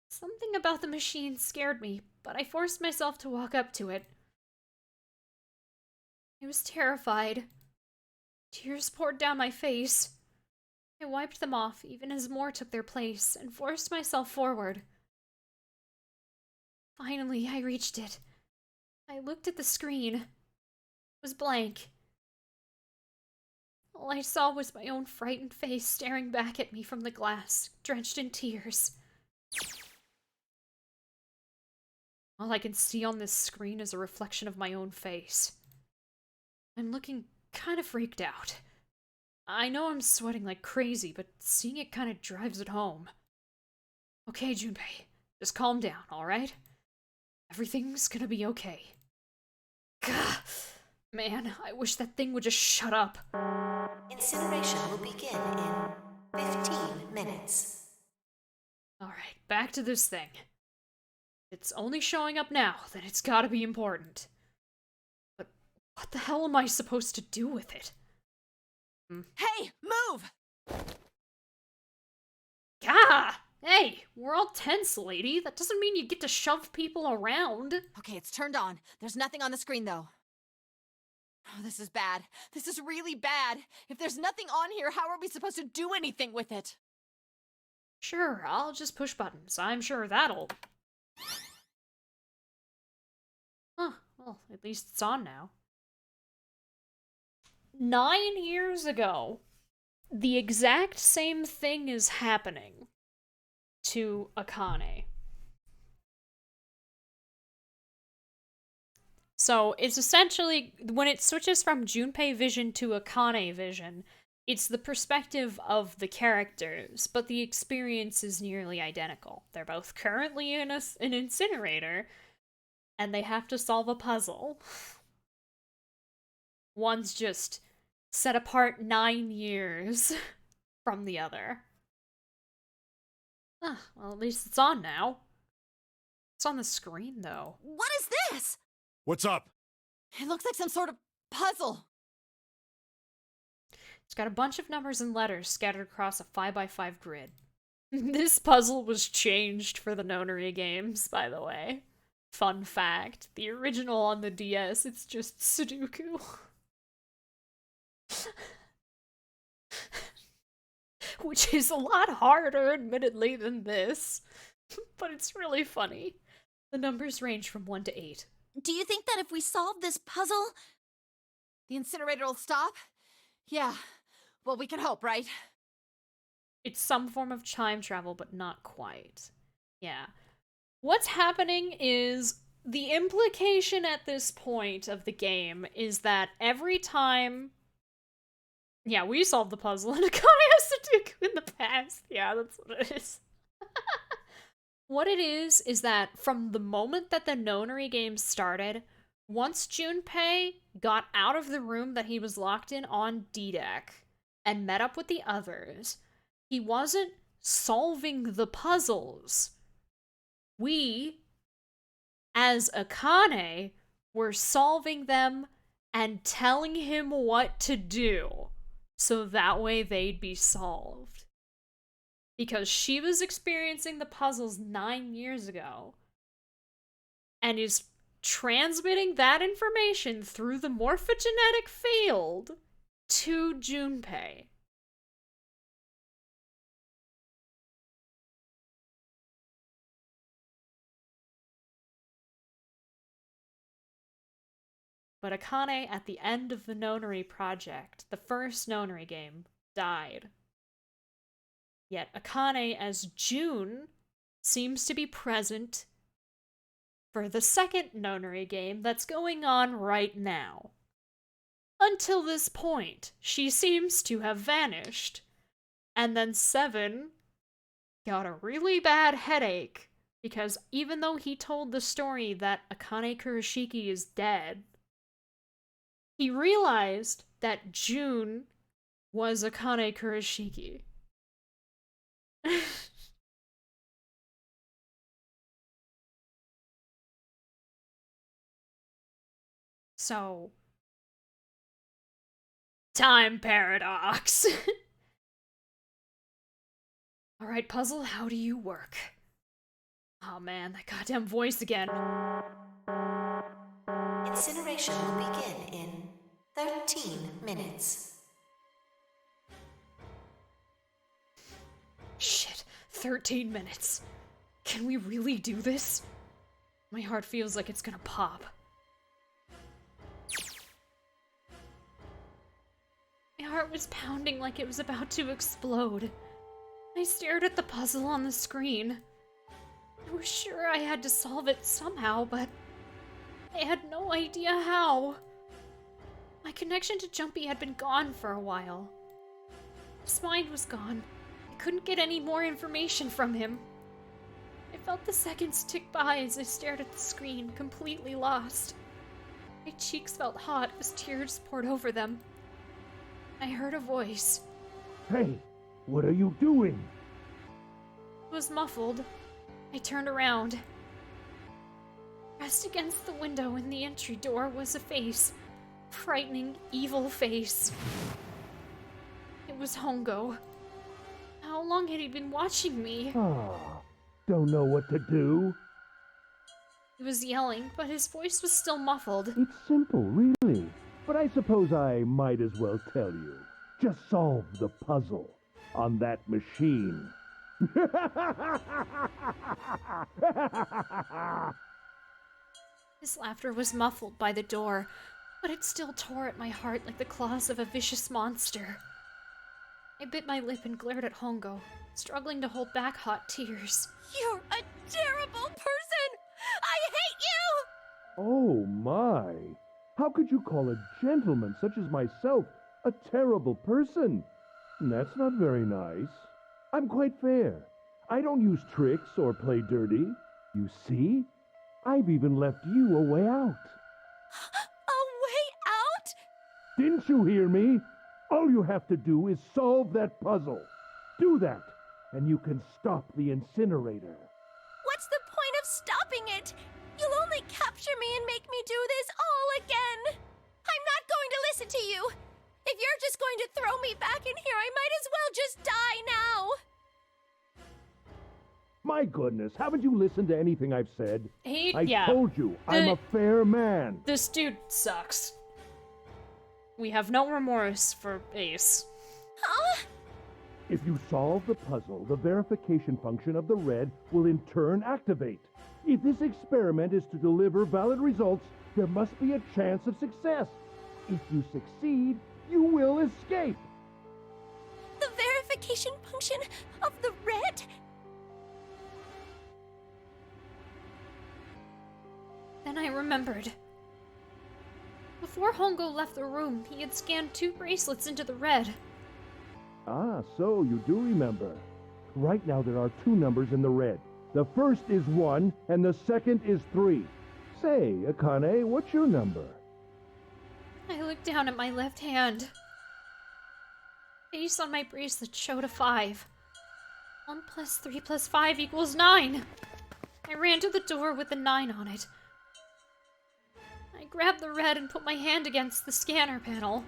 Something about the machine scared me, but I forced myself to walk up to it. I was terrified. Tears poured down my face. I wiped them off even as more took their place and forced myself forward. Finally, I reached it. I looked at the screen. It was blank. All I saw was my own frightened face staring back at me from the glass, drenched in tears. All I can see on this screen is a reflection of my own face. I'm looking kind of freaked out. I know I'm sweating like crazy, but seeing it kind of drives it home. Okay, Junpei, just calm down, alright? Everything's gonna be okay. Gah! Man, I wish that thing would just shut up. Incineration will begin in 15 minutes. Alright, back to this thing. If it's only showing up now, then it's gotta be important. But what the hell am I supposed to do with it? Hey, move! Gah! Hey, we're all tense, lady. That doesn't mean you get to shove people around. Okay, it's turned on. There's nothing on the screen, though. Oh, this is bad. This is really bad. If there's nothing on here, how are we supposed to do anything with it? Sure, I'll just push buttons. I'm sure that'll... Huh, well, at least it's on now. 9 years ago, the exact same thing is happening to Akane. So it's essentially, when it switches from Junpei vision to Akane vision, it's the perspective of the characters, but the experience is nearly identical. They're both currently in an incinerator, and they have to solve a puzzle. One's just set apart 9 years from the other. Ah, well, at least it's on now. It's on the screen, though. What is this? What's up? It looks like some sort of puzzle. It's got a bunch of numbers and letters scattered across a 5x5 grid. This puzzle was changed for the Nonary games, by the way. Fun fact, the original on the DS, it's just Sudoku. Which is a lot harder, admittedly, than this. But it's really funny. The numbers range from 1 to 8. Do you think that if we solve this puzzle, The incinerator will stop? Yeah. Well, we can hope, right? It's some form of time travel, but not quite. Yeah. What's happening is the implication at this point of the game is that every time. Yeah, we solved the puzzle and Akane has to do in the past. Yeah, that's what it is. What it is that from the moment that the Nonary game started, once Junpei got out of the room that he was locked in on D-Deck and met up with the others, he wasn't solving the puzzles. We, as Akane, were solving them and telling him what to do, so that way they'd be solved. Because she was experiencing the puzzles 9 years ago, and is transmitting that information through the morphogenetic field to Junpei. But Akane, at the end of the Nonary project, the first Nonary game, died. Yet Akane as June seems to be present for the second Nonary game that's going on right now. Until this point, she seems to have vanished. And then Seven got a really bad headache, because even though he told the story that Akane Kurashiki is dead, he realized that June was Akane Kurashiki. So, time paradox. Alright, puzzle, how do you work? Oh man, that goddamn voice again. Incineration will begin in 13 minutes. Shit, 13 minutes. Can we really do this? My heart feels like it's gonna pop. My heart was pounding like it was about to explode. I stared at the puzzle on the screen. I was sure I had to solve it somehow, but I had no idea how. My connection to Jumpy had been gone for a while. His mind was gone. I couldn't get any more information from him. I felt the seconds tick by as I stared at the screen, completely lost. My cheeks felt hot as tears poured over them. I heard a voice. Hey, what are you doing? It was muffled. I turned around. Pressed against the window in the entry door was a face. A frightening, evil face. It was Hongo. How long had he been watching me? Don't know what to do. He was yelling, but his voice was still muffled. It's simple, really. But I suppose I might as well tell you. Just solve the puzzle on that machine. His laughter was muffled by the door, but it still tore at my heart like the claws of a vicious monster. I bit my lip and glared at Hongo, struggling to hold back hot tears. You're a terrible person! I hate you! Oh my! How could you call a gentleman such as myself a terrible person? That's not very nice. I'm quite fair. I don't use tricks or play dirty. You see? I've even left you a way out. A way out? Didn't you hear me? All you have to do is solve that puzzle. Do that, and you can stop the incinerator. What's the point of stopping it? You'll only capture me and make me do this all again. I'm not going to listen to you. If you're just going to throw me back in here, I might as well just die now. My goodness, haven't you listened to anything I've said? Yeah. I told you, I'm a fair man. This dude sucks. We have no remorse for Ace. Huh? If you solve the puzzle, the verification function of the red will in turn activate. If this experiment is to deliver valid results, there must be a chance of success. If you succeed, you will escape. The verification function of the red? Then I remembered. Before Hongo left the room, he had scanned 2 bracelets into the red. Ah, so you do remember. Right now there are 2 numbers in the red. The first is 1, and the second is 3. Say, Akane, what's your number? I looked down at my left hand. Face on my bracelet showed a 5. 1 plus 3 plus 5 equals 9. I ran to the door with the 9 on it. I grabbed the red and put my hand against the scanner panel.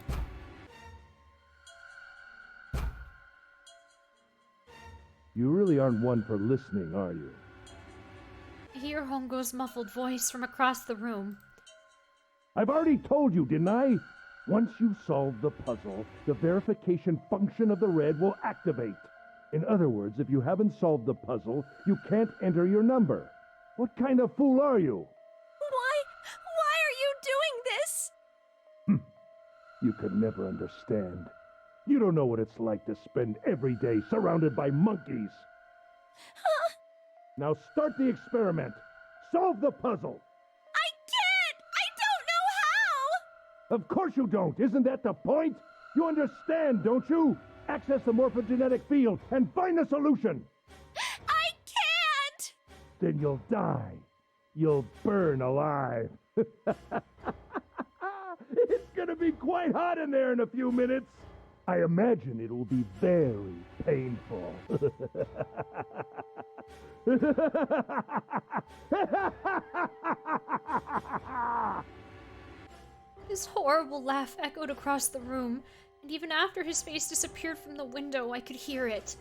You really aren't one for listening, are you? I hear Hongo's muffled voice from across the room. I've already told you, didn't I? Once you solve the puzzle, the verification function of the red will activate. In other words, if you haven't solved the puzzle, you can't enter your number. What kind of fool are you? Why are you doing this? You could never understand. You don't know what it's like to spend every day surrounded by monkeys. Huh? Now start the experiment. Solve the puzzle. I can't! I don't know how! Of course you don't. Isn't that the point? You understand, don't you? Access the morphogenetic field and find the solution. I can't! Then you'll die. You'll burn alive. It's gonna be quite hot in there in a few minutes. I imagine it will be very painful. His horrible laugh echoed across the room, and even after his face disappeared from the window, I could hear it.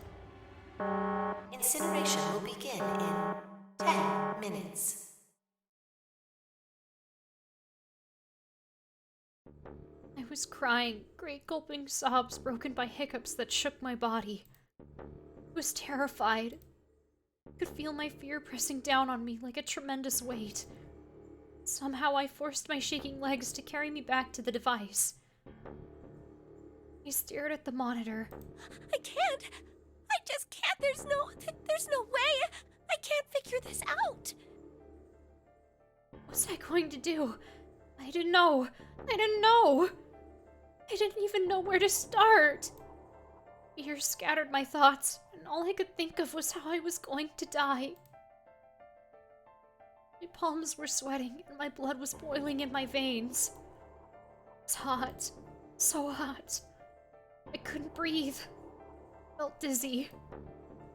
Incineration will begin in 10 minutes. I was crying, great gulping sobs broken by hiccups that shook my body. I was terrified. I could feel my fear pressing down on me like a tremendous weight. Somehow I forced my shaking legs to carry me back to the device. I stared at the monitor. I can't! I just can't! There's no way! I can't figure this out! What was I going to do? I didn't know. I didn't know. I didn't even know where to start. Fear scattered my thoughts, and all I could think of was how I was going to die. My palms were sweating, and my blood was boiling in my veins. It was hot. So hot. I couldn't breathe. I felt dizzy.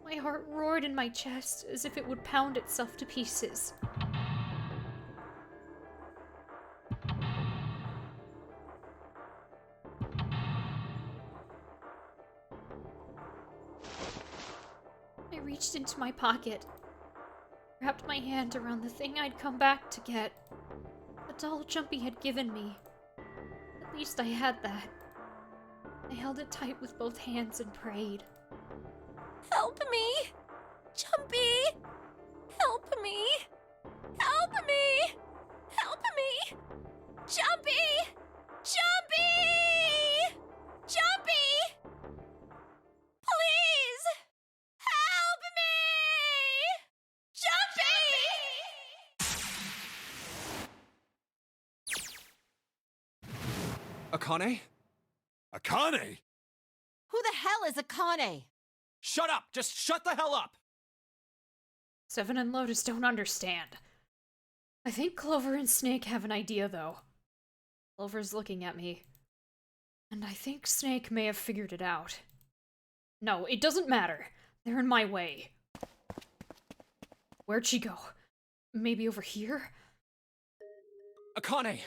My heart roared in my chest as if it would pound itself to pieces. I reached into my pocket, wrapped my hand around the thing I'd come back to get. The doll Jumpy had given me. At least I had that. I held it tight with both hands and prayed. Help me! Jumpy! Help me! Help me! Help me! Jumpy! Jumpy! Jumpy! Please! Help me! Jumpy! Akane? Akane? Who the hell is Akane? Shut up! Just shut the hell up! Seven and Lotus don't understand. I think Clover and Snake have an idea, though. Clover's looking at me. And I think Snake may have figured it out. No, it doesn't matter. They're in my way. Where'd she go? Maybe over here? Akane!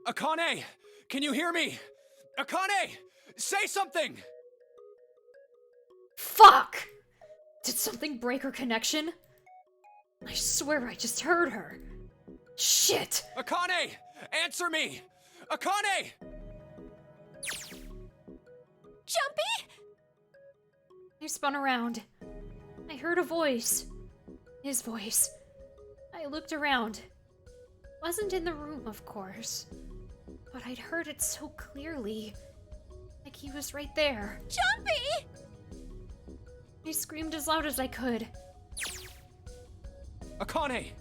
Akane! Can you hear me? Akane! Say something! Fuck! Did something break her connection? I swear I just heard her. Shit! Akane! Answer me! Akane! Jumpy? I spun around. I heard a voice. His voice. I looked around. Wasn't in the room, of course. But I'd heard it so clearly. Like he was right there. Jumpy! I screamed as loud as I could. Akane!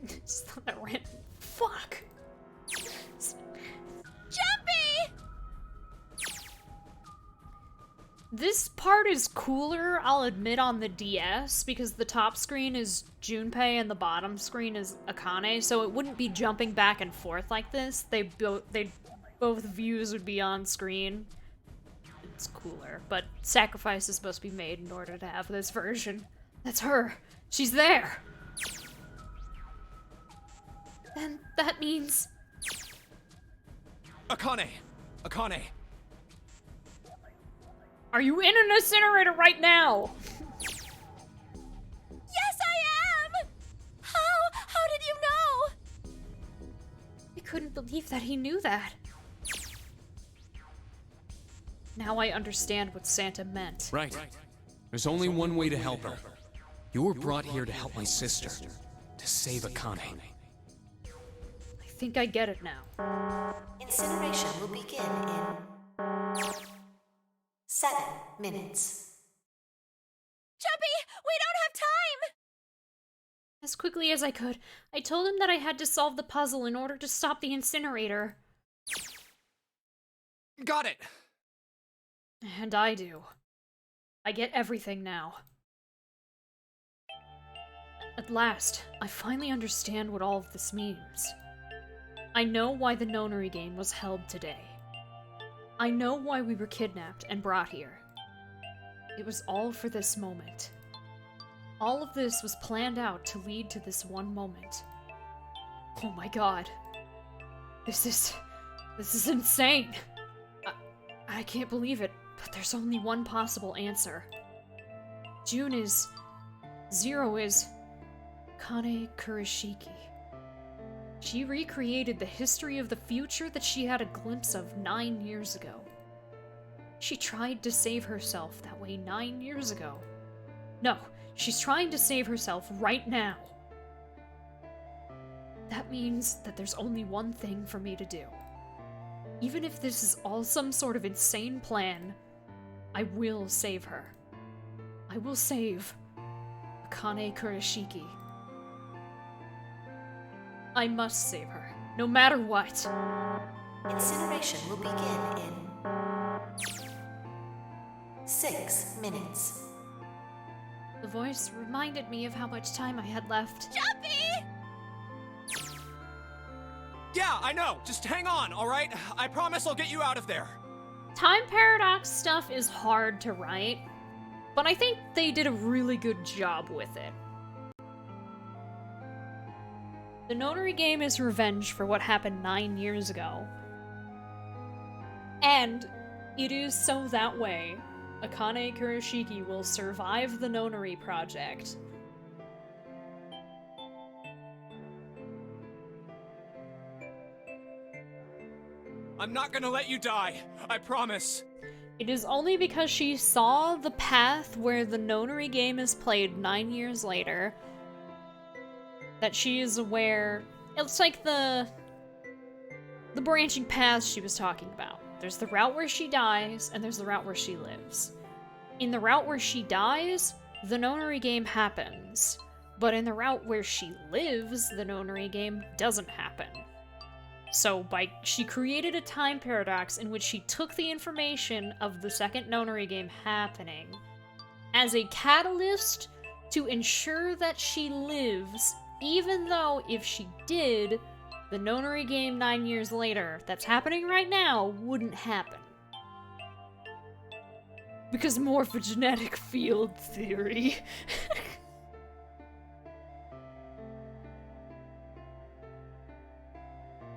Just thought that ran. Fuck! Jumpy! This part is cooler, I'll admit, on the DS, because the top screen is Junpei and the bottom screen is Akane, so it wouldn't be jumping back and forth like this. Both views would be on screen. It's cooler, but sacrifice is supposed to be made in order to have this version. That's her. She's there. Then that means... Akane! Akane! Are you in an incinerator right now? Yes, I am! How did you know? I couldn't believe that he knew that. Now I understand what Santa meant. Right. There's only one way to help her. You were brought here to help my sister. To save Akane. I think I get it now. Incineration will begin in 7 minutes. Jumpy, we don't have time! As quickly as I could, I told him that I had to solve the puzzle in order to stop the incinerator. Got it! And I do. I get everything now. At last, I finally understand what all of this means. I know why the nonary game was held today. I know why we were kidnapped and brought here. It was all for this moment. All of this was planned out to lead to this one moment. Oh my god. This is insane. I can't believe it, but there's only one possible answer. June is... Zero is... Kane Kurashiki. She recreated the history of the future that she had a glimpse of 9 years ago. She tried to save herself that way 9 years ago. No, she's trying to save herself right now. That means that there's only one thing for me to do. Even if this is all some sort of insane plan, I will save her. I will save Akane Kurashiki. I must save her, no matter what. Incineration will begin in 6 minutes. The voice reminded me of how much time I had left. Jumpy! Yeah, I know. Just hang on, alright? I promise I'll get you out of there. Time paradox stuff is hard to write, but I think they did a really good job with it. The nonary game is revenge for what happened 9 years ago. And it is so that way Akane Kurashiki will survive the nonary project. I'm not gonna let you die. I promise. It is only because she saw the path where the nonary game is played 9 years later that she is aware. It's like the branching paths she was talking about. There's the route where she dies, and there's the route where she lives. In the route where she dies, the nonary game happens. But in the route where she lives, the nonary game doesn't happen. So she created a time paradox in which she took the information of the second nonary game happening as a catalyst to ensure that she lives, even though if she did, the nonary game 9 years later that's happening right now wouldn't happen. Because morphogenetic field theory.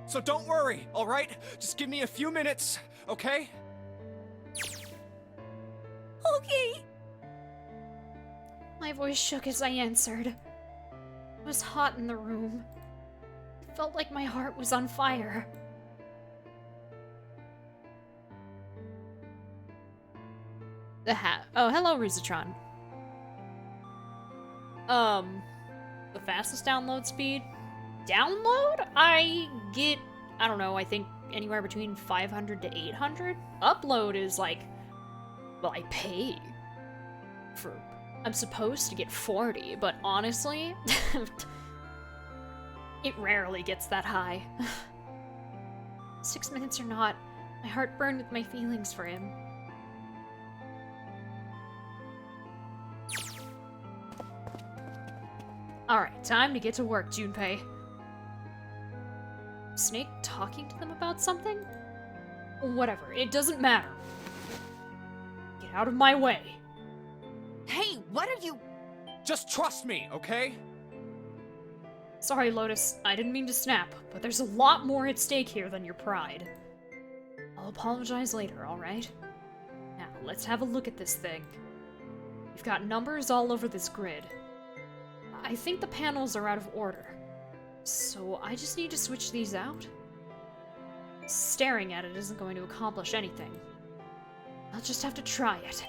So don't worry, alright? Just give me a few minutes, okay? Okay. My voice shook as I answered. It was hot in the room. It felt like my heart was on fire. The hat. Oh, hello, Rizatron. The fastest download speed? Download? I I don't know, I think anywhere between 500 to 800. Upload is like, well, I pay for, I'm supposed to get 40, but honestly, it rarely gets that high. 6 minutes or not, my heart burned with my feelings for him. Alright, time to get to work, Junpei. Snake talking to them about something? Whatever, it doesn't matter. Get out of my way. Hey, what are you... Just trust me, okay? Sorry, Lotus, I didn't mean to snap, but there's a lot more at stake here than your pride. I'll apologize later, alright? Now, let's have a look at this thing. You've got numbers all over this grid. I think the panels are out of order. So I just need to switch these out? Staring at it isn't going to accomplish anything. I'll just have to try it.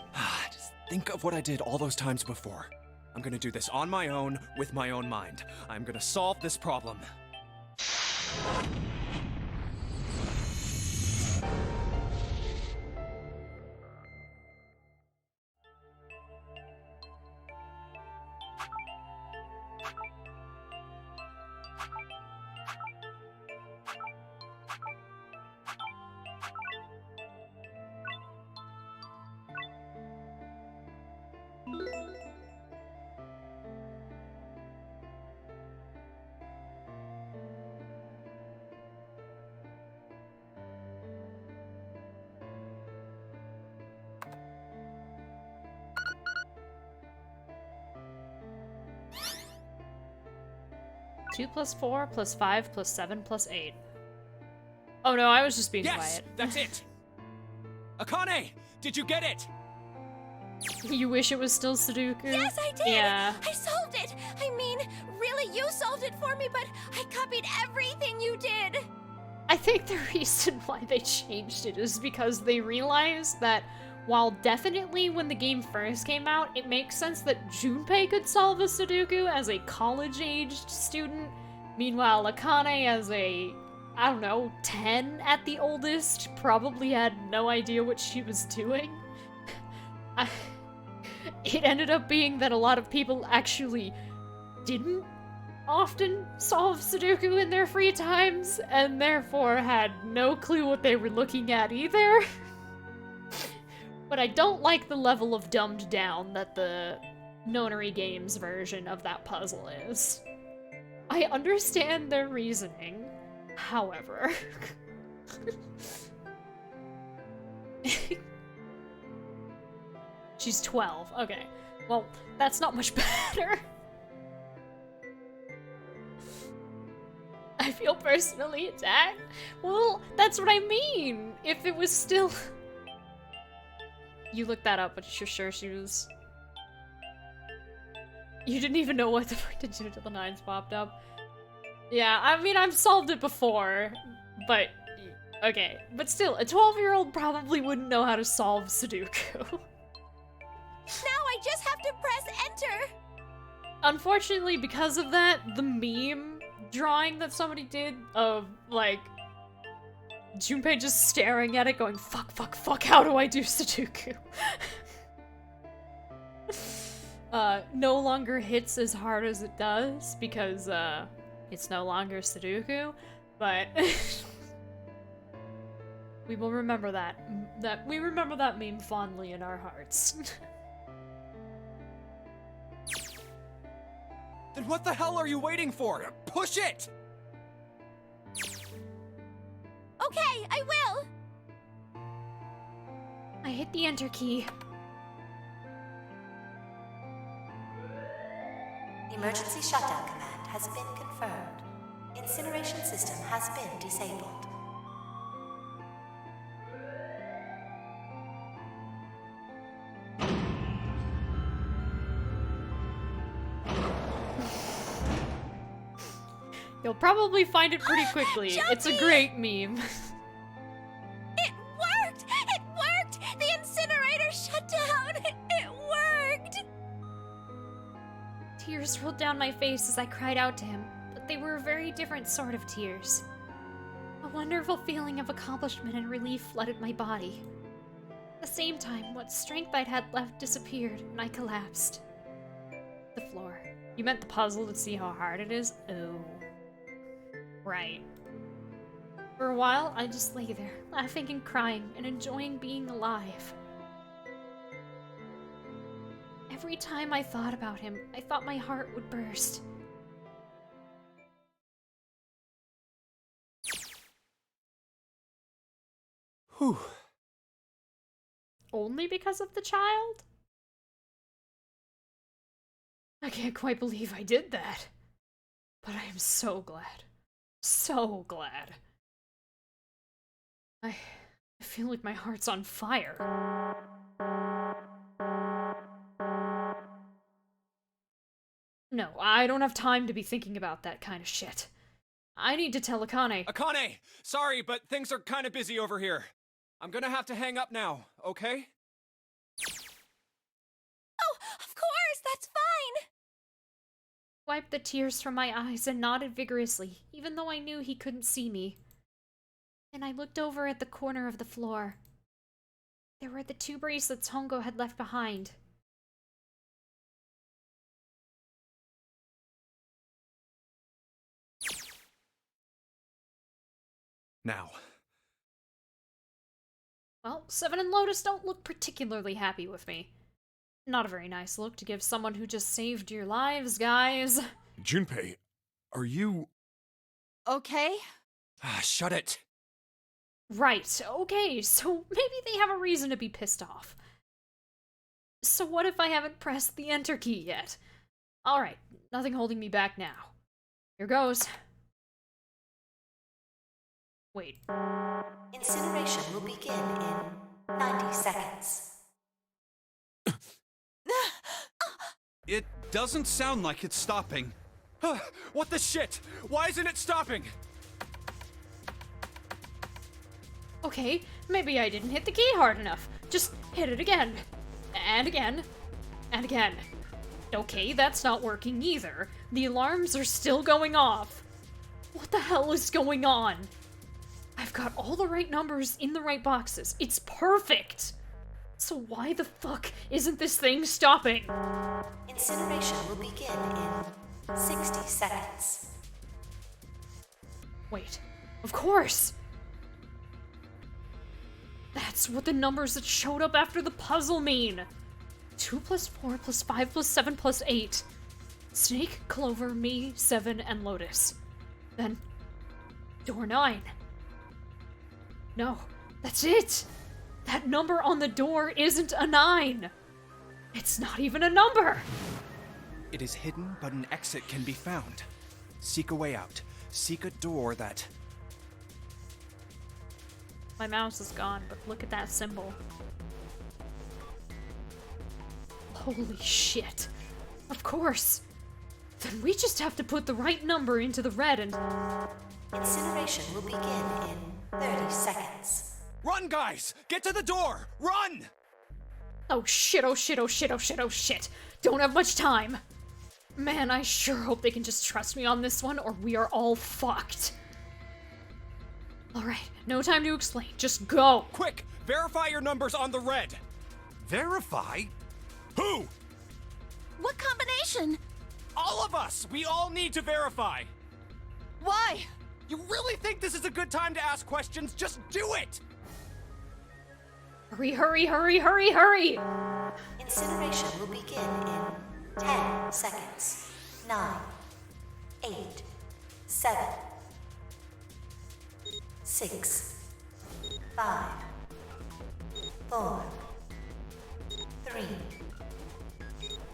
Just think of what I did all those times before. I'm gonna do this on my own, with my own mind. I'm gonna solve this problem. 2 plus 4 plus 5 plus 7 plus 8. Oh no, I was just being quiet. That's it! Akane! Did you get it? You wish it was still Sudoku? Yes, I did! Yeah. I solved it! I mean, really, you solved it for me, but I copied everything you did! I think the reason why they changed it is because they realized that while definitely when the game first came out, it makes sense that Junpei could solve a Sudoku as a college-aged student, meanwhile Akane as a, I don't know, 10 at the oldest, probably had no idea what she was doing. It ended up being that a lot of people actually didn't often solve Sudoku in their free times, and therefore had no clue what they were looking at either. But I don't like the level of dumbed down that the Nonary Games version of that puzzle is. I understand their reasoning, however. She's 12. Okay. Well, that's not much better. I feel personally attacked. Well, that's what I mean. If it was still... You looked that up, but you're sure she was... You didn't even know what the fuck to do till the 9s popped up. Yeah, I mean, I've solved it before, but... Okay, but still, a 12-year-old probably wouldn't know how to solve Sudoku. Now I just have to press enter! Unfortunately, because of that, the meme drawing that somebody did of, like, Junpei just staring at it going, fuck, fuck, fuck, how do I do Sudoku? No longer hits as hard as it does because, it's no longer Sudoku, but we will remember that. We remember that meme fondly in our hearts. Then what the hell are you waiting for? Push it! Okay, I will! I hit the enter key. Emergency shutdown command has been confirmed. Incineration system has been disabled. You'll probably find it pretty quickly. It's a great meme. It worked! It worked! The incinerator shut down! It worked! Tears rolled down my face as I cried out to him, but they were a very different sort of tears. A wonderful feeling of accomplishment and relief flooded my body. At the same time, what strength I'd had left disappeared, and I collapsed. The floor. You meant the puzzle to see how hard it is? Oh. Right. For a while, I just lay there, laughing and crying, and enjoying being alive. Every time I thought about him, I thought my heart would burst. Whew. Only because of the child? I can't quite believe I did that. But I am so glad. So glad. I feel like my heart's on fire. No, I don't have time to be thinking about that kind of shit. I need to tell Akane. Akane! Sorry, but things are kind of busy over here. I'm gonna have to hang up now, okay? Oh, of course, that's fine! Wiped the tears from my eyes and nodded vigorously, even though I knew he couldn't see me. Then I looked over at the corner of the floor. There were the 2 bracelets Hongo had left behind. Now. Well, Seven and Lotus don't look particularly happy with me. Not a very nice look to give someone who just saved your lives, guys. Junpei, are you... Okay? Ah, shut it. Right, okay, so maybe they have a reason to be pissed off. So what if I haven't pressed the enter key yet? Alright, nothing holding me back now. Here goes. Wait. Incineration will begin in 90 seconds. It doesn't sound like it's stopping. What the shit? Why isn't it stopping? Okay, maybe I didn't hit the key hard enough. Just hit it again. And again. And again. Okay, that's not working either. The alarms are still going off. What the hell is going on? I've got all the right numbers in the right boxes. It's perfect! So why the fuck isn't this thing stopping? Incineration will begin in 60 seconds. Wait, of course! That's what the numbers that showed up after the puzzle mean! 2 plus 4 plus 5 plus 7 plus 8. Snake, Clover, me, Seven, and Lotus. Then, door 9. No, that's it! That number on the door isn't a 9! It's not even a number! It is hidden, but an exit can be found. Seek a way out. Seek a door that... My mouse is gone, but look at that symbol. Holy shit. Of course. Then we just have to put the right number into the red and... Incineration will begin in 30 seconds. Run, guys! Get to the door! Run! Oh shit, oh shit, oh shit, oh shit, oh shit. Don't have much time. Man, I sure hope they can just trust me on this one, or we are all fucked. Alright, no time to explain. Just go! Quick! Verify your numbers on the red! Verify? Who? What combination? All of us! We all need to verify! Why? You really think this is a good time to ask questions? Just do it! Hurry, hurry, hurry, hurry, hurry! Incineration will begin in 10 seconds. 9, 8, 7, 6, 5, 4, 3,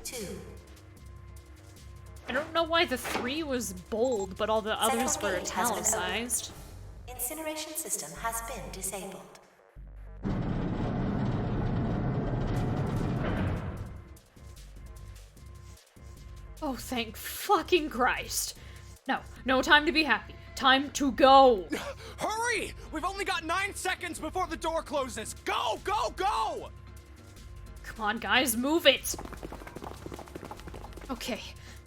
2. I don't know why the 3 was bold, but all the others Central were gate has been italicized. opened. Incineration system has been disabled. Oh, thank fucking Christ. No, no time to be happy. Time to go! Hurry! We've only got 9 seconds before the door closes! Go, go, go! Come on, guys, move it! Okay,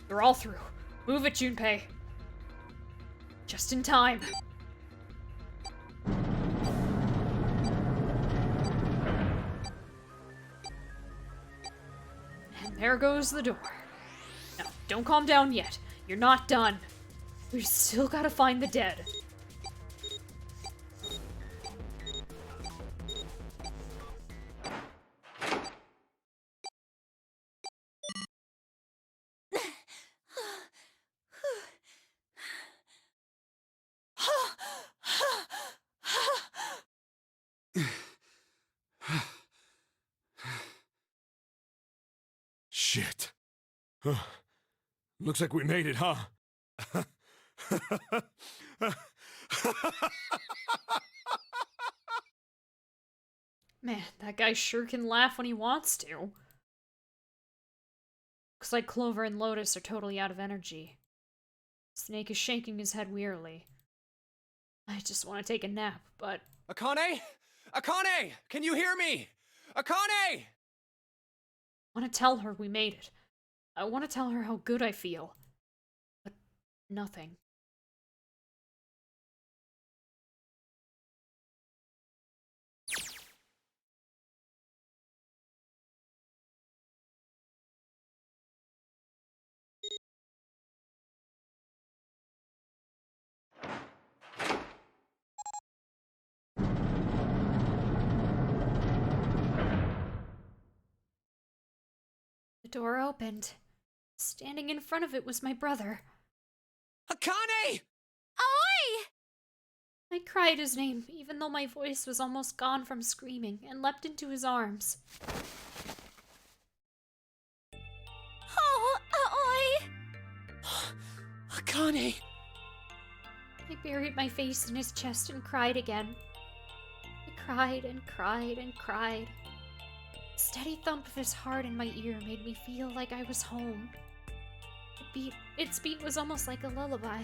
they're all through. Move it, Junpei. Just in time. There goes the door. No, don't calm down yet. You're not done. We've still gotta find the dead. Shit. Looks like we made it, huh? Man, that guy sure can laugh when he wants to. Looks like Clover and Lotus are totally out of energy. Snake is shaking his head wearily. I just want to take a nap, but... Akane? Akane! Can you hear me? Akane! I want to tell her we made it. I want to tell her how good I feel. But nothing. The door opened. Standing in front of it was my brother. Akane! Oi! I cried his name, even though my voice was almost gone from screaming, and leapt into his arms. Oh, oi! Akane! I buried my face in his chest and cried again. I cried and cried and cried. The steady thump of his heart in my ear made me feel like I was home. Its beat was almost like a lullaby.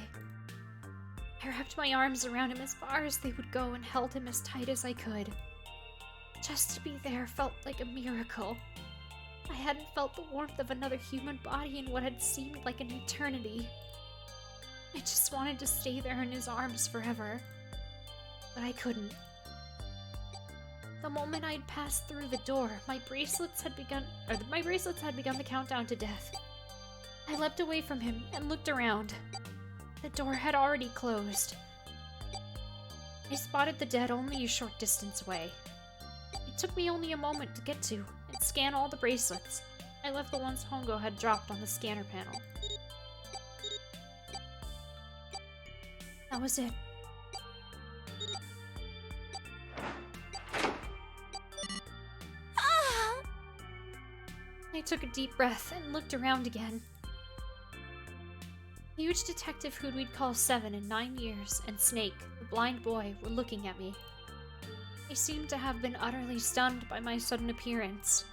I wrapped my arms around him as far as they would go and held him as tight as I could. Just to be there felt like a miracle. I hadn't felt the warmth of another human body in what had seemed like an eternity. I just wanted to stay there in his arms forever. But I couldn't. The moment I'd passed through the door, my bracelets had begun the countdown to death. I leapt away from him and looked around. The door had already closed. I spotted the dead only a short distance away. It took me only a moment to get to and scan all the bracelets. I left the ones Hongo had dropped on the scanner panel. That was it. I took a deep breath and looked around again. The huge detective who we'd call 7 in 9 years, and Snake, the blind boy, were looking at me. They seemed to have been utterly stunned by my sudden appearance.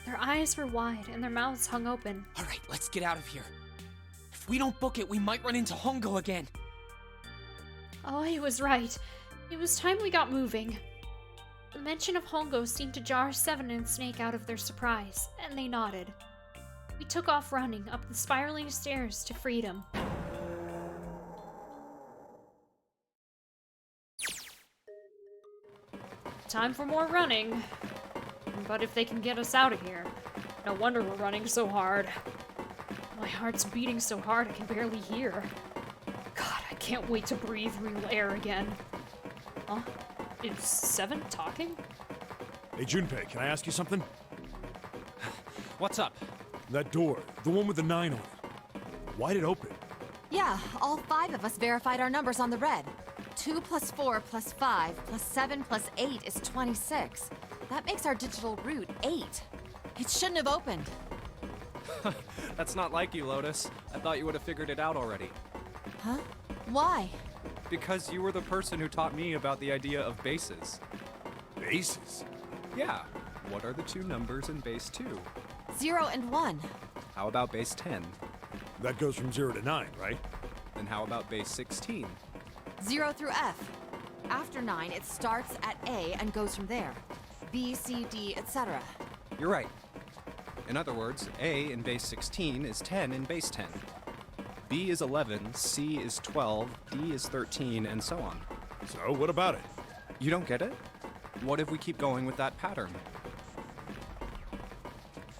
Their eyes were wide and their mouths hung open. Alright, let's get out of here. If we don't book it, we might run into Hongo again. Oh, I was right. It was time we got moving. The mention of Hongo seemed to jar 7 and Snake out of their surprise, and they nodded. We took off running up the spiraling stairs to freedom. Time for more running. But if they can get us out of here, no wonder we're running so hard. My heart's beating so hard I can barely hear. God, I can't wait to breathe real air again. Huh? Is 7 talking? Hey, Junpei, can I ask you something? What's up? That door, the one with the 9 on it. Why'd it open? Yeah, all 5 of us verified our numbers on the red. 2 plus 4 plus 5 plus 7 plus 8 is 26. That makes our digital route 8. It shouldn't have opened. That's not like you, Lotus. I thought you would have figured it out already. Huh? Why? Because you were the person who taught me about the idea of bases. Bases? Yeah. What are the 2 numbers in base 2? 0 and 1. How about base 10? That goes from 0 to 9, right? Then how about base 16? 0 through F. After 9, it starts at A and goes from there. B, C, D, etc. You're right. In other words, A in base 16 is 10 in base 10. B is 11, C is 12, D is 13, and so on. So, what about it? You don't get it? What if we keep going with that pattern?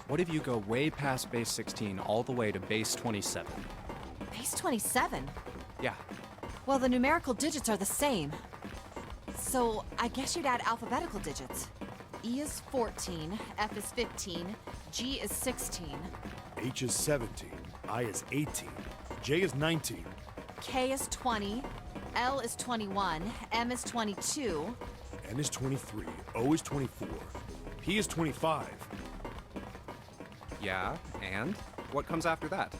What if you go way past base 16 all the way to base 27? Base 27? Yeah. Well, the numerical digits are the same. So, I guess you'd add alphabetical digits. E is 14, F is 15, G is 16, H is 17, I is 18, J is 19. K is 20, L is 21, M is 22. N is 23, O is 24, P is 25. Yeah, and? What comes after that?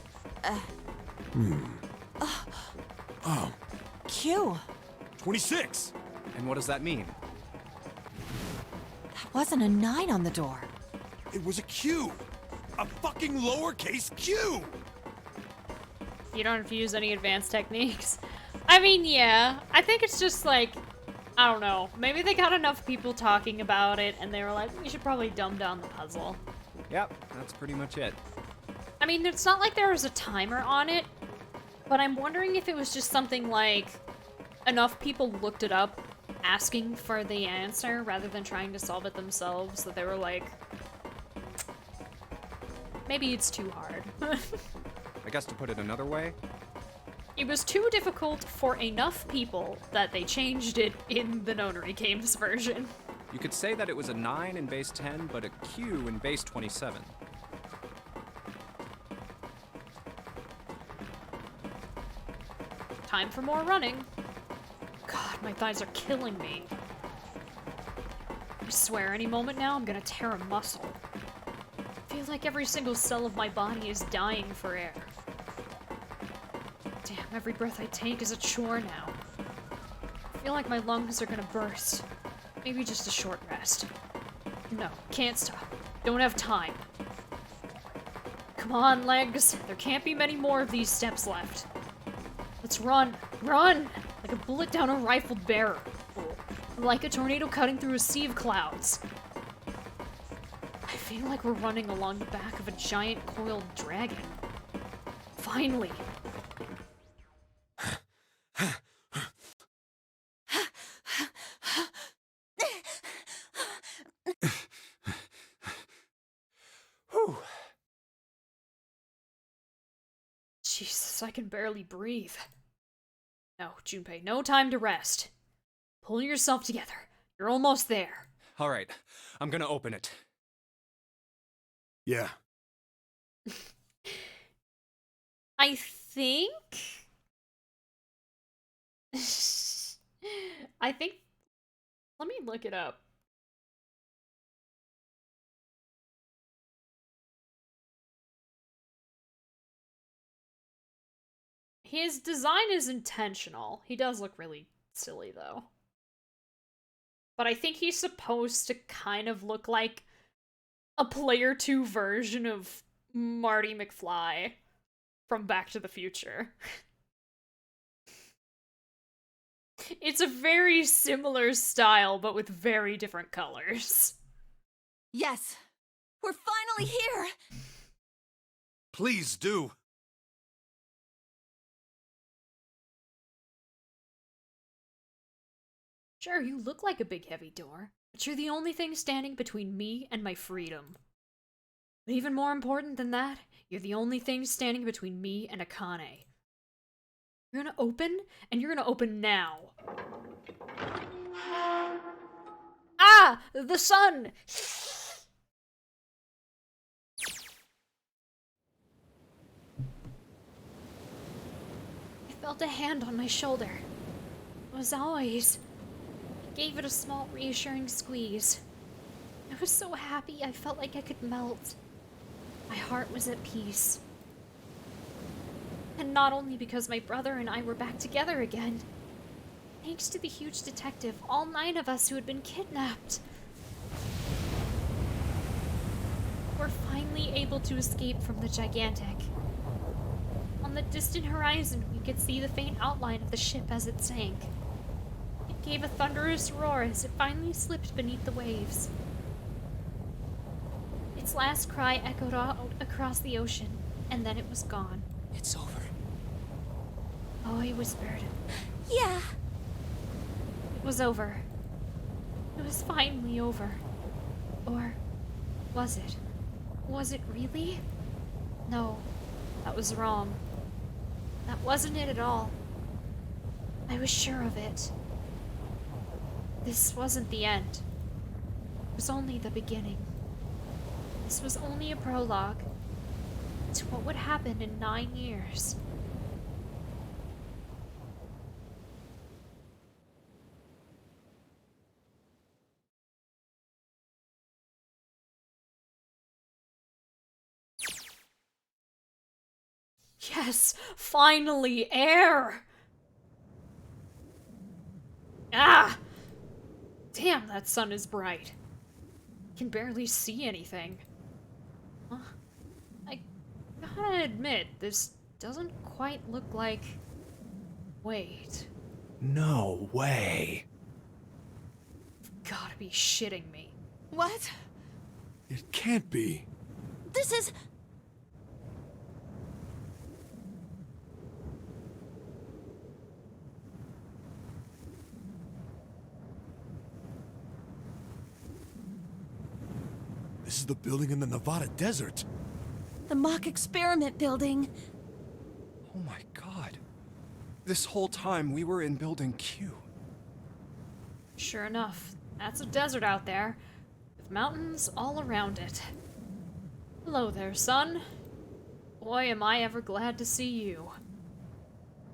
Oh, Q. 26! And what does that mean? That wasn't a 9 on the door. It was a Q! A fucking lowercase q! You don't have to use any advanced techniques. I mean, yeah. I think it's just like, I don't know. Maybe they got enough people talking about it and they were like, we should probably dumb down the puzzle. Yep, that's pretty much it. I mean, it's not like there was a timer on it, but I'm wondering if it was just something like enough people looked it up asking for the answer rather than trying to solve it themselves, that they were like, maybe it's too hard. I guess to put it another way, It was too difficult for enough people that they changed it in the Nonary Games version. you could say that it was a 9 in base 10, but a Q in base 27. Time for more running. God, my thighs are killing me. I swear, any moment now, I'm gonna tear a muscle. I feel like every single cell of my body is dying for air. Damn, every breath I take is a chore now. I feel like my lungs are gonna burst. Maybe just a short rest. No, can't stop. Don't have time. Come on, legs. There can't be many more of these steps left. Let's run. Run! Like a bullet down a rifled barrel. Like a tornado cutting through a sea of clouds. I feel like we're running along the back of a giant coiled dragon. Finally. Whew. Jesus, I can barely breathe. No, Junpei, no time to rest. Pull yourself together. You're almost there. All right, I'm gonna open it. Yeah. I think... I think... Let me look it up. His design is intentional. He does look really silly, though. But I think he's supposed to kind of look like a Player 2 version of Marty McFly from Back to the Future. It's a very similar style, but with very different colors. Yes, we're finally here! Please do. Sure, you look like a big heavy door, but you're the only thing standing between me and my freedom. But even more important than that, you're the only thing standing between me and Akane. You're gonna open, and you're gonna open now. Ah! The sun! I felt a hand on my shoulder. As always, I gave it a small reassuring squeeze. I was so happy I felt like I could melt. My heart was at peace. And not only because my brother and I were back together again. Thanks to the huge detective, all 9 of us who had been kidnapped were finally able to escape from the gigantic. On the distant horizon, we could see the faint outline of the ship as it sank. It gave a thunderous roar as it finally slipped beneath the waves. Its last cry echoed out across the ocean, and then it was gone. It's over. Oh, he whispered. Yeah. It was over. It was finally over. Or was it? Was it really? No, that was wrong. That wasn't it at all. I was sure of it. This wasn't the end. It was only the beginning. This was only a prologue to what would happen in 9 years. Yes, finally, air! Ah! Damn, that sun is bright. Can barely see anything. Huh? I gotta admit, this doesn't quite look like... Wait. No way. You've gotta be shitting me. What? It can't be. This is... This is the building in the Nevada desert. the mock experiment building. Oh my god. This whole time we were in Building Q. Sure enough, that's a desert out there, with mountains all around it. Hello there, son. Boy, am I ever glad to see you.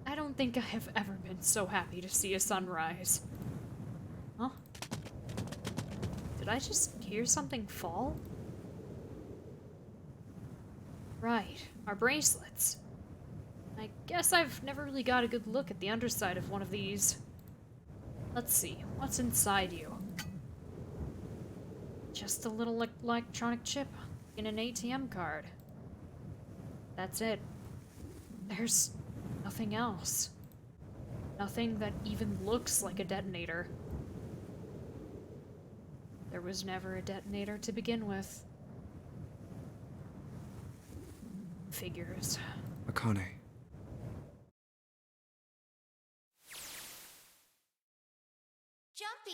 I don't think I have ever been so happy to see a sunrise. Huh? Did I just hear something fall? Right, our bracelets. I guess I've never really got a good look at the underside of one of these. Let's see, what's inside you? Just a little electronic chip in an ATM card. That's it. There's nothing else. Nothing that even looks like a detonator. There was never a detonator to begin with. Figures. Akane. Jumpy!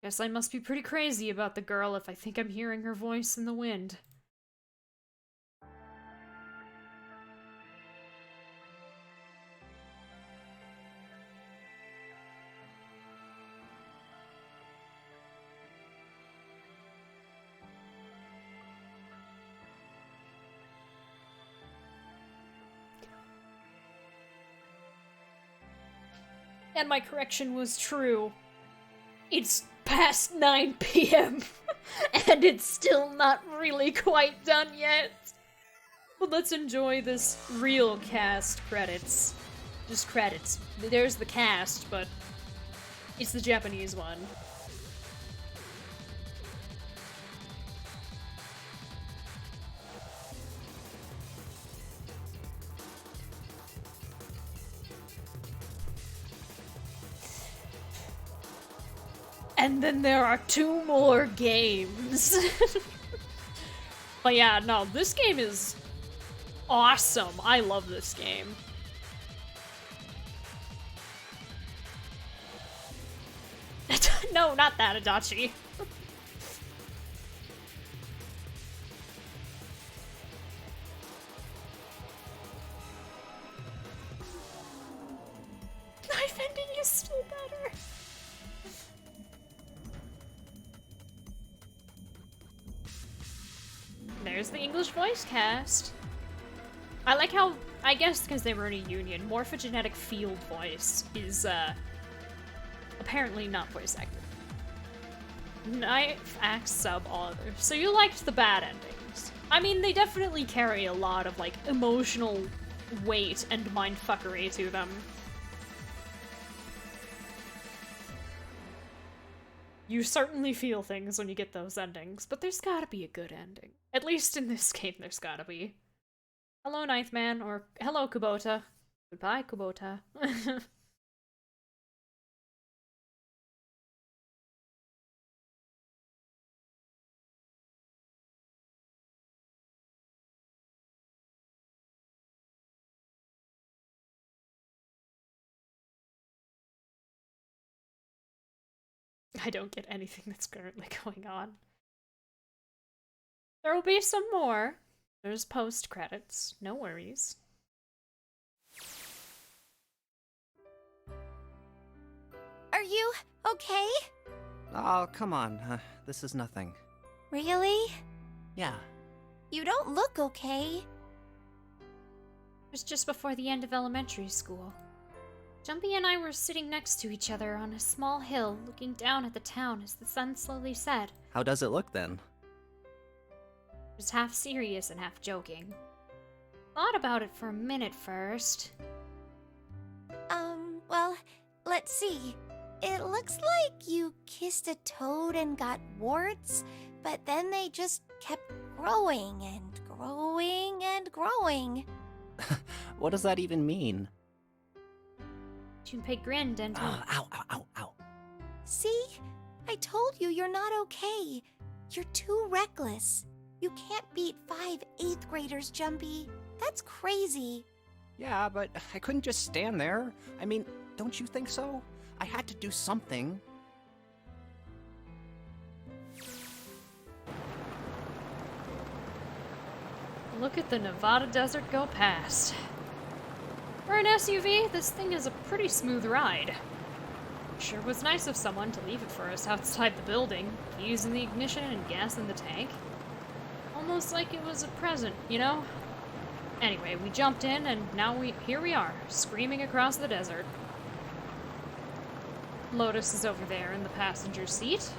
Guess I must be pretty crazy about the girl if I think I'm hearing her voice in the wind. And my correction was true. It's past 9 p.m. and it's still not really quite done yet. But let's enjoy this real cast credits. Just credits. There's the cast, but it's the Japanese one. And then there are 2 more games. But yeah, no, this game is awesome. I love this game. No, not that, Adachi. Knife ending is still better. There's the English voice cast. I like how, I guess because they were in a union, morphogenetic field voice is, apparently not voice acted. Knife, axe, sub, all others. So you liked the bad endings. I mean, they definitely carry a lot of, like, emotional weight and mindfuckery to them. You certainly feel things when you get those endings, but there's gotta be a good ending. At least in this game, there's gotta be. Hello, Ninth Man, or hello, Kubota. Goodbye, Kubota. I don't get anything that's currently going on. There will be some more. There's post-credits, no worries. Are you okay? Oh, come on. This is nothing. Really? Yeah. You don't look okay. It was just before the end of elementary school. Jumpy and I were sitting next to each other on a small hill, looking down at the town as the sun slowly set. How does it look then? It was half serious and half joking. Thought about it for a minute first. Well, let's see. It looks like you kissed a toad and got warts, but then they just kept growing and growing and growing. What does that even mean? Junpei grinned and... Ow, ow, ow, ow. See? I told you you're not okay. You're too reckless. You can't beat 5 8th graders, Jumpy. That's crazy. Yeah, but I couldn't just stand there. I mean, don't you think so? I had to do something. Look at the Nevada desert go past. For an SUV, this thing is a pretty smooth ride. Sure was nice of someone to leave it for us outside the building, keys in the ignition and gas in the tank. Almost like it was a present, you know? Anyway, we jumped in and now here we are, screaming across the desert. Lotus is over there in the passenger seat.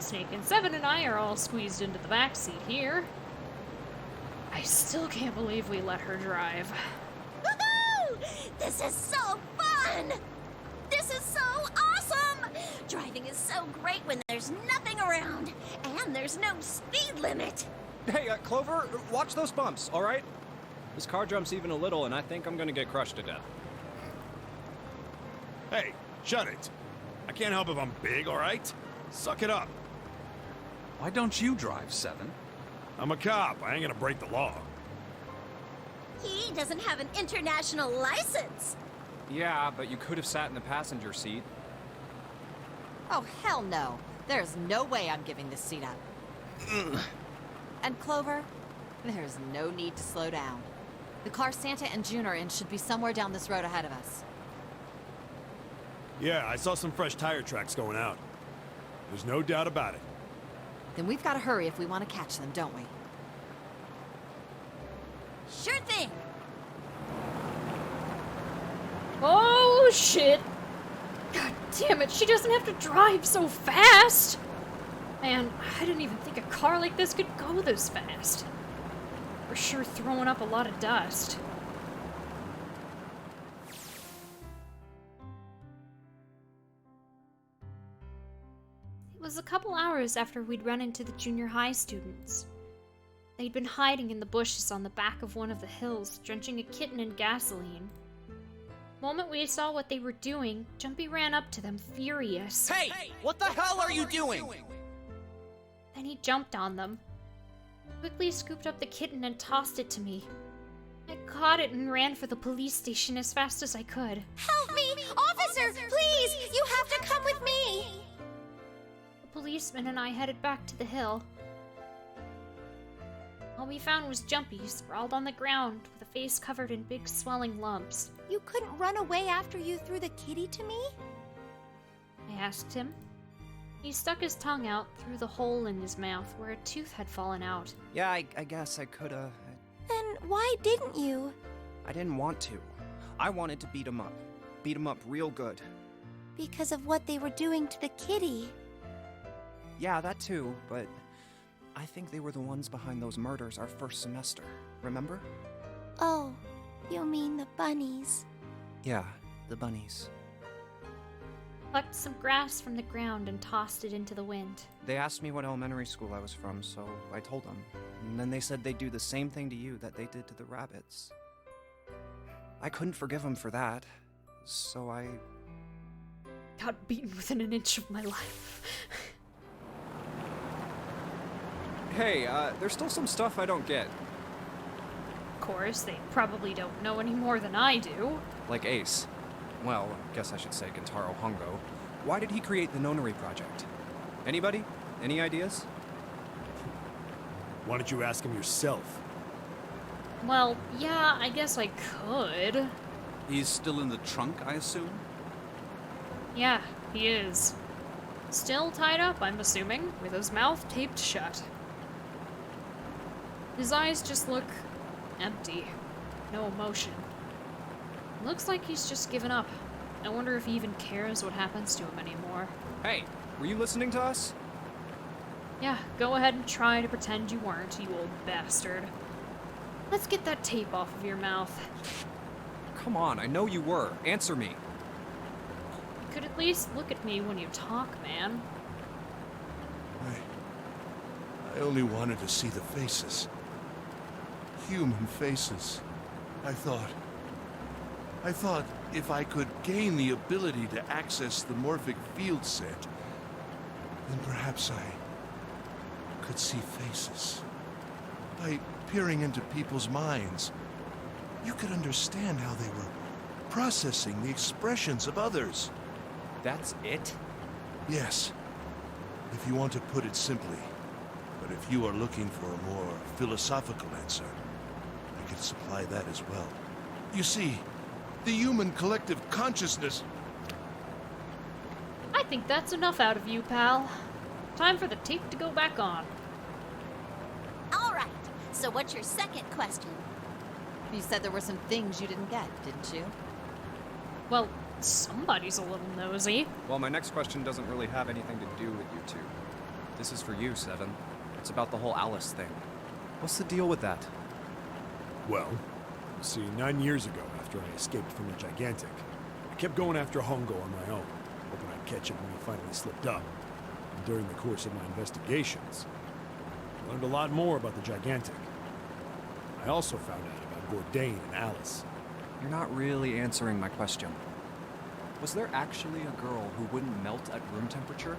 Snake and Seven and I are all squeezed into the back seat here. I still can't believe we let her drive. Woohoo! This is so fun! This is so awesome! Driving is so great when there's nothing around, and there's no speed limit. Hey, Clover, watch those bumps, all right? This car jumps even a little, and I think I'm gonna get crushed to death. Hey, shut it. I can't help if I'm big, all right? Suck it up. Why don't you drive, Seven? I'm a cop. I ain't gonna break the law. He doesn't have an international license. Yeah, but you could have sat in the passenger seat. Oh, hell no. There's no way I'm giving this seat up. And Clover, there's no need to slow down. The car Santa and June are in should be somewhere down this road ahead of us. Yeah, I saw some fresh tire tracks going out. There's no doubt about it. Then we've got to hurry if we want to catch them, don't we? Sure thing! Oh, shit! God damn it, she doesn't have to drive so fast! Man, I didn't even think a car like this could go this fast. We're sure throwing up a lot of dust. It was a couple hours after we'd run into the junior high students. They'd been hiding in the bushes on the back of one of the hills, drenching a kitten in gasoline. The moment we saw what they were doing, Jumpy ran up to them, furious. Hey! What the hell are you doing? Then he jumped on them. Quickly scooped up the kitten and tossed it to me. I caught it and ran for the police station as fast as I could. Help me! Officer, please! You have to come with me! The policeman and I headed back to the hill. All we found was Jumpy, sprawled on the ground, with a face covered in big swelling lumps. You couldn't run away after you threw the kitty to me? I asked him. He stuck his tongue out through the hole in his mouth where a tooth had fallen out. Yeah, I guess I coulda. Then why didn't you? I didn't want to. I wanted to beat him up. Beat him up real good. Because of what they were doing to the kitty. Yeah, that too, but I think they were the ones behind those murders our first semester. Remember? Oh, you mean the bunnies? Yeah, the bunnies. Plucked some grass from the ground and tossed it into the wind. They asked me what elementary school I was from, so I told them. And then they said they'd do the same thing to you that they did to the rabbits. I couldn't forgive them for that, so I got beaten within an inch of my life. Hey, there's still some stuff I don't get. Of course, they probably don't know any more than I do. Like Ace. Well, I guess I should say Gentaro Hongo. Why did he create the Nonary Project? Anybody? Any ideas? Why don't you ask him yourself? Well, yeah, I guess I could. He's still in the trunk, I assume? Yeah, he is. Still tied up, I'm assuming, with his mouth taped shut. His eyes just look empty. No emotion. Looks like he's just given up. I wonder if he even cares what happens to him anymore. Hey, were you listening to us? Yeah, go ahead and try to pretend you weren't, you old bastard. Let's get that tape off of your mouth. Come on, I know you were. Answer me. You could at least look at me when you talk, man. I only wanted to see the faces. Human faces. I thought if I could gain the ability to access the morphic field set, then perhaps I could see faces. By peering into people's minds, you could understand how they were processing the expressions of others. That's it? Yes, if you want to put it simply. But if you are looking for a more philosophical answer, I can supply that as well. You see, the human collective consciousness... I think that's enough out of you, pal. Time for the tape to go back on. All right, so what's your second question? You said there were some things you didn't get, didn't you? Well, somebody's a little nosy. Well, my next question doesn't really have anything to do with you two. This is for you, Seven. It's about the whole Alice thing. What's the deal with that? Well, you see, 9 years ago, after I escaped from the Gigantic, I kept going after Hongo on my own, hoping I'd catch him when he finally slipped up. And during the course of my investigations, I learned a lot more about the Gigantic. I also found out about Bourdain and Alice. You're not really answering my question. Was there actually a girl who wouldn't melt at room temperature?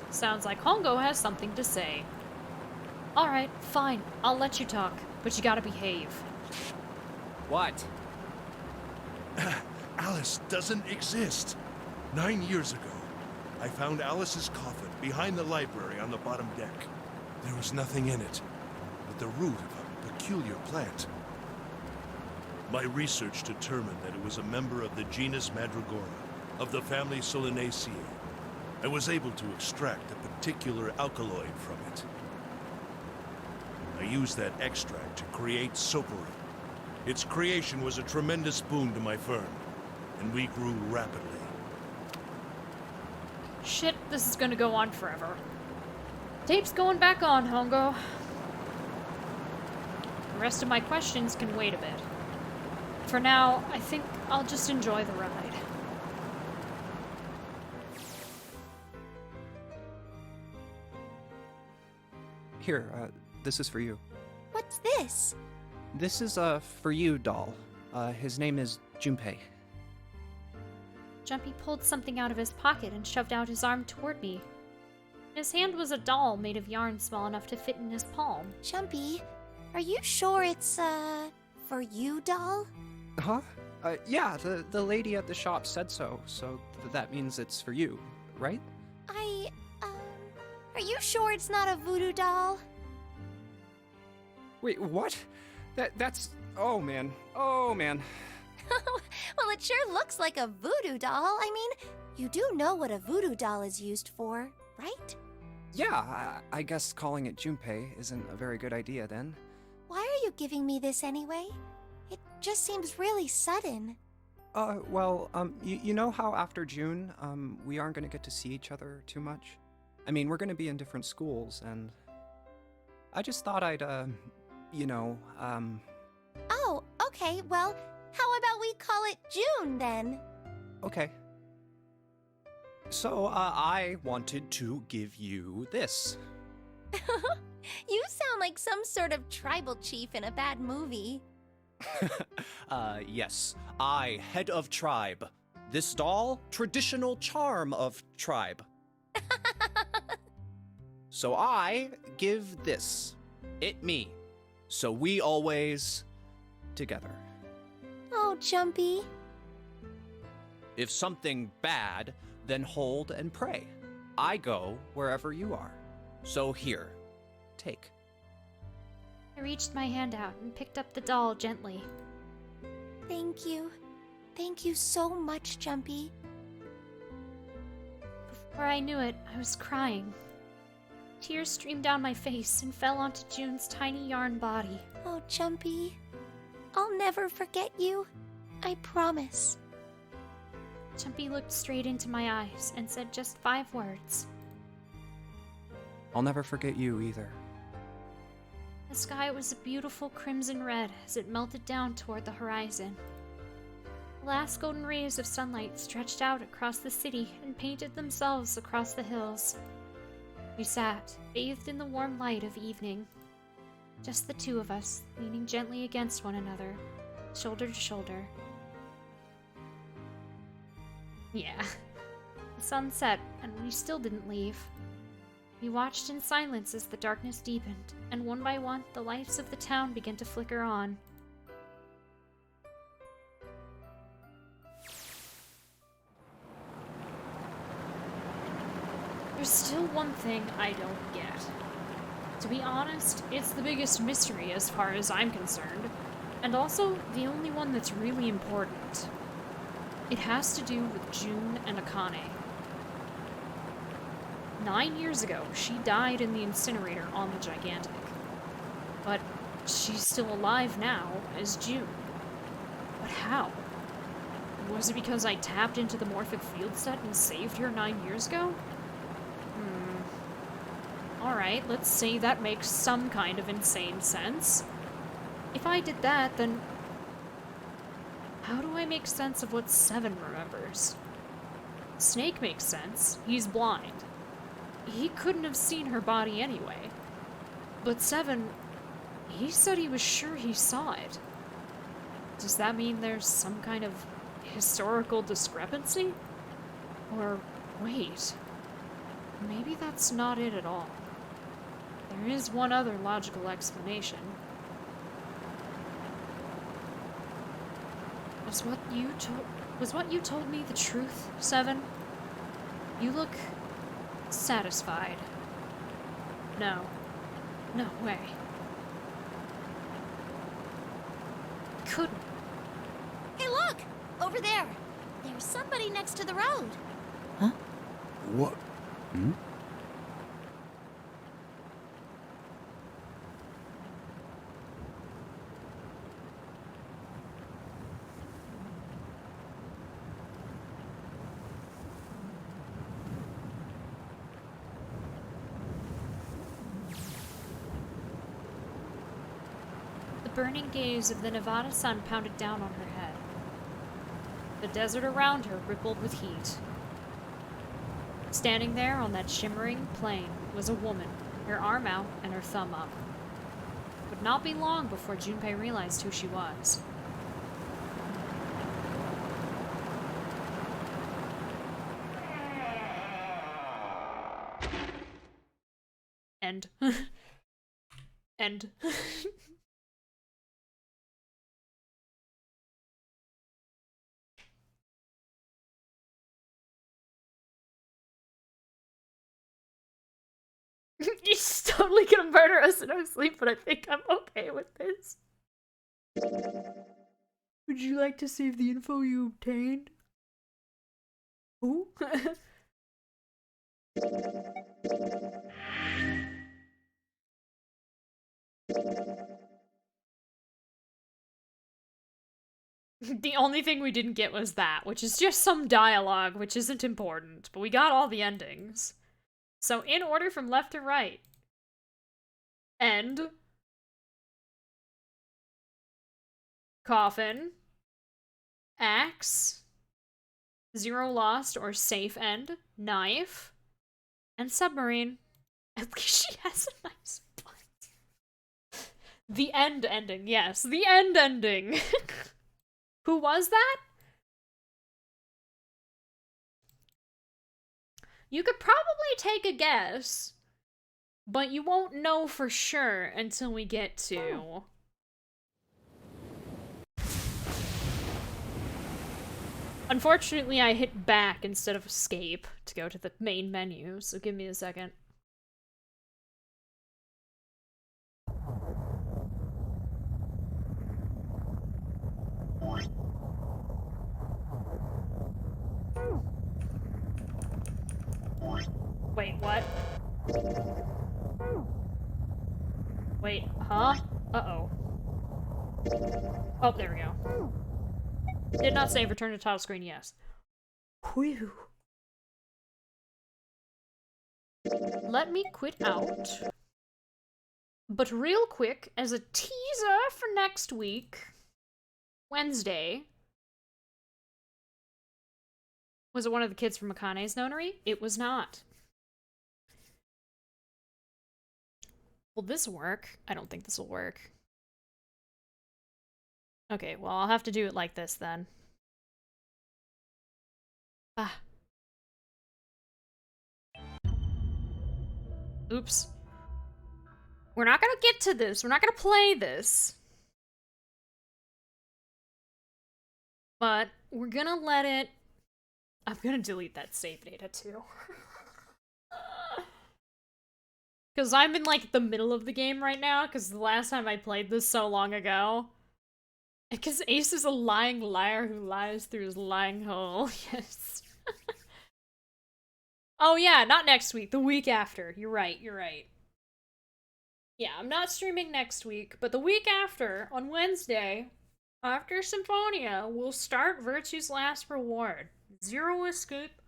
Sounds like Hongo has something to say. Alright, fine, I'll let you talk, but you gotta behave. What? Alice doesn't exist. 9 years ago, I found Alice's coffin behind the library on the bottom deck. There was nothing in it but the root of a peculiar plant. My research determined that it was a member of the genus Mandragora, of the family Solanaceae. I was able to extract a particular alkaloid from it. I used that extract to create Soperin. Its creation was a tremendous boon to my firm, and we grew rapidly. Shit, this is gonna go on forever. Tape's going back on, Hongo. The rest of my questions can wait a bit. For now, I think I'll just enjoy the ride. Here, this is for you. What's this? This is, for you, doll. His name is Junpei. Jumpy pulled something out of his pocket and shoved out his arm toward me. In his hand was a doll made of yarn small enough to fit in his palm. Jumpy, are you sure it's, for you, doll? Huh? Yeah, the lady at the shop said so, so that means it's for you, right? Are you sure it's not a voodoo doll? Wait, what? That's... Oh, man. Oh, man. Well, it sure looks like a voodoo doll. I mean, you do know what a voodoo doll is used for, right? Yeah, I guess calling it Junpei isn't a very good idea then. Why are you giving me this anyway? It just seems really sudden. Well, you know how after June, we aren't gonna get to see each other too much? I mean, we're gonna be in different schools, and I just thought I'd, Oh, okay, well, how about we call it June, then? Okay. So, I wanted to give you this. You sound like some sort of tribal chief in a bad movie. Yes. I, head of tribe. This doll, traditional charm of tribe. So I give this. It me. So we always... together. Oh, Jumpy. If something bad, then hold and pray. I go wherever you are. So here, take. I reached my hand out and picked up the doll gently. Thank you. Thank you so much, Jumpy. Before I knew it, I was crying. Tears streamed down my face and fell onto June's tiny yarn body. Oh, Jumpy. I'll never forget you. I promise. Jumpy looked straight into my eyes and said just 5 words. I'll never forget you either. The sky was a beautiful crimson red as it melted down toward the horizon. The last golden rays of sunlight stretched out across the city and painted themselves across the hills. We sat, bathed in the warm light of evening. Just the two of us, leaning gently against one another, shoulder to shoulder. Yeah. The sun set, and we still didn't leave. We watched in silence as the darkness deepened, and one by one, the lights of the town began to flicker on. There's still one thing I don't get. To be honest, it's the biggest mystery as far as I'm concerned, and also the only one that's really important. It has to do with June and Akane. 9 years ago, she died in the incinerator on the Gigantic. But she's still alive now as June. But how? Was it because I tapped into the morphic field set and saved her 9 years ago? Alright, let's say that makes some kind of insane sense. If I did that, then how do I make sense of what Seven remembers? Snake makes sense. He's blind. He couldn't have seen her body anyway. But Seven, he said he was sure he saw it. Does that mean there's some kind of historical discrepancy? Or, wait, maybe that's not it at all. There is one other logical explanation. Was what you told me the truth, Seven? You look satisfied. No. No way. Couldn't. Hey, look! Over there! There's somebody next to the road. What? Hmm? The burning gaze of the Nevada sun pounded down on her head. The desert around her rippled with heat. Standing there on that shimmering plain was a woman, her arm out and her thumb up. It would not be long before Junpei realized who she was. End. End. He's totally gonna murder us in our sleep, but I think I'm okay with this. Would you like to save the info you obtained? Who? The only thing we didn't get was that, which is just some dialogue, which isn't important, but we got all the endings. So in order from left to right. End. Coffin. Axe. Zero lost or safe end. Knife. And submarine. At least she has a nice butt. The end ending, yes. The end ending. Who was that? You could probably take a guess, but you won't know for sure until we get to Unfortunately, I hit back instead of escape to go to the main menu, so give me a second. Wait, what? Wait, huh? Uh-oh. Oh, there we go. Did not save, return to title screen, yes. Whew. Let me quit out. But real quick, as a teaser for next week, Wednesday. Was it one of the kids from Akane's nonary? It was not. Will this work? I don't think this will work. Okay, well, I'll have to do it like this then. Ah. Oops. We're not gonna get to this. We're not gonna play this. But we're gonna let it... I'm gonna delete that save data too. Because I'm in, like, the middle of the game right now, because the last time I played this so long ago. Because Ace is a lying liar who lies through his lying hole. Yes. Oh yeah, not next week, the week after. You're right, you're right. Yeah, I'm not streaming next week, but the week after, on Wednesday, after Symphonia, we'll start Virtue's Last Reward. Zero Escape,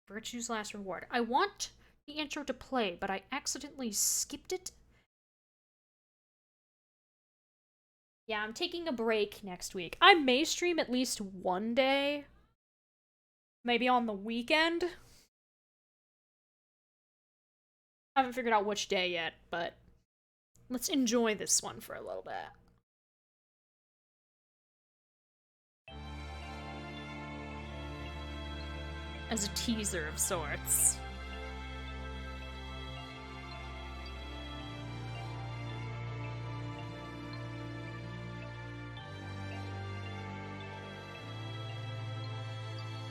Virtue's Last Reward. I want the intro to play, but I accidentally skipped it. Yeah, I'm taking a break next week. I may stream at least one day. Maybe on the weekend. I haven't figured out which day yet, but let's enjoy this one for a little bit. As a teaser of sorts.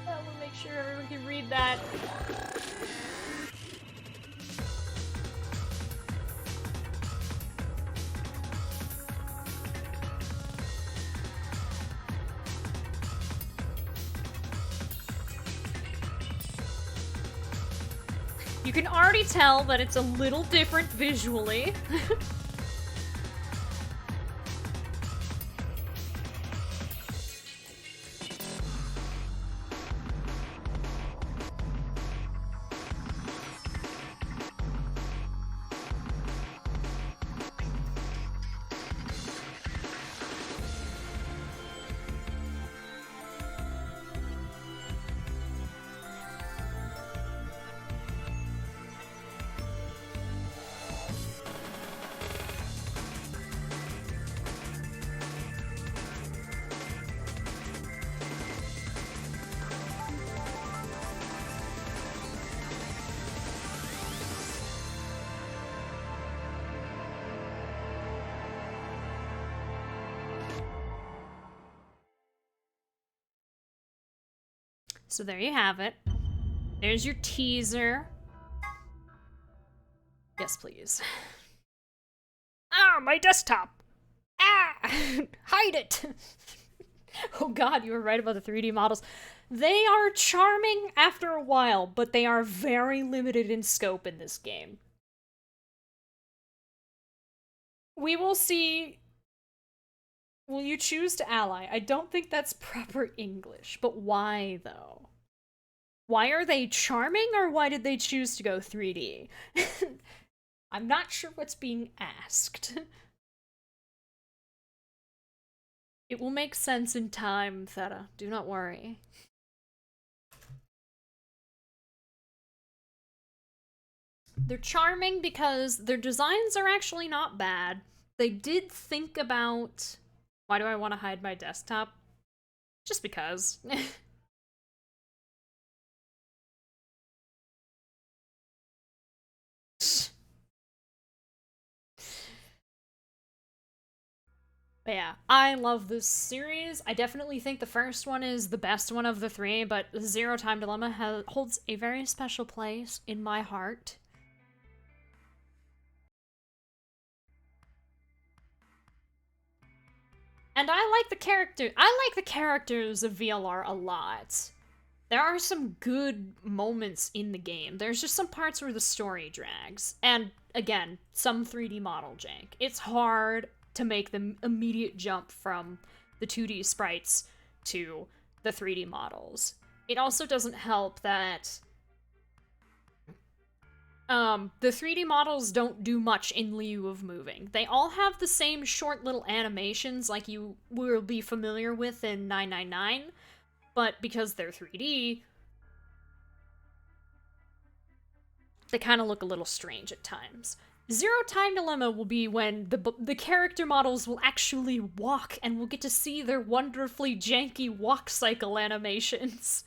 I will make sure everyone can read that. You can already tell that it's a little different visually. So there you have it. There's your teaser. Yes, please. Ah, my desktop! Ah! Hide it! Oh god, you were right about the 3D models. They are charming after a while, but they are very limited in scope in this game. We will see... Will you choose to ally? I don't think that's proper English, but why, though? Why are they charming, or why did they choose to go 3D? I'm not sure what's being asked. It will make sense in time, Theta. Do not worry. They're charming because their designs are actually not bad. They did think about... Why do I want to hide my desktop? Just because. But yeah, I love this series. I definitely think the first one is the best one of the three, but Zero Time Dilemma holds a very special place in my heart. And I like the characters of VLR a lot. There are some good moments in the game. There's just some parts where the story drags. And again, some 3D model jank. It's hard to make the immediate jump from the 2D sprites to the 3D models. It also doesn't help that the 3D models don't do much in lieu of moving. They all have the same short little animations like you will be familiar with in 999, but because they're 3D, they kind of look a little strange at times. Zero Time Dilemma will be when the character models will actually walk and we'll get to see their wonderfully janky walk cycle animations.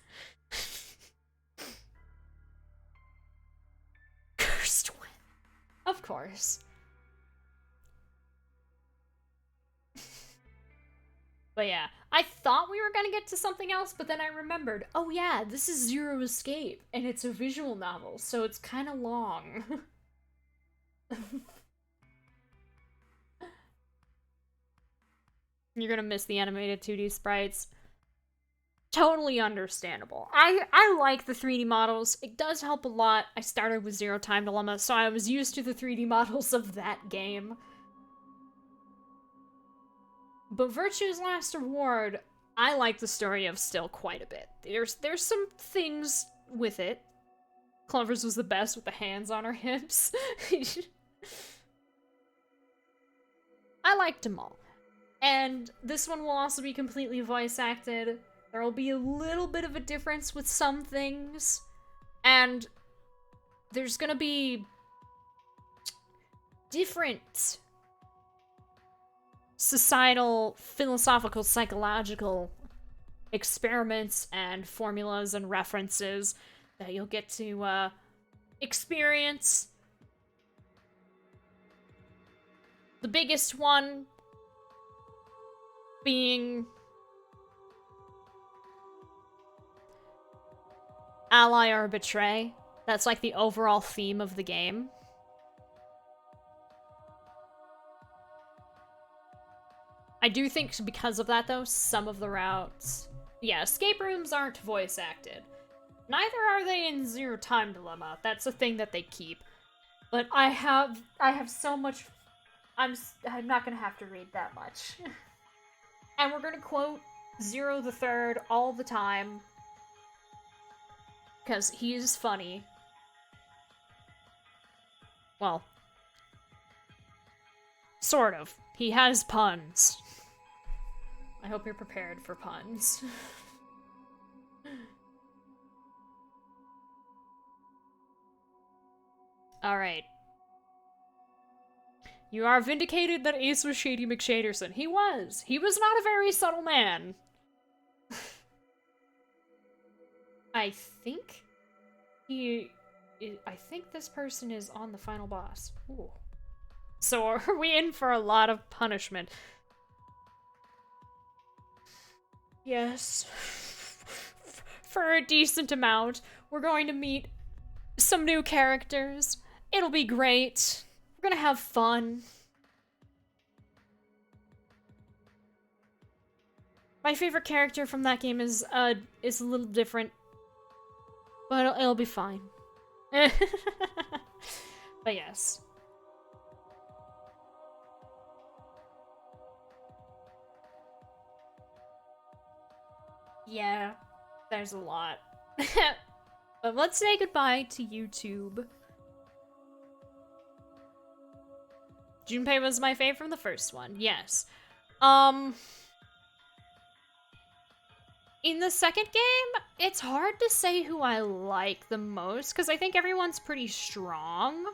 Cursed one. Of course. But yeah, I thought we were gonna get to something else, but then I remembered, oh yeah, this is Zero Escape, and it's a visual novel, so it's kind of long. You're gonna miss the animated 2D sprites. Totally understandable. I like the 3D models. It does help a lot. I started with Zero Time Dilemma, so I was used to the 3D models of that game. But Virtue's Last Reward, I like the story of still quite a bit. There's some things with it. Clover's was the best with the hands on her hips. I liked them all. And this one will also be completely voice acted. There will be a little bit of a difference with some things. And there's gonna be different societal, philosophical, psychological experiments and formulas and references that you'll get to experience. The biggest one being ally or betray. That's like the overall theme of the game. I do think because of that, though, some of the routes... Yeah, escape rooms aren't voice acted. Neither are they in Zero Time Dilemma. That's a thing that they keep. But I have so much... I'm not gonna have to read that much. And we're gonna quote Zero the Third all the time. Because he's funny. Well, sort of. He has puns. I hope you're prepared for puns. Alright. You are vindicated that Ace was Shady McShaderson. He was. He was not a very subtle man. I think this person is on the final boss. Ooh. So are we in for a lot of punishment? Yes. For a decent amount. We're going to meet some new characters. It'll be great. We're gonna have fun. My favorite character from that game is a little different. But it'll be fine. But yes. Yeah, there's a lot. But let's say goodbye to YouTube. Junpei was my fave from the first one, yes. In the second game, it's hard to say who I like the most, because I think everyone's pretty strong.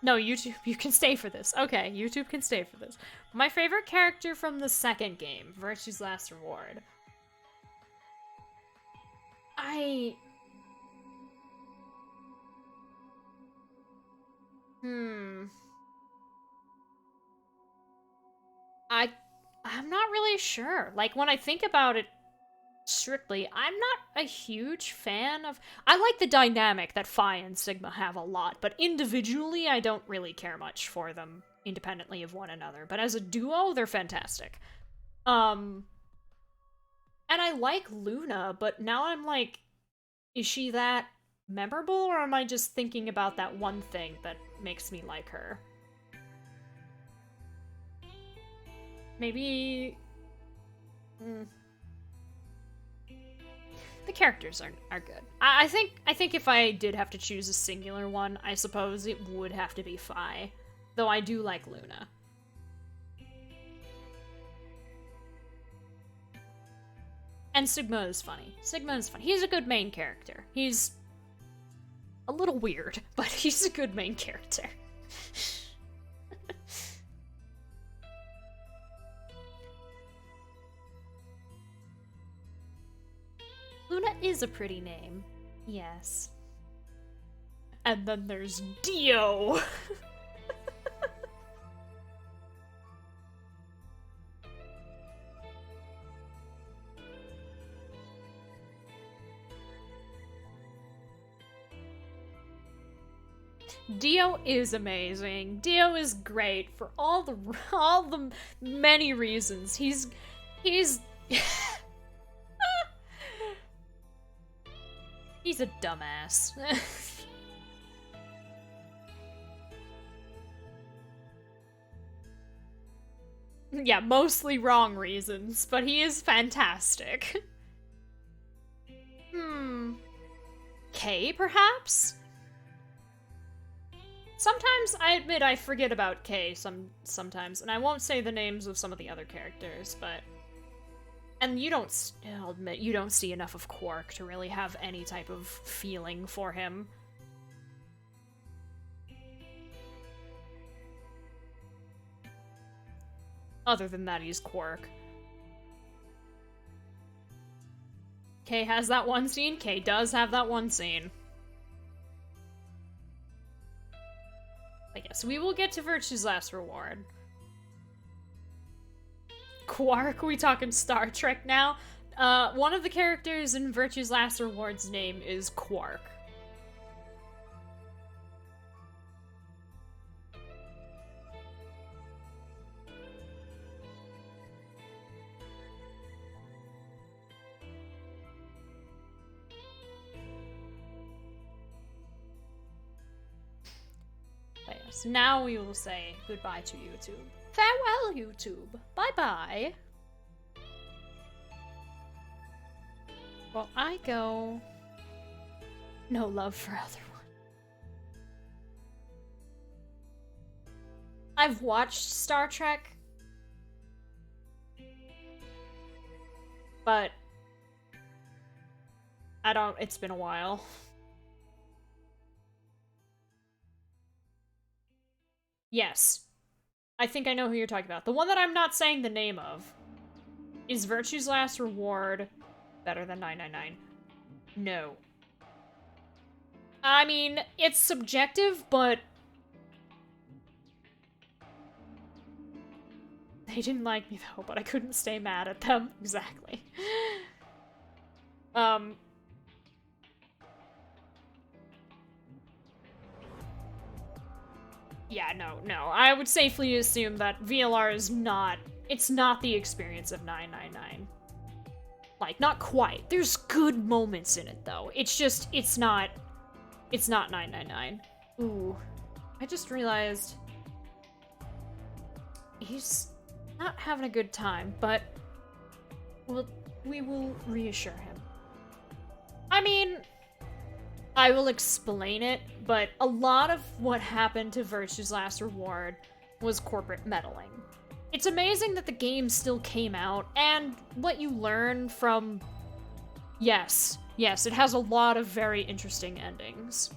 No, YouTube, you can stay for this. Okay, YouTube can stay for this. My favorite character from the second game, Virtue's Last Reward. I'm not really sure. Like, when I think about it strictly, I'm not a huge fan of... I like the dynamic that Phi and Sigma have a lot, but individually, I don't really care much for them independently of one another. But as a duo, they're fantastic. And I like Luna, but now I'm like, is she that memorable, or am I just thinking about that one thing that makes me like her? Maybe... The characters are good. I think if I did have to choose a singular one, I suppose it would have to be Phi. Though I do like Luna. And Sigma is funny. Sigma is funny. He's a good main character. He's a little weird, but he's a good main character. Luna is a pretty name. Yes. And then there's Dio. Dio is amazing. Dio is great for all the many reasons. He's he's a dumbass. Yeah, mostly wrong reasons, but he is fantastic. Kay, perhaps? Sometimes I admit I forget about Kay sometimes, and I won't say the names of some of the other characters, but... And I'll admit, you don't see enough of Quark to really have any type of feeling for him. Other than that, he's Quark. Kay has that one scene. Kay does have that one scene. But yes, we will get to Virtue's Last Reward. Quark? We talking Star Trek now? One of the characters in Virtue's Last Reward's name is Quark. But yes, now we will say goodbye to YouTube. Farewell, YouTube. Bye-bye. Well, I go... No love for other one. I've watched Star Trek, but it's been a while. Yes. I think I know who you're talking about. The one that I'm not saying the name of. Is Virtue's Last Reward better than 999? No. I mean, it's subjective, but... They didn't like me, though, but I couldn't stay mad at them. Exactly. Yeah, no. I would safely assume that VLR is not... It's not the experience of 999. Like, not quite. There's good moments in it, though. It's just, it's not 999. Ooh. I just realized... He's not having a good time, but... we will reassure him. I mean... I will explain it, but a lot of what happened to Virtue's Last Reward was corporate meddling. It's amazing that the game still came out, and what you learn from... Yes, it has a lot of very interesting endings.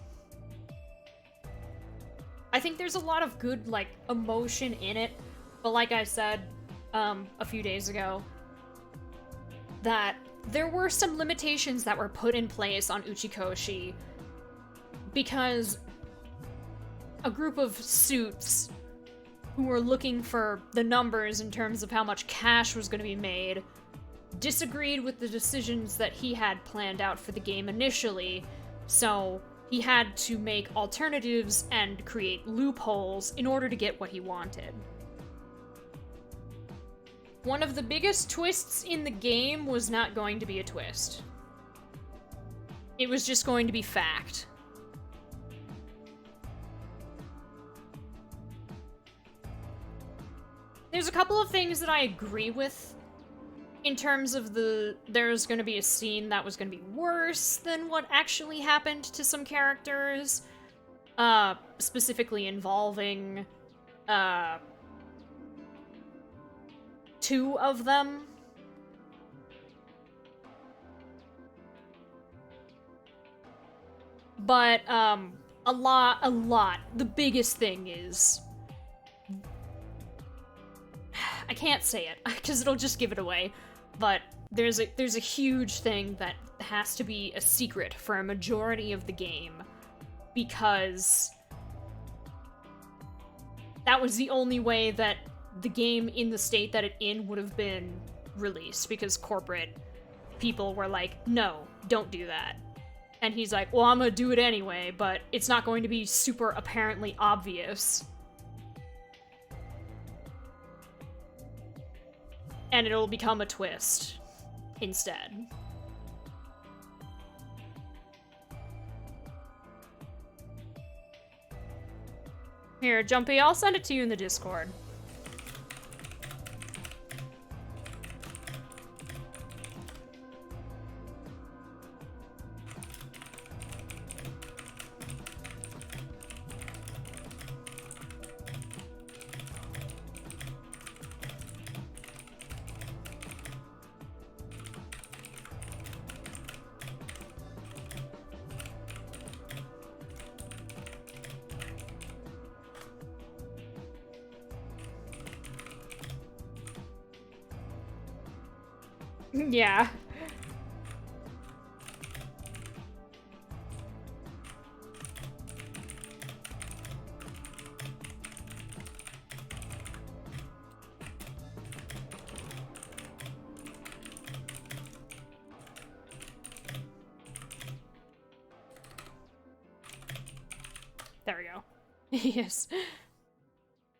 I think there's a lot of good, like, emotion in it, but like I said a few days ago, that there were some limitations that were put in place on Uchikoshi because a group of suits who were looking for the numbers in terms of how much cash was going to be made, disagreed with the decisions that he had planned out for the game initially, so he had to make alternatives and create loopholes in order to get what he wanted. One of the biggest twists in the game was not going to be a twist. It was just going to be fact. There's a couple of things that I agree with in terms of there's going to be a scene that was going to be worse than what actually happened to some characters, specifically involving, 2 of them. But, a lot. The biggest thing is... I can't say it, because it'll just give it away, but there's a huge thing that has to be a secret for a majority of the game, because that was the only way that the game in the state that it in would have been released, because corporate people were like, no, don't do that. And he's like, well, I'm gonna do it anyway, but it's not going to be super apparently obvious. And it'll become a twist instead. Here, Jumpy, I'll send it to you in the Discord. Yeah. There we go. Yes.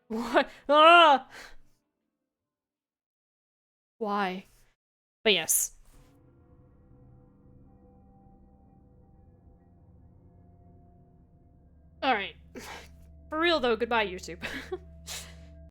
What? Ah! Why? But yes. Alright. For real though, goodbye YouTube.